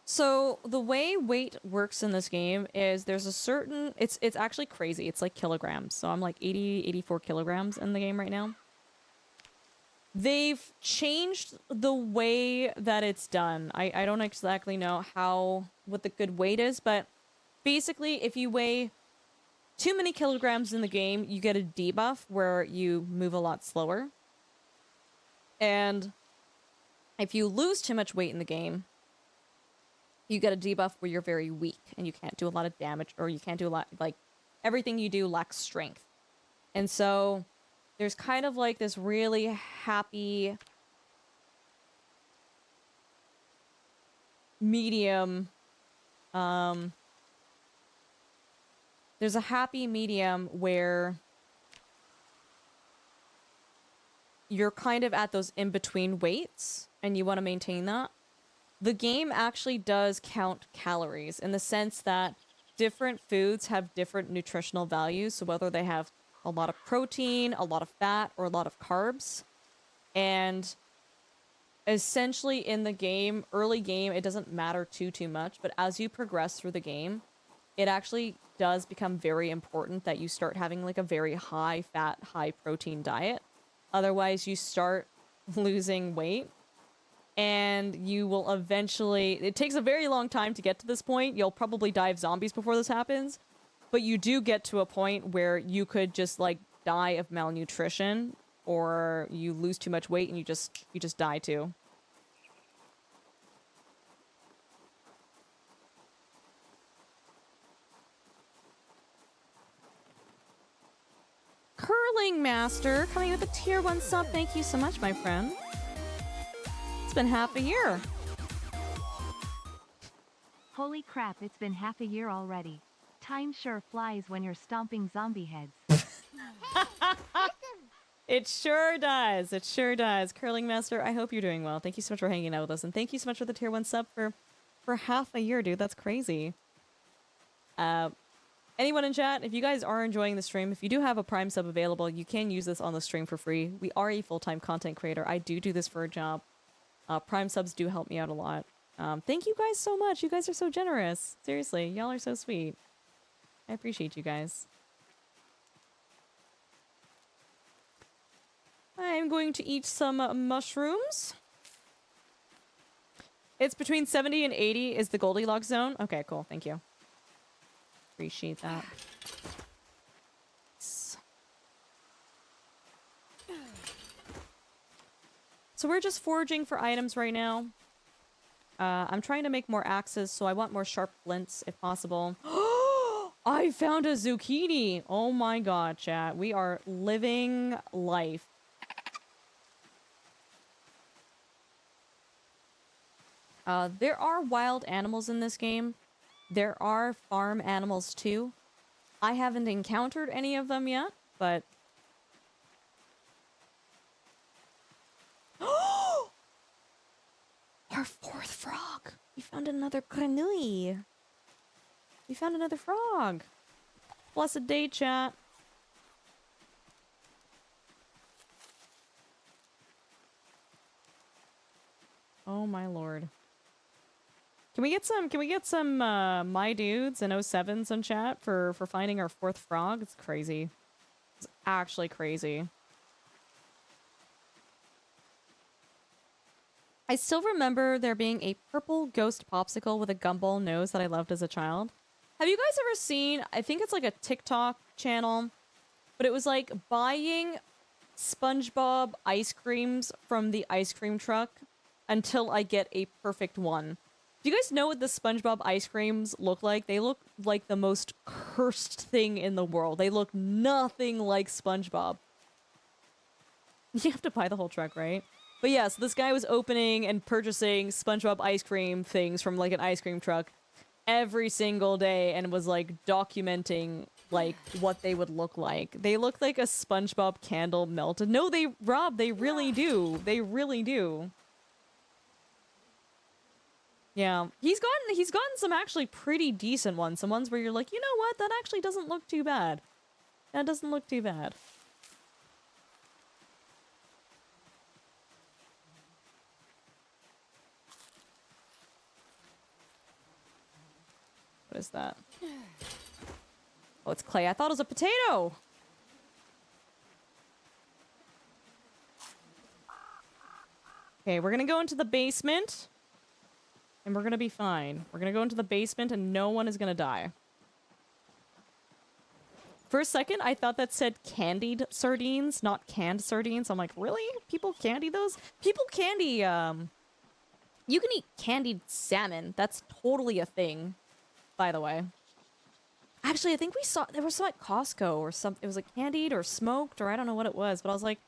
So the way weight works in this game is there's a certain... It's actually crazy. It's like kilograms. So I'm like 84 kilograms in the game right now. They've changed the way that it's done. I don't exactly know what the good weight is, but basically if you weigh too many kilograms in the game, you get a debuff where you move a lot slower. And if you lose too much weight in the game, you get a debuff where you're very weak and you can't do a lot of damage, or you can't do a lot, like, everything you do lacks strength. And so there's kind of like this really happy medium, there's a happy medium where you're kind of at those in-between weights and you want to maintain that. The game actually does count calories in the sense that different foods have different nutritional values. So whether they have a lot of protein, a lot of fat, or a lot of carbs. And essentially in the game, early game, it doesn't matter too much. But as you progress through the game, it actually does become very important that you start having like a very high fat, high protein diet. Otherwise, you start losing weight. And you will eventually... It takes a very long time to get to this point. You'll probably die of zombies before this happens. But you do get to a point where you could just, like, die of malnutrition. Or you lose too much weight and you just die too. Curling Master coming with a tier 1 sub. Thank you so much, my friend. It's been half a year. Holy crap, it's been half a year already. Time sure flies when you're stomping zombie heads. It sure does. It sure does. Curling Master, I hope you're doing well. Thank you so much for hanging out with us. And thank you so much for the tier 1 sub for half a year, dude. That's crazy. Anyone in chat, if you guys are enjoying the stream, if you do have a Prime sub available, you can use this on the stream for free. We are a full-time content creator. I do this for a job. Prime subs do help me out a lot. Thank you guys so much. You guys are so generous. Seriously, y'all are so sweet. I appreciate you guys. I'm going to eat some mushrooms. It's between 70 and 80 is the Goldilocks zone. Okay, cool. Thank you. Appreciate that. So we're just foraging for items right now. I'm trying to make more axes, so I want more sharp flints if possible. I found a zucchini! Oh my god, chat. We are living life. There are wild animals in this game. There are farm animals too. I haven't encountered any of them yet, but... Our fourth frog! We found another grenouille! We found another frog! Blessed day, chat. Oh my lord. Can we get some my dudes and 07s in chat for finding our 4th frog? It's crazy. It's actually crazy. I still remember there being a purple ghost popsicle with a gumball nose that I loved as a child. Have you guys ever seen, I think it's like a TikTok channel, but it was like buying SpongeBob ice creams from the ice cream truck until I get a perfect one. Do you guys know what the SpongeBob ice creams look like? They look like the most cursed thing in the world. They look nothing like SpongeBob. You have to buy the whole truck, right? But yeah, so this guy was opening and purchasing SpongeBob ice cream things from like an ice cream truck every single day and was like documenting like what they would look like. They look like a SpongeBob candle melted. No, Rob, they really do. They really do. Yeah, he's gotten some actually pretty decent ones. Some ones where you're like, you know what? That actually doesn't look too bad. That doesn't look too bad. What is that? Oh, it's clay. I thought it was a potato! Okay, we're gonna go into the basement. And we're gonna be fine. We're gonna go into the basement and no one is gonna die. For a second, I thought that said candied sardines, not canned sardines. I'm like, really? People candy those? People candy, you can eat candied salmon. That's totally a thing, by the way. Actually, I think we saw, there was some at Costco or something. It was like candied or smoked or I don't know what it was, but I was like,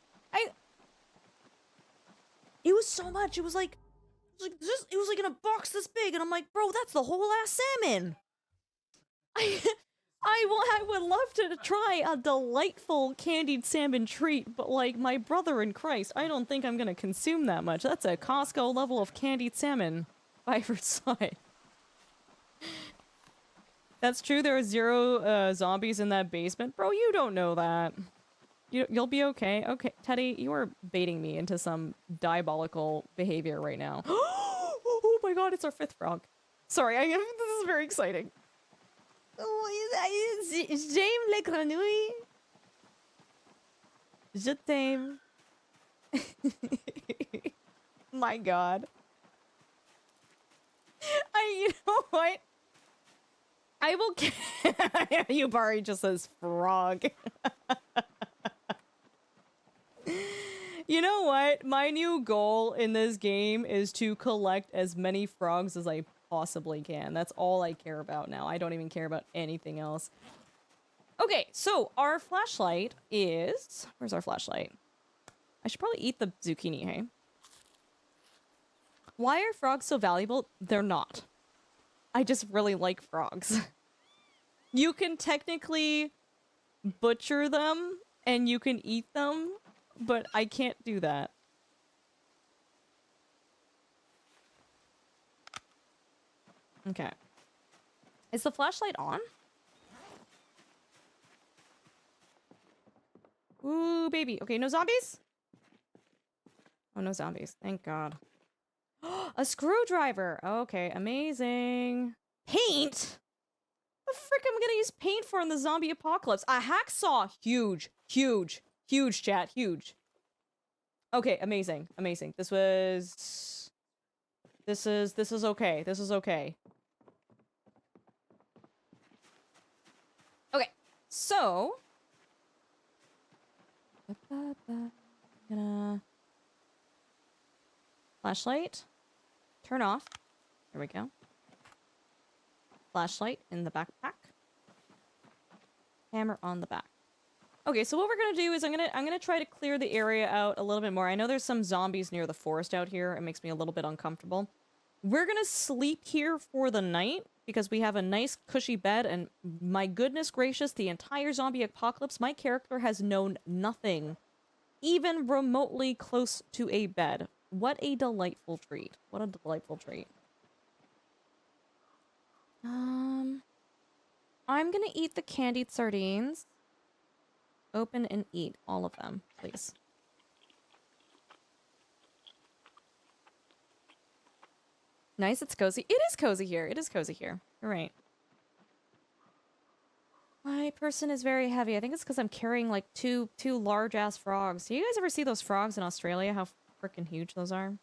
it was so much. It was like it was like in a box this big, and I'm like, bro, that's the whole ass salmon. I would love to try a delightful candied salmon treat, but like my brother in Christ, I don't think I'm gonna consume that much. That's a Costco level of candied salmon by Versailles. That's true. There are 0 zombies in that basement, bro. You don't know that. You'll be okay. Okay, Teddy, you are baiting me into some diabolical behavior right now. Oh my god, it's our 5th frog. Sorry, this is very exciting. J'aime les grenouilles. Je t'aime. My god. You know what? I will. Yubari just says frog. You know what? My new goal in this game is to collect as many frogs as I possibly can. That's all I care about now. I don't even care about anything else. Okay, so our flashlight is... Where's our flashlight? I should probably eat the zucchini, hey? Why are frogs so valuable? They're not. I just really like frogs. You can technically butcher them and you can eat them, but I can't do that. Okay. Is the flashlight on? Ooh, baby. Okay, no zombies? Oh, no zombies. Thank God. A screwdriver! Okay, amazing. Paint? What the frick am I gonna use paint for in the zombie apocalypse? A hacksaw! Huge. Huge. Huge, chat. Huge. Okay, amazing. Amazing. This is okay. This is okay. Okay, so... Gonna... Flashlight. Turn off. There we go. Flashlight in the backpack. Hammer on the back. Okay, so what we're gonna do is I'm gonna try to clear the area out a little bit more. I know there's some zombies near the forest out here. It makes me a little bit uncomfortable. We're gonna sleep here for the night because we have a nice cushy bed, and my goodness gracious, the entire zombie apocalypse, my character has known nothing even remotely close to a bed. What a delightful treat. What a delightful treat. I'm gonna eat the candied sardines. Open and eat all of them, please. Nice, it's cozy. It is cozy here. It is cozy here. You're right. My person is very heavy. I think it's because I'm carrying like two large-ass frogs. Do you guys ever see those frogs in Australia? How freaking huge those are?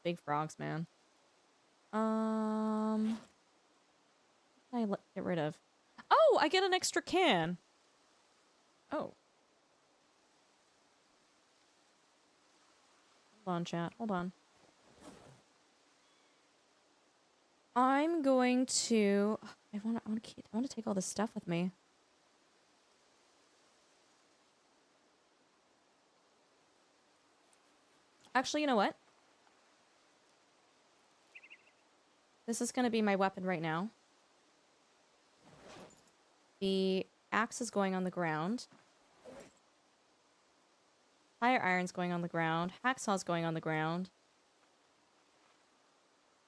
Big frogs, man. What can I get rid of? Oh, I get an extra can. Oh. Hold on, chat. Hold on. I'm going to... I want to take all this stuff with me. Actually, you know what? This is going to be my weapon right now. The axe is going on the ground. Fire iron's going on the ground. Hacksaw's going on the ground.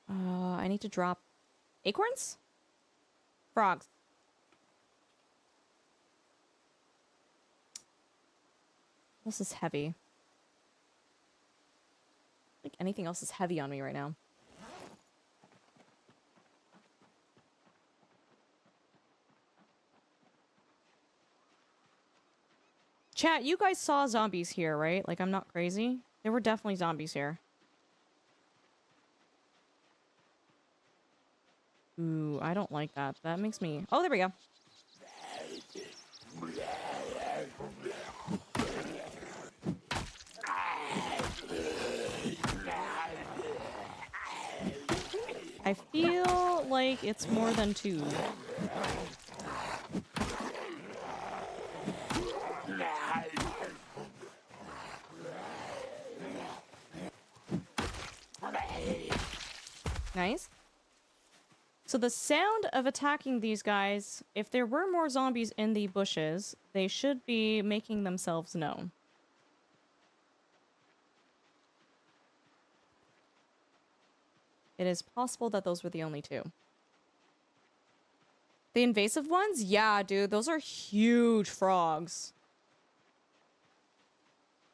I need to drop acorns? Frogs. This is heavy. I think anything else is heavy on me right now. Chat, you guys saw zombies here, right? Like, I'm not crazy. There were definitely zombies here. Ooh, I don't like that. That makes me... Oh, there we go. I feel like it's more than two. Nice. So the sound of attacking these guys, if there were more zombies in the bushes, they should be making themselves known. It is possible that those were the only two. The invasive ones? Yeah, dude, those are huge frogs.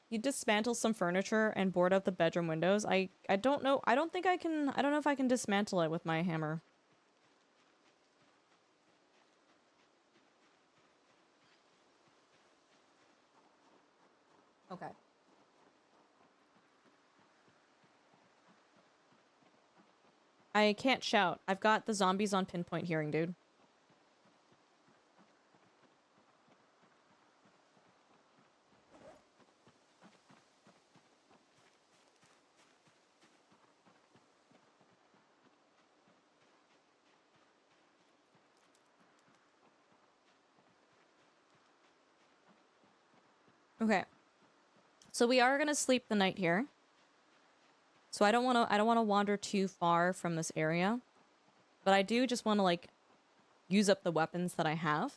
You dismantle some furniture and board out the bedroom windows. I don't know. I don't think I can. I don't know if I can dismantle it with my hammer. Okay. I can't shout. I've got the zombies on pinpoint hearing, dude. Okay. So we are gonna sleep the night here. So I don't wanna wander too far from this area. But I do just wanna like use up the weapons that I have.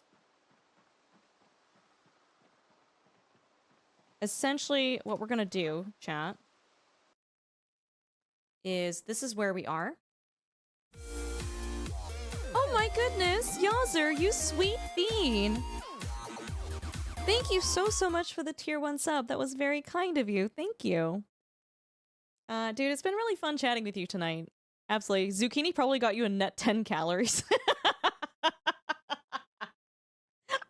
Essentially, what we're gonna do, chat, is this is where we are. Oh my goodness, Yazer, you sweet bean! Thank you so much for the tier 1 sub. That was very kind of you. Thank you. Dude, it's been really fun chatting with you tonight. Absolutely. Zucchini probably got you a net 10 calories.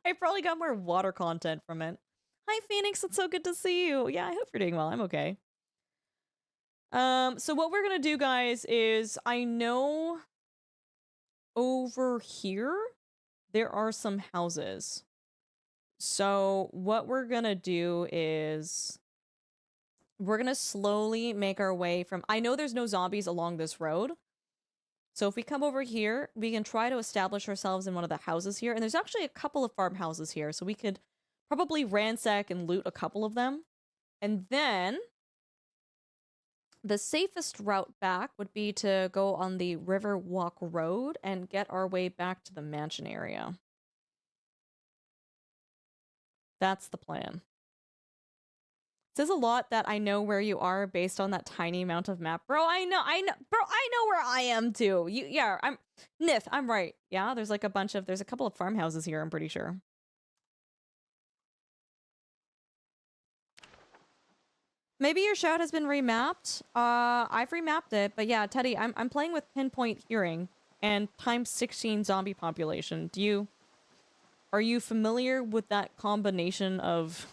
I probably got more water content from it. Hi, Phoenix. It's so good to see you. Yeah, I hope you're doing well. I'm okay. So what we're gonna do, guys, is I know over here there are some houses. So what we're gonna do is we're gonna slowly make our way from... I know there's no zombies along this road. So if we come over here, we can try to establish ourselves in one of the houses here. And there's actually a couple of farmhouses here, so we could probably ransack and loot a couple of them. And then the safest route back would be to go on the Riverwalk Road and get our way back to the mansion area. That's the plan. It says a lot that I know where you are based on that tiny amount of map. Bro, I know, bro, I know where I am too. Yeah, Nith, I'm right. Yeah, there's like there's a couple of farmhouses here, I'm pretty sure. Maybe your shout has been remapped. I've remapped it, but yeah, Teddy, I'm playing with pinpoint hearing and times 16 zombie population. Are you familiar with that combination of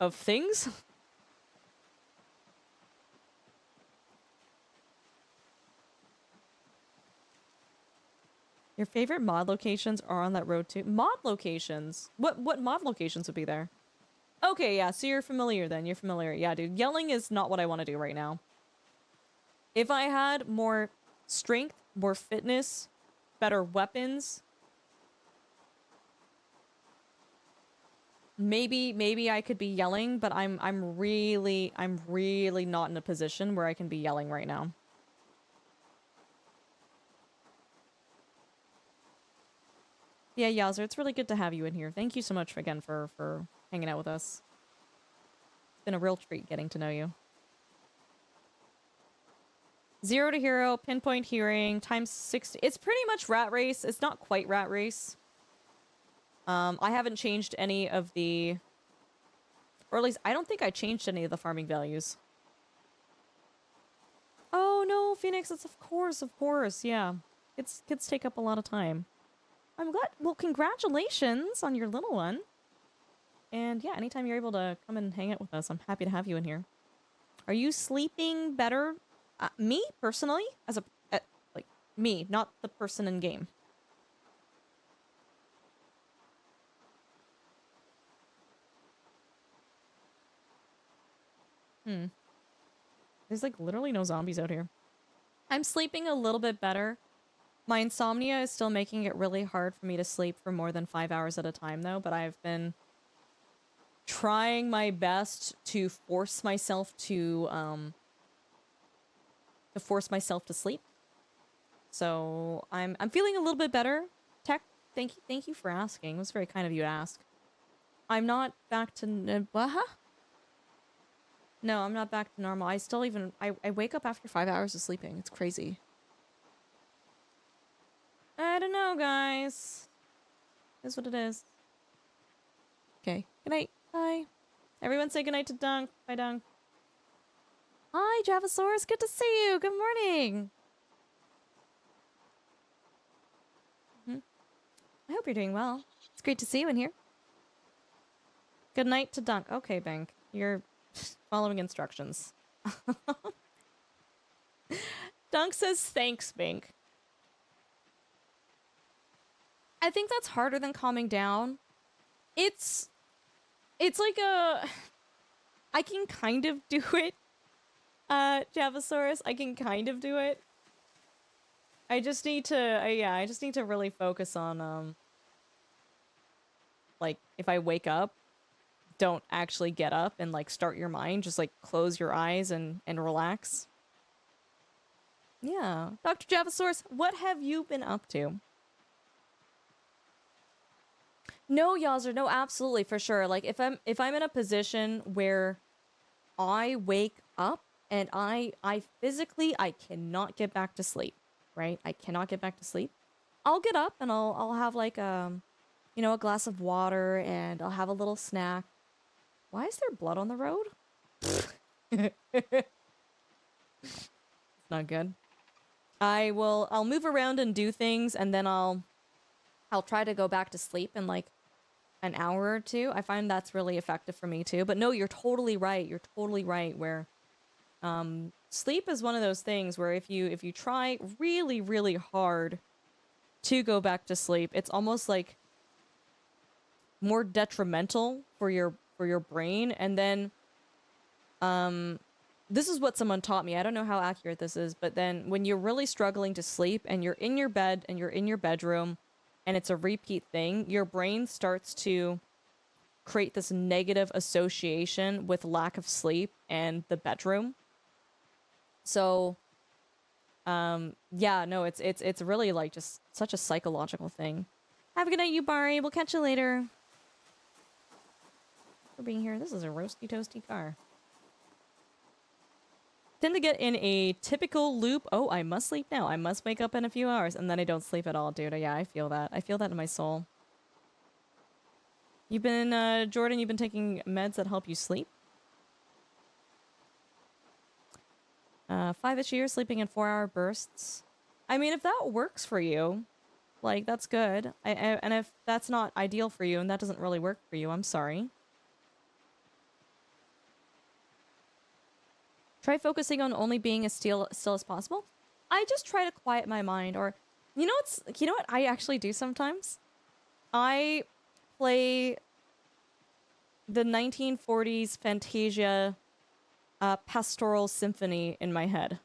things? Your favorite mod locations are on that road too. Mod locations? What mod locations would be there? Okay, yeah, so you're familiar then. You're familiar. Yeah, dude. Yelling is not what I want to do right now. If I had more strength, more fitness, better weapons, maybe I could be yelling, but I'm really not in a position where I can be yelling right now. Yeah, Yowzer, it's really good to have you in here. Thank you so much again for hanging out with us. It's been a real treat getting to know you. 0 to hero, pinpoint hearing, times 60. It's pretty much rat race. It's not quite rat race. I haven't changed any of the... Or at least, I don't think I changed any of the farming values. Oh no, Phoenix, it's of course, yeah. Kids take up a lot of time. I'm glad. Well, congratulations on your little one. And yeah, anytime you're able to come and hang out with us, I'm happy to have you in here. Are you sleeping better? Me, personally? As a... like, me, not the person in game. There's like literally no zombies out here. I'm sleeping a little bit better. My insomnia is still making it really hard for me to sleep for more than 5 hours at a time, though, but I've been trying my best to force myself to sleep. So I'm feeling a little bit better. Tech, thank you for asking. It was very kind of you to ask. I'm not back to No, I'm not back to normal. I still even I wake up after 5 hours of sleeping. It's crazy. I don't know, guys. Is what it is. Okay. Good night. Bye. Everyone say goodnight to Dunk. Bye, Dunk. Hi, Javasaurus. Good to see you. Good morning. I hope you're doing well. It's great to see you in here. Good night to Dunk. Okay, Bank. You're following instructions. Dunk says thanks, Bank. I think that's harder than calming down. It's like a... I can kind of do it, Javasaurus. I can kind of do it. I just need to, yeah, I just need to really focus on, like, if I wake up, don't actually get up and, like, start your mind. Just, like, close your eyes and relax. Yeah. Dr. Javasaurus, what have you been up to? No, Yawzer, no, absolutely, for sure. Like, if I'm in a position where I wake up and I physically, I cannot get back to sleep, right? I cannot get back to sleep. I'll get up and I'll have, like, you know, a glass of water and I'll have a little snack. Why is there blood on the road? It's not good. I'll move around and do things, and then I'll try to go back to sleep in, like, an hour or two. I find that's really effective for me too. But no, you're totally right. You're totally right. Where sleep is one of those things where if you try really, really hard to go back to sleep, it's almost like more detrimental for your brain. And then this is what someone taught me. I don't know how accurate this is, but then when you're really struggling to sleep and you're in your bed and you're in your bedroom and it's a repeat thing, your brain starts to create this negative association with lack of sleep and the bedroom. So, yeah, no, it's really like just such a psychological thing. Have a good night, you Bari. We'll catch you later. For being here. This is a roasty toasty car. Tend to get in a typical loop. Oh, I must sleep now. I must wake up in a few hours. And then I don't sleep at all, dude. Yeah, I feel that. I feel that in my soul. You've been, Jordan, you've been taking meds that help you sleep? 5-ish years sleeping in 4-hour bursts. I mean, if that works for you, like, that's good. And if that's not ideal for you and that doesn't really work for you, I'm sorry. Try focusing on only being as still as possible. I just try to quiet my mind, or you know what I actually do sometimes? I play the 1940s Fantasia pastoral symphony in my head,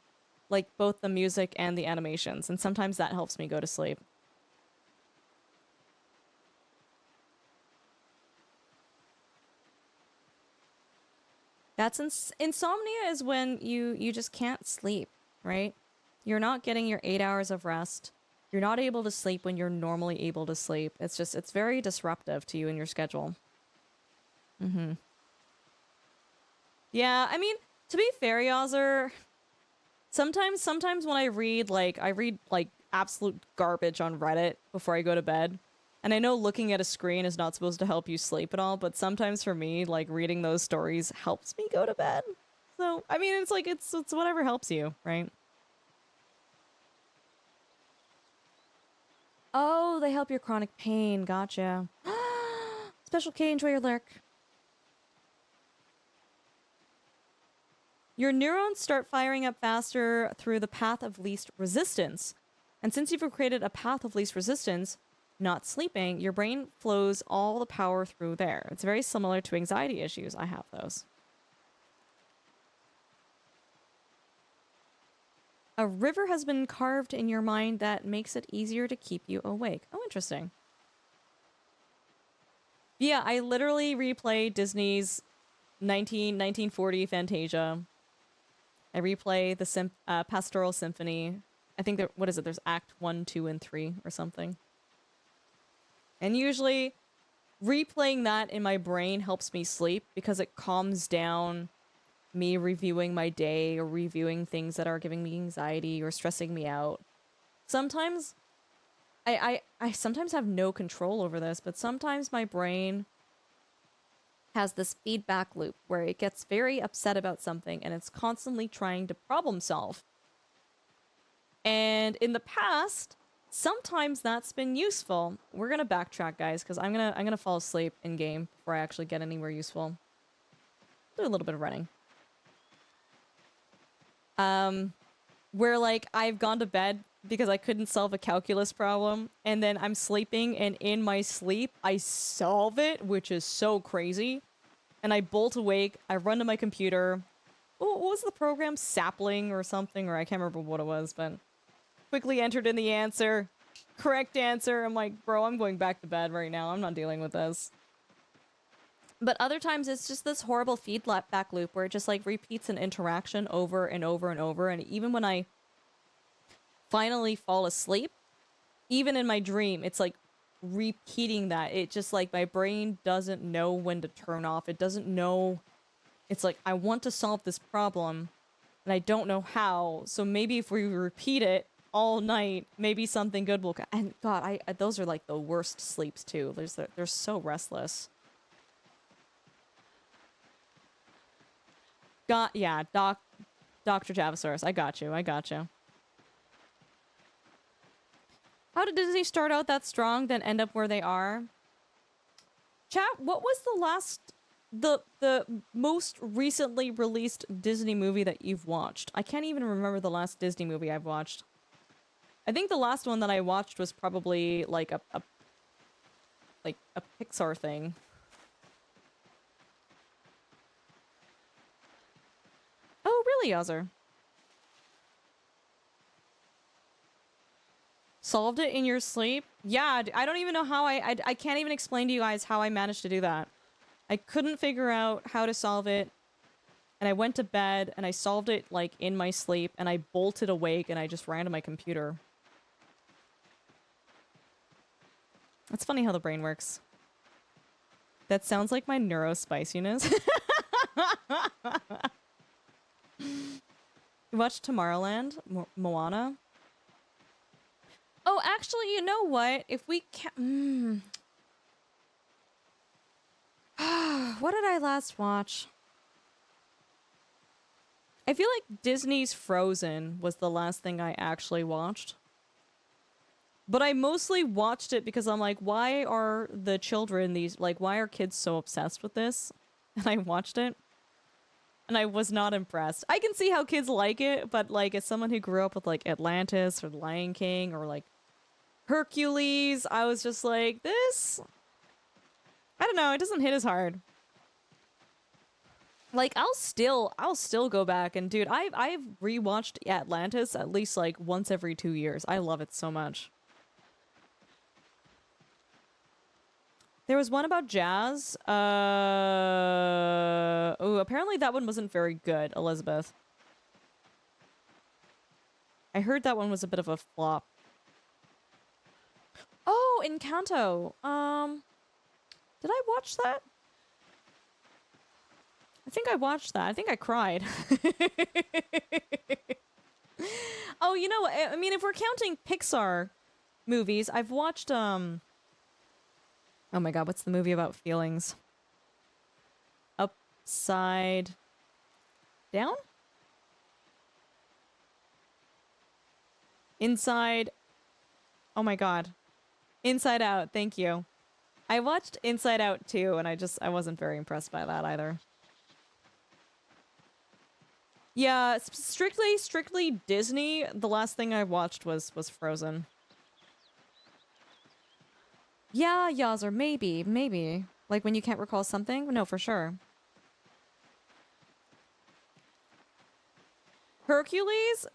like both the music and the animations, and sometimes that helps me go to sleep. That's insomnia is when you just can't sleep, right? You're not getting your 8 hours of rest. You're not able to sleep when you're normally able to sleep. It's very disruptive to you and your schedule. Mm-hmm. Yeah, I mean, to be fair, Yazer, sometimes when I read absolute garbage on Reddit before I go to bed. And I know looking at a screen is not supposed to help you sleep at all, but sometimes for me, like, reading those stories helps me go to bed. So, I mean, it's like, it's whatever helps you, right? Oh, they help your chronic pain. Gotcha. Special K, enjoy your lurk. Your neurons start firing up faster through the path of least resistance. And since you've created a path of least resistance, not sleeping, your brain flows all the power through there. It's very similar to anxiety issues. I have those. A river has been carved in your mind that makes it easier to keep you awake. Oh, interesting. Yeah, I literally replay Disney's 1940 Fantasia. I replay the Pastoral Symphony. I think what is it? There's Act 1, 2, and 3 or something. And usually, replaying that in my brain helps me sleep because it calms down me reviewing my day or reviewing things that are giving me anxiety or stressing me out. Sometimes, I sometimes have no control over this, but sometimes my brain has this feedback loop where it gets very upset about something and it's constantly trying to problem solve. And in the past, sometimes that's been useful. We're gonna backtrack, guys, because I'm gonna fall asleep in game before I actually get anywhere useful. Do a little bit of running. Where like I've gone to bed because I couldn't solve a calculus problem, and then I'm sleeping, and in my sleep I solve it, which is so crazy. And I bolt awake. I run to my computer. What was the program? Sapling or something, or I can't remember what it was, but. Quickly entered in the answer. Correct answer. I'm like, bro, I'm going back to bed right now. I'm not dealing with this. But other times it's just this horrible feedback loop where it just like repeats an interaction over and over and over. And even when I finally fall asleep, even in my dream, it's like repeating that. It just like my brain doesn't know when to turn off. It doesn't know. It's like, I want to solve this problem and I don't know how. So maybe if we repeat it all night, maybe something good will come. And God, I those are like the worst sleeps too. They're so restless. Yeah, Dr. Javasaurus, I got you. How did Disney start out that strong, then end up where they are? Chat, what was the most recently released Disney movie that you've watched? I can't even remember the last Disney movie I've watched. I think the last one that I watched was probably like a Pixar thing. Oh, really, Ozzer? Solved it in your sleep? Yeah, I don't even know how I can't even explain to you guys how I managed to do that. I couldn't figure out how to solve it, and I went to bed, and I solved it, like, in my sleep, and I bolted awake, and I just ran to my computer. It's funny how the brain works. That sounds like my neurospiciness. You watched Tomorrowland? Moana? Oh, actually, you know what? If we can't... What did I last watch? I feel like Disney's Frozen was the last thing I actually watched. But I mostly watched it because I'm like, why are the children why are kids so obsessed with this? And I watched it. And I was not impressed. I can see how kids like it, but like as someone who grew up with like Atlantis or The Lion King or like Hercules, I was just like, this... I don't know, it doesn't hit as hard. Like, I'll still go back and, dude, I've rewatched Atlantis at least, like, once every 2 years. I love it so much. There was one about jazz. Oh, apparently that one wasn't very good, Elizabeth. I heard that one was a bit of a flop. Oh, Encanto. Did I watch that? I think I watched that. I think I cried. Oh, you know, I mean, if we're counting Pixar movies, I've watched, oh my god, what's the movie about feelings? Upside Down? Inside... Oh my god. Inside Out, thank you. I watched Inside Out too, and I wasn't very impressed by that either. Yeah, strictly Disney, the last thing I watched was Frozen. Yeah, Yazzer, maybe. Like when you can't recall something? No, for sure. Hercules?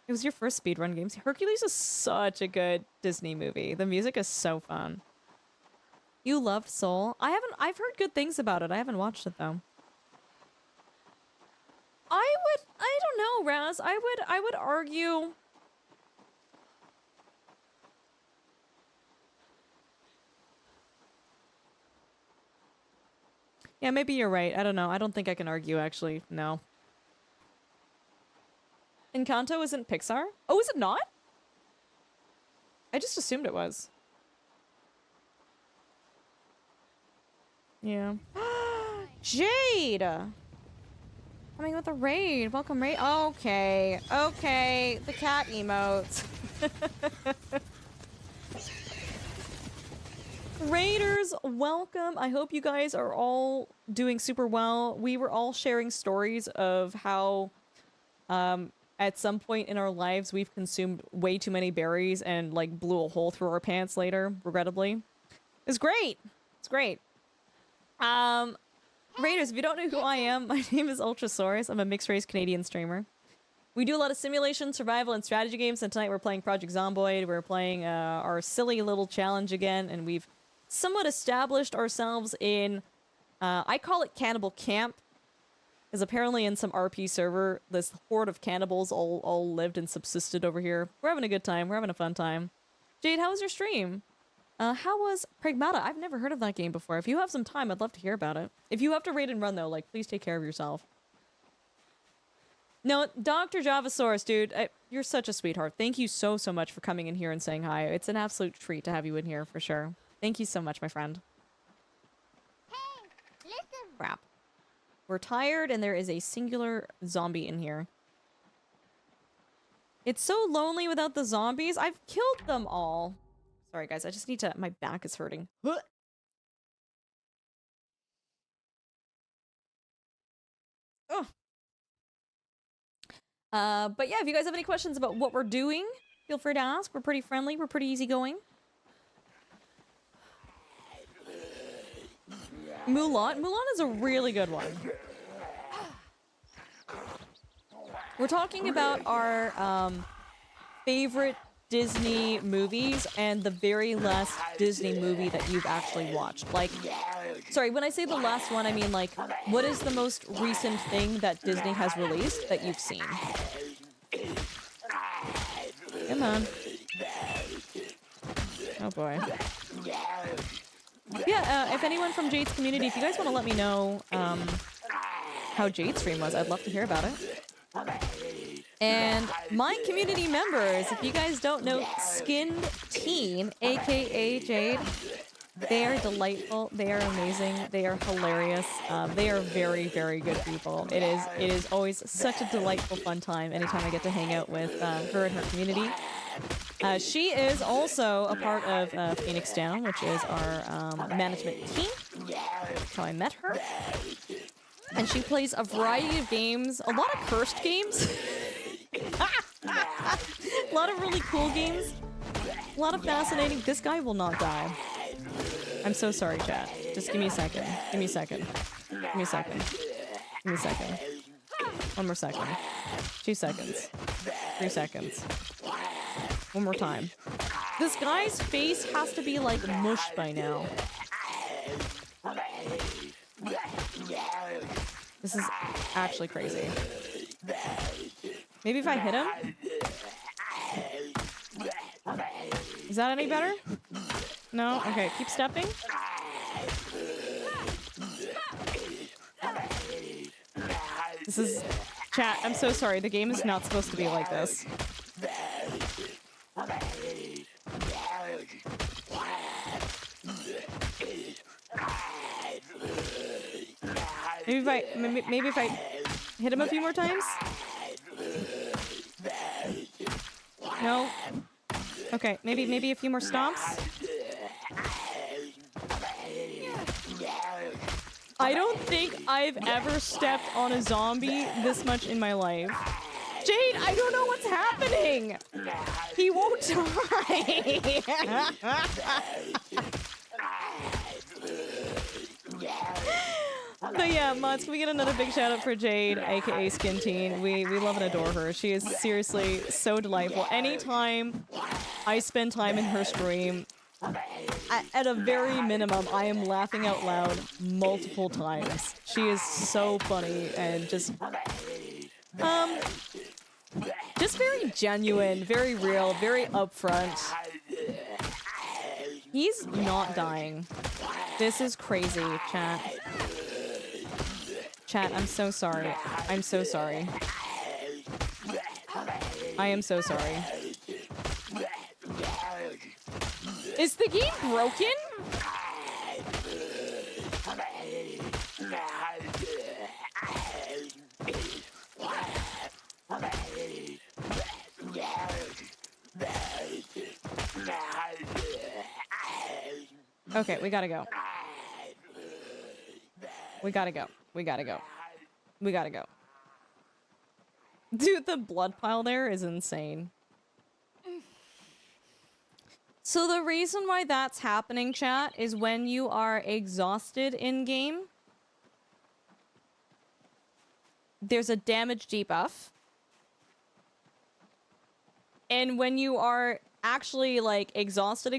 It was your first speedrun games. Hercules is such a good Disney movie. The music is so fun. You loved Soul? I've heard good things about it. I haven't watched it though. I don't know, Raz. I would argue... Yeah, maybe you're right. I don't know. I don't think I can argue, actually. No. Encanto isn't Pixar? Oh, is it not? I just assumed it was. Yeah. Jade! Coming with a raid. Welcome, raid. Okay. Okay. The cat emotes. Raiders, welcome. I hope you guys are all doing super well. We were all sharing stories of how at some point in our lives we've consumed way too many berries and like blew a hole through our pants later, regrettably. It's great. It's great. Raiders, if you don't know who I am, my name is Ultrasaurus. I'm a mixed-race Canadian streamer. We do a lot of simulation, survival, and strategy games, and tonight we're playing Project Zomboid. We're playing our silly little challenge again, and we've somewhat established ourselves in, I call it Cannibal Camp, because apparently in some RP server, this horde of cannibals all lived and subsisted over here. We're having a good time. We're having a fun time. Jade, how was your stream? How was Pragmata? I've never heard of that game before. If you have some time, I'd love to hear about it. If you have to raid and run, though, like, please take care of yourself. No, Dr. Javasaurus, dude, you're such a sweetheart. Thank you so much for coming in here and saying hi. It's an absolute treat to have you in here, for sure. Thank you so much, my friend. Hey, listen. Crap. We're tired, and there is a singular zombie in here. It's so lonely without the zombies. I've killed them all. Sorry, guys. I just need to... My back is hurting. Oh. But yeah, if you guys have any questions about what we're doing, feel free to ask. We're pretty friendly. We're pretty easygoing. Mulan? Mulan is a really good one. We're talking about our favorite Disney movies and the very last Disney movie that you've actually watched. Like, sorry, when I say the last one, I mean like, what is the most recent thing that Disney has released that you've seen? Come on. Oh boy. Yeah, if anyone from Jade's community, if you guys want to let me know how Jade's stream was, I'd love to hear about it. And my community members, if you guys don't know Skinned Teen, aka Jade, They are delightful. They are amazing. They are hilarious. They are very, very good people. It is always such a delightful, fun time anytime I get to hang out with her and her community. She is also a part of Phoenix Down, which is our management team. That's how I met her. And she plays a variety of games, a lot of cursed games. A lot of really cool games. A lot of fascinating. This guy will not die. I'm so sorry, chat. Just give me a second. Give me a second. Give me a second. Give me a second. One more second. 2 seconds. 3 seconds. One more time. This guy's face has to be like mush by now. This is actually crazy. Maybe if I hit him? Is that any better? No? Okay, keep stepping. This is... Chat, I'm so sorry. The game is not supposed to be like this. Maybe if I hit him a few more times? No? Okay, maybe a few more stomps? I don't think I've ever stepped on a zombie this much in my life. Jade, I don't know what's happening! He won't die! But yeah, mods, can we get another big shout out for Jade, aka Skin Teen? We love and adore her. She is seriously so delightful. Anytime I spend time in her stream, at a very minimum, I am laughing out loud multiple times. She is so funny and just very genuine, very real, very upfront. He's not dying. This is crazy, chat. Chat, I'm so sorry. I'm so sorry. I am so sorry. Is the game broken? Okay, we gotta go. We gotta go. We gotta go. We gotta go. Dude, the blood pile there is insane. So the reason why that's happening, chat, is when you are exhausted in-game, there's a damage debuff. And when you are actually, like, exhausted,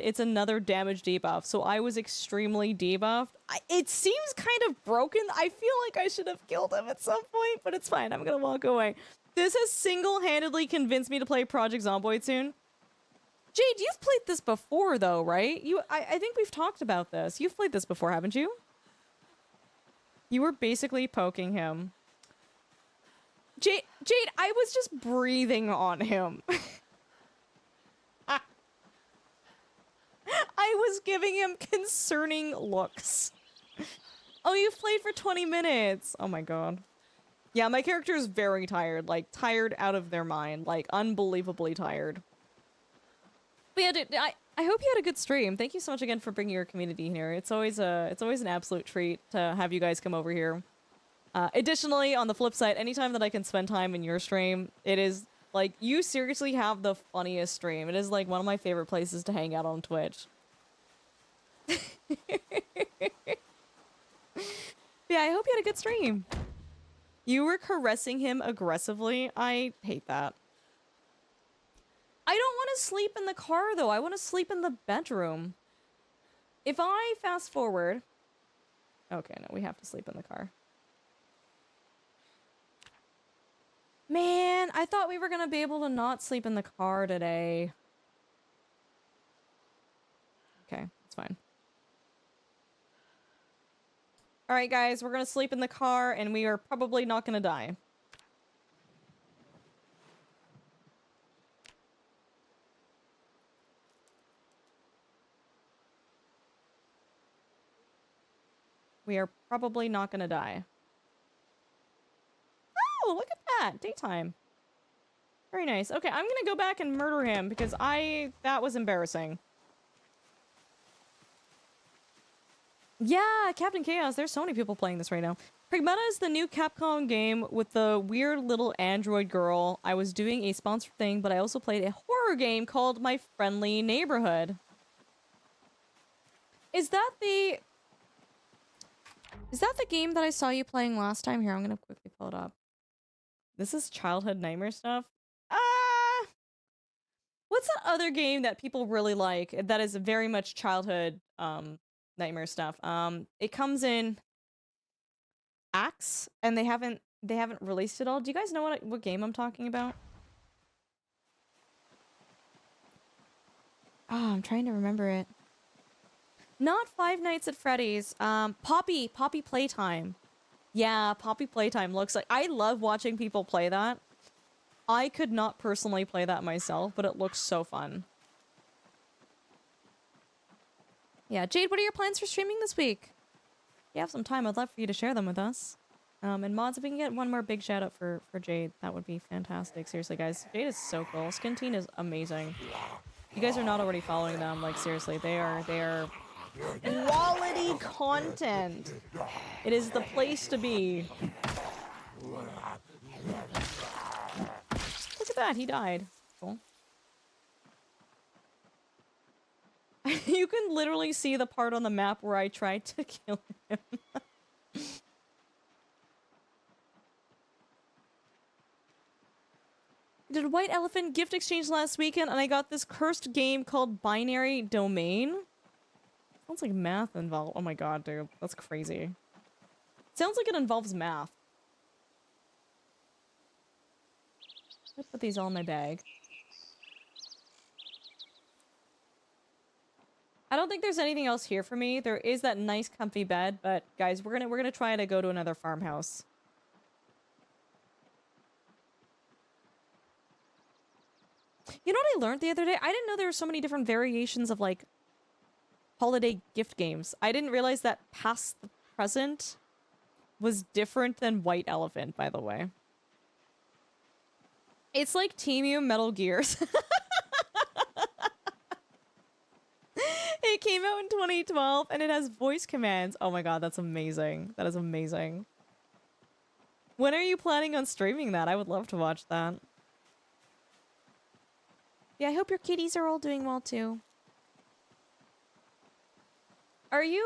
it's another damage debuff. So I was extremely debuffed. It seems kind of broken. I feel like I should have killed him at some point, but it's fine. I'm gonna walk away. This has single-handedly convinced me to play Project Zomboid soon. Jade, you've played this before, though, right? I think we've talked about this. You've played this before, haven't you? You were basically poking him. Jade, I was just breathing on him. I was giving him concerning looks. Oh, you've played for 20 minutes. Oh my god. Yeah, my character is very tired. Like, tired out of their mind. Like, unbelievably tired. But yeah, dude, I hope you had a good stream. Thank you so much again for bringing your community here. It's always an absolute treat to have you guys come over here. Additionally, on the flip side, anytime that I can spend time in your stream, it is, like, you seriously have the funniest stream. It is, like, one of my favorite places to hang out on Twitch. Yeah, I hope you had a good stream. You were caressing him aggressively. I hate that. I don't want to sleep in the car, though. I want to sleep in the bedroom. If I fast forward... Okay, no, we have to sleep in the car. Man, I thought we were going to be able to not sleep in the car today. Okay, it's fine. Alright, guys, we're going to sleep in the car, and we are probably not going to die. we are probably not gonna die. Oh, look at that! Daytime. Very nice. Okay, I'm gonna go back and murder him because that was embarrassing. Yeah, Captain Chaos. There's so many people playing this right now. Pragmata is the new Capcom game with the weird little android girl. I was doing a sponsored thing, but I also played a horror game called My Friendly Neighborhood. Is that the game that I saw you playing last time? Here, I'm gonna quickly pull it up. This is childhood nightmare stuff. What's that other game that people really like that is very much childhood nightmare stuff? It comes in Axe, and they haven't released it all. Do you guys know what game I'm talking about? Oh, I'm trying to remember it. Not Five Nights at Freddy's. Poppy Playtime. Yeah, Poppy Playtime looks like... I love watching people play that. I could not personally play that myself, but it looks so fun. Yeah, Jade, what are your plans for streaming this week? If you have some time, I'd love for you to share them with us. And mods, if we can get one more big shout out for Jade, that would be fantastic. Seriously, guys, Jade is so cool. Skin Teen is amazing. You guys are not already following them, like seriously, they are quality content. It is the place to be. Look at that, he died. Cool. You can literally see the part on the map where I tried to kill him. Did White Elephant gift exchange last weekend and I got this cursed game called Binary Domain. Sounds like math involved. Oh my god, dude. That's crazy. Sounds like it involves math. Let's put these all in my bag. I don't think there's anything else here for me. There is that nice comfy bed, but guys, we're gonna try to go to another farmhouse. You know what I learned the other day? I didn't know there were so many different variations of like holiday gift games. I didn't realize that Past the Present was different than White Elephant, by the way. It's like Temu Metal Gears. It came out in 2012 and it has voice commands. Oh my god, that's amazing. That is amazing. When are you planning on streaming that? I would love to watch that. Yeah, I hope your kitties are all doing well too. Are you,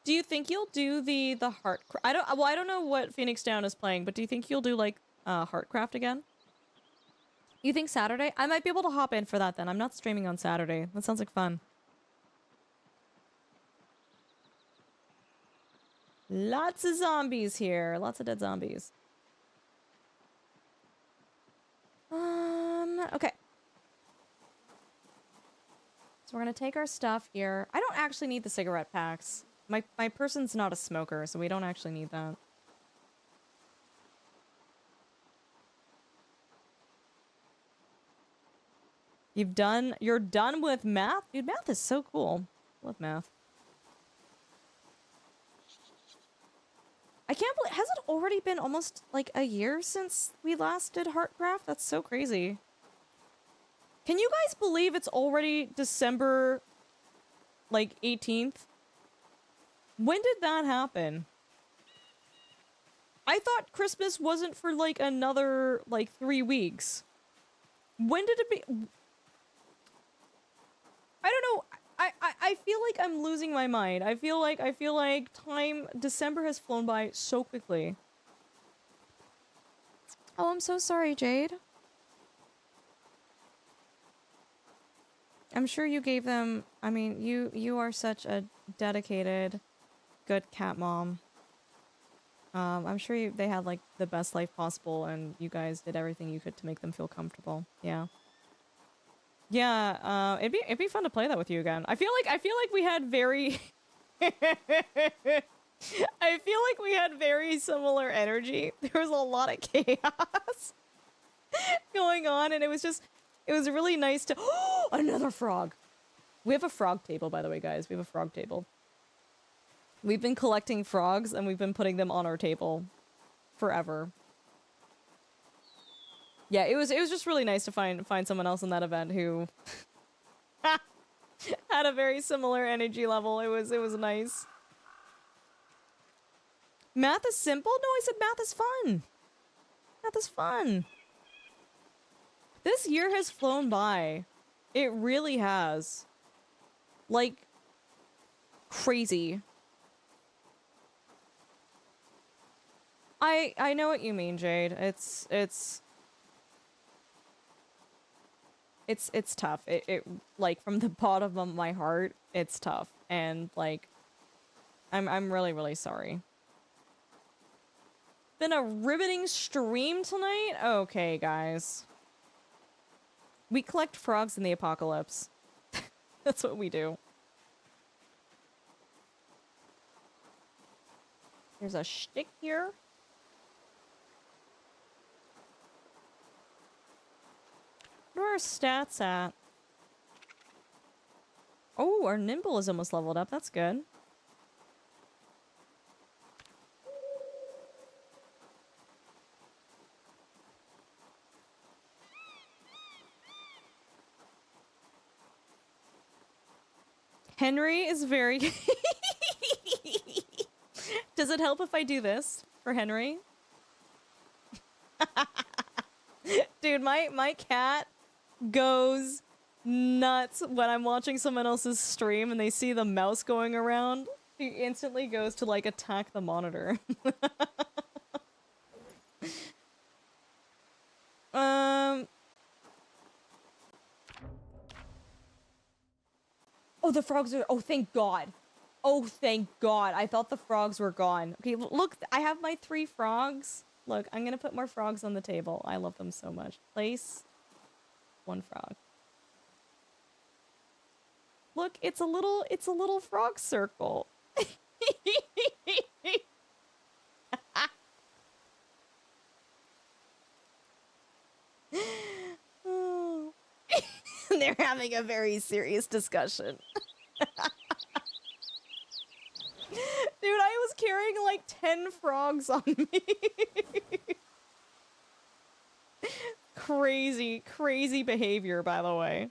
do you think you'll do the Heartcraft? I don't know what Phoenix Down is playing, but do you think you'll do like Heartcraft again? You think Saturday? I might be able to hop in for that then. I'm not streaming on Saturday. That sounds like fun. Lots of zombies here. Lots of dead zombies. Okay. So we're gonna take our stuff here. I don't actually need the cigarette packs. My person's not a smoker, so we don't actually need that. You're done with math? Dude, math is so cool. Love math. I can't believe, has it already been almost like a year since we last did Heartcraft? That's so crazy. Can you guys believe it's already December, like, 18th? When did that happen? I thought Christmas wasn't for, like, another, like, 3 weeks. When did it be? I don't know. I feel like I'm losing my mind. I feel like December has flown by so quickly. Oh, I'm so sorry, Jade. I'm sure you gave them, I mean, you are such a dedicated, good cat mom. I'm sure they had like the best life possible and you guys did everything you could to make them feel comfortable. Yeah. Yeah, it'd be fun to play that with you again. I feel like we had very I feel like we had very similar energy. There was a lot of chaos going on and it was really nice to another frog. We have a frog table, by the way, guys. We have a frog table. We've been collecting frogs and we've been putting them on our table forever. Yeah, it was just really nice to find someone else in that event who had a very similar energy level. It was nice. Math is simple? No, I said math is fun. Math is fun. This year has flown by. It really has. Like, crazy. I know what you mean, Jade. It's tough. It like from the bottom of my heart, it's tough. And like I'm really, really sorry. Been a riveting stream tonight? Okay, guys. We collect frogs in the apocalypse. That's what we do. There's a shtick here. What are our stats at? Oh, our nimble is almost leveled up. That's good. Henry is very... Does it help if I do this for Henry? Dude, my cat goes nuts when I'm watching someone else's stream and they see the mouse going around. He instantly goes to, like, attack the monitor. Oh, the frogs are... Oh, thank God. Oh, thank God. I thought the frogs were gone. Okay, look, I have my 3 frogs. Look, I'm gonna put more frogs on the table. I love them so much. Place 1 frog. Look, it's a little frog circle. Oh. They're having a very serious discussion. Dude, I was carrying like 10 frogs on me. Crazy behavior, by the way.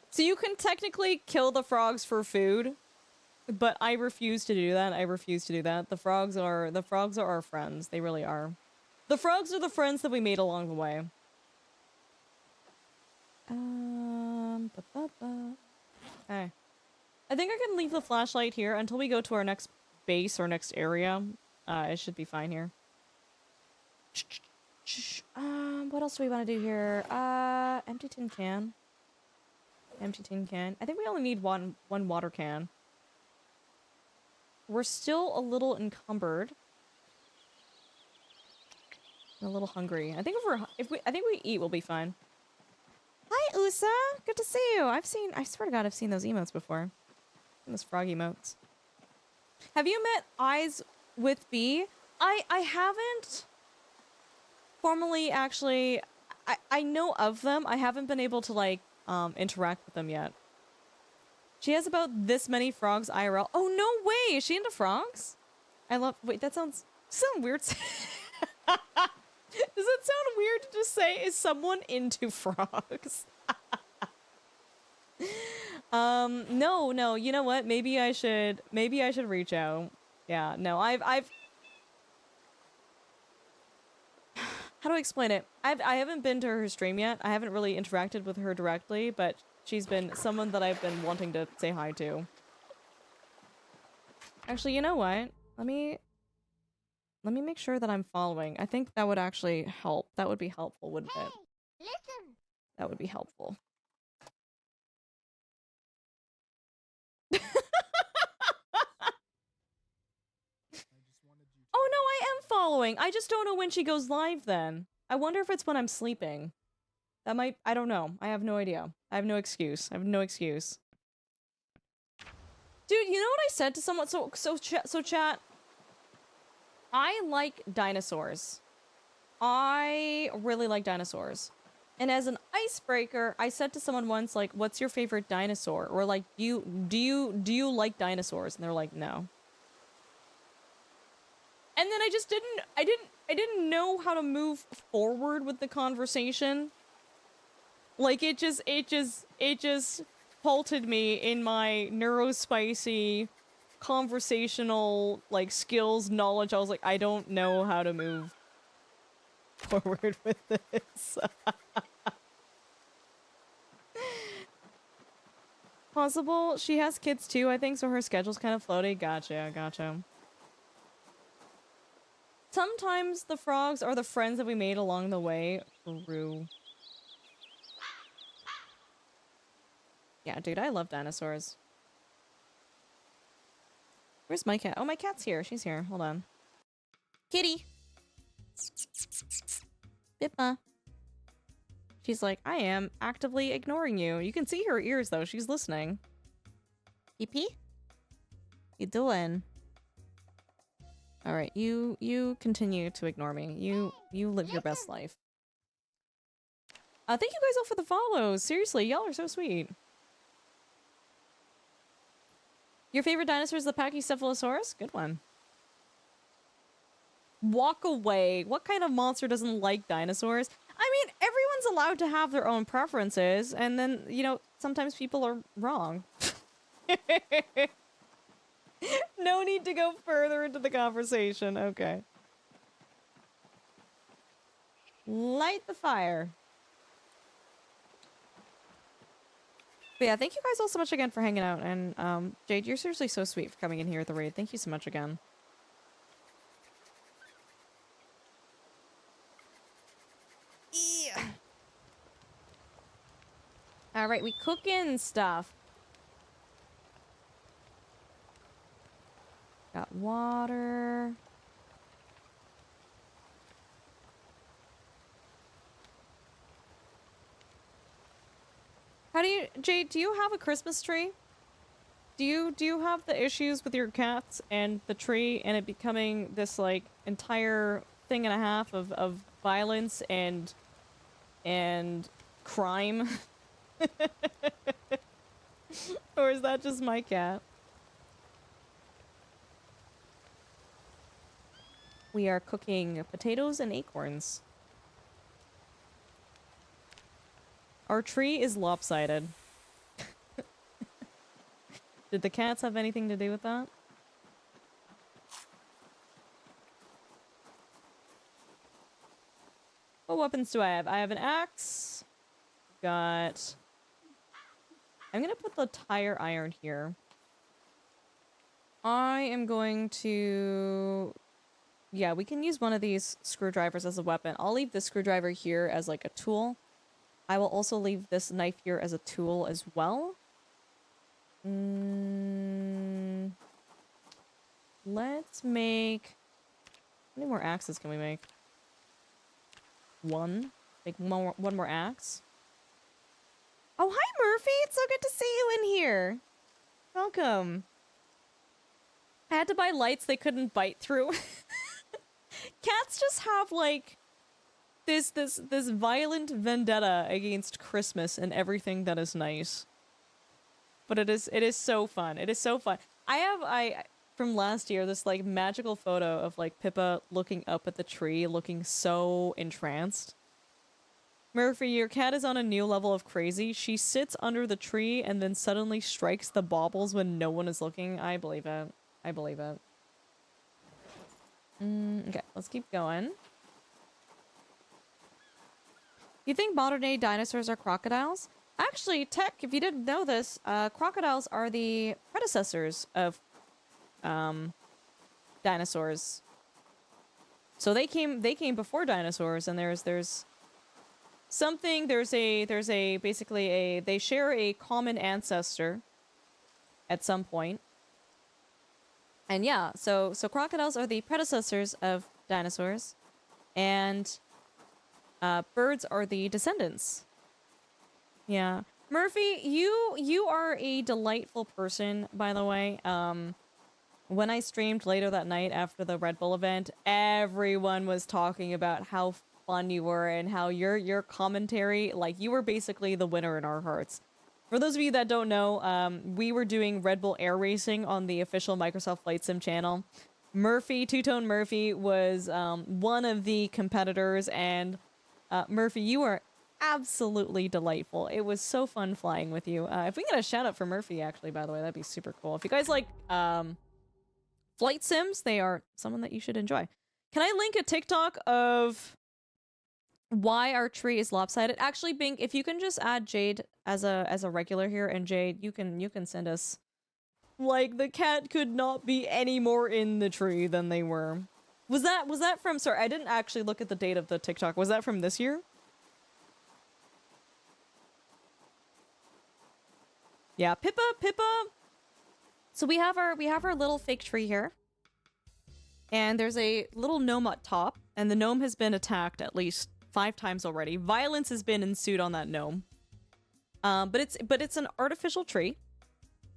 So you can technically kill the frogs for food, but I refuse to do that. I refuse to do that. The frogs are our friends. They really are. The frogs are the friends that we made along the way. Okay. I think I can leave the flashlight here until we go to our next base or next area. It should be fine here. What else do we want to do here? Empty tin can. Empty tin can. I think we only need one water can. We're still a little encumbered. I'm a little hungry. I think if we eat, we'll be fine. Hi, Usa. Good to see you. I swear to God, I've seen those emotes before. Those frog emotes. Have you met Eyes with B? I haven't formally actually. I know of them. I haven't been able to like interact with them yet. She has about this many frogs IRL. Oh no way! Is she into frogs? Wait, that sounds weird. Does it sound weird to just say, is someone into frogs? No, you know what? Maybe I should reach out. Yeah, no, I've how do I explain it? I haven't been to her stream yet. I haven't really interacted with her directly, but she's been someone that I've been wanting to say hi to. Actually, you know what? Let me make sure that I'm following. I think that would actually help. That would be helpful, wouldn't it? Listen. That would be helpful. Oh no, I am following. I just don't know when she goes live then. I wonder if it's when I'm sleeping. That might, I don't know. I have no idea. I have no excuse. I have no excuse. Dude, you know what I said to someone? So chat. I like dinosaurs. I really like dinosaurs. And as an icebreaker, I said to someone once, like, "What's your favorite dinosaur?" Or like, "Do you like dinosaurs?" And they're like, "No." And then I didn't know how to move forward with the conversation. Like, it just halted me in my neurospicy conversational, like, skills knowledge. I was like, I don't know how to move forward with this. Possible. She has kids too, I think, so her schedule's kind of floaty. Gotcha. Sometimes the frogs are the friends that we made along the way. True. Yeah, dude, I love dinosaurs. Where's my cat? Oh, my cat's here. She's here. Hold on. Kitty! Bippa. She's like, I am actively ignoring you. You can see her ears, though. She's listening. Pee-pee? You doing? Alright, you continue to ignore me. You live your best life. Thank you guys all for the follows. Seriously, y'all are so sweet. Your favorite dinosaur is the Pachycephalosaurus? Good one. Walk away. What kind of monster doesn't like dinosaurs? I mean, everyone's allowed to have their own preferences, and then, you know, sometimes people are wrong. No need to go further into the conversation. Okay. Light the fire. But yeah, thank you guys all so much again for hanging out, and, Jade, you're seriously so sweet for coming in here at the raid. Thank you so much again. Yeah. Alright, we cooking stuff. Got water. How do you, Jade, do you have a Christmas tree? Do you have the issues with your cats and the tree and it becoming this, like, entire thing and a half of violence and crime? Or is that just my cat? We are cooking potatoes and acorns. Our tree is lopsided. Did the cats have anything to do with that? What weapons do I have? I have an axe. Got... I'm gonna put the tire iron here. I am going to... Yeah, we can use one of these screwdrivers as a weapon. I'll leave this screwdriver here as, like, a tool. I will also leave this knife here as a tool as well. Let's make... How many more axes can we make? One. Make one more axe. Oh, hi, Murphy! It's so good to see you in here! Welcome. I had to buy lights they couldn't bite through. Cats just have, like, this violent vendetta against Christmas and everything that is nice. But it is so fun. It is so fun. I from last year, this, like, magical photo of, like, Pippa looking up at the tree, looking so entranced. Murphy, your cat is on a new level of crazy. She sits under the tree and then suddenly strikes the baubles when no one is looking. I believe it. I believe it. Okay, let's keep going. You think modern-day dinosaurs are crocodiles? Actually, Tech, if you didn't know this, crocodiles are the predecessors of dinosaurs. So they came before dinosaurs, and there's basically they share a common ancestor at some point. And yeah, so crocodiles are the predecessors of dinosaurs, and birds are the descendants. Yeah. Murphy, you are a delightful person, by the way. When I streamed later that night after the Red Bull event, everyone was talking about how fun you were and how your commentary, like, you were basically the winner in our hearts. For those of you that don't know, we were doing Red Bull Air Racing on the official Microsoft Flight Sim channel. Murphy, Two-Tone Murphy, was one of the competitors, and Murphy, you were absolutely delightful. It was so fun flying with you. If we can get a shout out for Murphy, actually, by the way, that'd be super cool. If you guys like flight sims, they are someone that you should enjoy. Can I link a TikTok of why our tree is lopsided? Actually, Bink, if you can just add Jade as a regular here, and Jade, you can send us, like, the cat could not be any more in the tree than they were. Was that from, sorry, I didn't actually look at the date of the TikTok. Was that from this year? Yeah, Pippa. So we have our little fake tree here. And there's a little gnome up top, and the gnome has been attacked at least 5 times already. Violence has been ensued on that gnome. But it's an artificial tree.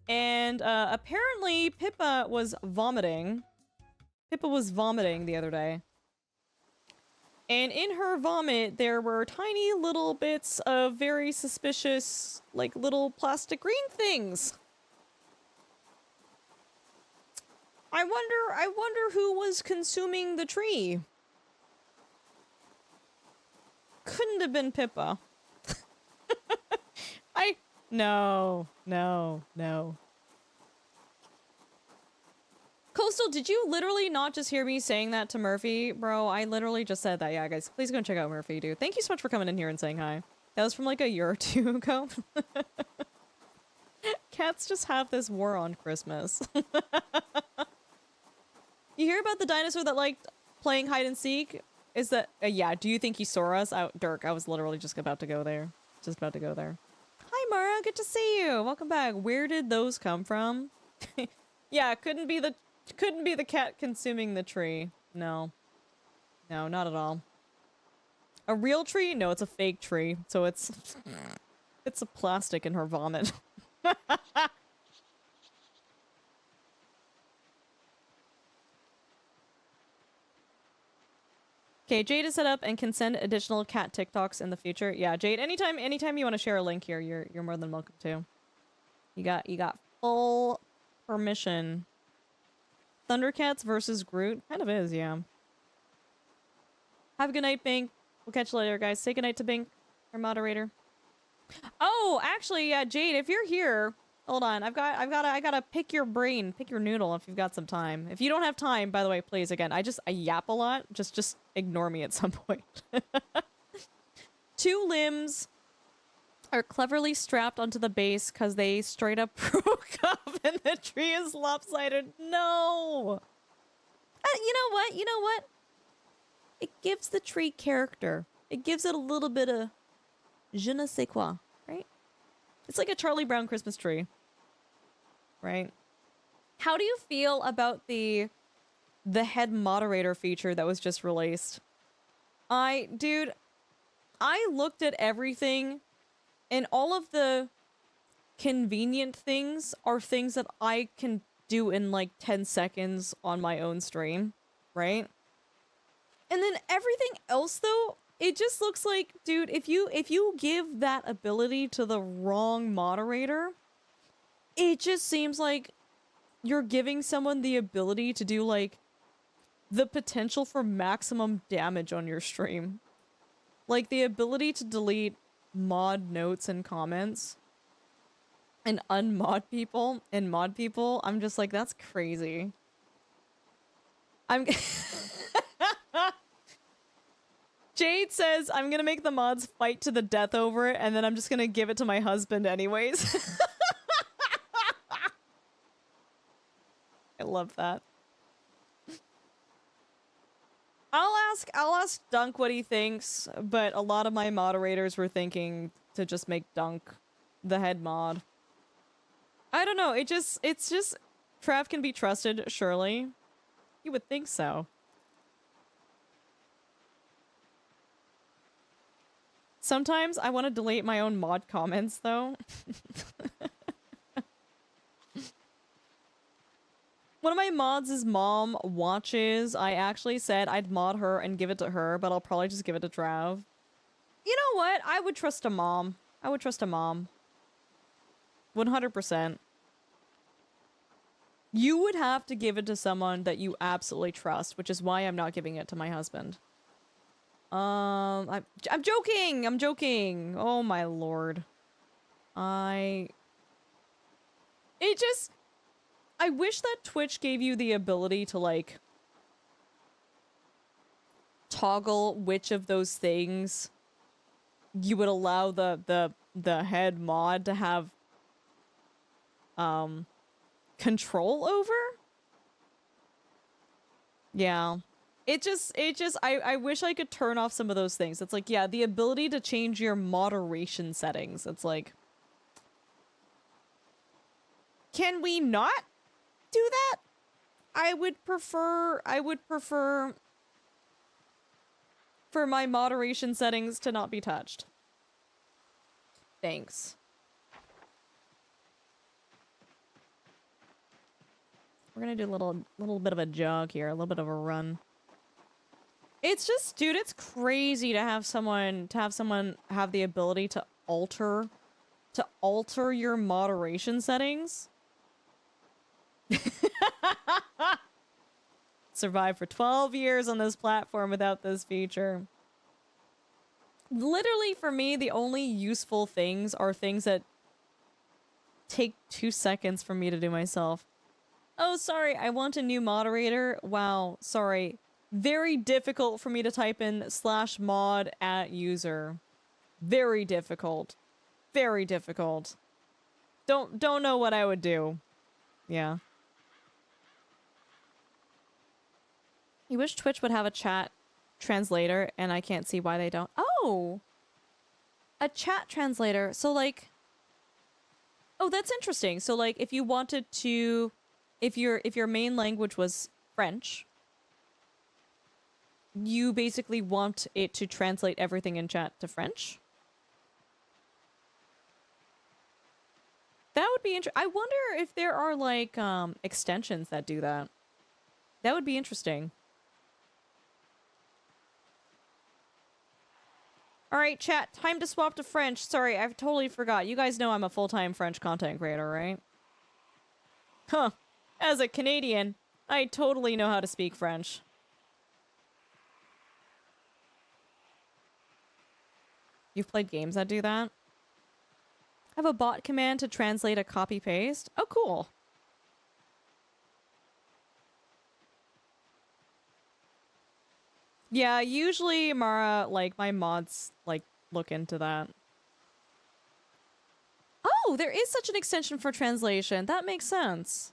And apparently Pippa was vomiting. Pippa was vomiting the other day. And in her vomit, there were tiny little bits of very suspicious, like, little plastic green things. I wonder who was consuming the tree. Couldn't have been Pippa. No. Coastal, did you literally not just hear me saying that to Murphy? Bro, I literally just said that. Yeah, guys, please go check out Murphy, dude. Thank you so much for coming in here and saying hi. That was from like a year or 2 ago. Cats just have this war on Christmas. You hear about the dinosaur that liked playing hide and seek? Is that, yeah, do you think he saw us? Dirk, I was literally just about to go there. Hi, Mara, good to see you. Welcome back. Where did those come from? Yeah, couldn't be the cat consuming the tree. No, not at all. A real tree? No, it's a fake tree. So it's a plastic in her vomit. Okay, Jade is set up and can send additional cat TikToks in the future. Yeah, Jade, anytime you want to share a link here, you're more than welcome to. You got full permission. Thundercats versus Groot? Kind of is, yeah. Have a good night, Bink. We'll catch you later, guys. Say goodnight to Bink, our moderator. Oh, actually, yeah, Jade, if you're here, hold on. I gotta pick your brain, pick your noodle if you've got some time. If you don't have time, by the way, please, again, I yap a lot. Just ignore me at some point. 2 limbs are cleverly strapped onto the base because they straight up broke up and the tree is lopsided. No! You know what? It gives the tree character. It gives it a little bit of je ne sais quoi, right? It's like a Charlie Brown Christmas tree, right? How do you feel about the head moderator feature that was just released? Dude, I looked at everything, and all of the convenient things are things that I can do in like 10 seconds on my own stream, right? And then everything else, though, it just looks like, dude, if you give that ability to the wrong moderator, it just seems like you're giving someone the ability to do, like, the potential for maximum damage on your stream. Like, the ability to delete mod notes and comments and unmod people and mod people. I'm just like, that's crazy. Jade says, I'm gonna make the mods fight to the death over it, and then I'm just gonna give it to my husband anyways. I love that. I'll ask Dunk what he thinks, but a lot of my moderators were thinking to just make Dunk the head mod. I don't know, it's just Trav can be trusted, surely. You would think so. Sometimes I want to delete my own mod comments, though. One of my mods' mom watches. I actually said I'd mod her and give it to her, but I'll probably just give it to Trav. You know what? I would trust a mom. I would trust a mom. 100%. You would have to give it to someone that you absolutely trust, which is why I'm not giving it to my husband. I'm joking! I'm joking! Oh my lord. I wish that Twitch gave you the ability to, like, toggle which of those things you would allow the head mod to have, control over? Yeah. I wish I could turn off some of those things. It's like, yeah, the ability to change your moderation settings. It's like, can we not do that? I would prefer for my moderation settings to not be touched. Thanks. We're gonna do a little bit of a jog here, a little bit of a run. It's just, dude, it's crazy to have someone have the ability to alter your moderation settings. Survived for 12 years on this platform without this feature. Literally, for me, the only useful things are things that take 2 seconds for me to do myself. Oh, sorry, I want a new moderator. Wow, sorry. Very difficult for me to type in /mod@user. Very difficult. Very difficult. Don't know what I would do. Yeah. You wish Twitch would have a chat translator, and I can't see why they don't. Oh! A chat translator. So, like... Oh, that's interesting. So, like, if you wanted to... If your main language was French, you basically want it to translate everything in chat to French? That would be interesting. I wonder if there are, like, extensions that do that. That would be interesting. Alright, chat. Time to swap to French. Sorry, I totally forgot. You guys know I'm a full-time French content creator, right? Huh. As a Canadian, I totally know how to speak French. You've played games that do that? I have a bot command to translate a copy-paste. Oh, cool. Yeah, usually, Mara, like, my mods, like, look into that. Oh, there is such an extension for translation. That makes sense.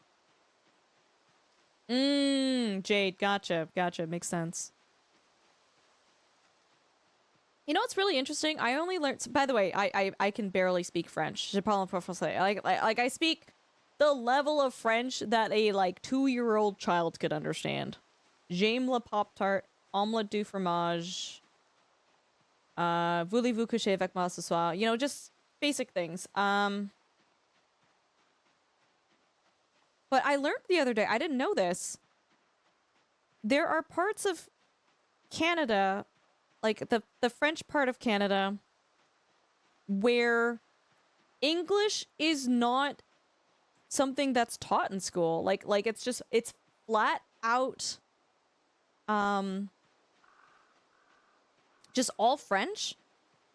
Jade, gotcha. Makes sense. You know what's really interesting? I only learned... By the way, I can barely speak French. Je parle français. Like, I speak the level of French that a, like, 2-year-old child could understand. J'aime le Pop-Tart, omelette du fromage. Voulez-vous coucher avec moi ce soir? You know, just basic things. But I learned the other day, I didn't know this. There are parts of Canada, like the French part of Canada, where English is not something that's taught in school. Like it's flat out, just all French.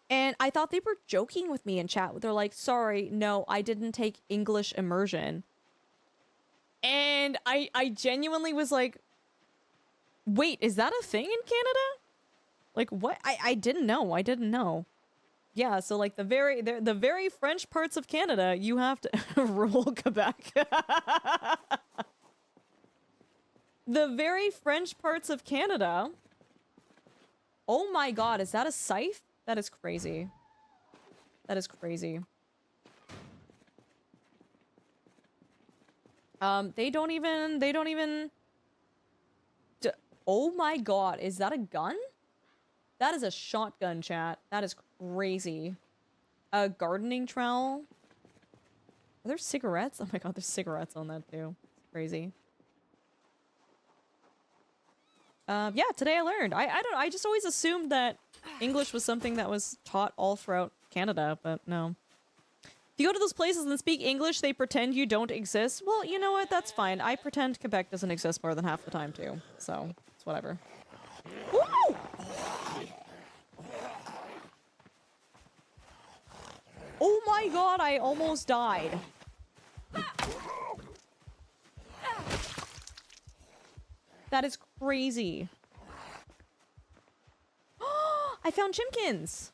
And I thought they were joking with me in chat. They're like, sorry, no, I didn't take English immersion. And I genuinely was like, wait, is that a thing in Canada? Like, what? I didn't know. Yeah, so like the very French parts of Canada, you have to rule Quebec. The very French parts of Canada. Oh my god, is that a scythe? That is crazy. That is crazy. They don't even... Oh my god, is that a gun? That is a shotgun, chat. That is crazy. A gardening trowel. Are there cigarettes? Oh my god, there's cigarettes on that too. It's crazy. Yeah, today I learned. I don't. I just always assumed that English was something that was taught all throughout Canada, but no. If you go to those places and speak English, they pretend you don't exist. Well, you know what? That's fine. I pretend Quebec doesn't exist more than half the time, too. So, it's whatever. Woo! Oh my god, I almost died. That is crazy. I found chimkins!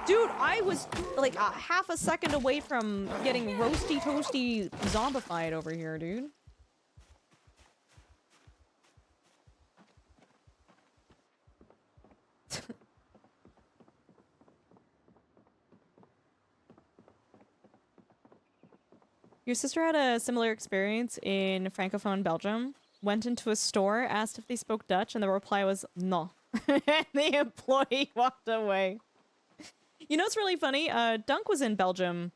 Dude, I was like a half a second away from getting roasty toasty zombified over here, dude. Your sister had a similar experience in Francophone Belgium. Went into a store, asked if they spoke Dutch, and the reply was no. And the employee walked away. You know what's really funny? Dunk was in Belgium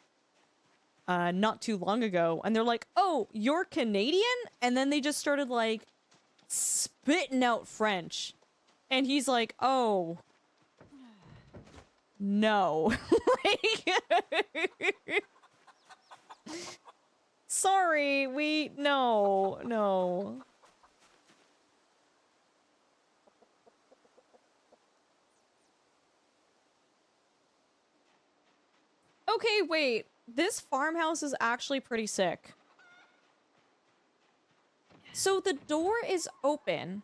not too long ago, and they're like, oh, you're Canadian? And then they just started, like, spitting out French. And he's like, oh. No. Like, sorry, no. Okay, wait. This farmhouse is actually pretty sick. So the door is open,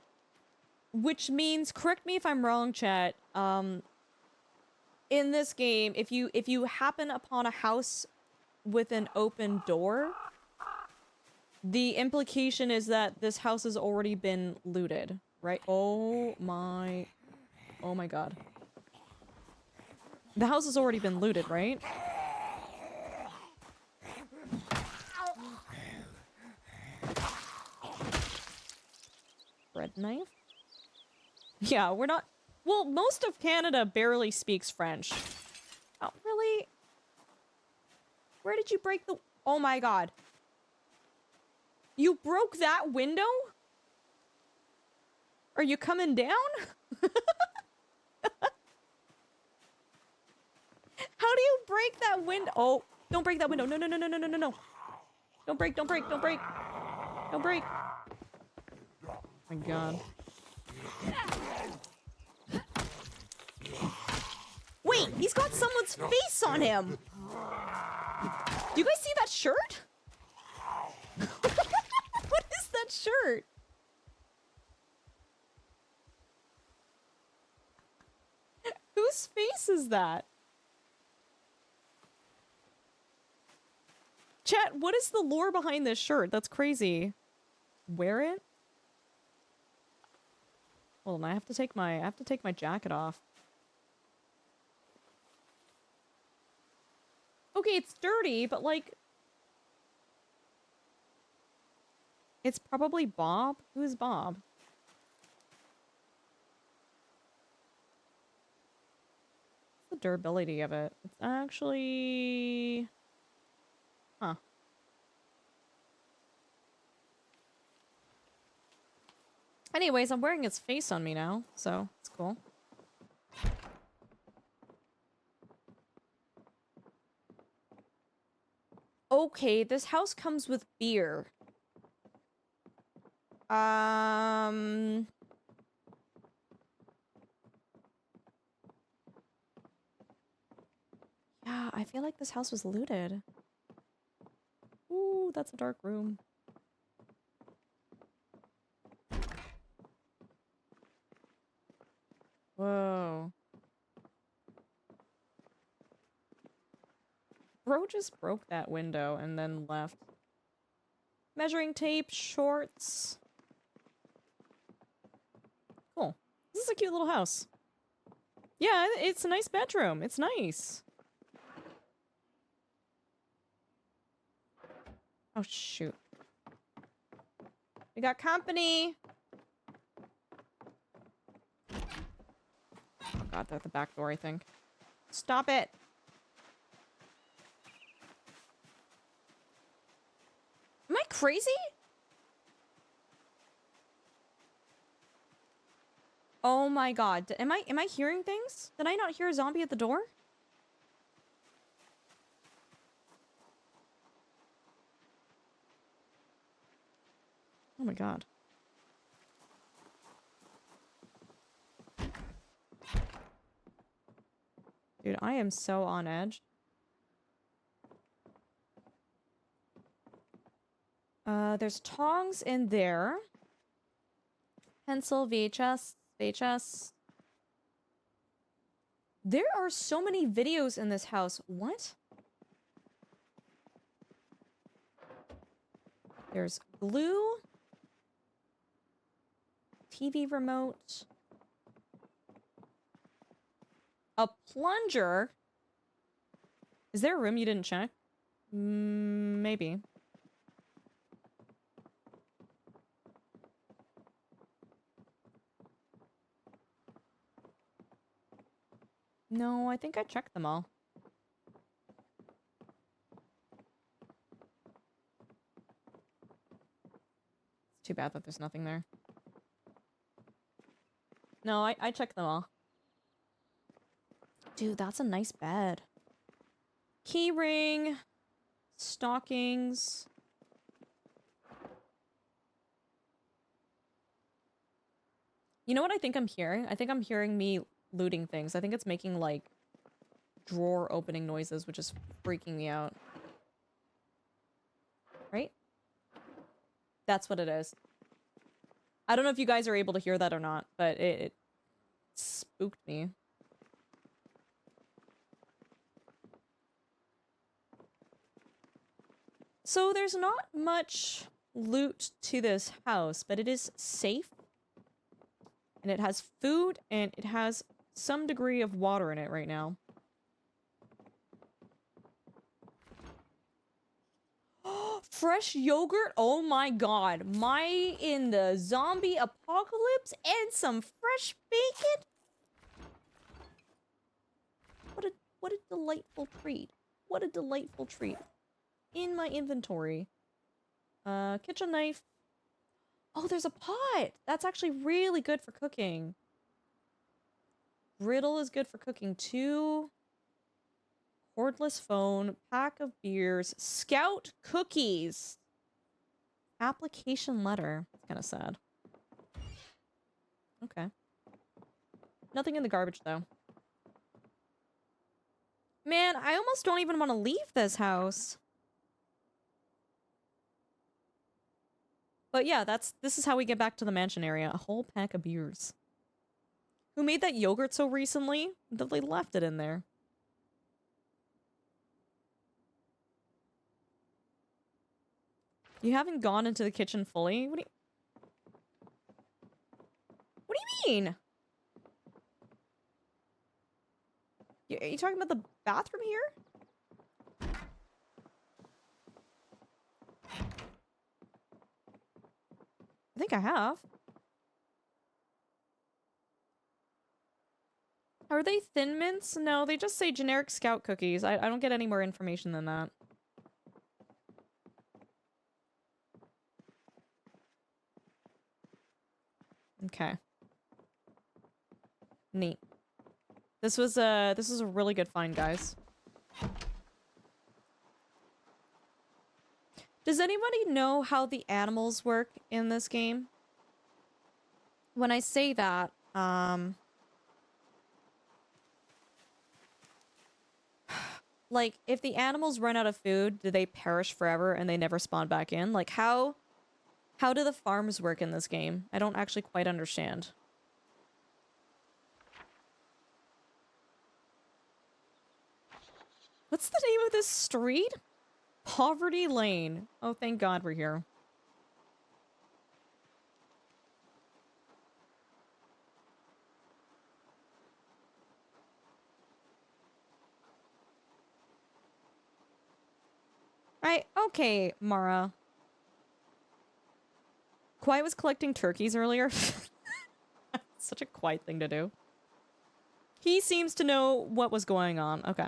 which means, correct me if I'm wrong, chat, in this game, if you happen upon a house with an open door, the implication is that this house has already been looted, right? Oh my god. The house has already been looted, right? Bread knife? Yeah, we're not... Well, most of Canada barely speaks French. Oh, really? Where did you break the... Oh my god. You broke that window? Are you coming down? How do you break that window? Oh, don't break that window. No. Don't break. Don't break. Oh my god. Wait, he's got someone's face on him. Do you guys see that shirt? What is that shirt? Whose face is that? Chat, what is the lore behind this shirt? That's crazy. Wear it? Hold on, I have to take my jacket off. Okay, it's dirty, but like... It's probably Bob? Who is Bob? What's the durability of it? It's actually... Huh. Anyways, I'm wearing its face on me now, so it's cool. Okay, this house comes with beer. Yeah, I feel like this house was looted. Ooh, that's a dark room. Whoa. Bro just broke that window and then left. Measuring tape, shorts. Cool. This is a cute little house. Yeah, it's a nice bedroom. It's nice. Oh, shoot. We got company! Oh god, they're at the back door, I think. Stop it! Am I crazy? Oh my god. Am I hearing things? Did I not hear a zombie at the door? Oh my god. Dude, I am so on edge. There's tongs in there. Pencil, VHS, VHS. There are so many videos in this house. What? There's glue. TV remote. A plunger. Is there a room you didn't check? Maybe. No, I think I checked them all. It's too bad that there's nothing there. No, I checked them all. Dude, that's a nice bed. Key ring. Stockings. You know what I think I'm hearing? I think I'm hearing me looting things. I think it's making, like, drawer opening noises, which is freaking me out. Right? That's what it is. I don't know if you guys are able to hear that or not, but it spooked me. So there's not much loot to this house, but it is safe. And it has food, and it has some degree of water in it right now. Fresh yogurt? Oh my god. In the zombie apocalypse and some fresh bacon? What a delightful treat. What a delightful treat. In my inventory. Kitchen knife. Oh, there's a pot! That's actually really good for cooking. Griddle is good for cooking too. Cordless phone, pack of beers, Scout cookies. Application letter. It's kind of sad. Okay. Nothing in the garbage though. Man, I almost don't even want to leave this house. But yeah, this is how we get back to the mansion area. A whole pack of beers. Who made that yogurt so recently that they left it in there? You haven't gone into the kitchen fully? What do you mean? Are you talking about the bathroom here? I think I have. Are they Thin Mints? No, they just say generic Scout cookies. I don't get any more information than that. Okay. Neat. This was a really good find, guys. Does anybody know how the animals work in this game? When I say that, like, if the animals run out of food, do they perish forever and they never spawn back in? Like, how do the farms work in this game? I don't actually quite understand. What's the name of this street? Poverty Lane. Oh, thank God we're here. Okay, Mara. Quiet was collecting turkeys earlier. Such a quiet thing to do. He seems to know what was going on. Okay.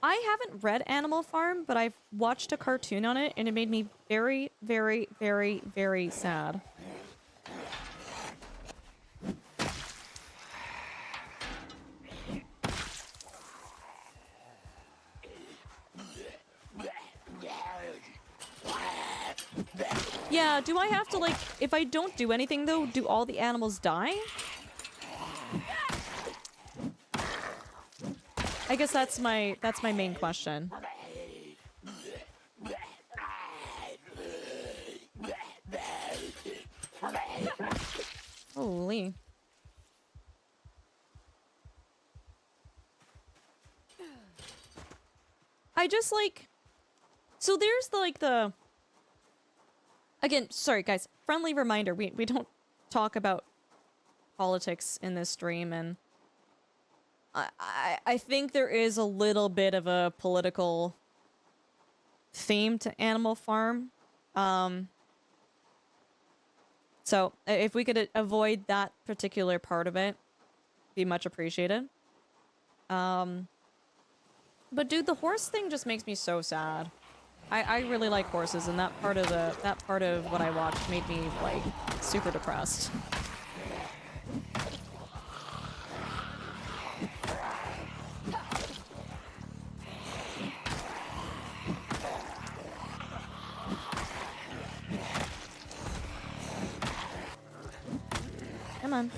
I haven't read Animal Farm, but I've watched a cartoon on it, and it made me very, very, very, very sad. Yeah, do I have to, like, if I don't do anything, though, do all the animals die? I guess that's my main question. Holy. I just, like... So there's, the... Again, sorry, guys. Friendly reminder, we don't talk about politics in this stream, and... I think there is a little bit of a political theme to Animal Farm. So, if we could avoid that particular part of it, be much appreciated. But dude, the horse thing just makes me so sad. I really like horses, and that part of what I watched made me, like, super depressed. Come on.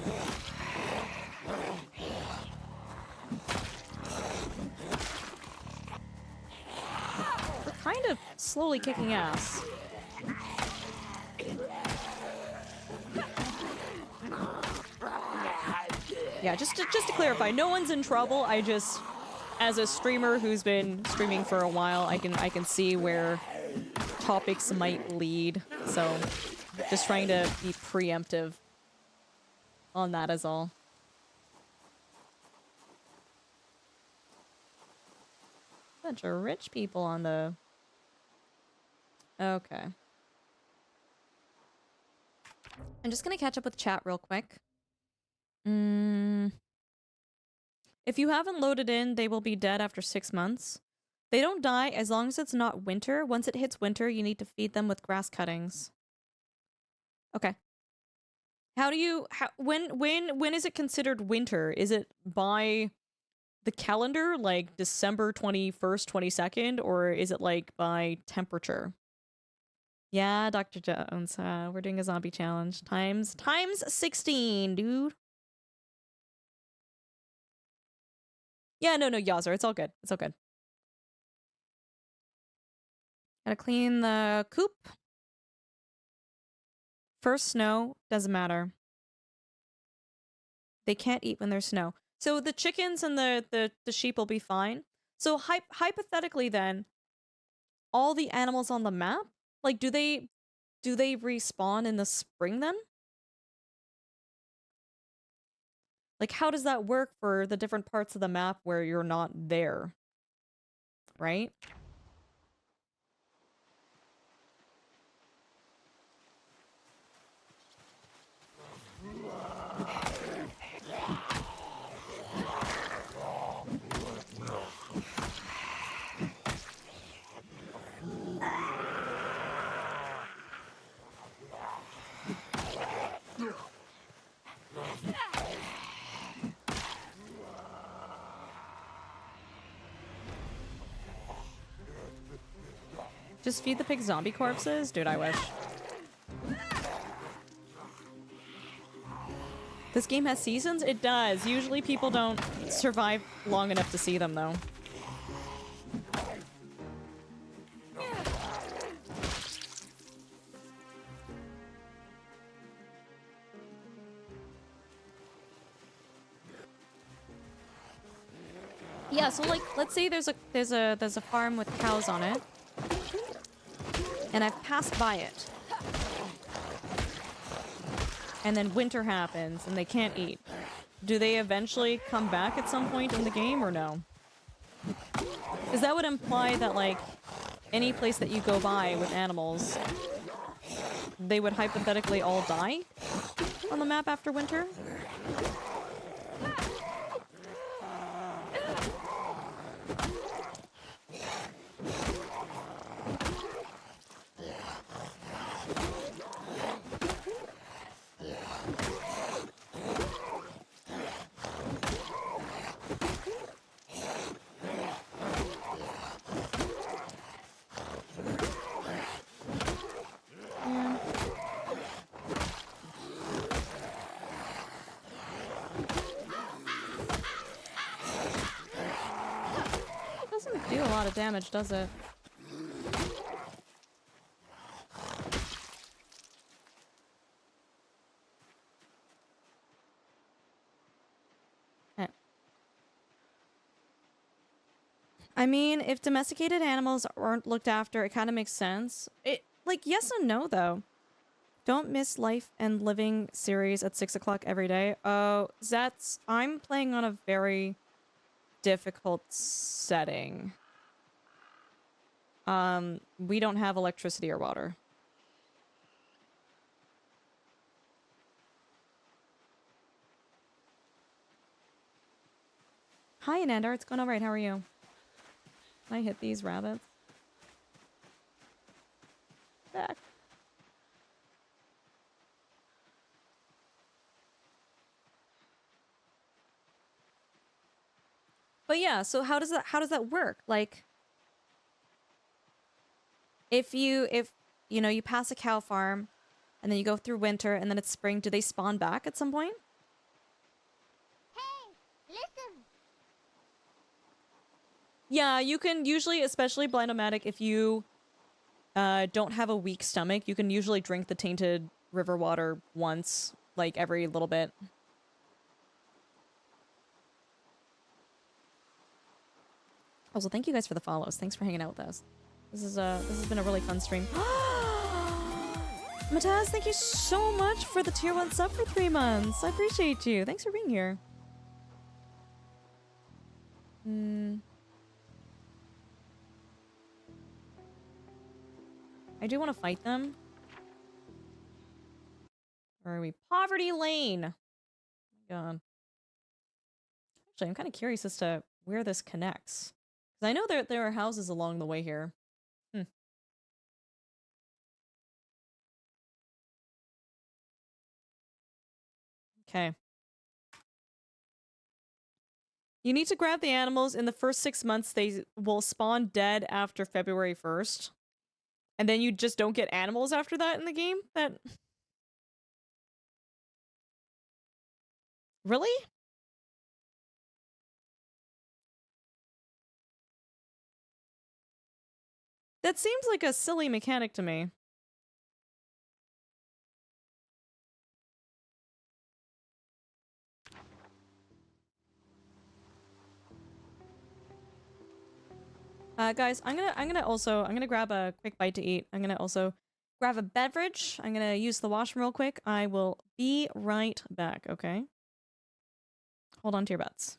We're kind of slowly kicking ass. Yeah, just to clarify, no one's in trouble. I just, as a streamer who's been streaming for a while, I can see where topics might lead. So, just trying to be preemptive on that is all. Bunch of rich people on the... Okay. I'm just gonna catch up with chat real quick. If you haven't loaded in, they will be dead after 6 months. They don't die as long as it's not winter. Once it hits winter, you need to feed them with grass cuttings. Okay. How do you... when is it considered winter? Is it by the calendar, like December 21st, 22nd, or is it like by temperature? Yeah, Dr. Jones, we're doing a zombie challenge. Times 16, dude. Yeah, no, Yazer, it's all good. It's all good. Gotta clean the coop. First snow, doesn't matter. They can't eat when there's snow. So the chickens and the sheep will be fine. So hypothetically then, all the animals on the map, like, do they respawn in the spring then? Like, how does that work for the different parts of the map where you're not there? Right? Just feed the pigs zombie corpses? Dude, I wish. This game has seasons? It does. Usually people don't survive long enough to see them, though. Yeah, so like, let's say there's a farm with cows on it. And I've passed by it. And then winter happens and they can't eat. Do they eventually come back at some point in the game or no? Because that would imply that, like, any place that you go by with animals, they would hypothetically all die on the map after winter? lot of damage, does it? Eh. I mean, if domesticated animals aren't looked after, it kind of makes sense. Like, yes and no, though. Don't miss Life and Living series at 6 o'clock every day. Oh, I'm playing on a very difficult setting. We don't have electricity or water. Hi, Anandar. It's going all right. How are you? Can I hit these rabbits? Back. But yeah, so how does that work? Like, if you know, you pass a cow farm and then you go through winter and then it's spring, do they spawn back at some point? Hey, listen. Yeah, you can usually, especially blind-o-matic, if you don't have a weak stomach, you can usually drink the tainted river water once, like every little bit. Also, thank you guys for the follows. Thanks for hanging out with us. This has been a really fun stream. Mataz, thank you so much for the tier 1 sub for 3 months. I appreciate you. Thanks for being here. I do want to fight them. Where are we? Poverty Lane! Oh my god. Actually, I'm kind of curious as to where this connects. Because I know there are houses along the way here. Okay. You need to grab the animals. In the first 6 months, they will spawn dead after February 1st. And then you just don't get animals after that in the game? Really? That seems like a silly mechanic to me. Guys, I'm gonna grab a quick bite to eat. I'm gonna also grab a beverage. I'm gonna use the washroom real quick. I will be right back, okay? Hold on to your butts.